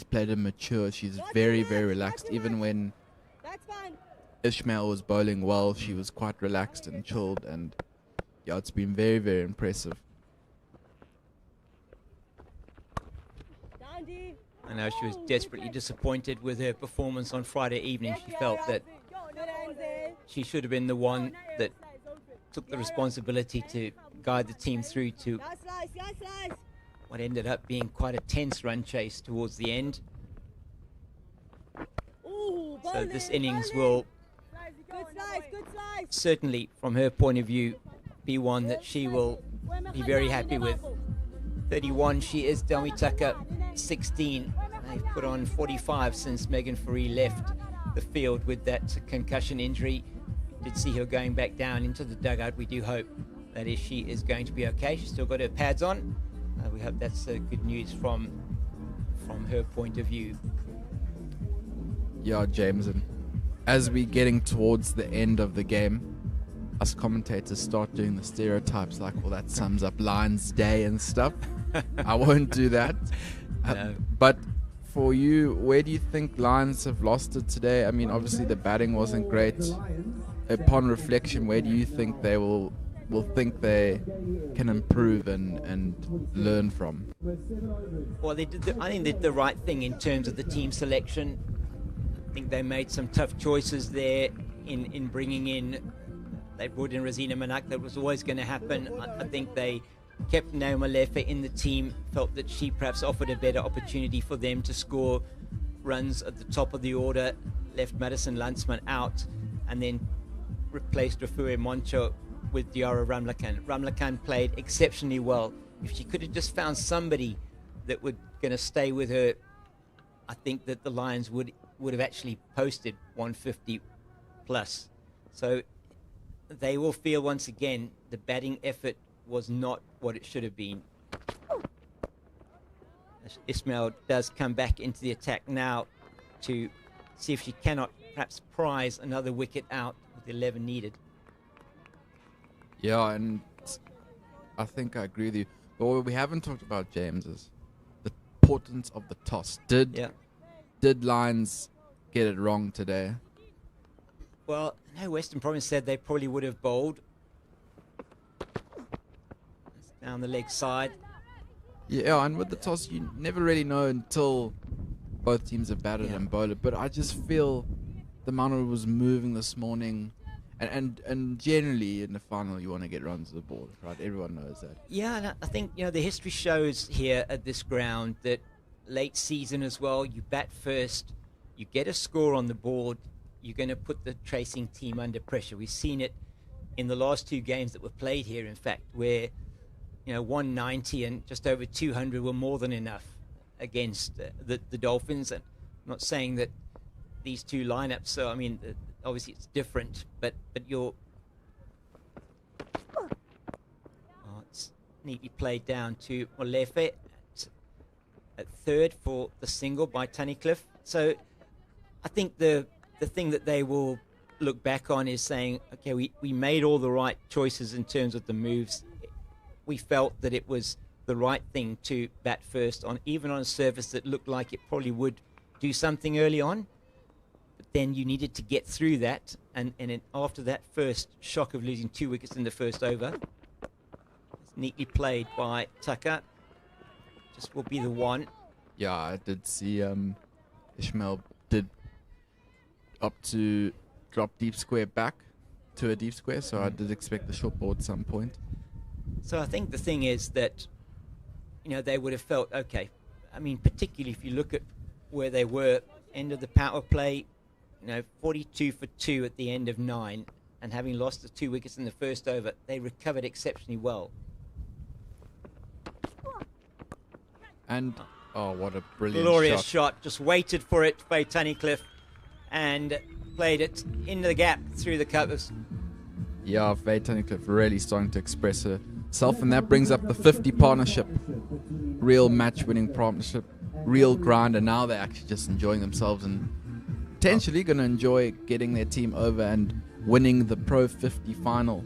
played it mature. She's very, very relaxed. Even when Ishmael was bowling well, she was quite relaxed and chilled, and yeah, it's been very, very impressive. I know she was desperately disappointed with her performance on Friday evening. She felt that she should have been the one that took the responsibility to guide the team through to what ended up being quite a tense run chase towards the end. So this innings will certainly, from her point of view, be one that she will be very happy with. 31 she is, Delmi Tucker 16. They've put on 45 since Megan Faree left the field with that concussion injury. Did see her going back down into the dugout. We do hope that she is going to be okay. She's still got her pads on. We hope that's good news from her point of view. Yeah, James, and as we're getting towards the end of the game, us commentators start doing the stereotypes like, well, that sums up Lions Day and stuff. I won't do that. No. But for you, where do you think Lions have lost it today? I mean, obviously the batting wasn't great. Upon reflection, where do you think they will think they can improve and learn from? Well, I think they did the right thing in terms of the team selection. I think they made some tough choices there in bringing in. They brought in Rosina Manak. That was always going to happen. I think they kept Naoma Lefe in the team, felt that she perhaps offered a better opportunity for them to score runs at the top of the order, left Madison Landsman out, and then replaced Rafue Moncho with Diara Ramlakan. Ramlakan played exceptionally well. If she could have just found somebody that was going to stay with her, I think that the Lions would would have actually posted 150 plus. So they will feel once again the batting effort was not what it should have been. Ismail does come back into the attack now to see if she cannot perhaps prize another wicket out with 11 needed. Yeah, and I think I agree with you. But what we haven't talked about, James, is the importance of the toss. Did Lions get it wrong today? Well, no, Western Province said they probably would have bowled. That's down the leg side. Yeah, and with the toss, you never really know until both teams have batted and bowled it. But I just feel the Manu was moving this morning. And generally in the final, you want to get runs to the board, right? Everyone knows that. Yeah, and I think, you know, the history shows here at this ground that late season as well, you bat first, you get a score on the board, you're going to put the tracing team under pressure. We've seen it in the last two games that were played here, in fact, where, you know, 190 and just over 200 were more than enough against the Dolphins. And I'm not saying that these two lineups, so I mean, obviously it's different, but you're... Oh, it's neatly played down to Molefe at third for the single by Tunnicliffe. So I think the thing that they will look back on is saying, okay, we made all the right choices in terms of the moves. We felt that it was the right thing to bat first, on even on a surface that looked like it probably would do something early on. But then you needed to get through that, and then after that first shock of losing 2 wickets in the first over, it's neatly played by Tucker. Just will be the one. Yeah, I did see Ishmael did up to drop deep square back to a deep square, so I did expect the short ball at some point. So I think the thing is that, you know, they would have felt, okay, I mean, particularly if you look at where they were, end of the power play, you know, 42 for 2 at the end of 9, and having lost the 2 wickets in the first over, they recovered exceptionally well. And, oh, what a brilliant glorious shot. Just waited for it by Tunnicliffe and played it into the gap through the covers. Yeah, Faye Tunnicliffe really starting to express herself, and that brings up the 50 partnership. Real match-winning partnership, real grind, and now they're actually just enjoying themselves and potentially going to enjoy getting their team over and winning the Pro50 final.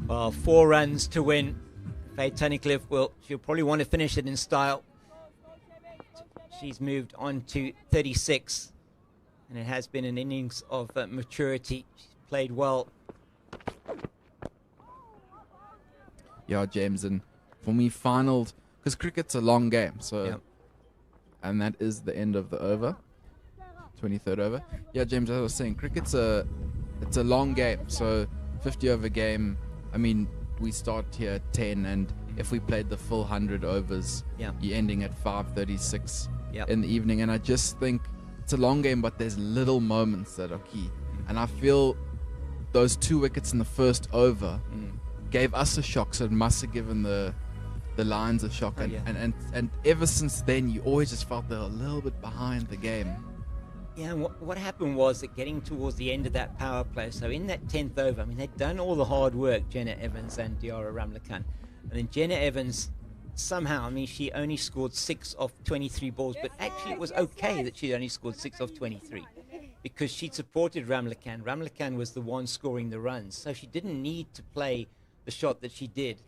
Well, 4 runs to win. Faye Tunnicliffe she'll probably want to finish it in style. She's moved on to 36, and it has been an innings of maturity. She's played well. Yeah, James, and for me, final, because cricket's a long game, so, and that is the end of the over, 23rd over. Yeah, James, as I was saying, cricket's it's a long game, so 50 over game. I mean, we start here at 10, and if we played the full 100 overs, you're ending at 5:36 in the evening. And I just think it's a long game, but there's little moments that are key. And I feel those 2 wickets in the first over gave us a shock, so it must have given the Lions a shock. And ever since then, you always just felt they're a little bit behind the game. Yeah, and what happened was that getting towards the end of that power play, so in that 10th over, I mean, they'd done all the hard work, Jenna Evans and Diara Ramlakan. And then Jenna Evans, somehow, I mean, she only scored 6 off 23 balls, but actually it was okay that she only scored 6 off 23 because she'd supported Ramlakan. Ramlakan was the one scoring the runs, so she didn't need to play the shot that she did,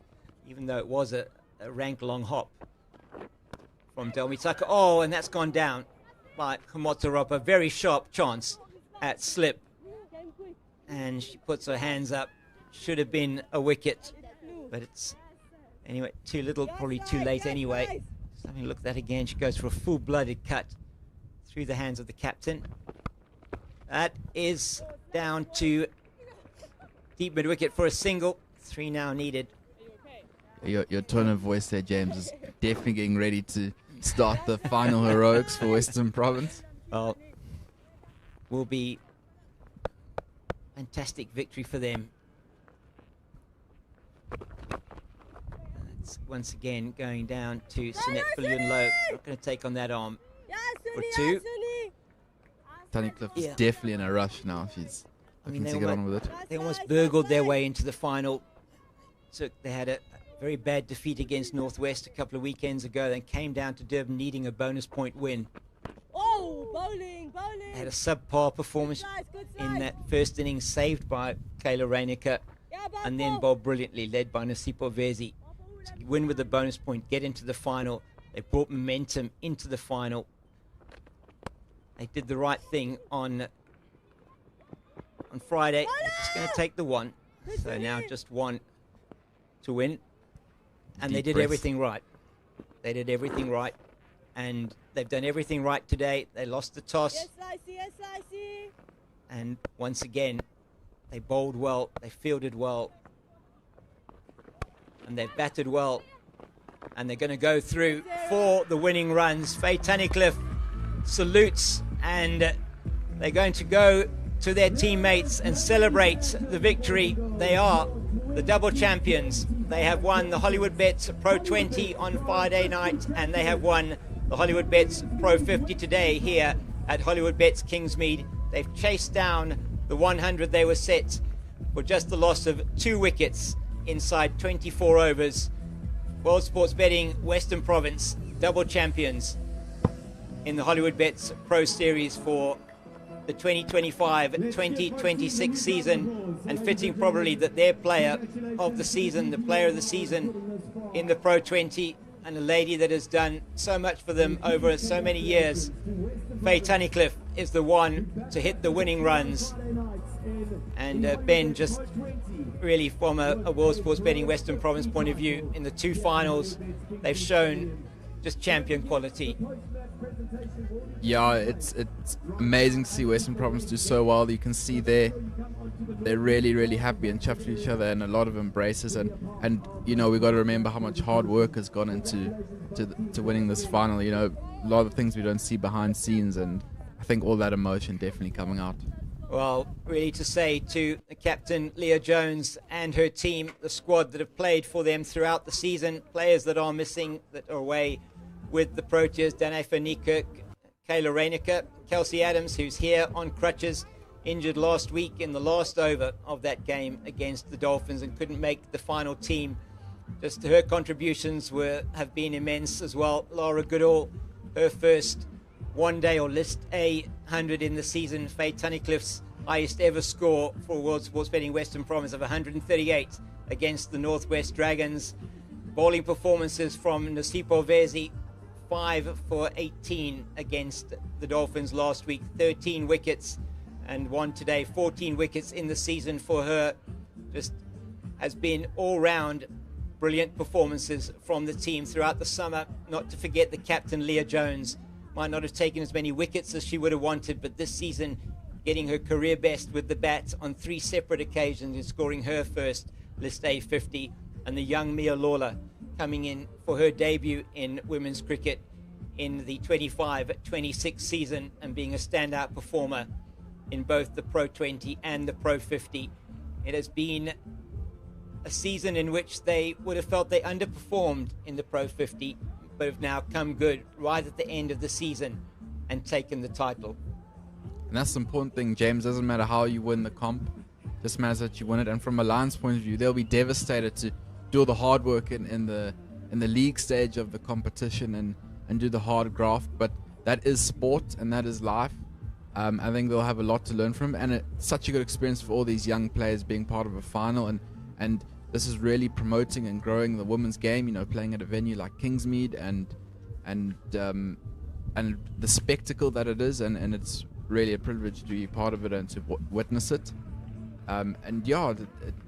even though it was a rank long hop from Delmi Tucker. Oh, and that's gone down by Komotarop, a very sharp chance at slip, and she puts her hands up. Should have been a wicket, but it's anyway too little, probably too late anyway. Just having a look at that again. She goes for a full-blooded cut through the hands of the captain. That is down to deep mid-wicket for a single. 3 now needed. Your tone of voice there, James, is definitely getting ready to start the final heroics for Western Province. Well, will be fantastic victory for them. It's once again going down to Sinette Low. Not going to take on that arm for 2. Tunnicliffe is definitely in a rush now. She's looking to get on with it. They almost burgled their way into the final. So they had a very bad defeat against Northwest a couple of weekends ago, then came down to Durban needing a bonus point win. Oh, bowling. They had a subpar performance in that first innings, saved by Kayla Reinecker, and then bowled brilliantly, led by Nasipo Vezi. To win with the bonus point, get into the final. They brought momentum into the final. They did the right thing on Friday. They're just going to take the one. So now just one to win. And they did everything right. They did everything right. And they've done everything right today. They lost the toss. Yes, Slicey. And once again, they bowled well. They fielded well. And they've batted well. And they're going to go through for the winning runs. Faye Tunnicliffe salutes, and they're going to go to their teammates and celebrate the victory. They are the double champions. They have won the Hollywoodbets Pro20 on Friday night, and they have won the Hollywoodbets Pro50 today here at Hollywoodbets Kingsmead. They've chased down the 100 they were set for just the loss of 2 wickets inside 24 overs. World Sports Betting Western Province double champions in the Hollywoodbets Pro Series for the 2025-2026 season, and fitting probably that their player of the season, the player of the season in the Pro 20, and a lady that has done so much for them over so many years, Faye Tunnicliffe, is the one to hit the winning runs. And Ben, just really from a World Sports Betting Western Province point of view, in the 2 finals, they've shown just champion quality. Yeah, it's amazing to see Western Province do so well. You can see they're really, really happy and chuffed with each other, and a lot of embraces. And you know, we've got to remember how much hard work has gone into to winning this final. You know, a lot of things we don't see behind scenes, and I think all that emotion definitely coming out. Well, really to say to the captain, Leah Jones, and her team, the squad that have played for them throughout the season, players that are missing, that are away with the Proteas, Danae Fanika, Kayla Reinecker, Kelsey Adams, who's here on crutches, injured last week in the last over of that game against the Dolphins and couldn't make the final team. Just her contributions have been immense as well. Laura Goodall, her first one-day or List A 100 in the season. Faye Tunnicliffe's highest ever score for World Sports Betting Western Province of 138 against the Northwest Dragons. Bowling performances from Nasipo Vezi, 5 for 18 against the Dolphins last week, 13 wickets, and one today, 14 wickets in the season for her. Just has been all-round brilliant performances from the team throughout the summer. Not to forget the captain, Leah Jones, might not have taken as many wickets as she would have wanted, but this season getting her career best with the bat on 3 separate occasions and scoring her first List A 50. And the young Mia Lawler coming in for her debut in women's cricket in the 25-26 season and being a standout performer in both the Pro 20 and the Pro 50. It has been a season in which they would have felt they underperformed in the Pro 50, but have now come good right at the end of the season and taken the title. And that's the important thing, James. Doesn't matter how you win the comp, just matters that you win it. And from a Lions point of view, they'll be devastated to do all the hard work in the league stage of the competition and do the hard graft. But that is sport and that is life. I think they'll have a lot to learn from, and it's such a good experience for all these young players being part of a final, and this is really promoting and growing the women's game, you know, playing at a venue like Kingsmead and the spectacle that it is, and it's really a privilege to be part of it and to witness it. And yeah,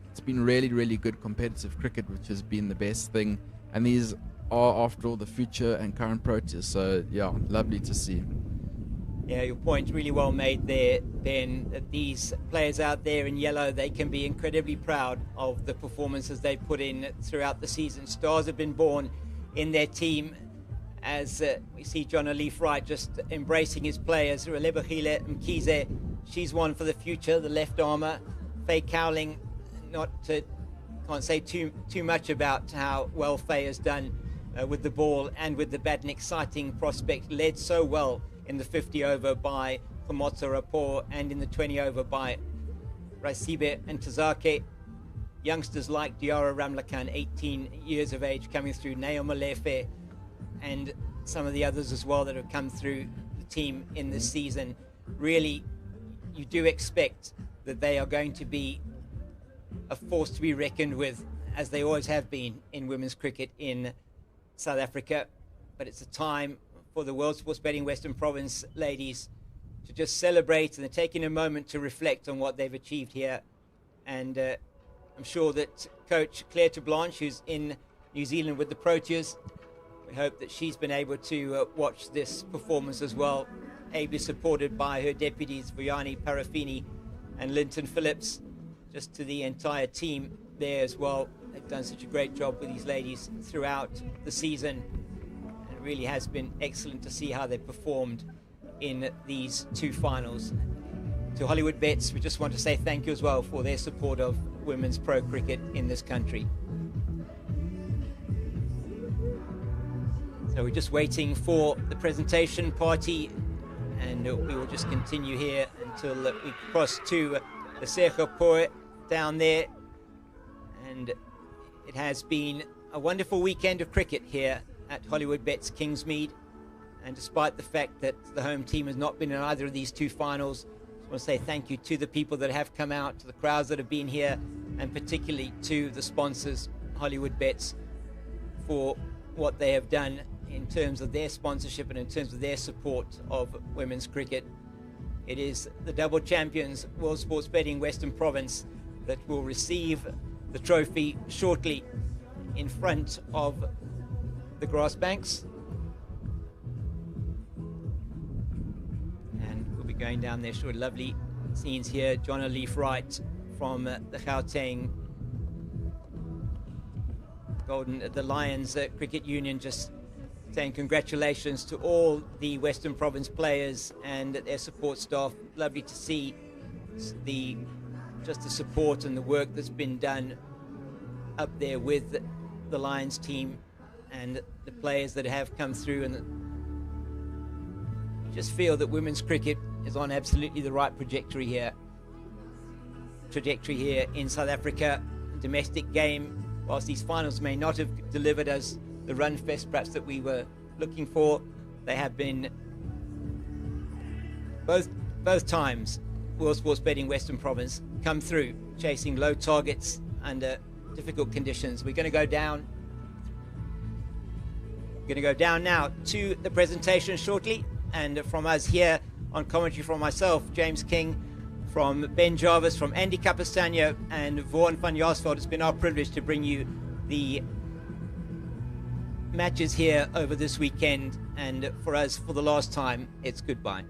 it's been really, really good competitive cricket, which has been the best thing, and these are, after all, the future and current Proteas, so yeah, lovely to see. Yeah, your point really well made there, Ben, that these players out there in yellow, they can be incredibly proud of the performances they put in throughout the season. Stars have been born in their team, as we see John O'Leaf Wright just embracing his players. Relebogile Mkhize, she's one for the future, the left armour. Faye Cowling, can't say too much about how well Faye has done with the ball and with the bat. An exciting prospect, led so well in the 50 over by Komotso Rapport, and in the 20 over by Raisibe and Tazake. Youngsters like Diara Ramlakan, 18 years of age, coming through, Neo Malefe, and some of the others as well that have come through the team in this season. Really, you do expect that they are going to be a force to be reckoned with, as they always have been in women's cricket in South Africa. But it's a time for the World Sports Betting Western Province ladies to just celebrate, and they're taking a moment to reflect on what they've achieved here. And I'm sure that coach Claire Blanche, who's in New Zealand with the Proteas, we hope that she's been able to watch this performance as well, ably supported by her deputies Vuyani Parafini and Linton Phillips, just to the entire team there as well. They've done such a great job with these ladies throughout the season. It really has been excellent to see how they performed in these two finals. To Hollywoodbets, we just want to say thank you as well for their support of women's pro cricket in this country. So we're just waiting for the presentation party, and we will just continue here until we cross to the Sekhapoe down there. And it has been a wonderful weekend of cricket here at Hollywoodbets Kingsmead, and despite the fact that the home team has not been in either of these two finals, I want to say thank you to the people that have come out, to the crowds that have been here, and particularly to the sponsors, Hollywoodbets, for what they have done in terms of their sponsorship and in terms of their support of women's cricket. It is the double champions, World Sports Betting Western Province, that will receive the trophy shortly in front of the grass banks. Going down there, short lovely scenes here. John O'Leaf Wright from the Gauteng the Lions Cricket Union, just saying congratulations to all the Western Province players and their support staff. Lovely to see the support and the work that's been done up there with the Lions team and the players that have come through, and you just feel that women's cricket is on absolutely the right trajectory here in South Africa. Domestic game, whilst these finals may not have delivered us the run fest perhaps that we were looking for, they have been both times World Sports Betting Western Province come through chasing low targets under difficult conditions. We're going to go down now to the presentation shortly, and from us here on commentary, from myself, James King, from Ben Jarvis, from Andy Capistano and Vaughan van Jaarsveld, it's been our privilege to bring you the matches here over this weekend, and for us, for the last time, it's goodbye.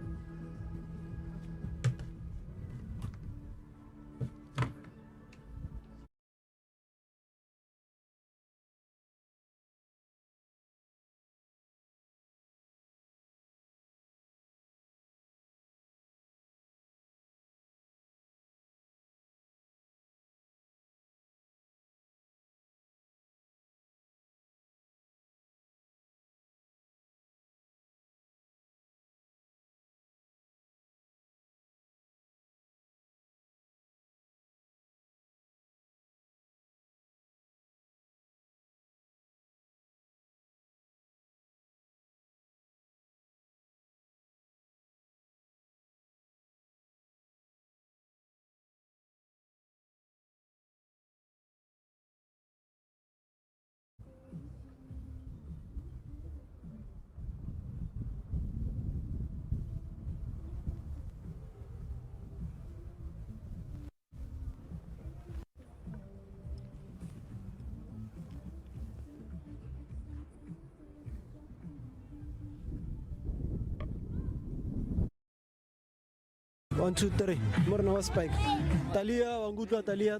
One, two, three. More now spike. Talia, Wangutwa, Talia.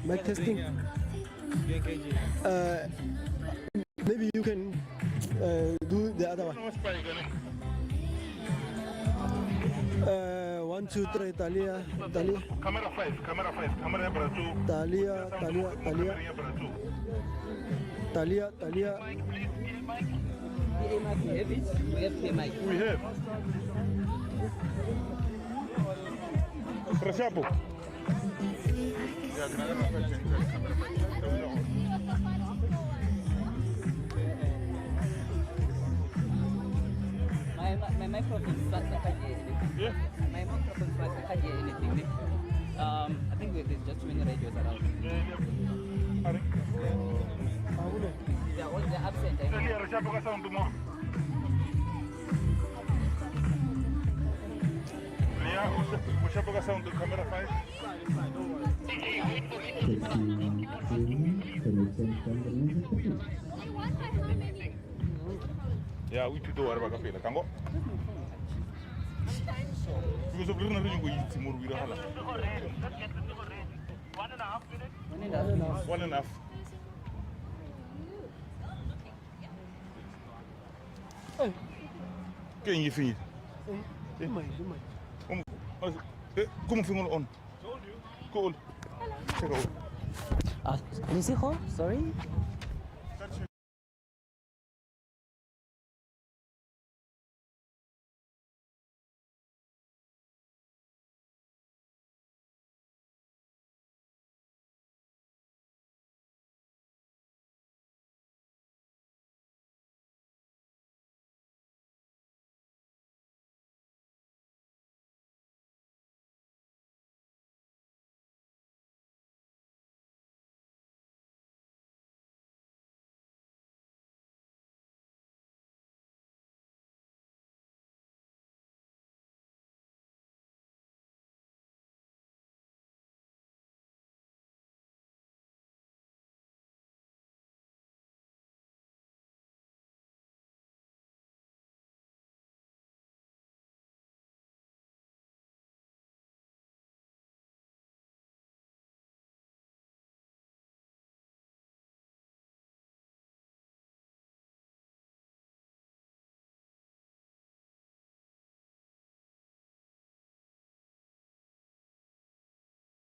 Mic testing. Maybe you can do the other one. 1, 2, 3. Talia. Camera 5. Camera number 2. Talia. We have. Rashapo. My microphone starts, I can't hear anything. Yeah? My microphone starts, I can't hear anything. I think there's just too many radios around. They're absent. Rashapo ka sound mo. Rashapo ka sound camera 5. Ya, we to do whatever ka feel. Kango. Because of the reason we eat more we hala. 1.5 minutes. 1.5. Quem é filho? Como foi on? Cool. Check out. Sorry.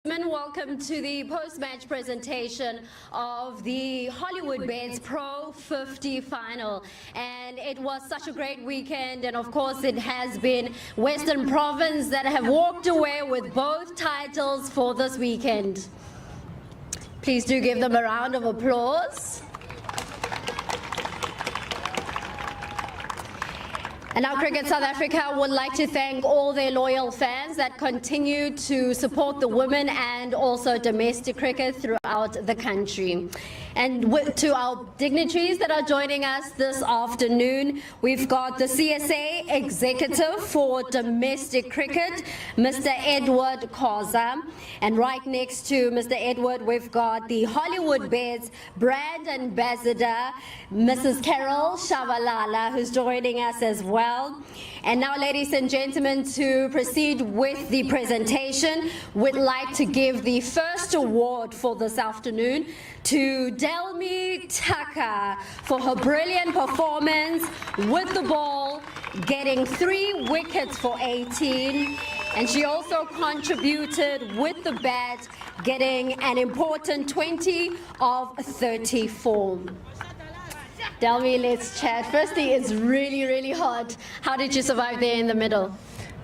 Welcome to the post-match presentation of the Hollywoodbets Pro50 final. And it was such a great weekend, and of course it has been Western Province that have walked away with both titles for this weekend. Please do give them a round of applause. And now Cricket South Africa would like to thank all their loyal fans that continue to support the women and also domestic cricket throughout the country. And to our dignitaries that are joining us this afternoon, we've got the CSA Executive for Domestic Cricket, Mr. Edward Khoza. And right next to Mr. Edward, we've got the Hollywoodbets Brand Ambassador, Mrs. Carol Shabalala, who's joining us as well. And now, ladies and gentlemen, to proceed with the presentation, we'd like to give the first award for this afternoon to Delmi Taka for her brilliant performance with the ball, getting 3 wickets for 18. And she also contributed with the bat, getting an important 20 of 34. Delmi, let's chat. Firstly, it's really, really hot. How did you survive there in the middle?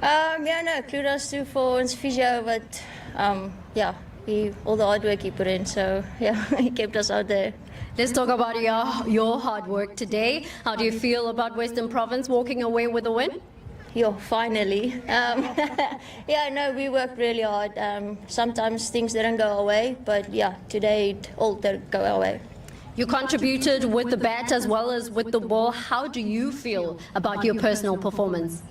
Kudos to for ons physio, but all the hard work he put in, so he kept us out there. Let's talk about your hard work today. How do you feel about Western Province walking away with a win? Finally. We worked really hard. Sometimes things didn't go our way, but today it all did go our way. You contributed with the bat as well as with the ball. How do you feel about your personal performance?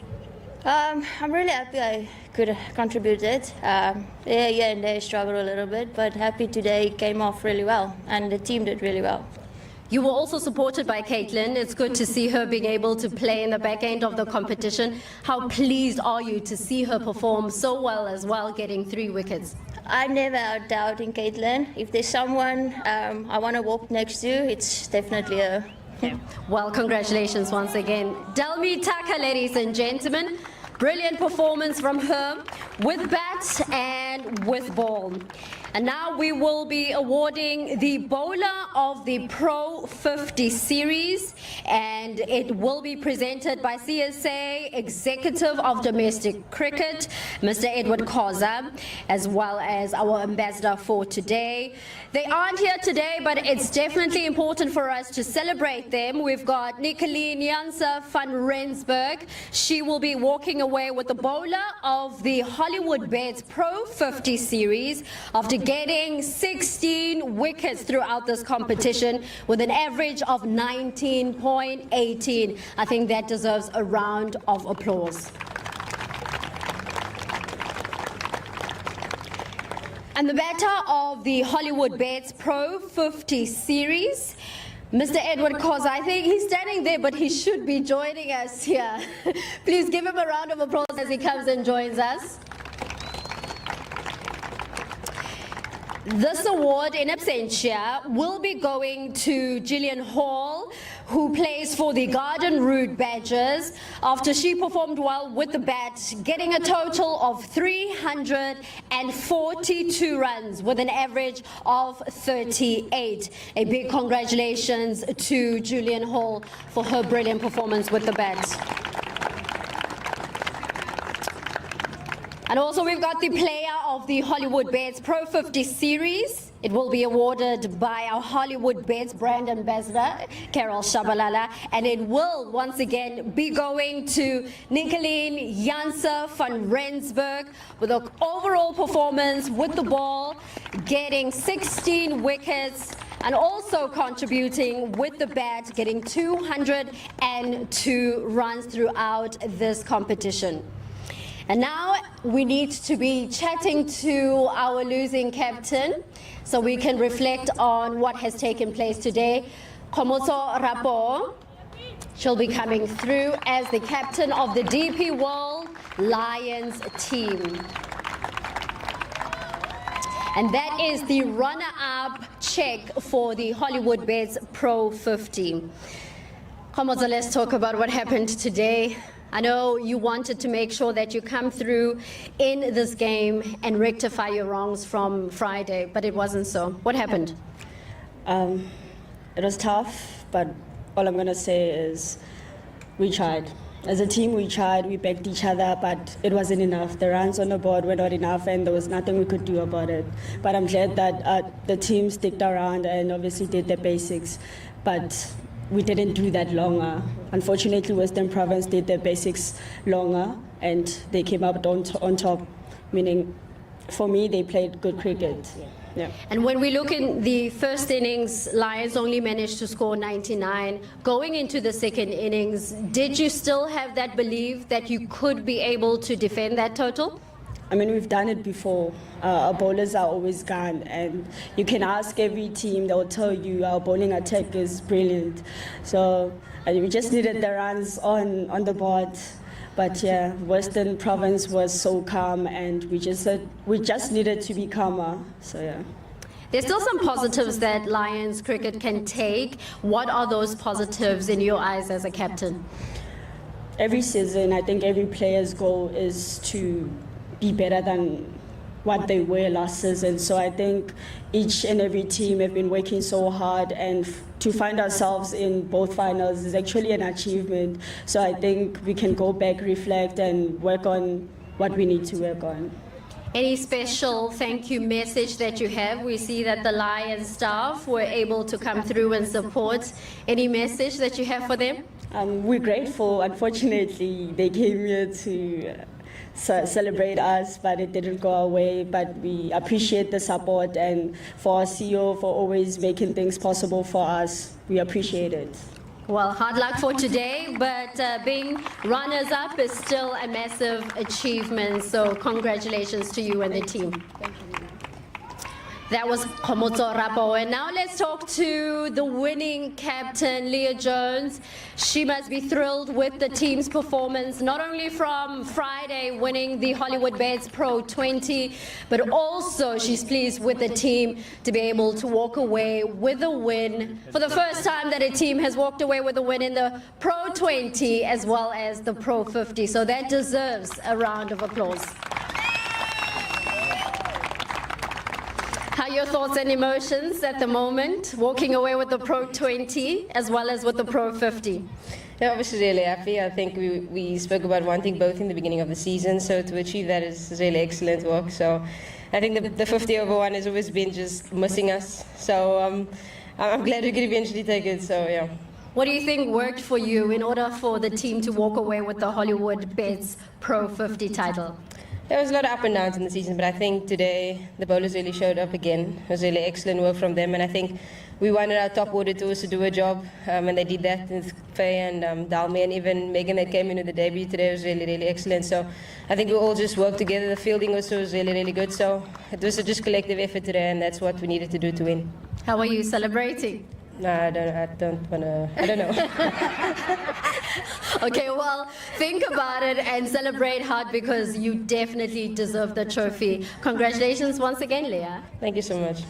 I'm really happy I could have contributed. And they struggled a little bit, but happy today came off really well, and the team did really well. You were also supported by Caitlin. It's good to see her being able to play in the back end of the competition. How pleased are you to see her perform so well as well, getting 3 wickets? I'm never out doubting Caitlin. If there's someone I want to walk next to, it's definitely her. Well, congratulations once again. Delmi Taka, ladies and gentlemen. Brilliant performance from her with bat and with ball. And now we will be awarding the bowler of the Pro50 series, and it will be presented by CSA Executive of Domestic Cricket, Mr. Edward Khoza, as well as our ambassador for today. They aren't here today, but it's definitely important for us to celebrate them. We've got Nicoline Janse van Rensburg. She will be walking away with the bowler of the Hollywoodbets Pro50 series after getting 16 wickets throughout this competition with an average of 19.18. I think that deserves a round of applause. And the batter of the Hollywoodbets Pro50 series, Mr. Edward Khoza, I think he's standing there, but he should be joining us here. Please give him a round of applause as he comes and joins us. This award in absentia will be going to Gillian Hall, who plays for the Garden Route Badgers, after she performed well with the bat, getting a total of 342 runs with an average of 38. A big congratulations to Gillian Hall for her brilliant performance with the bat. And also we've got the player of the Hollywoodbets Pro50 series. It will be awarded by our Hollywoodbets brand ambassador, Carol Shabalala, and it will once again be going to Nicoline Janse van Rensburg with an overall performance with the ball, getting 16 wickets and also contributing with the bat, getting 202 runs throughout this competition. And now we need to be chatting to our losing captain so we can reflect on what has taken place today. Khomotso Rapo, she'll be coming through as the captain of the DP World Lions team. And that is the runner-up check for the Hollywoodbets Pro50. Khomotso, let's talk about what happened today. I know you wanted to make sure that you come through in this game and rectify your wrongs from Friday, but it wasn't so. What happened? It was tough, but all I'm going to say is we tried. As a team, we tried, we backed each other, but it wasn't enough. The runs on the board were not enough, and there was nothing we could do about it. But I'm glad that the team sticked around and obviously did the basics. But we didn't do that longer. Unfortunately, Western Province did their basics longer and they came up on top, meaning for me, they played good cricket. Yeah. And when we look in the first innings, Lions only managed to score 99. Going into the second innings, did you still have that belief that you could be able to defend that total? I mean, we've done it before. Our bowlers are always gone, and you can ask every team, they'll tell you our bowling attack is brilliant. So we just needed the runs on the board. But yeah, Western Province was so calm, and we just needed to be calmer. So yeah. There's still some positives that Lions cricket can take. What are those positives in your eyes as a captain? Every season, I think every player's goal is to be better than what they were last season. So I think each and every team have been working so hard, and to find ourselves in both finals is actually an achievement. So I think we can go back, reflect, and work on what we need to work on. Any special thank you message that you have? We see that the Lions staff were able to come through and support. Any message that you have for them? We're grateful. Unfortunately, they came here to celebrate us, but it didn't go our way. But we appreciate the support, and for our CEO for always making things possible for us. We appreciate it. Well, hard luck for today, but being runners-up is still a massive achievement. So congratulations to you and the team. Thank you. That was Khomotso Rapo. And now let's talk to the winning captain, Leah Jones. She must be thrilled with the team's performance, not only from Friday winning the Hollywoodbets Pro20, but also she's pleased with the team to be able to walk away with a win for the first time that a team has walked away with a win in the Pro20 as well as the Pro50. So that deserves a round of applause. your thoughts and emotions at the moment, walking away with the Pro20 as well as with the Pro50? Yeah, obviously really happy. I think we spoke about wanting both in the beginning of the season, so to achieve that is really excellent work. So I think the 50/1 has always been just missing us. So I'm glad we could eventually take it. So yeah. What do you think worked for you in order for the team to walk away with the Hollywoodbets Pro50 title? There was a lot of up and downs in the season, but I think today the bowlers really showed up again. It was really excellent work from them, and I think we wanted our top order to also do a job, and they did that with Faye and Dalmi, and even Megan that came in with the debut today was really, really excellent. So I think we all just worked together. The fielding also was really, really good. So it was just collective effort today, and that's what we needed to do to win. How are you celebrating? No, I don't know. Okay, well, think about it and celebrate hard because you definitely deserve the trophy. Congratulations once again, Leah. Thank you so much.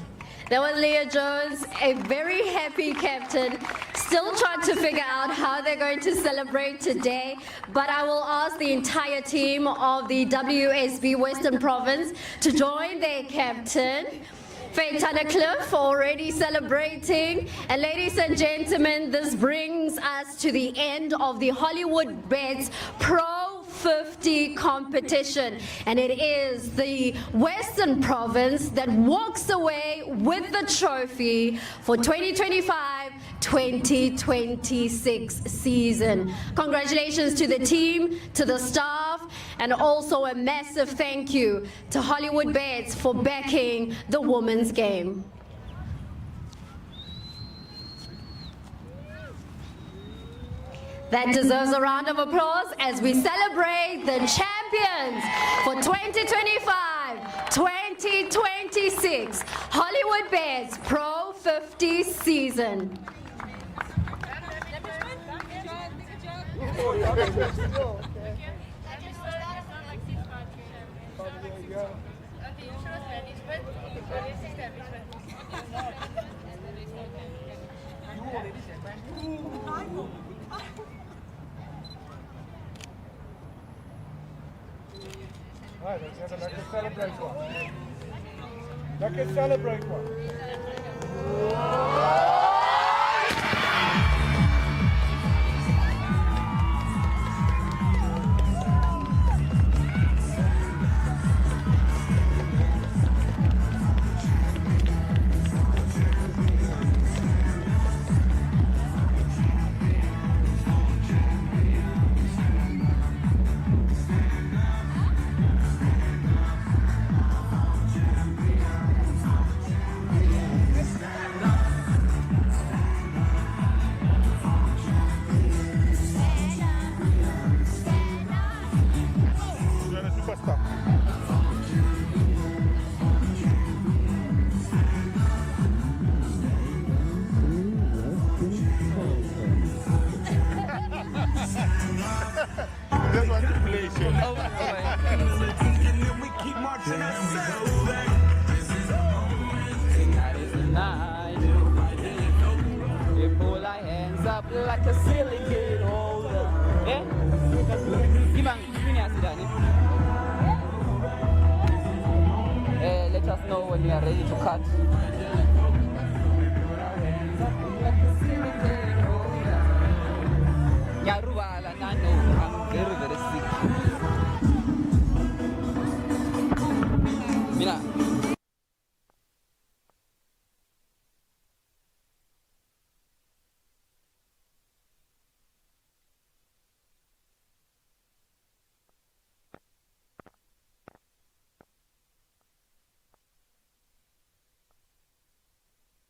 That was Leah Jones, a very happy captain, still trying to figure out how they're going to celebrate today. But I will ask the entire team of the WSB Western Province to join their captain. Faye Cliff already celebrating. And ladies and gentlemen, this brings us to the end of the Hollywoodbets Pro50 competition. And it is the Western Province that walks away with the trophy for 2025-2026 season. Congratulations to the team, to the staff, and also a massive thank you to Hollywoodbets for backing the women's game. That deserves a round of applause as we celebrate the champions for 2025-2026 Hollywoodbets Pro50 season. Right, let's have a celebrate one. Let's celebrate one. Like a silly kid older. Eh? Let us know when you are ready to cut. Yarubala, I know I'm very, very sick. Mira.